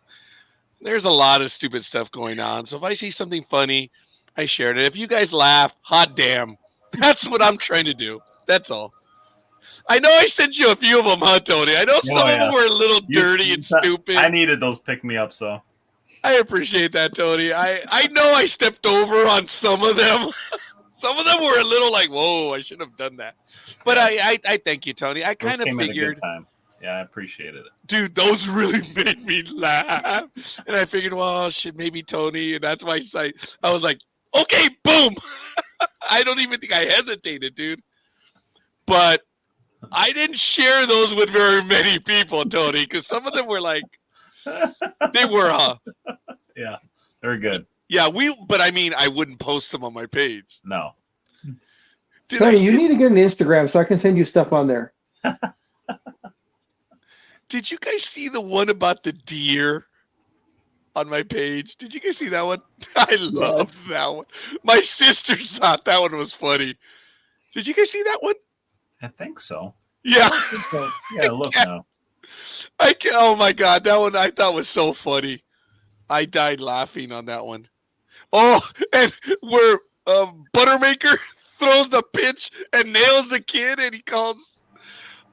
There's a lot of stupid stuff going on. So if I see something funny, I shared it. If you guys laugh, hot damn. That's what I'm trying to do. That's all. I know I sent you a few of them, huh, Tony? I know some of them were a little dirty and stupid. I needed those pick-me-ups, though. I appreciate that, Tony. I know I stepped over on some of them. Some of them were a little like, whoa, I shouldn't have done that. But I thank you, Tony. I kind of figured. At a good time. Yeah, I appreciated it. Dude, those really made me laugh. And I figured, well, shit, maybe Tony. And that's why I was like, okay, boom. I don't even think I hesitated, dude. But I didn't share those with very many people, Tony, because some of them were like, they were, huh? Yeah, they're good. Yeah, but I mean, I wouldn't post them on my page. No. Tony, you need to get an Instagram so I can send you stuff on there. Did you guys see the one about the deer on my page? Did you guys see that one? I love that one. My sister thought that one was funny. Did you guys see that one? I think so. Yeah. Yeah, look now. Oh my God, that one I thought was so funny. I died laughing on that one. Oh, and where Buttermaker throws the pitch and nails the kid, and he calls.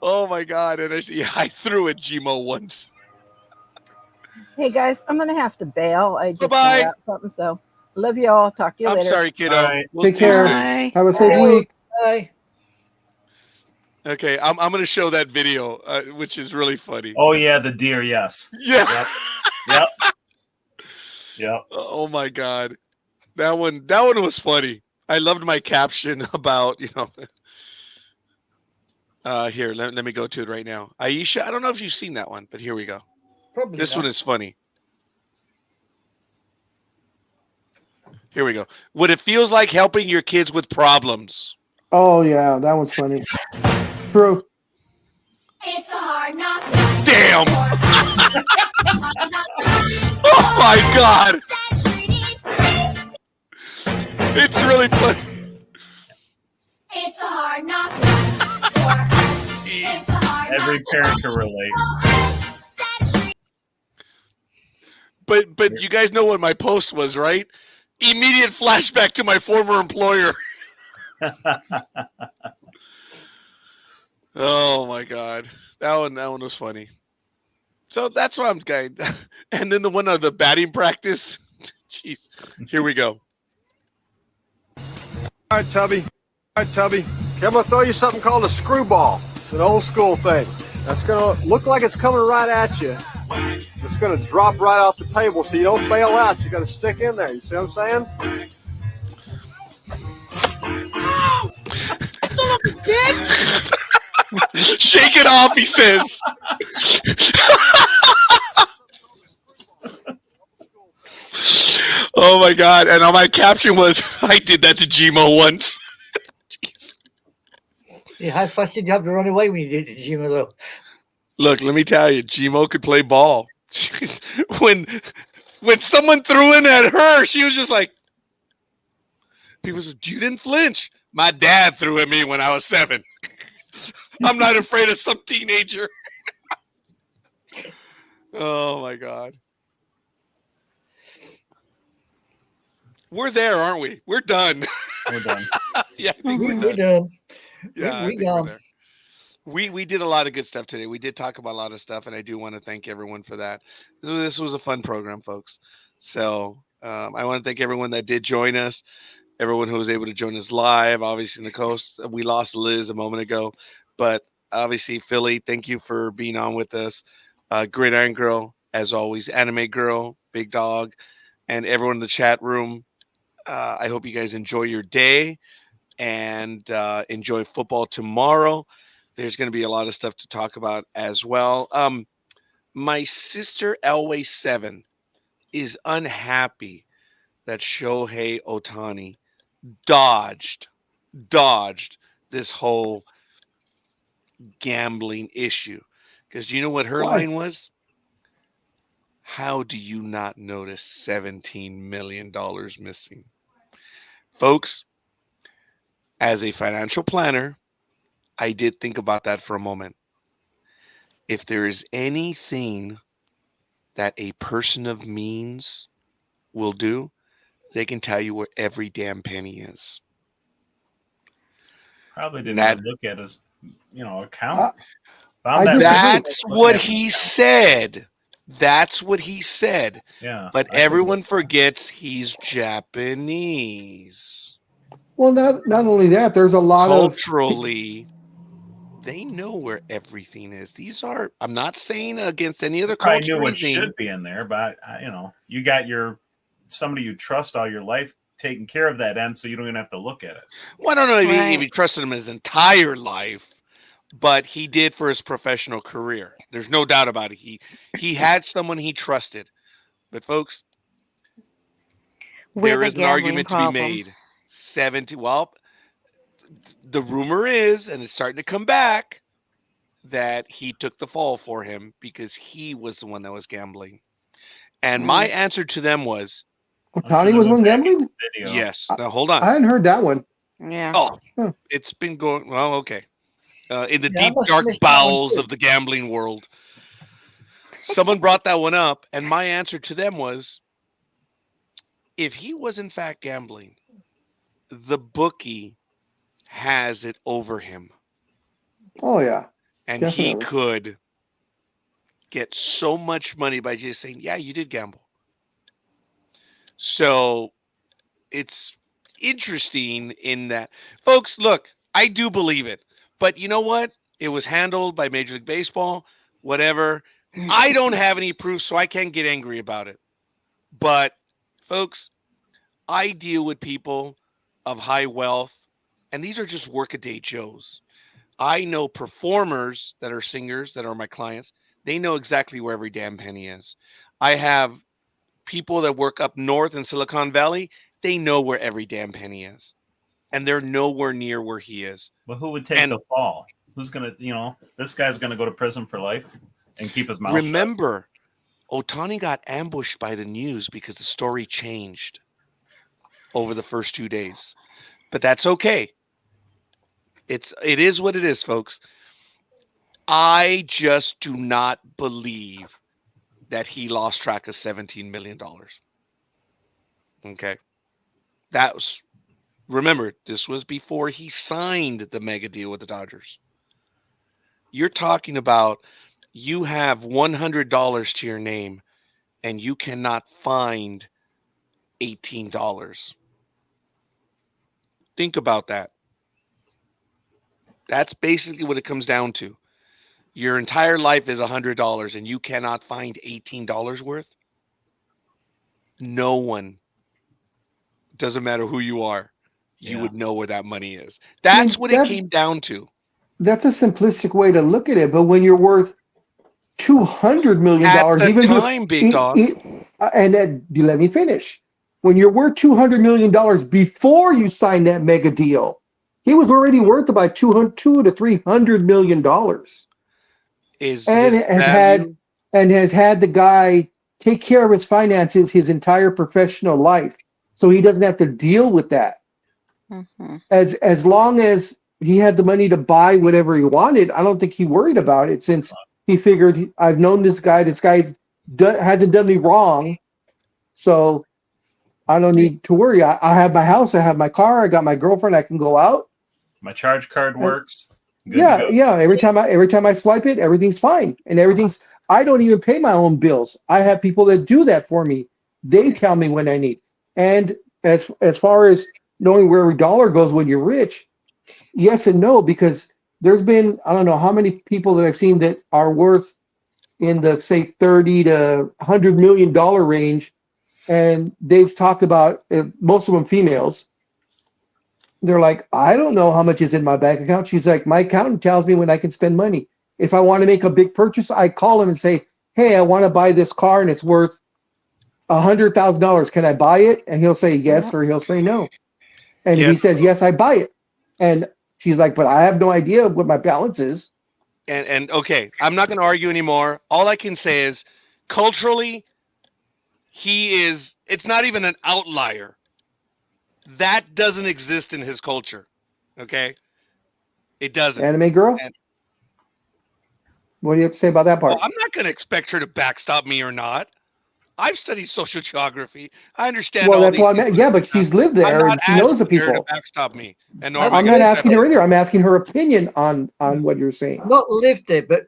Oh my God! And I threw at Gmo once. Hey guys, I'm gonna have to bail. I just Bye-bye. found out something. So love you all. Talk to you I'm later. sorry, kiddo. All right. We'll Take see you care. soon. Bye. Have a safe week. Bye. Okay, I'm going to show that video, which is really funny. Oh, yeah, the deer, yes. Yeah. Yep. Yep. Oh my God, that one was funny. I loved my caption about here. Let me go to it right now. Aisha, I don't know if you've seen that one, but here we go. Probably This not. one is funny. Here we go. What it feels like helping your kids with problems. Oh, yeah, that one's funny. True. It's a hard knock. Damn. Oh my God. It's really funny. It's a hard knock. It's a hard Every knock. parent can relate. But you guys know what my post was, right? Immediate flashback to my former employer. Oh my God, that one was funny. So that's what I'm going. And then the one of the batting practice. Jeez, here we go. All right, Tubby. Okay, I'm gonna throw you something called a screwball. It's an old school thing. That's gonna look like it's coming right at you. It's gonna drop right off the table, so you don't bail out. You gotta stick in there. You see what I'm saying? Shake it off, he says. Oh my God! And my caption was, "I did that to Gmo once." Yeah, how fast did you have to run away when you did it, Jimmy? Though. Look, let me tell you, Gmo could play ball. when someone threw in at her, she was just like, people said, "You didn't flinch." My dad threw at me when I was 7. I'm not afraid of some teenager. Oh my God. We're there, aren't we? We're done. We're done. Yeah, I think we're We're done. done. Yeah, I We're think we're done. there. We did a lot of good stuff today. We did talk about a lot of stuff, and I do want to thank everyone for that. This was a fun program, folks. So I want to thank everyone that did join us, everyone who was able to join us live. Obviously, in the coast, we lost Liz a moment ago, but obviously, Philly, thank you for being on with us. Gridiron Girl, as always, Anime Girl, Big Dog, and everyone in the chat room. I hope you guys enjoy your day and enjoy football tomorrow. There's going to be a lot of stuff to talk about as well. My sister Elway7 is unhappy that Shohei Otani dodged this whole gambling issue. Because you know what her Why? line was? How do you not notice $17 million missing? Folks, as a financial planner, I did think about that for a moment. If there is anything that a person of means will do, they can tell you where every damn penny is. Probably didn't That- even look at his, account. I Found disagree. That's what he said. That's what he said. Yeah. But I could everyone look. forgets he's Japanese. Well, not only that, there's a lot Culturally, they know where everything is. These are, I'm not saying against any other Probably culture knew or what anything. should be in there, but you got somebody you trust all your life taking care of that end, so you don't even have to look at it. Well, I don't know if he Right. trusted him his entire life, but he did for his professional career. There's no doubt about it. He had someone he trusted. But folks, there With a is an gambling argument problem. to be made. 70. Well, the rumor is, and it's starting to come back, that he took the fall for him because he was the one that was gambling. And my answer to them was, Otani was one gambling? Video. yes. Now hold on. I hadn't heard that one. Yeah. Oh, Huh. it's been going well. Okay, in the Yeah, I deep must have dark missed that one bowels too. of the gambling world, someone brought that one up, and my answer to them was, if he was in fact gambling, the bookie has it over him, Oh yeah. and Definitely. he could get so much money by just saying, "Yeah, you did gamble." So it's interesting in that, folks, look, I do believe it, but you know what? It was handled by Major League Baseball, whatever. I don't have any proof, so I can't get angry about it. But folks, I deal with people of high wealth, and these are just workaday Joes. I know performers that are singers that are my clients. They know exactly where every damn penny is. I have people that work up north in Silicon Valley. They know where every damn penny is, and they're nowhere near where he is. But who would take And- the fall? Who's gonna, this guy's gonna go to prison for life and keep his mouth Remember, Otani got ambushed by the news because the story changed over the first 2 days. But that's okay. It is what it is, folks. I just do not believe that he lost track of $17 million. Okay. Remember, this was before he signed the mega deal with the Dodgers. You're talking about, you have $100 to your name and you cannot find $18. Think about that. That's basically what it comes down to. Your entire life is $100 and you cannot find $18 worth. No one, doesn't matter who you are, you Yeah. would know where that money is. That's what it that- came down to. That's a simplistic way to look at it. But when you're worth $200 million, At the even time, Big Dog. and then let me finish. When you're worth $200 million before you sign that mega deal, he was already worth about $200 to $300 million, Is and his has value- had the guy take care of his finances his entire professional life, so he doesn't have to deal with that. Mhm. As long as he had the money to buy whatever he wanted, I don't think he worried about it, since he figured, I've known this guy. This guy hasn't done me wrong, so I don't need to worry. I have my house, I have my car, I got my girlfriend, I can go out. My charge card works. Good to go. Yeah. Every time I swipe it, everything's fine, and everything's. I don't even pay my own bills. I have people that do that for me. They tell me when I need. And as far as knowing where every dollar goes when you're rich, yes and no, because there's been I don't know how many people that I've seen that are worth in the say 30 to $100 million range, and they've talked about most of them females. They're like, I don't know how much is in my bank account. She's like, my accountant tells me when I can spend money. If I want to make a big purchase, I call him and say, hey, I want to buy this car and it's worth $100,000. Can I buy it? And he'll say yes or he'll say no. And if he Yes. says yes, I buy it. And she's like, but I have no idea what my balance is. And okay, I'm not going to argue anymore. All I can say is, culturally, it's not even an outlier. That doesn't exist in his culture. Okay? It doesn't. Anime girl? And- What do you have to say about that part? Well, I'm not going to expect her to backstop me or not. I've studied social geography. I understand. Well, all that's these what I things meant. Yeah, but she's lived I'm there not and she knows the asking her to people. backstop me. And nor am I I'm gonna not accept asking her it. either. I'm asking her opinion on what you're saying. Not lived there, but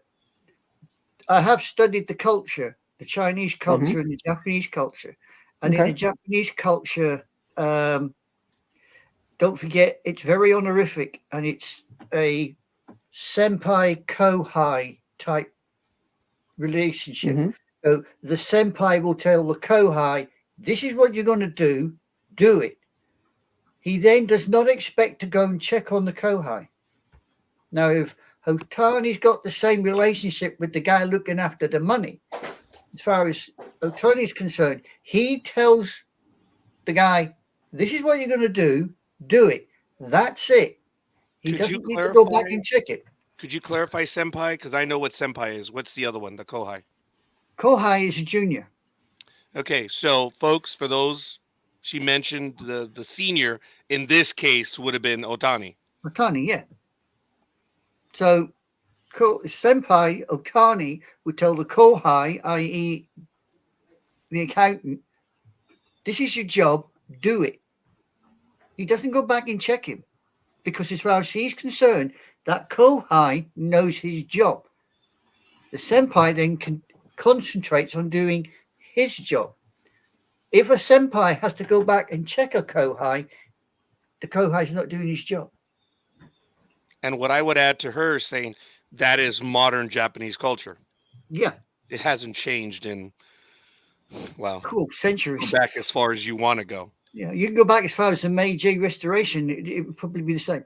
I have studied the culture, the Chinese culture and the Japanese culture. And in Okay. the Japanese culture, don't forget, it's very honorific and it's a senpai kohai type relationship. Mhm. So the senpai will tell the kohai, this is what you're going to do it. He then does not expect to go and check on the kohai. Now, if Otani's got the same relationship with the guy looking after the money, as far as Otani's concerned, he tells the guy, this is what you're going to do it. That's it. He Could you doesn't need to go back clarify? and check it. Could you clarify senpai? Because I know what senpai is. What's the other one? The kohai. Kohai is a junior. Okay, so folks, for those she mentioned, the senior in this case would have been Otani. Otani, yeah. So senpai Otani would tell the kohai, i.e. the accountant, this is your job, do it. He doesn't go back and check him because as far as he's concerned, that kohai knows his job. The senpai then concentrates on doing his job. If a senpai has to go back and check a kohai, the kohai's not doing his job. And what I would add to her saying that is modern Japanese culture. Yeah. It hasn't changed in, well, Cool. Centuries. go back as far as you want to go. Yeah, you can go back as far as the Meiji Restoration. It would probably be the same.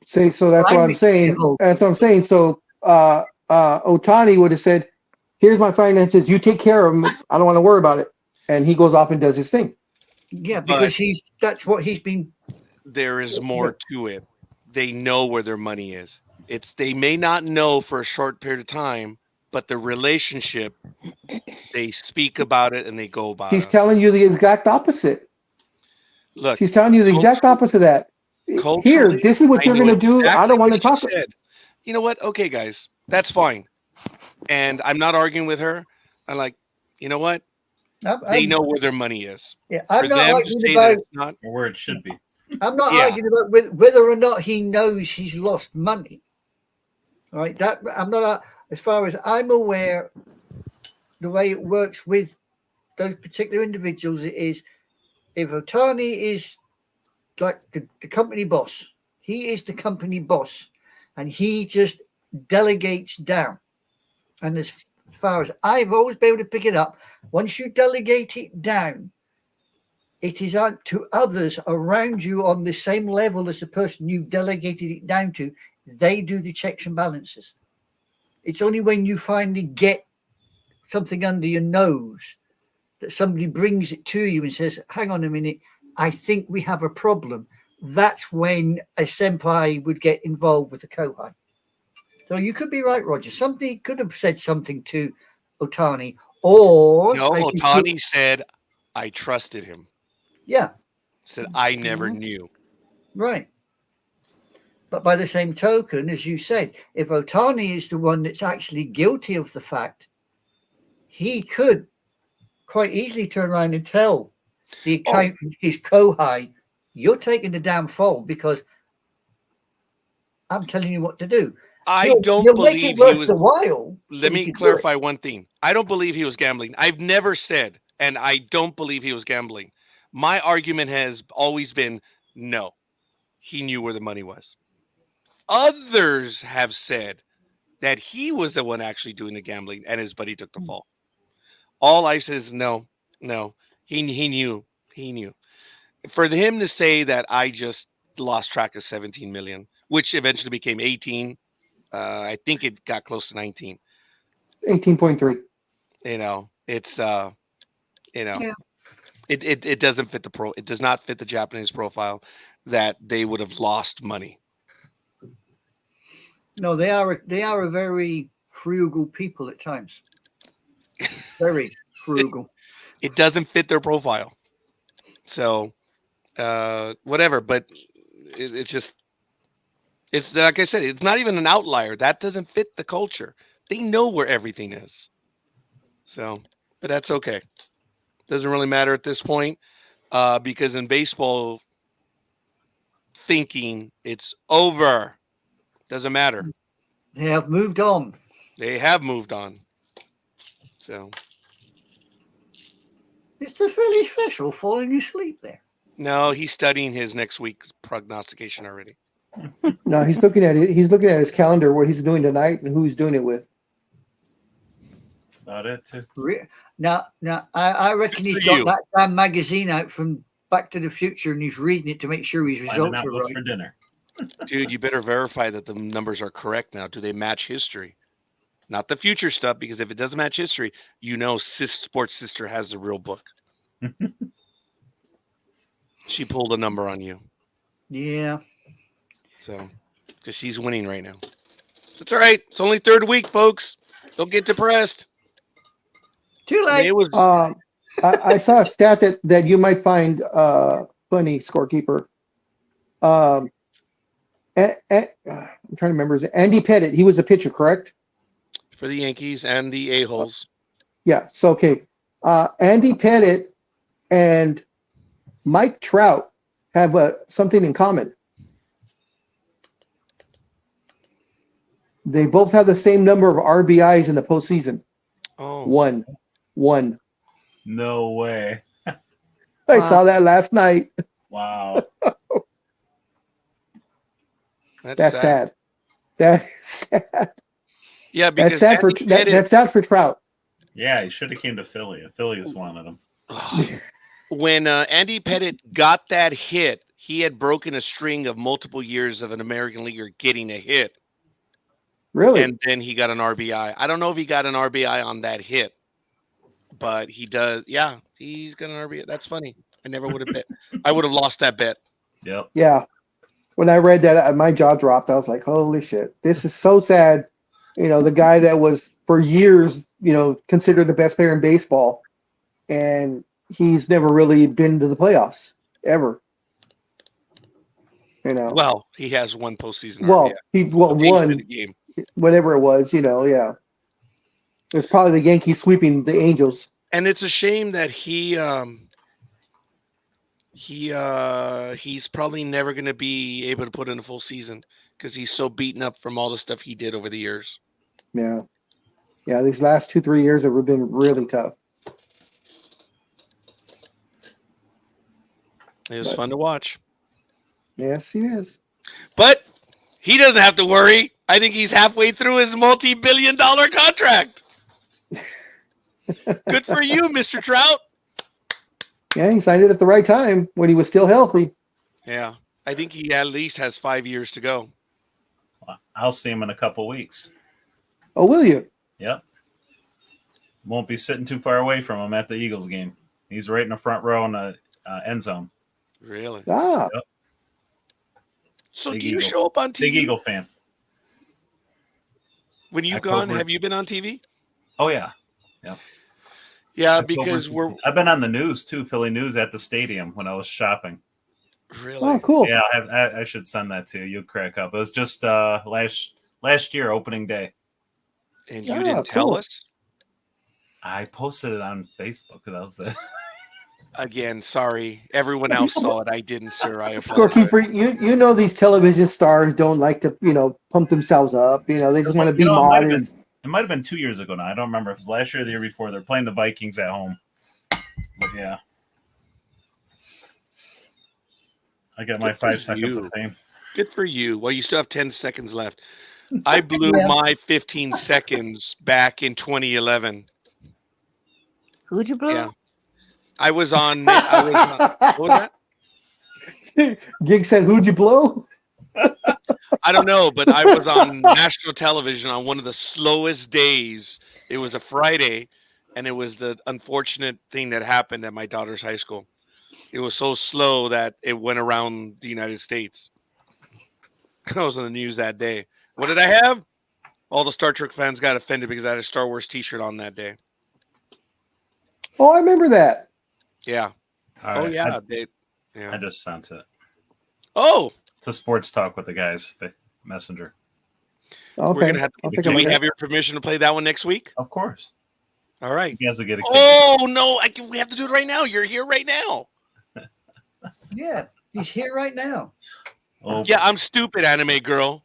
See, so that's what I'm saying. That's what I'm saying. So Otani would have said, here's my finances. You take care of them. I don't want to worry about it. And he goes off and does his thing. Yeah, because that's what he's been. There is more to it. They know where their money is. They may not know for a short period of time, but the relationship, they speak about it and they go about She's it. telling you the exact opposite. Look, she's telling you the exact opposite of that. Here, this is what you're going to do. Exactly I don't want to talk. Said. You know what? Okay, guys, that's fine. And I'm not arguing with her. I'm like, you know what? They know where their money is. Yeah, I'm For not them arguing to say about that it's not where it should be. I'm not arguing about whether or not he knows he's lost money. All right, that I'm not. As far as I'm aware, the way it works with those particular individuals, it is if Otani is like the company boss, he is the company boss, and he just delegates down. And as far as I've always been able to pick it up, once you delegate it down, it is up to others around you on the same level as the person you've delegated it down to. They do the checks and balances. It's only when you finally get something under your nose that somebody brings it to you and says, hang on a minute, I think we have a problem. That's when a senpai would get involved with the kohai. So you could be right, Roger. Somebody could have said something to Otani, or no. Otani said, "I trusted him." Yeah, said I never knew. Right. But by the same token, as you said, if Otani is the one that's actually guilty of the fact, he could quite easily turn around and tell the accountant, his kohai, you're taking the damn fall because I'm telling you what to do. I You'll don't make it believe he worth was. the while. Let but you me can do clarify it. one thing. I don't believe he was gambling. I've never said, and I don't believe he was gambling. My argument has always been no, he knew where the money was. Others have said that he was the one actually doing the gambling and his buddy took the fall. All I said is no, no. He knew. He knew. For him to say that I just lost track of 17 million, which eventually became 18, I think it got close to 19. 18.3. It's Yeah. it doesn't fit it does not fit the Japanese profile that they would have lost money. No, they are a very frugal people at times. Very frugal. It doesn't fit their profile. So whatever, but it's just it's like I said, it's not even an outlier. That doesn't fit the culture. They know where everything is. So, but that's okay. Doesn't really matter at this point, because in baseball thinking, it's over. Doesn't matter. They have moved on. They have moved on. So, Is the Philly special falling asleep there? no, he's studying his next week's prognostication already. No, he's looking at it. He's looking at his calendar, what he's doing tonight, and who he's doing it with. That's about it too. Now, I reckon he's For got you. that damn magazine out from Back to the Future, and he's reading it to make sure his Finding results out are what's right. for dinner. Dude, you better verify that the numbers are correct now. Do they match history? Not the future stuff, because if it doesn't match history, Sports Sister has the real book. She pulled a number on you. Yeah. So, because she's winning right now. That's all right. It's only third week, folks. Don't get depressed. Too I mean, late. it was I saw a stat that you might find funny, scorekeeper. I'm trying to remember. Andy Pettit, he was a pitcher, correct? for the Yankees and the A-holes. Yeah. So, okay. Andy Pettit and Mike Trout have something in common. They both have the same number of RBIs in the postseason. Oh, One. No way. I saw that last night. Wow. That's sad. That is sad. Yeah, That's because sad for Andy Pettit, that's sad for Trout. Yeah, he should have came to Philly. The Phillies wanted him. when Andy Pettit got that hit, he had broken a string of multiple years of an American leaguer getting a hit, Really? and then he got an RBI. I don't know if he got an RBI on that hit, but he does. Yeah, he's got an RBI. That's funny. I never would have bet. I would have lost that bet. Yep. Yeah. When I read that, my jaw dropped. I was like, holy shit. This is so sad. You know, the guy that was for years, considered the best player in baseball, and he's never really been to the playoffs ever. Well, he has one postseason Well, RBI. he He's won in the game. whatever it was, yeah. It's probably the Yankees sweeping the Angels. And it's a shame that he's probably never going to be able to put in a full season because he's so beaten up from all the stuff he did over the years. Yeah. Yeah, these last 2-3 years have been really tough. It was fun to watch. Yes, he is. But he doesn't have to worry. I think he's halfway through his multi-billion-dollar contract. Good for you, Mr. Trout. Yeah, he signed it at the right time when he was still healthy. Yeah, I think he at least has 5 years to go. I'll see him in a couple weeks. Oh, will you? Yep. Won't be sitting too far away from him at the Eagles game. He's right in the front row in the end zone. Really? Ah. Yep. So Big do you Eagle. show up on TV? Big Eagle fan. When you've gone, have you been on TV? Oh, yeah. Yep. Yeah, because I've been on the news, too, Philly News at the stadium when I was shopping. Really? Oh, cool. Yeah, I should send that to you. You'll crack up. It was just last year, opening day. And you didn't tell cool. us? I posted it on Facebook. That was it. Again, sorry. Everyone else saw it. I didn't, sir. I apologize. Scorekeeper, you know these television stars don't like to, pump themselves up. They just want to be modest. It might have been 2 years ago now. I don't remember if it was last year or the year before. They're playing the Vikings at home. But yeah. I got my 5 seconds of fame. Good for you. Well, you still have 10 seconds left. I blew my 15 seconds back in 2011. Who'd you blow? Yeah. I was on. What was that? Gig said, "Who'd you blow?" I don't know, but I was on national television on one of the slowest days. It was a Friday, and it was the unfortunate thing that happened at my daughter's high school. It was so slow that it went around the United States. I was on the news that day. What did I have? All the Star Trek fans got offended because I had a Star Wars T-shirt on that day. Oh, I remember that. Yeah. All right. Yeah. I just sent it. Oh. It's a sports talk with the guys. Messenger. Okay. We're gonna have to, do we have your permission to play that one next week? Of course. All right. You guys will get a kick. Oh no! We have to do it right now. You're here right now. Yeah, he's here right now. Oh. Yeah, I'm stupid, anime girl.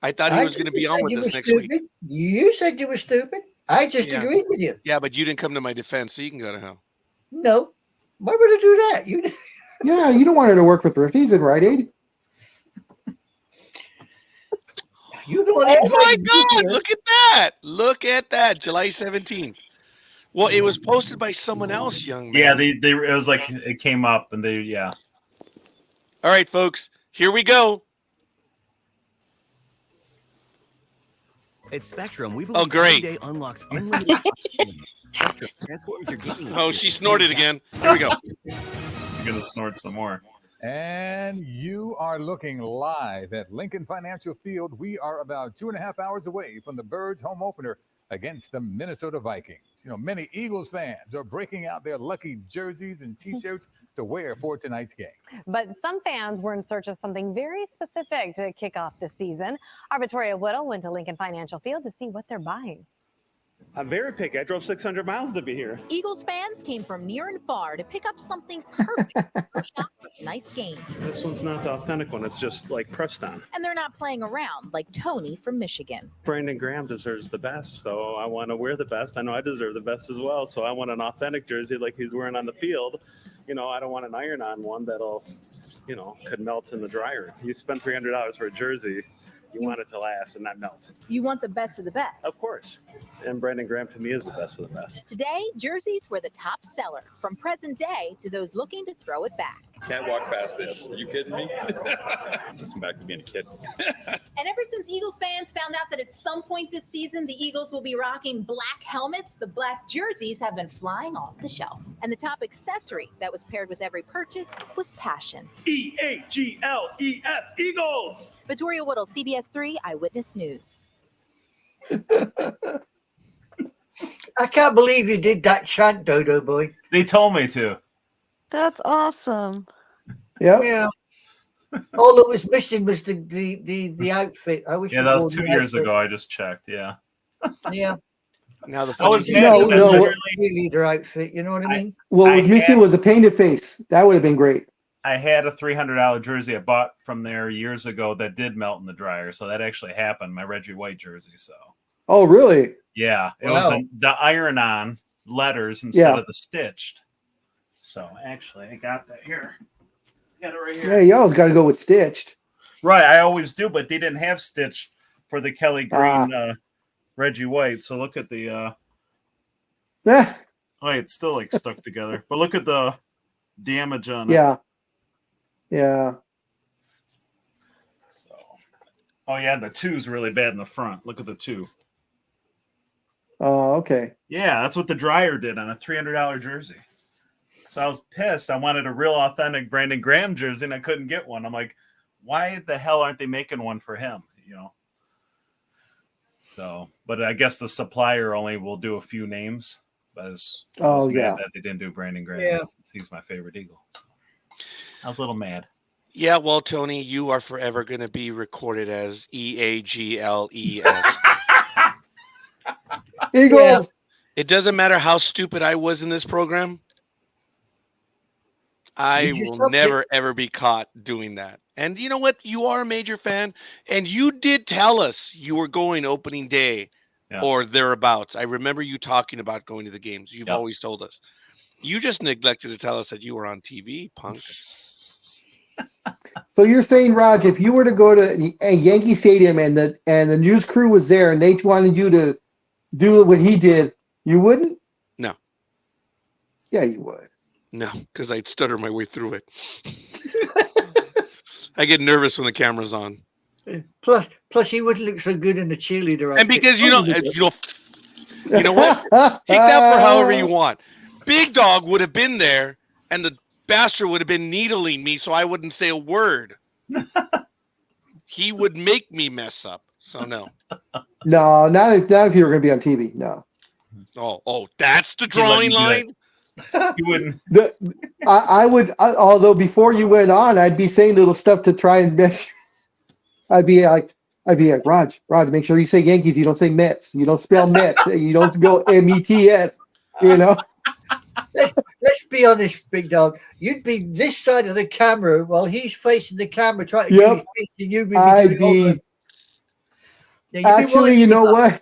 I thought he was going to be on with us next week. You said you were stupid. I just agreed with you. Yeah, but you didn't come to my defense, so you can go to hell. No. Why would I do that? Yeah, you don't want her to work with Rifties in Rite Aid. Oh my God! Look at that! Look at that! July 17th. Well, it was posted by someone else, young man. Yeah, it was like it came up, and yeah. All right, folks, here we go. At Spectrum, we believe great. every day unlocks unlimited. Spectrum transforms your gaming. Oh, she snorted again. Here we go. You're gonna snort some more. And you are looking live at Lincoln Financial Field. We are about 2.5 hours away from the Birds home opener against the Minnesota Vikings. Many Eagles fans are breaking out their lucky jerseys and T-shirts to wear for tonight's game. But some fans were in search of something very specific to kick off the season. Our Victoria Whittle went to Lincoln Financial Field to see what they're buying. I'm very picky. I drove 600 miles to be here. Eagles fans came from near and far to pick up something perfect for tonight's game. This one's not the authentic one. It's just like pressed on. And they're not playing around like Tony from Michigan. Brandon Graham deserves the best, so I want to wear the best. I know I deserve the best as well, so I want an authentic jersey like he's wearing on the field. I don't want an iron-on one that'll, could melt in the dryer. You spend $300 for a jersey. You want it to last and not melt. You want the best of the best. Of course. And Brandon Graham, to me, is the best of the best. Today, jerseys were the top seller, from present day to those looking to throw it back. Can't walk past this. Are you kidding me? Just back to being a kid. And ever since Eagles fans found out that at some point this season the Eagles will be rocking black helmets, the black jerseys have been flying off the shelf. And the top accessory that was paired with every purchase was passion. E-A-G-L-E-S, Eagles! Victoria Whittle, CBS 3 Eyewitness News. I can't believe you did that chant, Dodo boy. They told me to. That's awesome. Yep. Yeah. All that was missing was the outfit. I wish. Yeah, that was 2 years ago. I just checked. Yeah. Yeah. Now the I was mad. Cheerleader outfit. You know what I mean? What was missing was a painted face. That would have been great. I had a $300 jersey I bought from there years ago that did melt in the dryer, so that actually happened. My Reggie White jersey. So. Oh, really? Yeah, it was the iron-on letters instead of the stitched. So actually, I got that here. I got it right here. Yeah, you always got to go with stitched. Right, I always do, but they didn't have stitched for the Kelly Green Reggie White. So look at the. Oh, it's still like stuck together. But look at the damage on it. Yeah. Yeah. So. Oh yeah, the 2's really bad in the front. Look at the 2. Oh, okay. Yeah, that's what the dryer did on a $300 jersey. So I was pissed. I wanted a real authentic Brandon Graham jersey, and I couldn't get one. I'm like, why the hell aren't they making one for him? So, but I guess the supplier only will do a few names. But I was mad that they didn't do Brandon Graham. Yeah. He's my favorite Eagle. So I was a little mad. Yeah, well, Tony, you are forever going to be recorded as EAGLES. Eagles. It doesn't matter how stupid I was in this program. I will never, ever be caught doing that. And you know what? You are a major fan, and you did tell us you were going opening day or thereabouts. I remember you talking about going to the games. You've always told us. You just neglected to tell us that you were on TV, punk. So you're saying, Raj, if you were to go to a Yankee Stadium and the news crew was there and they wanted you to do what he did, you wouldn't? No. Yeah, you would. No, because I'd stutter my way through it. I get nervous when the camera's on. Plus, he wouldn't look so good in the cheerleader outfit. And because you know what? Take that for however you want. Big Dog would have been there, and the bastard would have been needling me, so I wouldn't say a word. He would make me mess up. So no. No, not if you were going to be on TV. No. Oh, that's the drawing line. You wouldn't. I would. Although before you went on, I'd be saying little stuff to try and mess. I'd be like, Raj, make sure you say Yankees. You don't say Mets. You don't spell Mets. You don't go METS. You know. Let's be honest, Big Dog. You'd be this side of the camera while he's facing the camera trying to get his feet, and you'd be doing actually, you know what?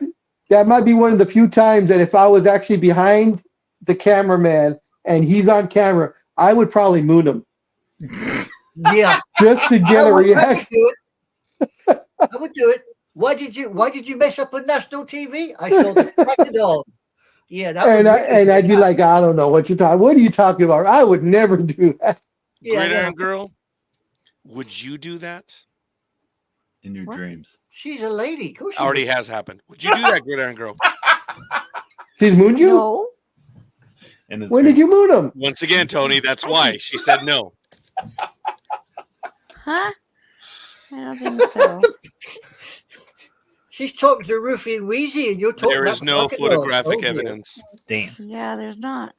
That might be one of the few times that if I was actually behind the cameraman and he's on camera, I would probably moon him. Yeah, just to get a reaction. I would do it. Why did you mess up on national TV? I saw the crack dog. Yeah, I'd be like, I don't know what you're talking. What are you talking about? I would never do that. Gridiron Girl, would you do that in your dreams? She's a lady. Of course she already has happened. Would you do that, Gridiron Girl? She's mooned you? No. When did you moon him? Once again, Tony, that's why she said no. Huh? I don't think so. She's talking to Roofy and Wheezy, and you're talking. There is no photographic evidence. Damn. Yeah, there's not.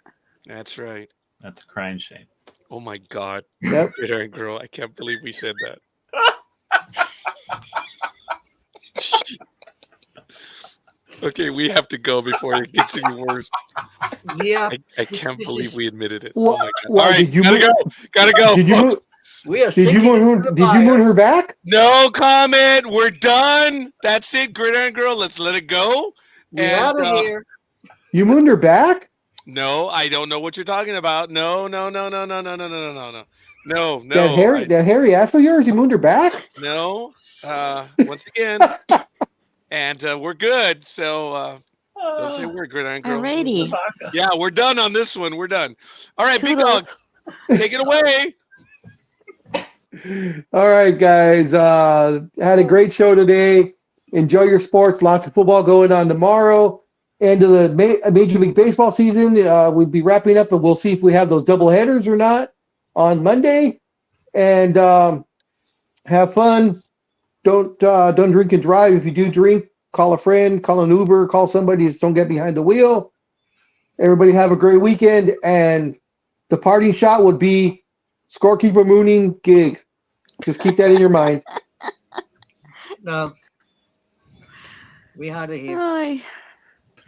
That's right. That's a crying shame. Oh my God. Yep. Gridiron Girl, I can't believe we said that. Okay, we have to go before it gets any worse. Yeah. I can't believe we admitted it. What, oh my God. what, All right, gotta go. Did you moon her back? No comment. We're done. That's it, Gridiron Girl. Let's let it go. We're out of here. You mooned her back? No, I don't know what you're talking about. No. That hairy ass of yours, you mooned her back? No. Once again. And we're good. So don't say a word, Gridiron Girl. Alrighty. Yeah, we're done on this one. We're done. All right, Big Dog, take it away. All right, guys. Had a great show today. Enjoy your sports. Lots of football going on tomorrow. End of the Major League Baseball season. We'll be wrapping up, and we'll see if we have those double headers or not on Monday. And have fun. Don't drink and drive. If you do drink, call a friend, call an Uber, call somebody. Just don't get behind the wheel. Everybody have a great weekend. And the parting shot would be scorekeeper mooning gig. Just keep that in your mind. No. We had it here. Ay.